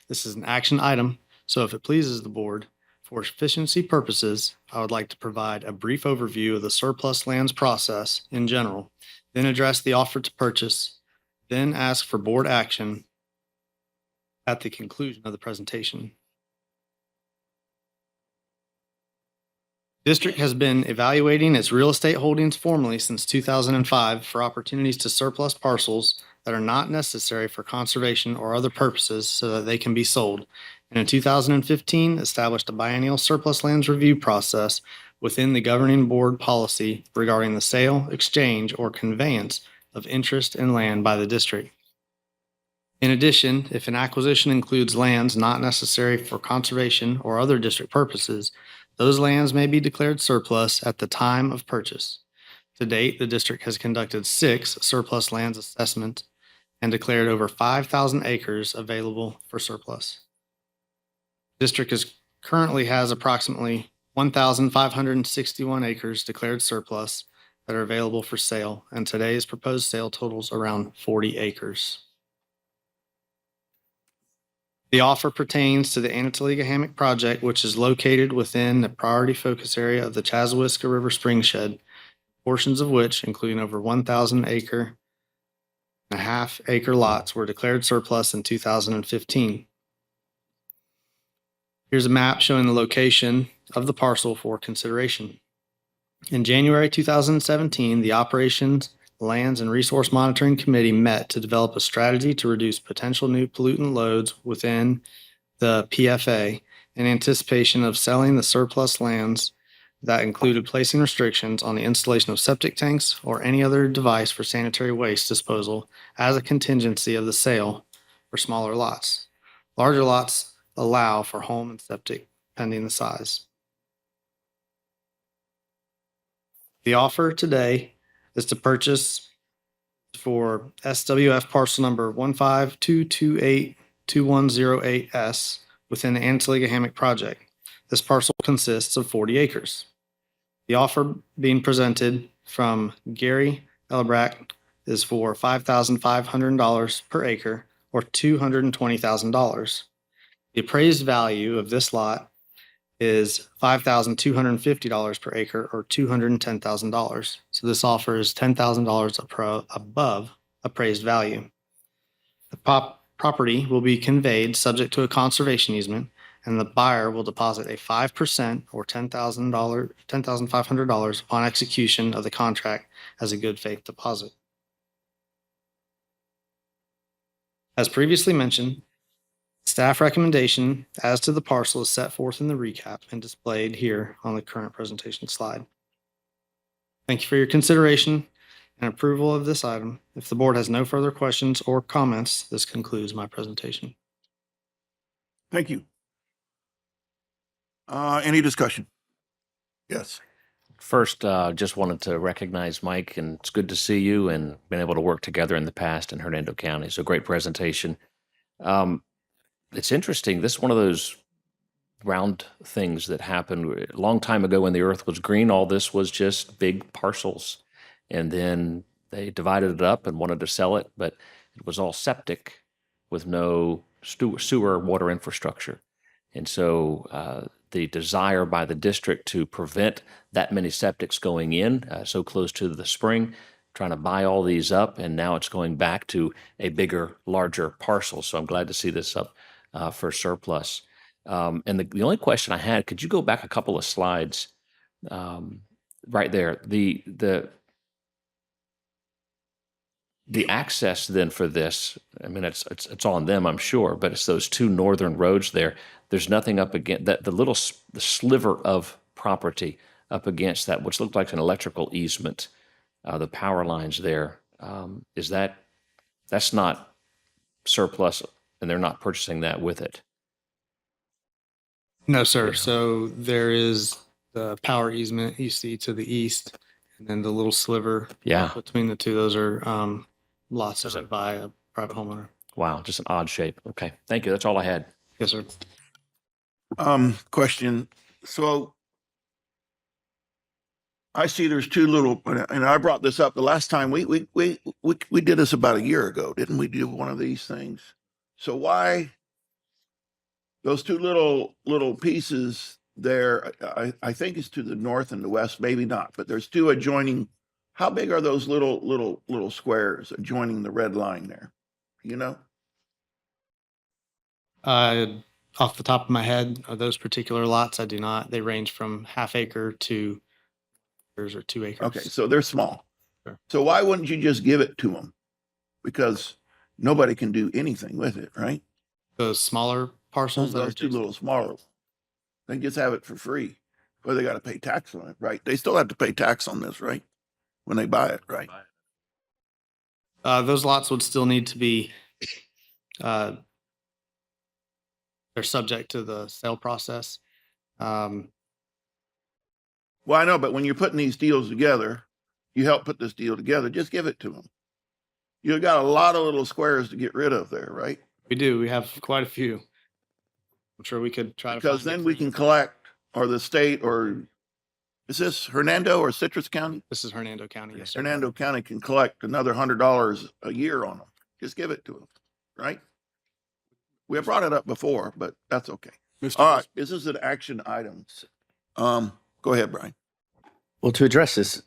S24: This is an action item, so if it pleases the board, for efficiency purposes, I would like to provide a brief overview of the surplus lands process in general, then address the offer to purchase, then ask for board action at the conclusion of the presentation. District has been evaluating its real estate holdings formally since 2005 for opportunities to surplus parcels that are not necessary for conservation or other purposes so that they can be sold. And in 2015, established a biennial surplus lands review process within the governing board policy regarding the sale, exchange, or conveyance of interest in land by the district. In addition, if an acquisition includes lands not necessary for conservation or other district purposes, those lands may be declared surplus at the time of purchase. To date, the district has conducted 6 surplus lands assessments and declared over 5,000 acres available for surplus. District currently has approximately 1,561 acres declared surplus that are available for sale, and today's proposed sale totals around 40 acres. The offer pertains to the Anatoliga Hammock Project, which is located within the priority focus area of the Chassahowiska River Springshed, portions of which, including over 1,000 acre and a half acre lots, were declared surplus in 2015. Here's a map showing the location of the parcel for consideration. In January 2017, the Operations, Lands, and Resource Monitoring Committee met to develop a strategy to reduce potential new pollutant loads within the PFA in anticipation of selling the surplus lands that included placing restrictions on the installation of septic tanks or any other device for sanitary waste disposal as a contingency of the sale for smaller lots. Larger lots allow for home and septic pending the size. The offer today is to purchase for SWF parcel number 152282108S within the Antigua Hammock project. This parcel consists of 40 acres. The offer being presented from Gary Elbrack is for $5,500 per acre, or $220,000. The appraised value of this lot is $5,250 per acre, or $210,000. So this offer is $10,000 above appraised value. The property will be conveyed subject to a conservation easement, and the buyer will deposit a 5% or $10,500 upon execution of the contract as a good faith deposit. As previously mentioned, staff recommendation as to the parcel is set forth in the recap and displayed here on the current presentation slide. Thank you for your consideration and approval of this item. If the board has no further questions or comments, this concludes my presentation.
S11: Thank you. Any discussion? Yes.
S20: First, just wanted to recognize Mike, and it's good to see you and been able to work together in the past in Hernando County. So great presentation. It's interesting. This is one of those round things that happened a long time ago when the earth was green. All this was just big parcels. And then they divided it up and wanted to sell it, but it was all septic with no sewer water infrastructure. And so the desire by the district to prevent that many septics going in so close to the spring, trying to buy all these up, and now it's going back to a bigger, larger parcel. So I'm glad to see this up for surplus. And the only question I had, could you go back a couple of slides right there? The access then for this, I mean, it's on them, I'm sure, but it's those two northern roads there. There's nothing up against that, the sliver of property up against that, which looked like an electrical easement, the power lines there. That's not surplus, and they're not purchasing that with it.
S24: No, sir. So there is the power easement you see to the east, and then the little sliver between the two. Those are lots owned by a private homeowner.
S20: Wow, just an odd shape. Okay, thank you. That's all I had.
S24: Yes, sir.
S11: Question. So I see there's two little, and I brought this up the last time we did this about a year ago, didn't we? Do one of these things. So why those two little pieces there? I think it's to the north and the west, maybe not, but there's two adjoining. How big are those little squares adjoining the red line there? You know?
S24: Off the top of my head, those particular lots, I do not. They range from half acre to acres or 2 acres.
S11: Okay, so they're small.
S24: Sure.
S11: So why wouldn't you just give it to them? Because nobody can do anything with it, right?
S24: Those smaller parcels?
S11: Those two little smaller. They just have it for free. Well, they got to pay tax on it, right? They still have to pay tax on this, right? When they buy it, right?
S24: Those lots would still need to be, they're subject to the sale process.
S11: Well, I know, but when you're putting these deals together, you help put this deal together, just give it to them. You've got a lot of little squares to get rid of there, right?
S24: We do. We have quite a few. I'm sure we could try to find.
S11: Because then we can collect, or the state, or is this Hernando or Citrus County?
S24: This is Hernando County, yes, sir.
S11: Hernando County can collect another $100 a year on them. Just give it to them, right? We have brought it up before, but that's okay. All right, this is an action item. Go ahead, Brian.
S14: Well, to address this,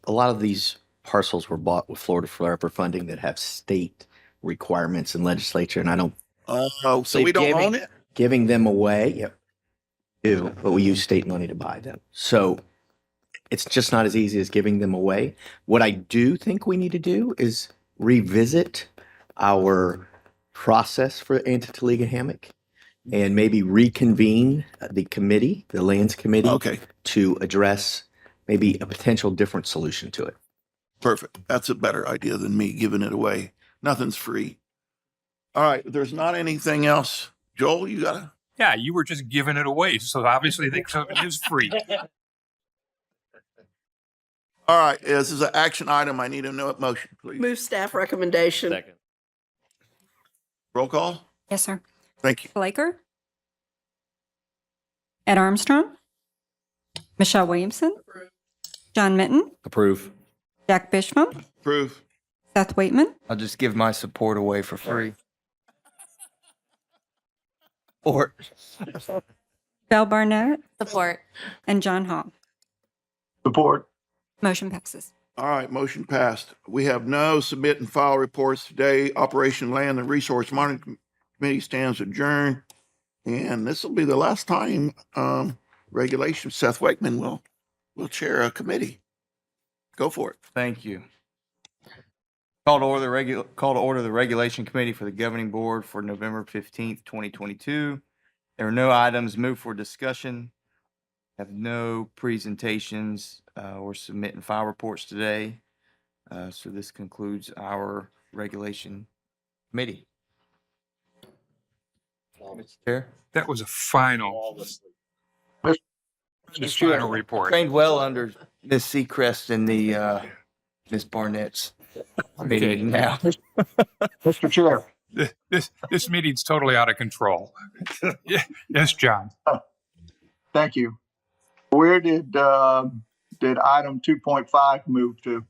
S14: a lot of these parcels were bought with Florida Forever funding that have state requirements and legislature, and I don't.
S11: Oh, so we don't own it?
S14: Giving them away, yep, do, but we use state money to buy them. So it's just not as easy as giving them away. What I do think we need to do is revisit our process for Antigua Hammock and maybe reconvene the committee, the lands committee, to address maybe a potential different solution to it.
S11: Perfect. That's a better idea than me giving it away. Nothing's free. All right. If there's not anything else, Joel, you got
S5: Yeah, you were just giving it away, so obviously they something is free.
S11: All right, this is an action item. I need a motion, please.
S16: Move staff recommendation.
S20: Second.
S11: Roll call.
S7: Yes, sir.
S11: Thank you.
S7: Blaker, Ed Armstrong, Michelle Williamson, John Mitten,
S20: Approve.
S7: Jack Bishman,
S11: Approve.
S7: Seth Waitman,
S22: I'll just give my support away for free. Or
S7: Bell Barnett,
S19: Support.
S7: and John Hall.
S11: Support.
S7: Motion passes.
S11: All right, motion passed. We have no submit and file reports today. Operation Land and Resource Monitoring Committee stands adjourned. And this will be the last time regulation Seth Wakeman will chair a committee. Go for it.
S22: Thank you. Call to order the Regulation Committee for the Governing Board for November 15th, 2022. There are no items moved for discussion. Have no presentations or submit and file reports today. So this concludes our Regulation Committee. Mr. Chair?
S5: That was a final report.
S22: Trained well under Ms. Seacrest and the Ms. Barnett's meeting now.
S11: Mr. Chair.
S5: This meeting's totally out of control. Yes, John.
S2: Thank you. Where did item 2.5 move to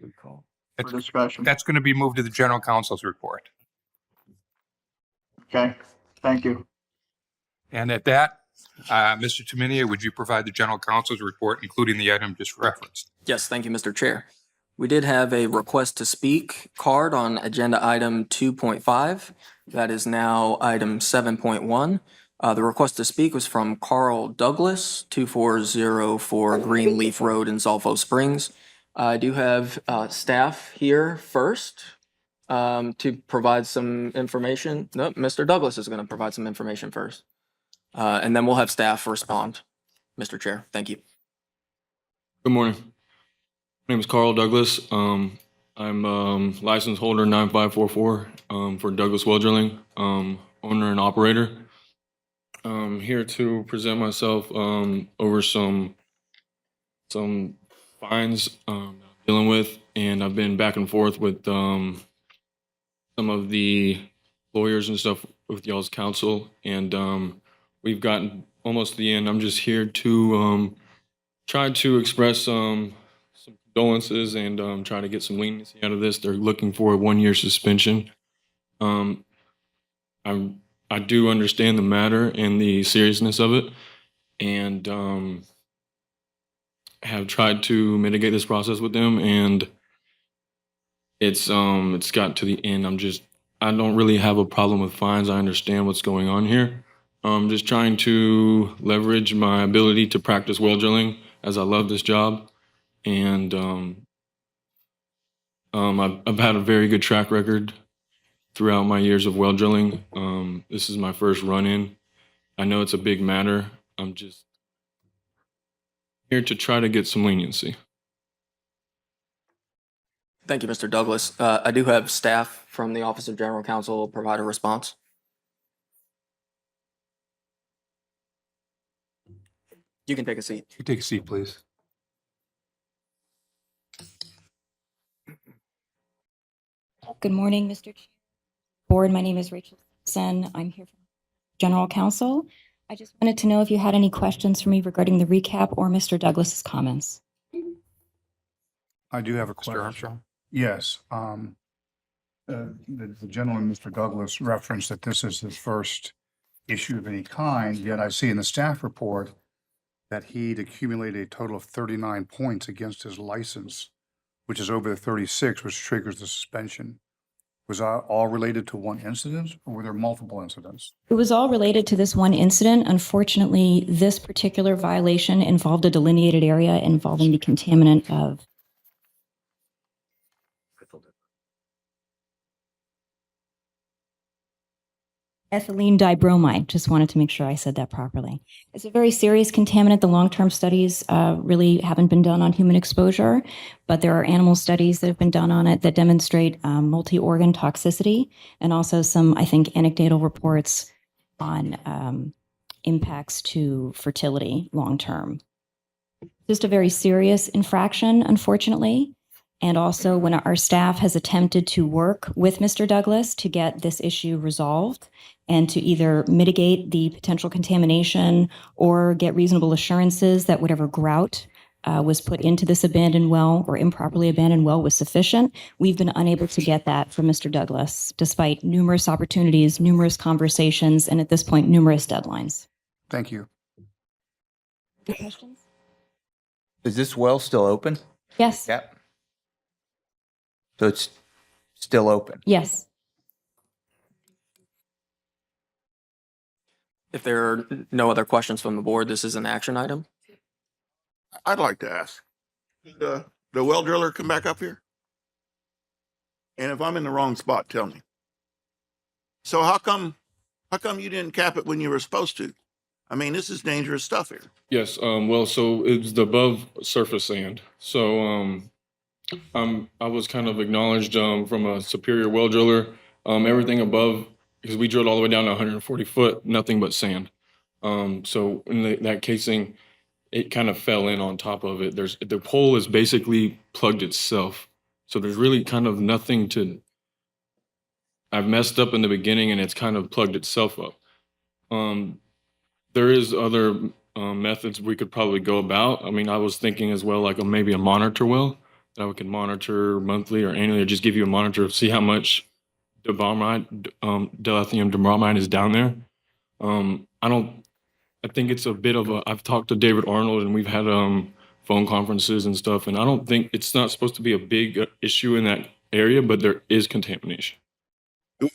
S22: Good call.
S2: for discussion?
S5: That's going to be moved to the general counsel's report.
S2: Okay, thank you.
S5: And at that, Mr. Taminia, would you provide the general counsel's report, including the item just referenced?
S6: Yes, thank you, Mr. Chair. We did have a request to speak card on agenda item 2.5. That is now item 7.1. The request to speak was from Carl Douglas, 2404 Greenleaf Road in Zolfo Springs. I do have staff here first to provide some information. No, Mr. Douglas is going to provide some information first. And then we'll have staff respond. Mr. Chair, thank you.
S4: Good morning. My name is Carl Douglas. I'm license holder 9544 for Douglas Well Drilling, owner and operator. I'm here to present myself over some fines I'm dealing with, and I've been back and forth with some of the lawyers and stuff with y'all's counsel, and we've gotten almost to the end. I'm just here to try to express some condolences and try to get some leniency out of this. They're looking for a 1-year suspension. I do understand the matter and the seriousness of it, and have tried to mitigate this process with them, and it's got to the end. I don't really have a problem with fines. I understand what's going on here. I'm just trying to leverage my ability to practice well drilling, as I love this job. And I've had a very good track record throughout my years of well drilling. This is my first run-in. I know it's a big matter. I'm just here to try to get some leniency.
S6: Thank you, Mr. Douglas. I do have staff from the Office of General Counsel provide a response. You can take a seat.
S5: You take a seat, please.
S8: Good morning, Mr. Board. My name is Rachel Simpson. I'm here from General Counsel. I just wanted to know if you had any questions for me regarding the recap or Mr. Douglas's comments.
S18: I do have a question.
S5: Mr. Armstrong?
S18: Yes. The gentleman, Mr. Douglas, referenced that this is his first issue of any kind, yet I see in the staff report that he'd accumulated a total of 39 points against his license, which is over the 36, which triggers the suspension. Was that all related to one incident, or were there multiple incidents?
S8: It was all related to this one incident. Unfortunately, this particular violation involved a delineated area involving the contaminant of ethylene dibromide. Just wanted to make sure I said that properly. It's a very serious contaminant. The long-term studies really haven't been done on human exposure, but there are animal studies that have been done on it that demonstrate multi-organ toxicity, and also some, I think, anecdotal reports on impacts to fertility long-term. Just a very serious infraction, unfortunately. And also when our staff has attempted to work with Mr. Douglas to get this issue resolved and to either mitigate the potential contamination or get reasonable assurances that whatever grout was put into this abandoned well or improperly abandoned well was sufficient, we've been unable to get that from Mr. Douglas, despite numerous opportunities, numerous conversations, and at this point, numerous deadlines.
S18: Thank you.
S8: Any questions?
S1: Is this well still open?
S8: Yes.
S1: Yep. So it's still open?
S8: Yes.
S6: If there are no other questions from the board, this is an action item.
S11: I'd like to ask, did the well driller come back up here? And if I'm in the wrong spot, tell me. So how come you didn't cap it when you were supposed to? I mean, this is dangerous stuff here.
S4: Yes, well, so it's the above surface sand. So I was kind of acknowledged from a superior well driller. Everything above, because we drilled all the way down to 140 foot, nothing but sand. So in that casing, it kind of fell in on top of it. The pole is basically plugged itself. So there's really kind of nothing to, I've messed up in the beginning and it's kind of plugged itself up. There is other methods we could probably go about. I mean, I was thinking as well, like maybe a monitor well that we can monitor monthly or annually, or just give you a monitor to see how much dilithium bromide is down there. I think it's a bit of a, I've talked to David Arnold and we've had phone conferences and stuff, and I don't think it's not supposed to be a big issue in that area, but there is contamination.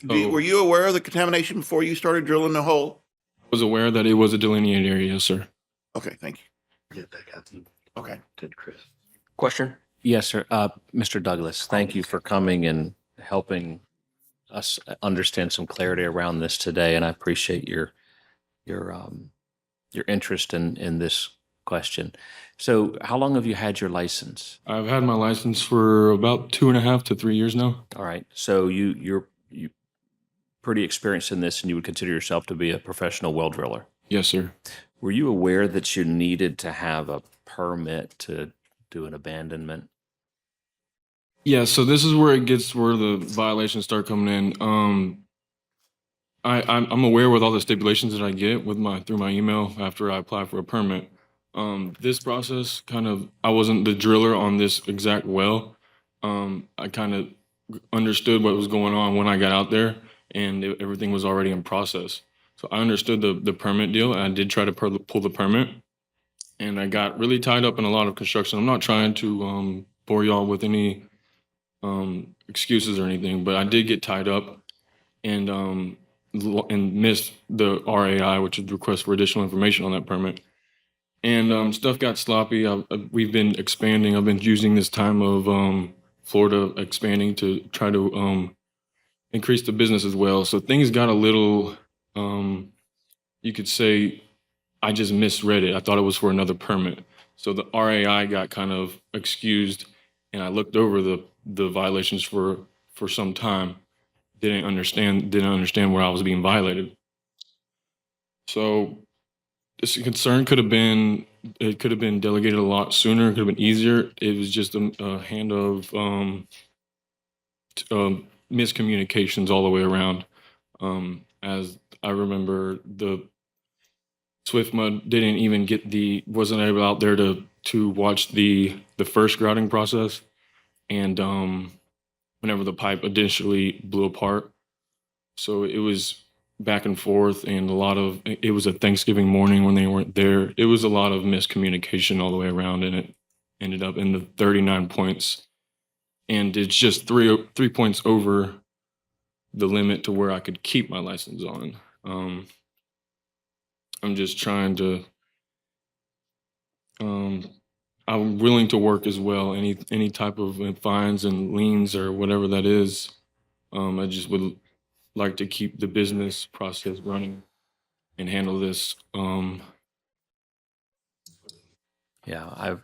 S11: Were you aware of the contamination before you started drilling the hole?
S4: I was aware that it was a delineated area, yes, sir.
S11: Okay, thank you. Okay.
S6: Question?
S20: Yes, sir. Mr. Douglas, thank you for coming and helping us understand some clarity around this today, and I appreciate your interest in this question. So how long have you had your license?
S4: I've had my license for about 2.5 to 3 years now.
S20: All right. So you're pretty experienced in this, and you would consider yourself to be a professional well driller?
S4: Yes, sir.
S20: Were you aware that you needed to have a permit to do an abandonment?
S4: Yeah, so this is where the violations start coming in. I'm aware with all the stipulations that I get through my email after I apply for a permit. This process I wasn't the driller on this exact well. I kind of understood what was going on when I got out there, and everything was already in process. So I understood the permit deal, and I did try to pull the permit, and I got really tied up in a lot of construction. I'm not trying to bore y'all with any excuses or anything, but I did get tied up and missed the RAI, which is request for additional information on that permit. And stuff got sloppy. We've been expanding. I've been using this time of Florida expanding to try to increase the business as well. So things got a little, you could say, I just misread it. I thought it was for another permit. So the RAI got kind of excused, and I looked over the violations for some time. Didn't understand where I was being violated. So this concern could have been delegated a lot sooner. It could have been easier. It was just a hand of miscommunications all the way around. As I remember, the SwiftMud didn't even wasn't able out there to watch the first grouting process, and whenever the pipe initially blew apart. So it was back and forth, and it was a Thanksgiving morning when they weren't there. It was a lot of miscommunication all the way around, and it ended up in the 39 points. And it's just three points over the limit to where I could keep my license on. I'm just trying to, I'm willing to work as well. Any type of fines and liens or whatever that is. I just would like to keep the business process running and handle this.
S20: Yeah,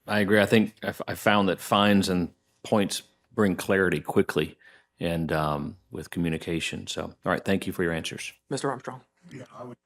S20: I agree. I think I found that fines and points bring clarity quickly and with communication. So, all right, thank you for your answers.
S6: Mr. Armstrong?
S18: Yeah, I would.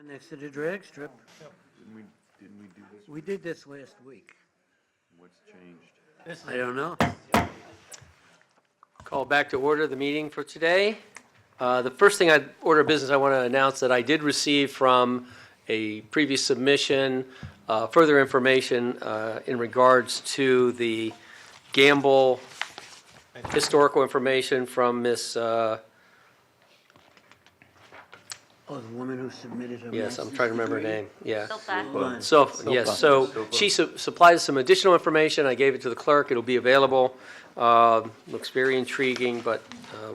S9: Next to the drag strip.
S13: Didn't we do this?
S9: We did this last week.
S13: What's changed?
S9: I don't know.
S10: Call back to order the meeting for today. The first thing order of business I want to announce that I did receive from a previous submission, further information in regards to the Gamble historical information from Miss,
S9: Oh, the woman who submitted her.
S10: yes, I'm
S9: master's
S10: trying to remember her
S9: degree?
S10: name, yeah.
S9: Silpa.
S10: So,
S9: Silpa.
S10: yes, so she supplied some additional information. I gave it to the clerk. It'll be available. Looks very intriguing, but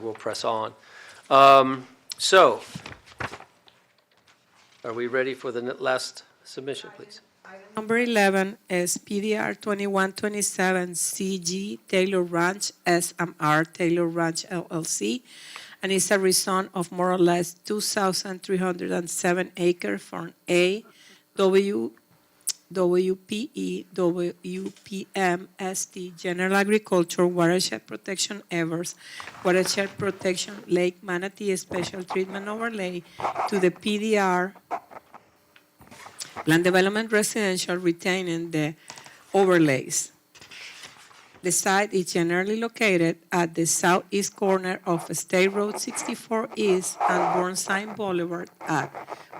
S10: we'll press on. So, are we ready for the last submission, please?
S12: Number 11 is PDR 2127 CG Taylor Ranch SMR Taylor Ranch LLC, and it's a rezone of more or less 2,307 acres from A, WPE, WPM, ST, General Agriculture, Watershed Protection Evers, Watershed Protection Lake Manatee Special Treatment Overlay to the PDR Land Development Residential retaining the overlays. The site is generally located at the southeast corner of State Road 64 East and Burnside Boulevard at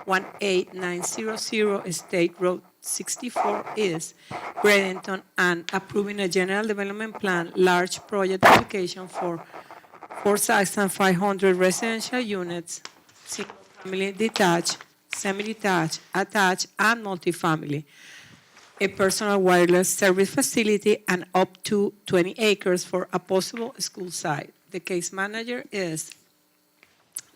S12: 18900 State Road 64 East, Bradenton, and approving a general development plan, large project application for 4,500 residential units, single-family detached, semi-detached, attached, and multifamily, a personal wireless service facility, and up to 20 acres for a possible school site. The case manager is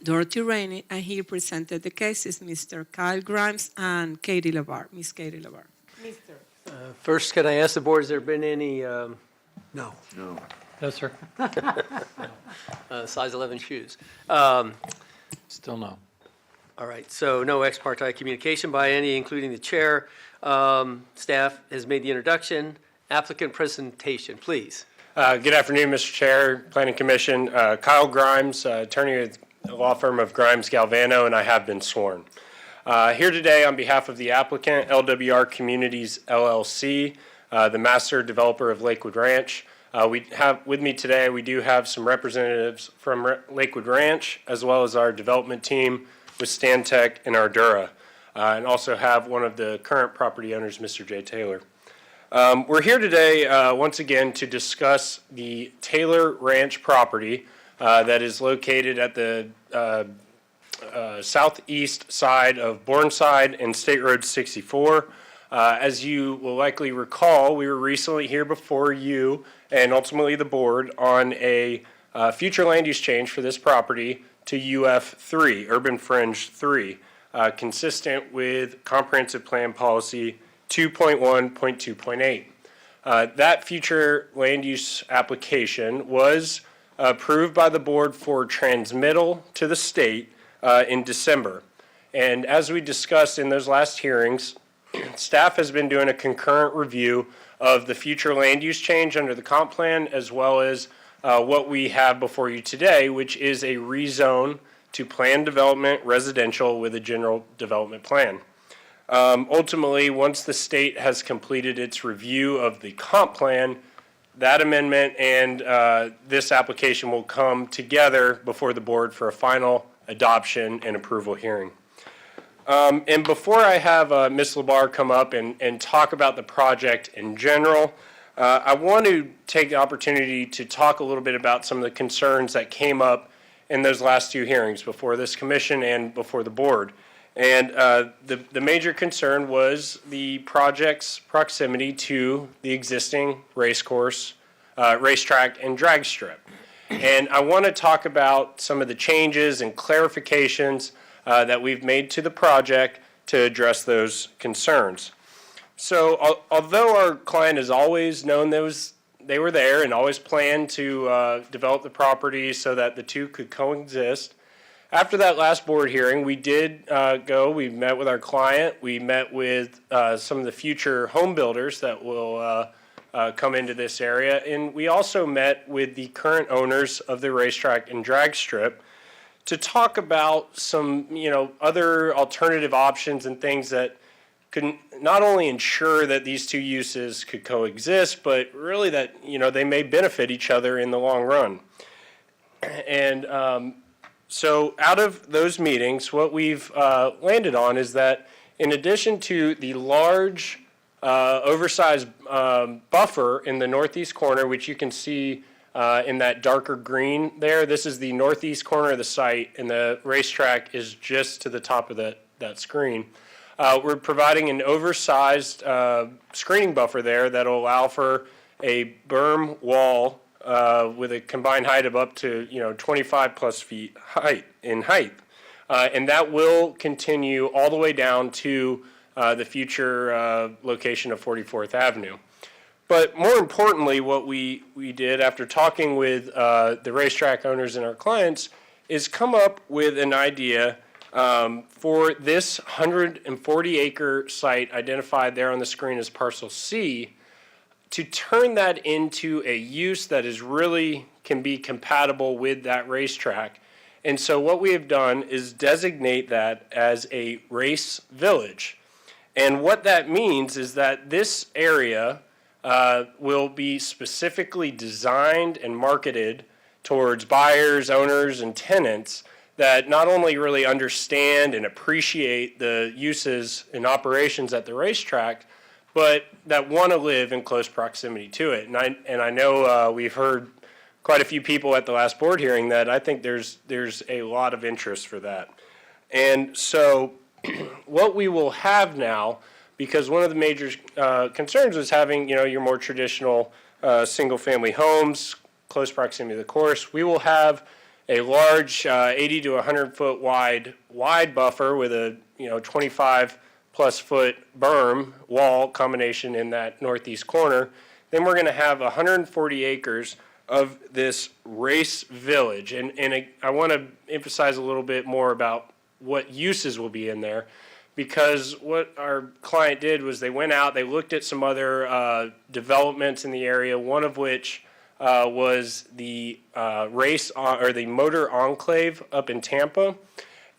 S12: Dorothy Rainey, and he presented the cases, Mr. Kyle Grimes and Katie LeVar, Miss Katie LeVar.
S10: First, can I ask the board, has there been any?
S9: No.
S13: No.
S10: No, sir. Size 11 shoes.
S13: Still no.
S10: All right, so no ex parte communication by any, including the chair. Staff has made the introduction. Applicant presentation, please.
S23: Good afternoon, Mr. Chair, Planning Commission. Kyle Grimes, attorney with the law firm of Grimes Galvano, and I have been sworn. Here today on behalf of the applicant, LWR Communities LLC, the master developer of Lakewood Ranch. We have with me today, we do have some representatives from Lakewood Ranch, as well as our development team with Stantec and Ardura, and also have one of the current property owners, Mr. Jay Taylor. We're here today, once again, to discuss the Taylor Ranch property that is located at the southeast side of Burnside and State Road 64. As you will likely recall, we were recently here before you and ultimately the board on a future land use change for this property to UF3, Urban Fringe 3, consistent with Comprehensive Plan Policy 2.1.2.8. That future land use application was approved by the board for transmittal to the state in December. And as we discussed in those last hearings, staff has been doing a concurrent review of the future land use change under the comp plan, as well as what we have before you today, which is a rezone to planned development residential with a general development plan. Ultimately, once the state has completed its review of the comp plan, that amendment and this application will come together before the board for a final adoption and approval hearing. And before I have Ms. LeVar come up and talk about the project in general, I want to take the opportunity to talk a little bit about some of the concerns that came up in those last two hearings before this commission and before the board. And the major concern was the project's proximity to the existing racecourse, racetrack, and drag strip. And I want to talk about some of the changes and clarifications that we've made to the project to address those concerns. So although our client has always known they were there and always planned to develop the property so that the two could coexist, after that last board hearing, we did we met with our client, we met with some of the future home builders that will come into this area, and we also met with the current owners of the racetrack and drag strip to talk about some, other alternative options and things that could not only ensure that these two uses could coexist, but really that, they may benefit each other in the long run. And so out of those meetings, what we've landed on is that in addition to the large oversized buffer in the northeast corner, which you can see in that darker green there, this is the northeast corner of the site, and the racetrack is just to the top of that screen. We're providing an oversized screening buffer there that'll allow for a berm wall with a combined height of up to 25 plus feet in height. And that will continue all the way down to the future location of 44th Avenue. But more importantly, what we did after talking with the racetrack owners and our clients is come up with an idea for this 140-acre site identified there on the screen as Parcel C, to turn that into a use that is really can be compatible with that racetrack. And so what we have done is designate that as a race village. And what that means is that this area will be specifically designed and marketed towards buyers, owners, and tenants that not only really understand and appreciate the uses and operations at the racetrack, but that want to live in close proximity to it. And I know we've heard quite a few people at the last board hearing that I think there's a lot of interest for that. And so what we will have now, because one of the major concerns was having your more traditional single-family homes, close proximity to the course, we will have a large 80 to 100 foot wide buffer with a 25 plus foot berm wall combination in that northeast corner. Then we're going to have 140 acres of this race village. And I want to emphasize a little bit more about what uses will be in there, because what our client did was they went out, they looked at some other developments in the area, one of which was the the Motor Enclave up in Tampa.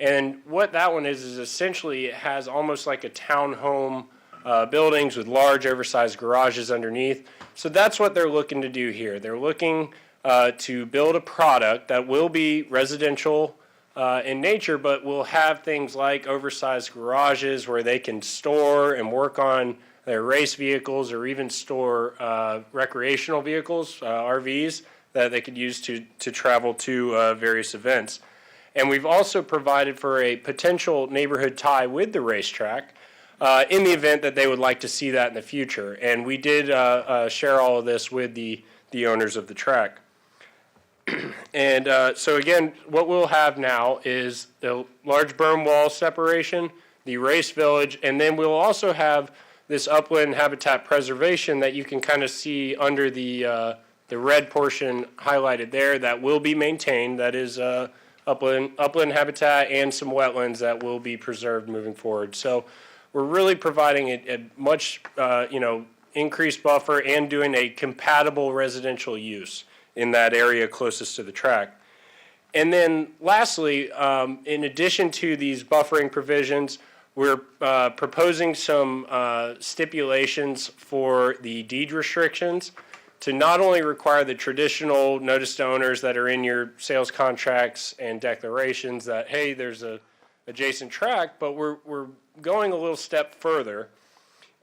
S23: And what that one is essentially it has almost like a townhome buildings with large oversized garages underneath. So that's what they're looking to do here. They're looking to build a product that will be residential in nature, but will have things like oversized garages where they can store and work on their race vehicles, or even store recreational vehicles, RVs, that they could use to travel to various events. And we've also provided for a potential neighborhood tie with the racetrack in the event that they would like to see that in the future. And we did share all of this with the owners of the track. And so again, what we'll have now is the large berm wall separation, the race village, and then we'll also have this upland habitat preservation that you can kind of see under the red portion highlighted there that will be maintained. That is upland habitat and some wetlands that will be preserved moving forward. So we're really providing a much increased buffer and doing a compatible residential use in that area closest to the track. And then lastly, in addition to these buffering provisions, we're proposing some stipulations for the deed restrictions to not only require the traditional notice to owners that are in your sales contracts and declarations that, hey, there's a adjacent track, but we're going a little step further,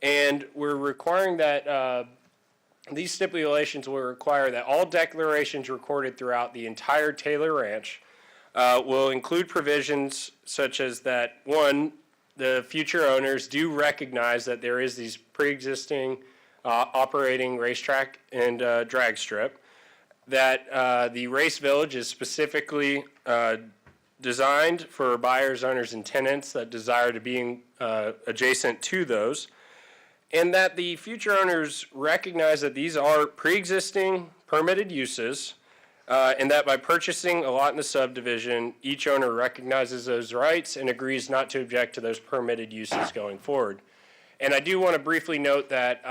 S23: and we're requiring that these stipulations will require that all declarations recorded throughout the entire Taylor Ranch will include provisions such as that, one, the future owners do recognize that there is these pre-existing operating racetrack and drag strip, that the race village is specifically designed for buyers, owners, and tenants that desire to be adjacent to those, and that the future owners recognize that these are pre-existing permitted uses, and that by purchasing a lot in the subdivision, each owner recognizes those rights and agrees not to object to those permitted uses going forward. And I do want to briefly note that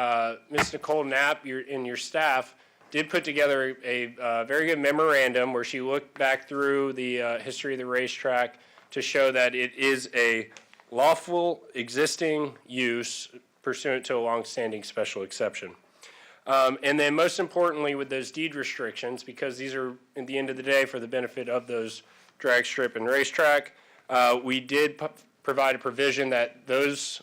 S23: Ms. Nicole Knapp and your staff did put together a very good memorandum where she looked back through the history of the racetrack to show that it is a lawful existing use pursuant to a longstanding special exception. And then most importantly with those deed restrictions, because these are at the end of the day for the benefit of those drag strip and racetrack, we did provide a provision that those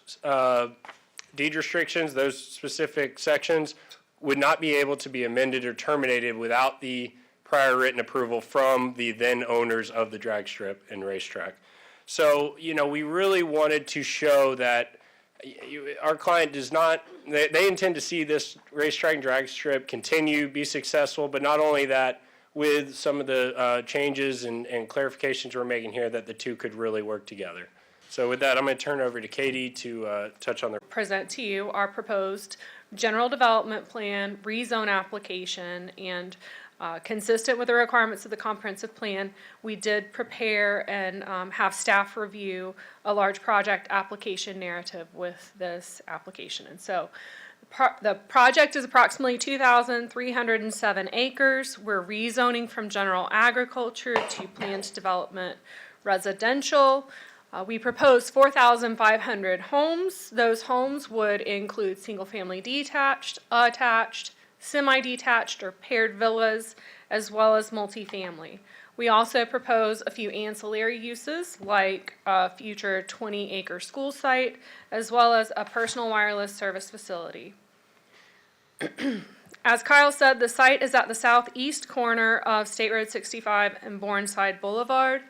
S23: deed restrictions, those specific sections, would not be able to be amended or terminated without the prior written approval from the then owners of the drag strip and racetrack. So, you know, we really wanted to show that our client does not, they intend to see this racetrack and drag strip continue, be successful, but not only that, with some of the changes and clarifications we're making here, that the two could really work together. So with that, I'm going to turn it over to Katie to touch on the
S3: present to you our proposed general development plan, rezone application, and consistent with the requirements of the comprehensive plan, we did prepare and have staff review a large project application narrative with this application. And so the project is approximately 2,307 acres. We're rezoning from general agriculture to planned development residential. We propose 4,500 homes. Those homes would include single-family detached, attached, semi-detached, or paired villas, as well as multifamily. We also propose a few ancillary uses, like a future 20-acre school site, as well as a personal wireless service facility. As Kyle said, the site is at the southeast corner of State Road 65 and Bourneside Boulevard.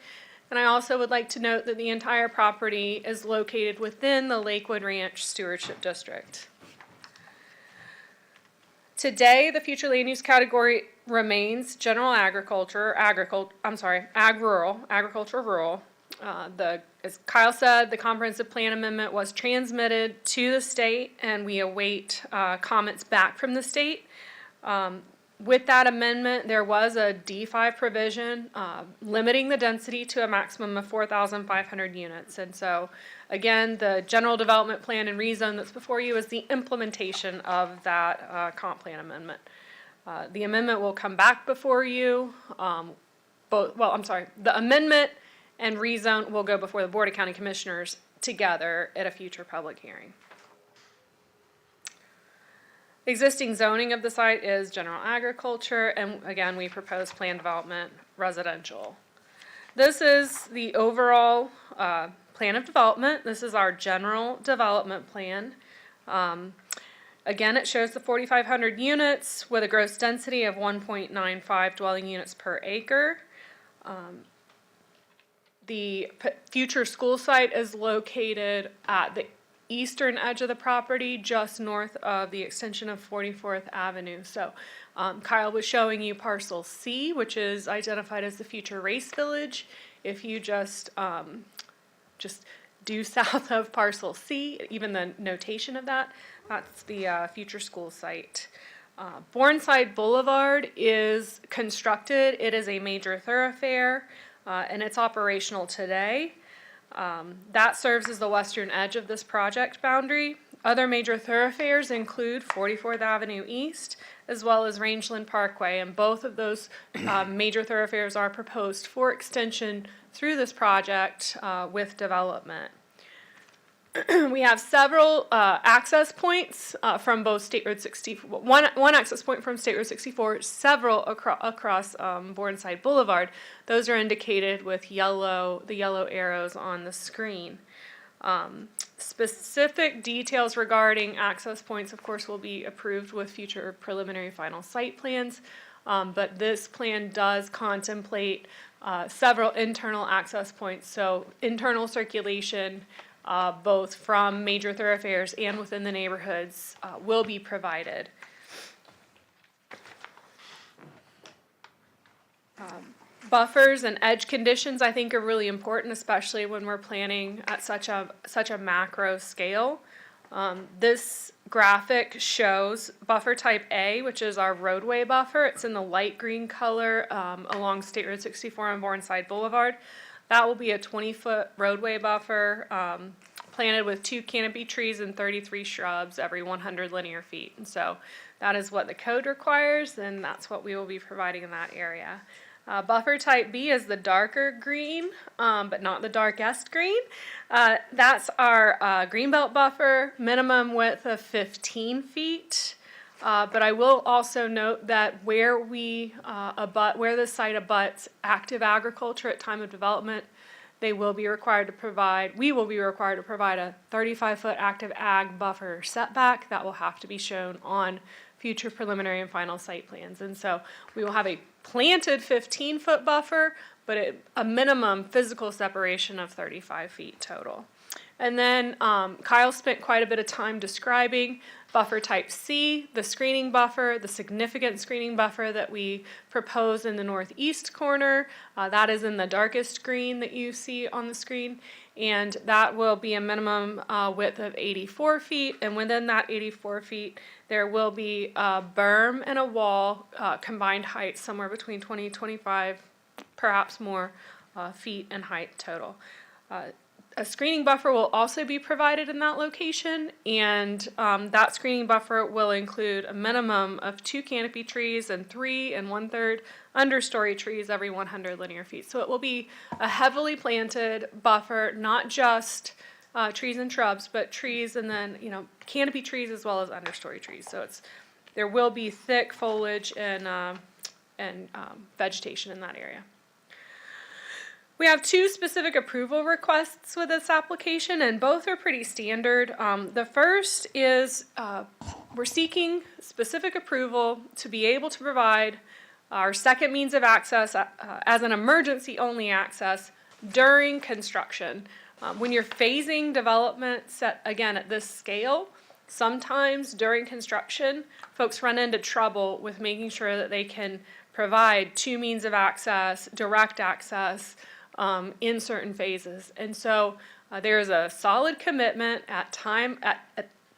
S3: And I also would like to note that the entire property is located within the Lakewood Ranch Stewardship District. Today, the future land use category remains general agriculture, ag-rural, agriculture-rural. As Kyle said, the comprehensive plan amendment was transmitted to the state, and we await comments back from the state. With that amendment, there was a D5 provision limiting the density to a maximum of 4,500 units. And so, again, the general development plan and rezone that's before you is the implementation of that comp plan amendment. The amendment will come back before you. The amendment and rezone will go before the Board of County Commissioners together at a future public hearing. Existing zoning of the site is general agriculture, and again, we propose planned development residential. This is the overall plan of development. This is our general development plan. Again, it shows the 4,500 units with a gross density of 1.95 dwelling units per acre. The future school site is located at the eastern edge of the property, just north of the extension of 44th Avenue. So Kyle was showing you parcel C, which is identified as the future race village. If you just due south of parcel C, even the notation of that, that's the future school site. Bourneside Boulevard is constructed. It is a major thoroughfare, and it's operational today. That serves as the western edge of this project boundary. Other major thoroughfares include 44th Avenue East, as well as Rangeland Parkway, and both of those major thoroughfares are proposed for extension through this project with development. We have several access points from both State Road 64, one access point from State Road 64, several across Bourneside Boulevard. Those are indicated with the yellow arrows on the screen. Specific details regarding access points, of course, will be approved with future preliminary final site plans, but this plan does contemplate several internal access points, so internal circulation, both from major thoroughfares and within the neighborhoods, will be provided. Buffers and edge conditions, I think, are really important, especially when we're planning at such a macro scale. This graphic shows buffer type A, which is our roadway buffer. It's in the light green color along State Road 64 and Bourneside Boulevard. That will be a 20-foot roadway buffer planted with 2 canopy trees and 33 shrubs every 100 linear feet. And so that is what the code requires, and that's what we will be providing in that area. Buffer type B is the darker green, but not the darkest green. That's our greenbelt buffer, minimum width of 15 feet. But I will also note that where where the site abuts active agriculture at time of development, we will be required to provide a 35-foot active ag buffer setback that will have to be shown on future preliminary and final site plans. And so we will have a planted 15-foot buffer, but a minimum physical separation of 35 feet total. And then Kyle spent quite a bit of time describing buffer type C, the screening buffer, the significant screening buffer that we propose in the northeast corner. That is in the darkest green that you see on the screen. And that will be a minimum width of 84 feet. And within that 84 feet, there will be a berm and a wall, combined height somewhere between 20 and 25, perhaps more feet in height total. A screening buffer will also be provided in that location, and that screening buffer will include a minimum of 2 canopy trees and 3 1/3 understory trees every 100 linear feet. So it will be a heavily planted buffer, not just trees and shrubs, but trees and then canopy trees as well as understory trees. So there will be thick foliage and vegetation in that area. We have 2 specific approval requests with this application, and both are pretty standard. The first is we're seeking specific approval to be able to provide our second means of access as an emergency-only access during construction. When you're phasing development again at this scale, sometimes during construction, folks run into trouble with making sure that they can provide 2 means of access, direct access, in certain phases. And so there is a solid commitment at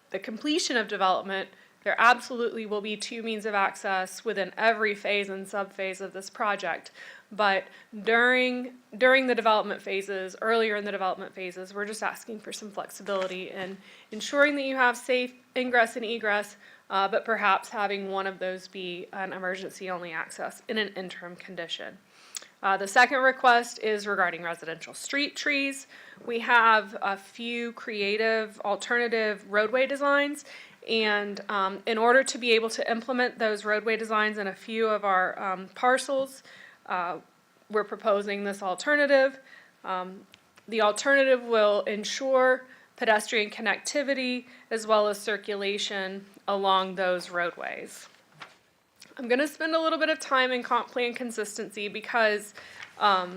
S3: the completion of development. There absolutely will be 2 means of access within every phase and subphase of this project. But during the development phases, earlier in the development phases, we're just asking for some flexibility in ensuring that you have safe ingress and egress, but perhaps having one of those be an emergency-only access in an interim condition. The second request is regarding residential street trees. We have a few creative alternative roadway designs, and in order to be able to implement those roadway designs in a few of our parcels, we're proposing this alternative. The alternative will ensure pedestrian connectivity as well as circulation along those roadways. I'm going to spend a little bit of time in comp plan consistency because I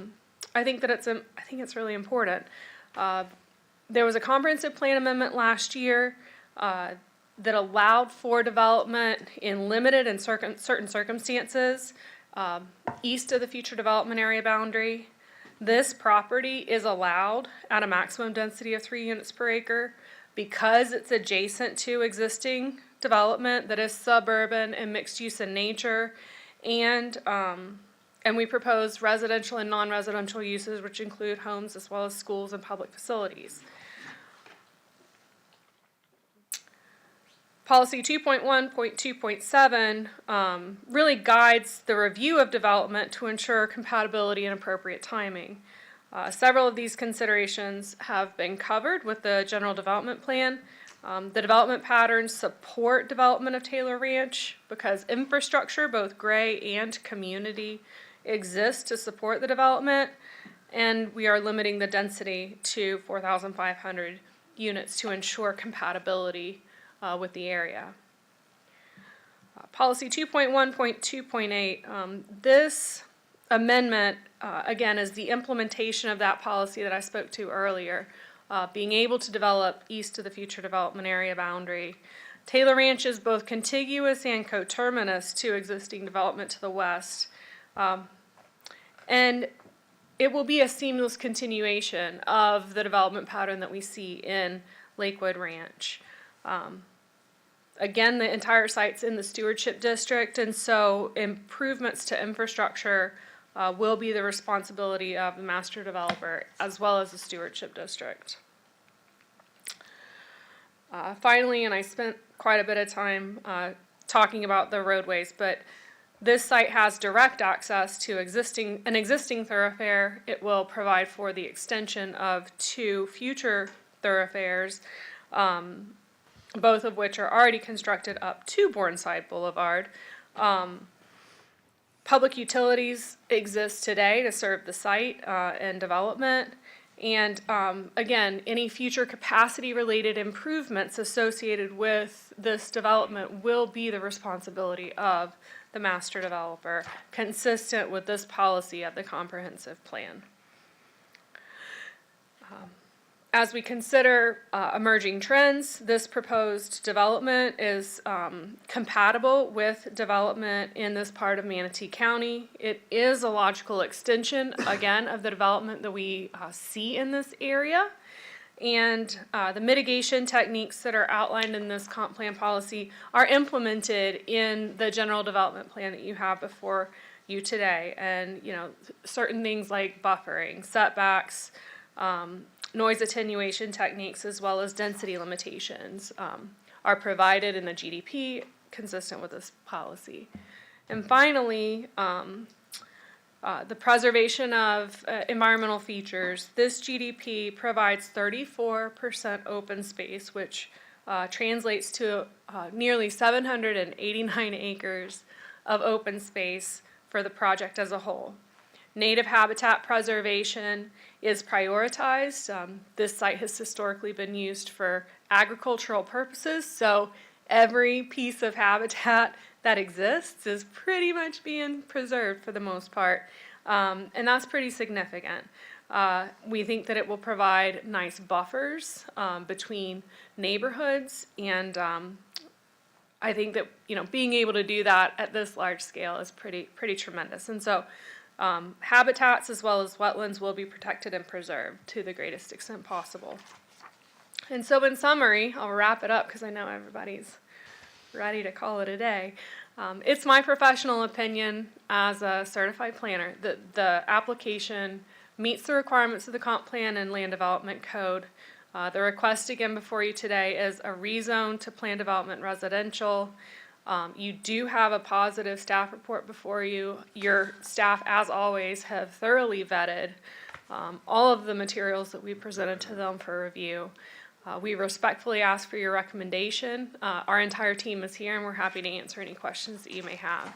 S3: think it's really important. There was a comprehensive plan amendment last year that allowed for development in limited and certain circumstances east of the future development area boundary. This property is allowed at a maximum density of 3 units per acre because it's adjacent to existing development that is suburban and mixed use in nature, and we propose residential and non-residential uses, which include homes as well as schools and public facilities. Policy 2.1.2.7 really guides the review of development to ensure compatibility and appropriate timing. Several of these considerations have been covered with the general development plan. The development patterns support development of Taylor Ranch because infrastructure, both gray and community, exists to support the development, and we are limiting the density to 4,500 units to ensure compatibility with the area. Policy 2.1.2.8, this amendment, again, is the implementation of that policy that I spoke to earlier. Being able to develop east of the future development area boundary. Taylor Ranch is both contiguous and coterminous to existing development to the west. And it will be a seamless continuation of the development pattern that we see in Lakewood Ranch. Again, the entire site's in the stewardship district, and so improvements to infrastructure will be the responsibility of the master developer as well as the stewardship district. Finally, and I spent quite a bit of time talking about the roadways, but this site has direct access to an existing thoroughfare. It will provide for the extension of 2 future thoroughfares, both of which are already constructed up to Bourneside Boulevard. Public utilities exist today to serve the site and development. And again, any future capacity-related improvements associated with this development will be the responsibility of the master developer, consistent with this policy of the comprehensive plan. As we consider emerging trends, this proposed development is compatible with development in this part of Manatee County. It is a logical extension, again, of the development that we see in this area. And the mitigation techniques that are outlined in this comp plan policy are implemented in the general development plan that you have before you today. And, you know, certain things like buffering, setbacks, noise attenuation techniques, as well as density limitations are provided in the GDP consistent with this policy. And finally, the preservation of environmental features. This GDP provides 34% open space, which translates to nearly 789 acres of open space for the project as a whole. Native habitat preservation is prioritized. This site has historically been used for agricultural purposes, so every piece of habitat that exists is pretty much being preserved for the most part, and that's pretty significant. We think that it will provide nice buffers between neighborhoods, and I think that, you know, being able to do that at this large scale is pretty tremendous. And so habitats as well as wetlands will be protected and preserved to the greatest extent possible. And so in summary, I'll wrap it up because I know everybody's ready to call it a day. It's my professional opinion as a certified planner that the application meets the requirements of the comp plan and land development code. The request again before you today is a rezone to plan development residential. You do have a positive staff report before you. Your staff, as always, have thoroughly vetted all of the materials that we presented to them for review. We respectfully ask for your recommendation. Our entire team is here and we're happy to answer any questions that you may have.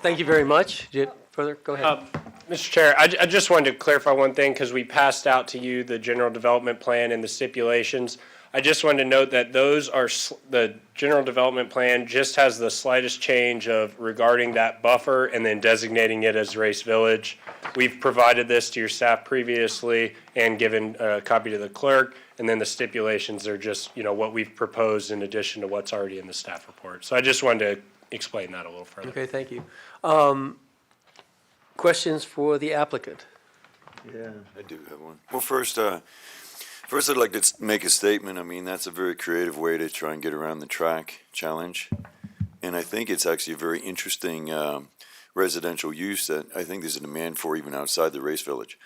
S10: Thank you very much. Did further? Go ahead.
S23: Mr. Chair, I just wanted to clarify one thing because we passed out to you the general development plan and the stipulations. I just wanted to note that those are, the general development plan just has the slightest change of regarding that buffer and then designating it as Race Village. We've provided this to your staff previously and given a copy to the clerk, and then the stipulations are just, you know, what we've proposed in addition to what's already in the staff report. So I just wanted to explain that a little further.
S10: Okay, thank you. Questions for the applicant?
S15: Yeah, I do have one. Well, first I'd like to make a statement. I mean, that's a very creative way to try and get around the track challenge. And I think it's actually a very interesting residential use that I think there's a demand for even outside the race village.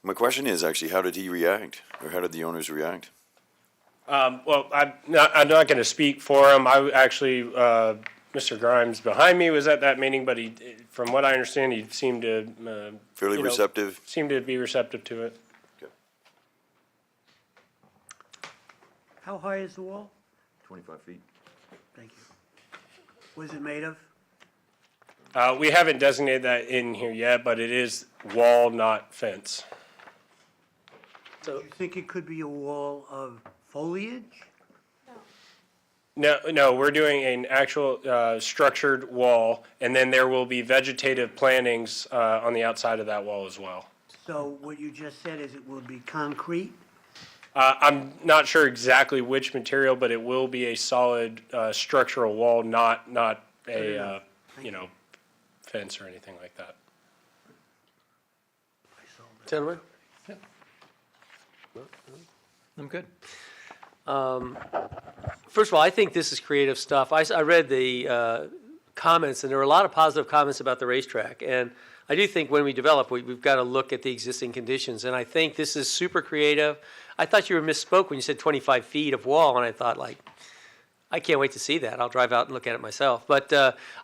S15: My question is actually, how did he react? Or how did the owners react?
S23: Well, I'm not going to speak for him. I actually, Mr. Grimes behind me was at that meeting, but he, from what I understand, he seemed to
S15: Fairly receptive?
S23: Seemed to be receptive to it.
S9: How high is the wall?
S15: 25 feet.
S9: Thank you. What is it made of?
S23: We haven't designated that in here yet, but it is wall, not fence.
S9: Do you think it could be a wall of foliage?
S23: No, we're doing an actual structured wall, and then there will be vegetative plantings on the outside of that wall as well.
S9: So what you just said is it will be concrete?
S23: I'm not sure exactly which material, but it will be a solid structural wall, not a fence or anything like that.
S10: Gentlemen? I'm good. First of all, I think this is creative stuff. I read the comments, and there were a lot of positive comments about the racetrack. And I do think when we develop, we've got to look at the existing conditions. And I think this is super creative. I thought you were misspoke when you said 25 feet of wall, and I thought, like, I can't wait to see that. I'll drive out and look at it myself. But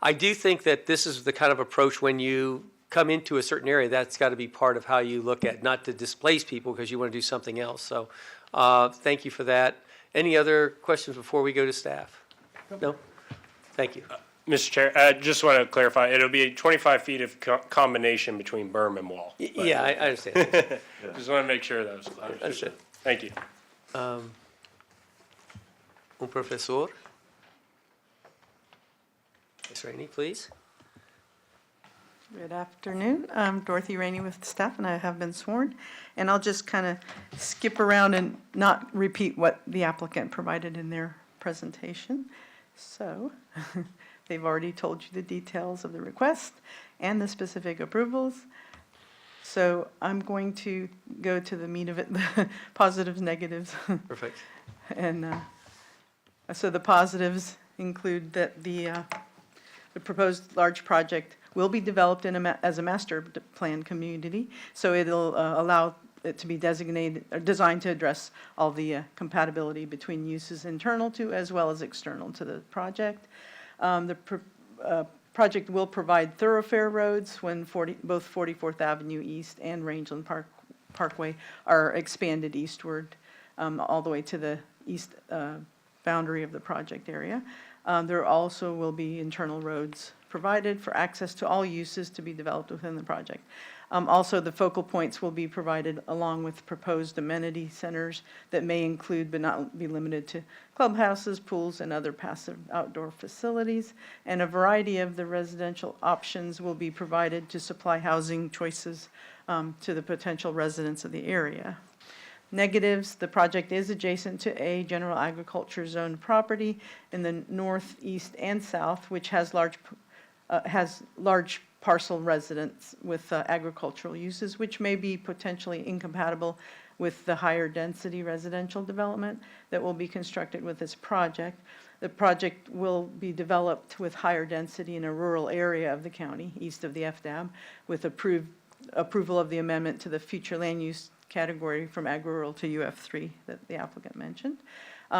S10: I do think that this is the kind of approach when you come into a certain area, that's got to be part of how you look at, not to displace people because you want to do something else. So thank you for that. Any other questions before we go to staff? No? Thank you.
S23: Mr. Chair, I just want to clarify, it'll be 25 feet of combination between berm and wall.
S10: Yeah, I understand.
S23: Just want to make sure that was clear.
S10: Understood.
S23: Thank you.
S10: Un professor? Ms. Rainey, please.
S14: Good afternoon. I'm Dorothy Rainey with staff, and I have been sworn. And I'll just kind of skip around and not repeat what the applicant provided in their presentation. So they've already told you the details of the request and the specific approvals. So I'm going to go to the meat of it, the positives, negatives.
S10: Perfect.
S14: And so the positives include that the proposed large project will be developed as a master plan community. So it'll allow it to be designated, or designed to address all the compatibility between uses internal to as well as external to the project. The project will provide thoroughfare roads when both 44th Avenue East and Rangeland Parkway are expanded eastward all the way to the east boundary of the project area. There also will be internal roads provided for access to all uses to be developed within the project. Also, the focal points will be provided along with proposed amenity centers that may include but not be limited to clubhouses, pools, and other passive outdoor facilities. And a variety of the residential options will be provided to supply housing choices to the potential residents of the area. Negatives, the project is adjacent to a general agriculture zone property in the north, east, and south, which has large parcel residents with agricultural uses, which may be potentially incompatible with the higher density residential development that will be constructed with this project. The project will be developed with higher density in a rural area of the county, east of the FDAB, with approval of the amendment to the future land use category from agri-rural to UF3 that the applicant mentioned.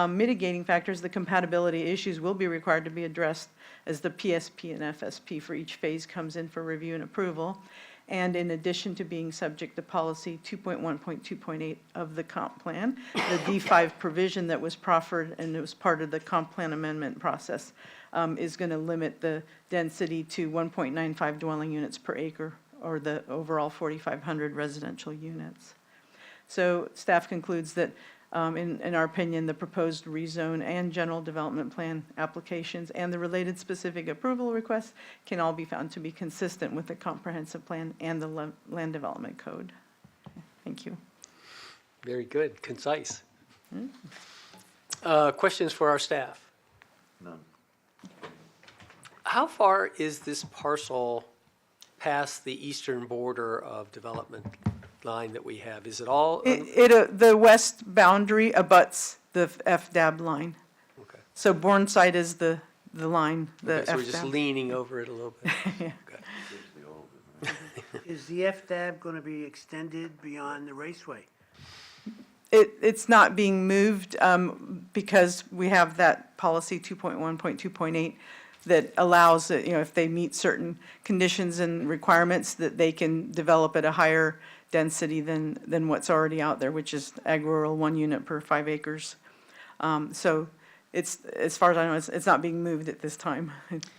S14: Mitigating factors, the compatibility issues will be required to be addressed as the PSP and FSP for each phase comes in for review and approval. And in addition to being subject to policy 2.1.2.8 of the comp plan, the D5 provision that was proffered and it was part of the comp plan amendment process is going to limit the density to 1.95 dwelling units per acre, or the overall 4,500 residential units. So staff concludes that, in our opinion, the proposed rezone and general development plan applications and the related specific approval requests can all be found to be consistent with the comprehensive plan and the land development code. Thank you.
S10: Very good, concise. Questions for our staff?
S15: None.
S10: How far is this parcel past the eastern border of development line that we have? Is it all?
S14: The west boundary abuts the FDAB line.
S10: Okay.
S14: So Bourneside is the line, the
S10: Okay, so we're
S14: FDAB.
S10: just leaning over it a little bit.
S14: Yeah.
S9: Is the FDAB going to be extended beyond the raceway?
S14: It's not being moved because we have that policy 2.1.2.8 that allows that, if they meet certain conditions and requirements, that they can develop at a higher density than what's already out there, which is agri-rural 1 unit per 5 acres. So it's, as far as I know, it's not being moved at this time.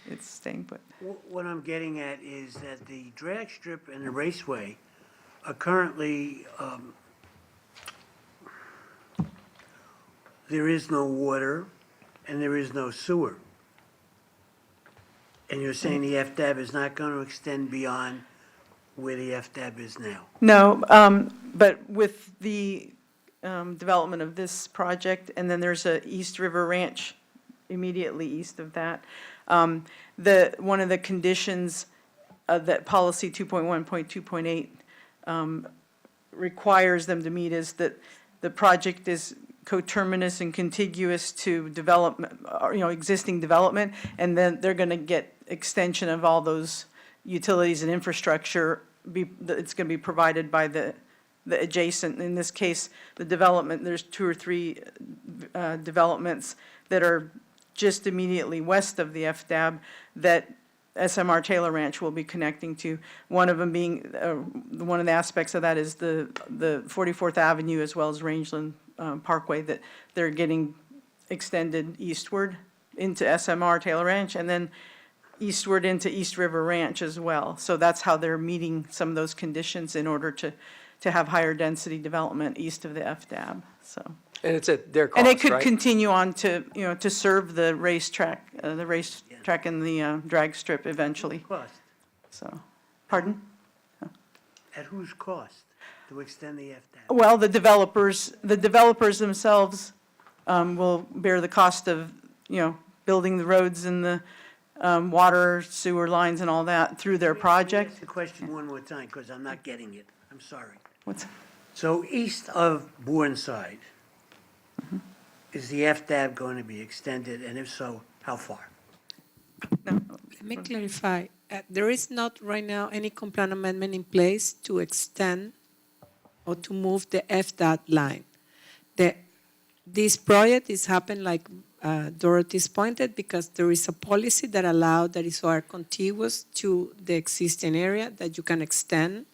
S14: It's staying put.
S9: What I'm getting at is that the drag strip and the raceway are currently, there is no water and there is no sewer. And you're saying the FDAB is not going to extend beyond where the FDAB is now?
S14: No, but with the development of this project, and then there's a East River Ranch immediately east of that. One of the conditions that policy 2.1.2.8 requires them to meet is that the project is coterminous and contiguous to development, existing development, and then they're going to get extension of all those utilities and infrastructure it's going to be provided by the adjacent, in this case, the development, there's 2 or 3 developments that are just immediately west of the FDAB that SMR Taylor Ranch will be connecting to. One of them being, one of the aspects of that is the 44th Avenue as well as Rangeland Parkway, that they're getting extended eastward into SMR Taylor Ranch and then eastward into East River Ranch as well. So that's how they're meeting some of those conditions in order to have higher density development east of the FDAB, so.
S10: And it's at their cost,
S14: And it could
S10: right?
S14: continue on to, to serve the racetrack and the drag strip eventually,
S9: Cost.
S14: so. Pardon?
S9: At whose cost to extend the FDAP?
S14: Well, the developers themselves will bear the cost of, building the roads and the water, sewer lines and all that through their project.
S9: Ask the question one more time, because I'm not getting it. I'm sorry.
S14: What's,
S9: So east of Bourneside, is the FDAP going to be extended, and if so, how far?
S12: Let me clarify. There is not right now any complaint amendment in place to extend or to move the FDOT line. This project is happening like Dorothy's pointed because there is a policy that allows that is are contiguous to the existing area that you can extend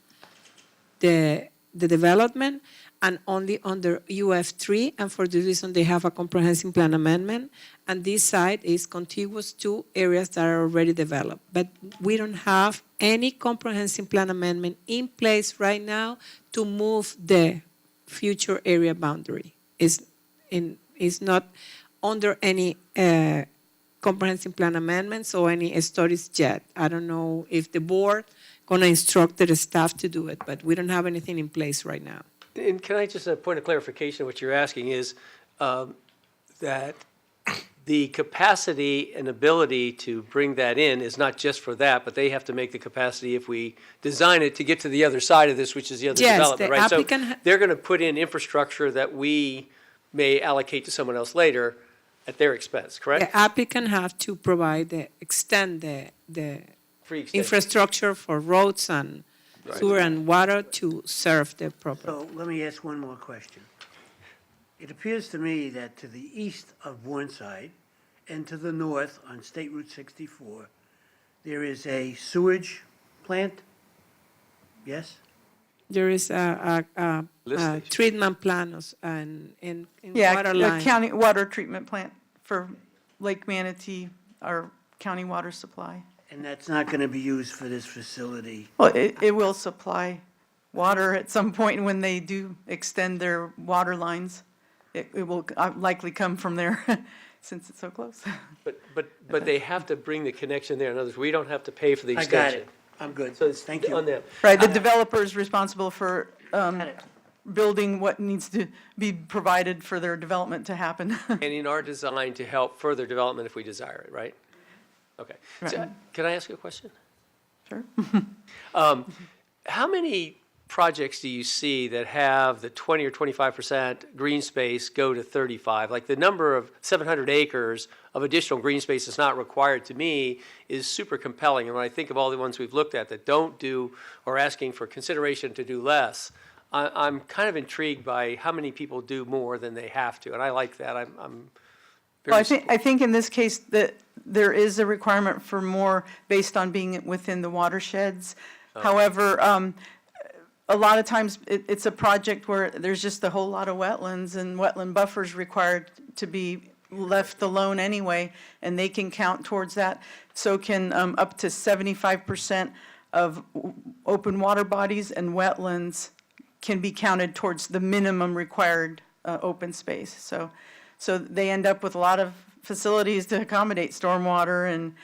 S12: the development and only under UF3, and for this reason they have a comprehensive plan amendment, and this site is contiguous to areas that are already developed. But we don't have any comprehensive plan amendment in place right now to move the future area boundary. It's not under any comprehensive plan amendments or any studies yet. I don't know if the board gonna instruct the staff to do it, but we don't have anything in place right now.
S10: And can I just, a point of clarification, what you're asking is that the capacity and ability to bring that in is not just for that, but they have to make the capacity if we design it to get to the other side of this, which is the other
S12: Yes,
S10: development,
S12: the
S10: right? So
S12: applicant
S10: they're going to put in infrastructure that we may allocate to someone else later at their expense, correct?
S12: The applicant have to provide extend the
S10: Free extension.
S12: infrastructure for roads and sewer and water to serve the property.
S9: So let me ask one more question. It appears to me that to the east of Bourneside and to the north on State Route 64, there is a sewage plant? Yes?
S12: There is a treatment plan in water
S14: a
S12: line.
S14: county water treatment plant for Lake Manatee, our county water supply.
S9: And that's not going to be used for this facility?
S14: Well, it will supply water at some point when they do extend their water lines. It will likely come from there since it's so close.
S10: But they have to bring the connection there. In other words, we don't have to pay for the
S9: I
S10: extension.
S9: got it. I'm good.
S10: So it's
S9: Thank you.
S10: on them.
S14: Right, the developer is responsible for building what needs to be provided for their development to happen.
S10: And in our design to help further development if we desire it, right? Okay. So,
S14: Right.
S10: can I ask you a question?
S14: Sure.
S10: How many projects do you see that have the 20 or 25% green space go to 35? Like the number of 700 acres of additional green space is not required to me is super compelling. And when I think of all the ones we've looked at that don't do or asking for consideration to do less, I'm kind of intrigued by how many people do more than they have to. And I like that. I'm
S14: Well,
S10: very
S14: I think in this case that there is a requirement for more based on being within the watersheds. However, a lot of times it's a project where there's just a whole lot of wetlands and wetland buffers required to be left alone anyway, and they can count towards that. So can up to 75% of open water bodies and wetlands can be counted towards the minimum required open space. So they end up with a lot of facilities to accommodate stormwater and,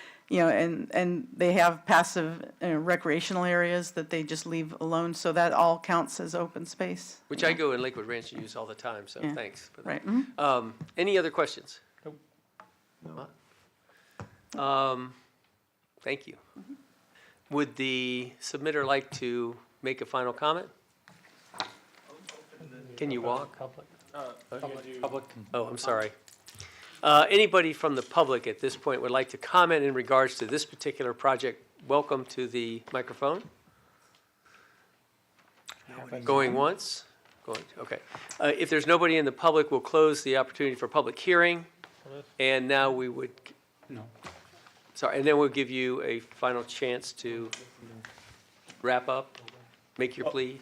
S14: and they have passive recreational areas that they just leave alone. So that all counts as open space.
S10: Which I go in Lakewood Ranch and use all the time, so
S14: Yeah.
S10: thanks. for that.
S14: Right. Mhm.
S10: Any other questions? Thank you. Would the submitter like to make a final comment? Can you walk? Public. Oh, I'm sorry. Anybody from the public at this point would like to comment in regards to this particular project, welcome to the microphone. Going once? Going, okay. If there's nobody in the public, we'll close the opportunity for public hearing. And now we would, sorry, and then we'll give you a final chance to wrap up, make your plea.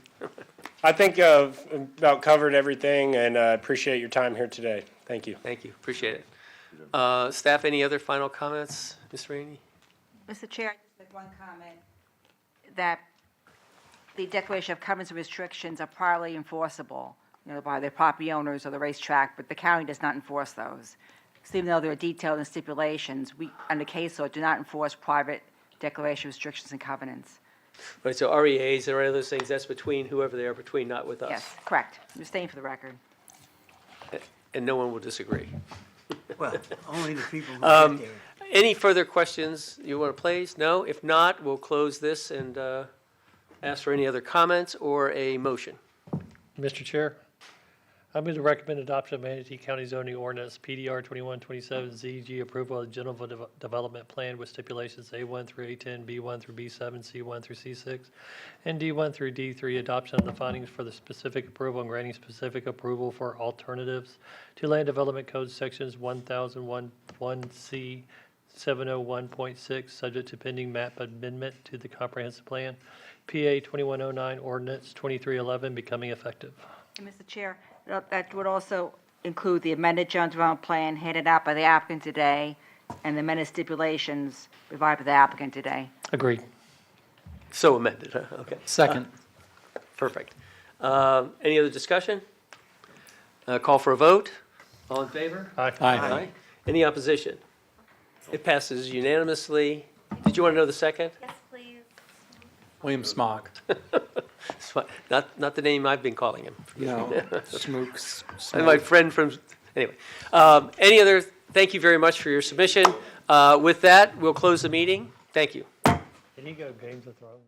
S23: I think about covered everything, and appreciate your time here today. Thank you.
S10: Thank you, appreciate it. Staff, any other final comments? Ms. Rainey?
S16: Mr. Chair, I just have one comment, that the declaration of covenants and restrictions are priorly enforceable, by the property owners or the racetrack, but the county does not enforce those. So even though there are detailed in stipulations, we, under case law, do not enforce private declaration restrictions and covenants.
S10: Right, so REAs or other things, that's between whoever they are between, not with us.
S16: Yes, correct. I'm just saying for the record.
S10: And no one will disagree.
S9: Well, only the people who get there.
S10: Any further questions you want to place? No? If not, we'll close this and ask for any other comments or a motion.
S17: Mr. Chair, I move to recommend adoption of Manatee County zoning ordinance PDR 2127 ZG approval of the general development plan with stipulations A1 through A10, B1 through B7, C1 through C6, and D1 through D3. Adoption of the findings for the specific approval and granting specific approval for alternatives to land development code sections 1001C 701.6, subject to pending map amendment to the comprehensive plan. PA 2109 ordinance 2311 becoming effective.
S16: And Mr. Chair, that would also include the amended general development plan handed out by the applicant today and the amended stipulations provided by the applicant today.
S17: Agreed.
S10: So amended, huh? Okay.
S21: Second.
S10: Perfect. Any other discussion? Call for a vote. All in favor?
S17: Aye.
S21: Aye.
S10: Any opposition? It passes unanimously. Did you want to know the second?
S16: Yes, please.
S21: William Smog.
S10: Not the name I've been calling him.
S21: No, Smooks.
S10: And my friend from, anyway. Any other, thank you very much for your submission. With that, we'll close the meeting. Thank you.
S17: Can you go Games of Thrones?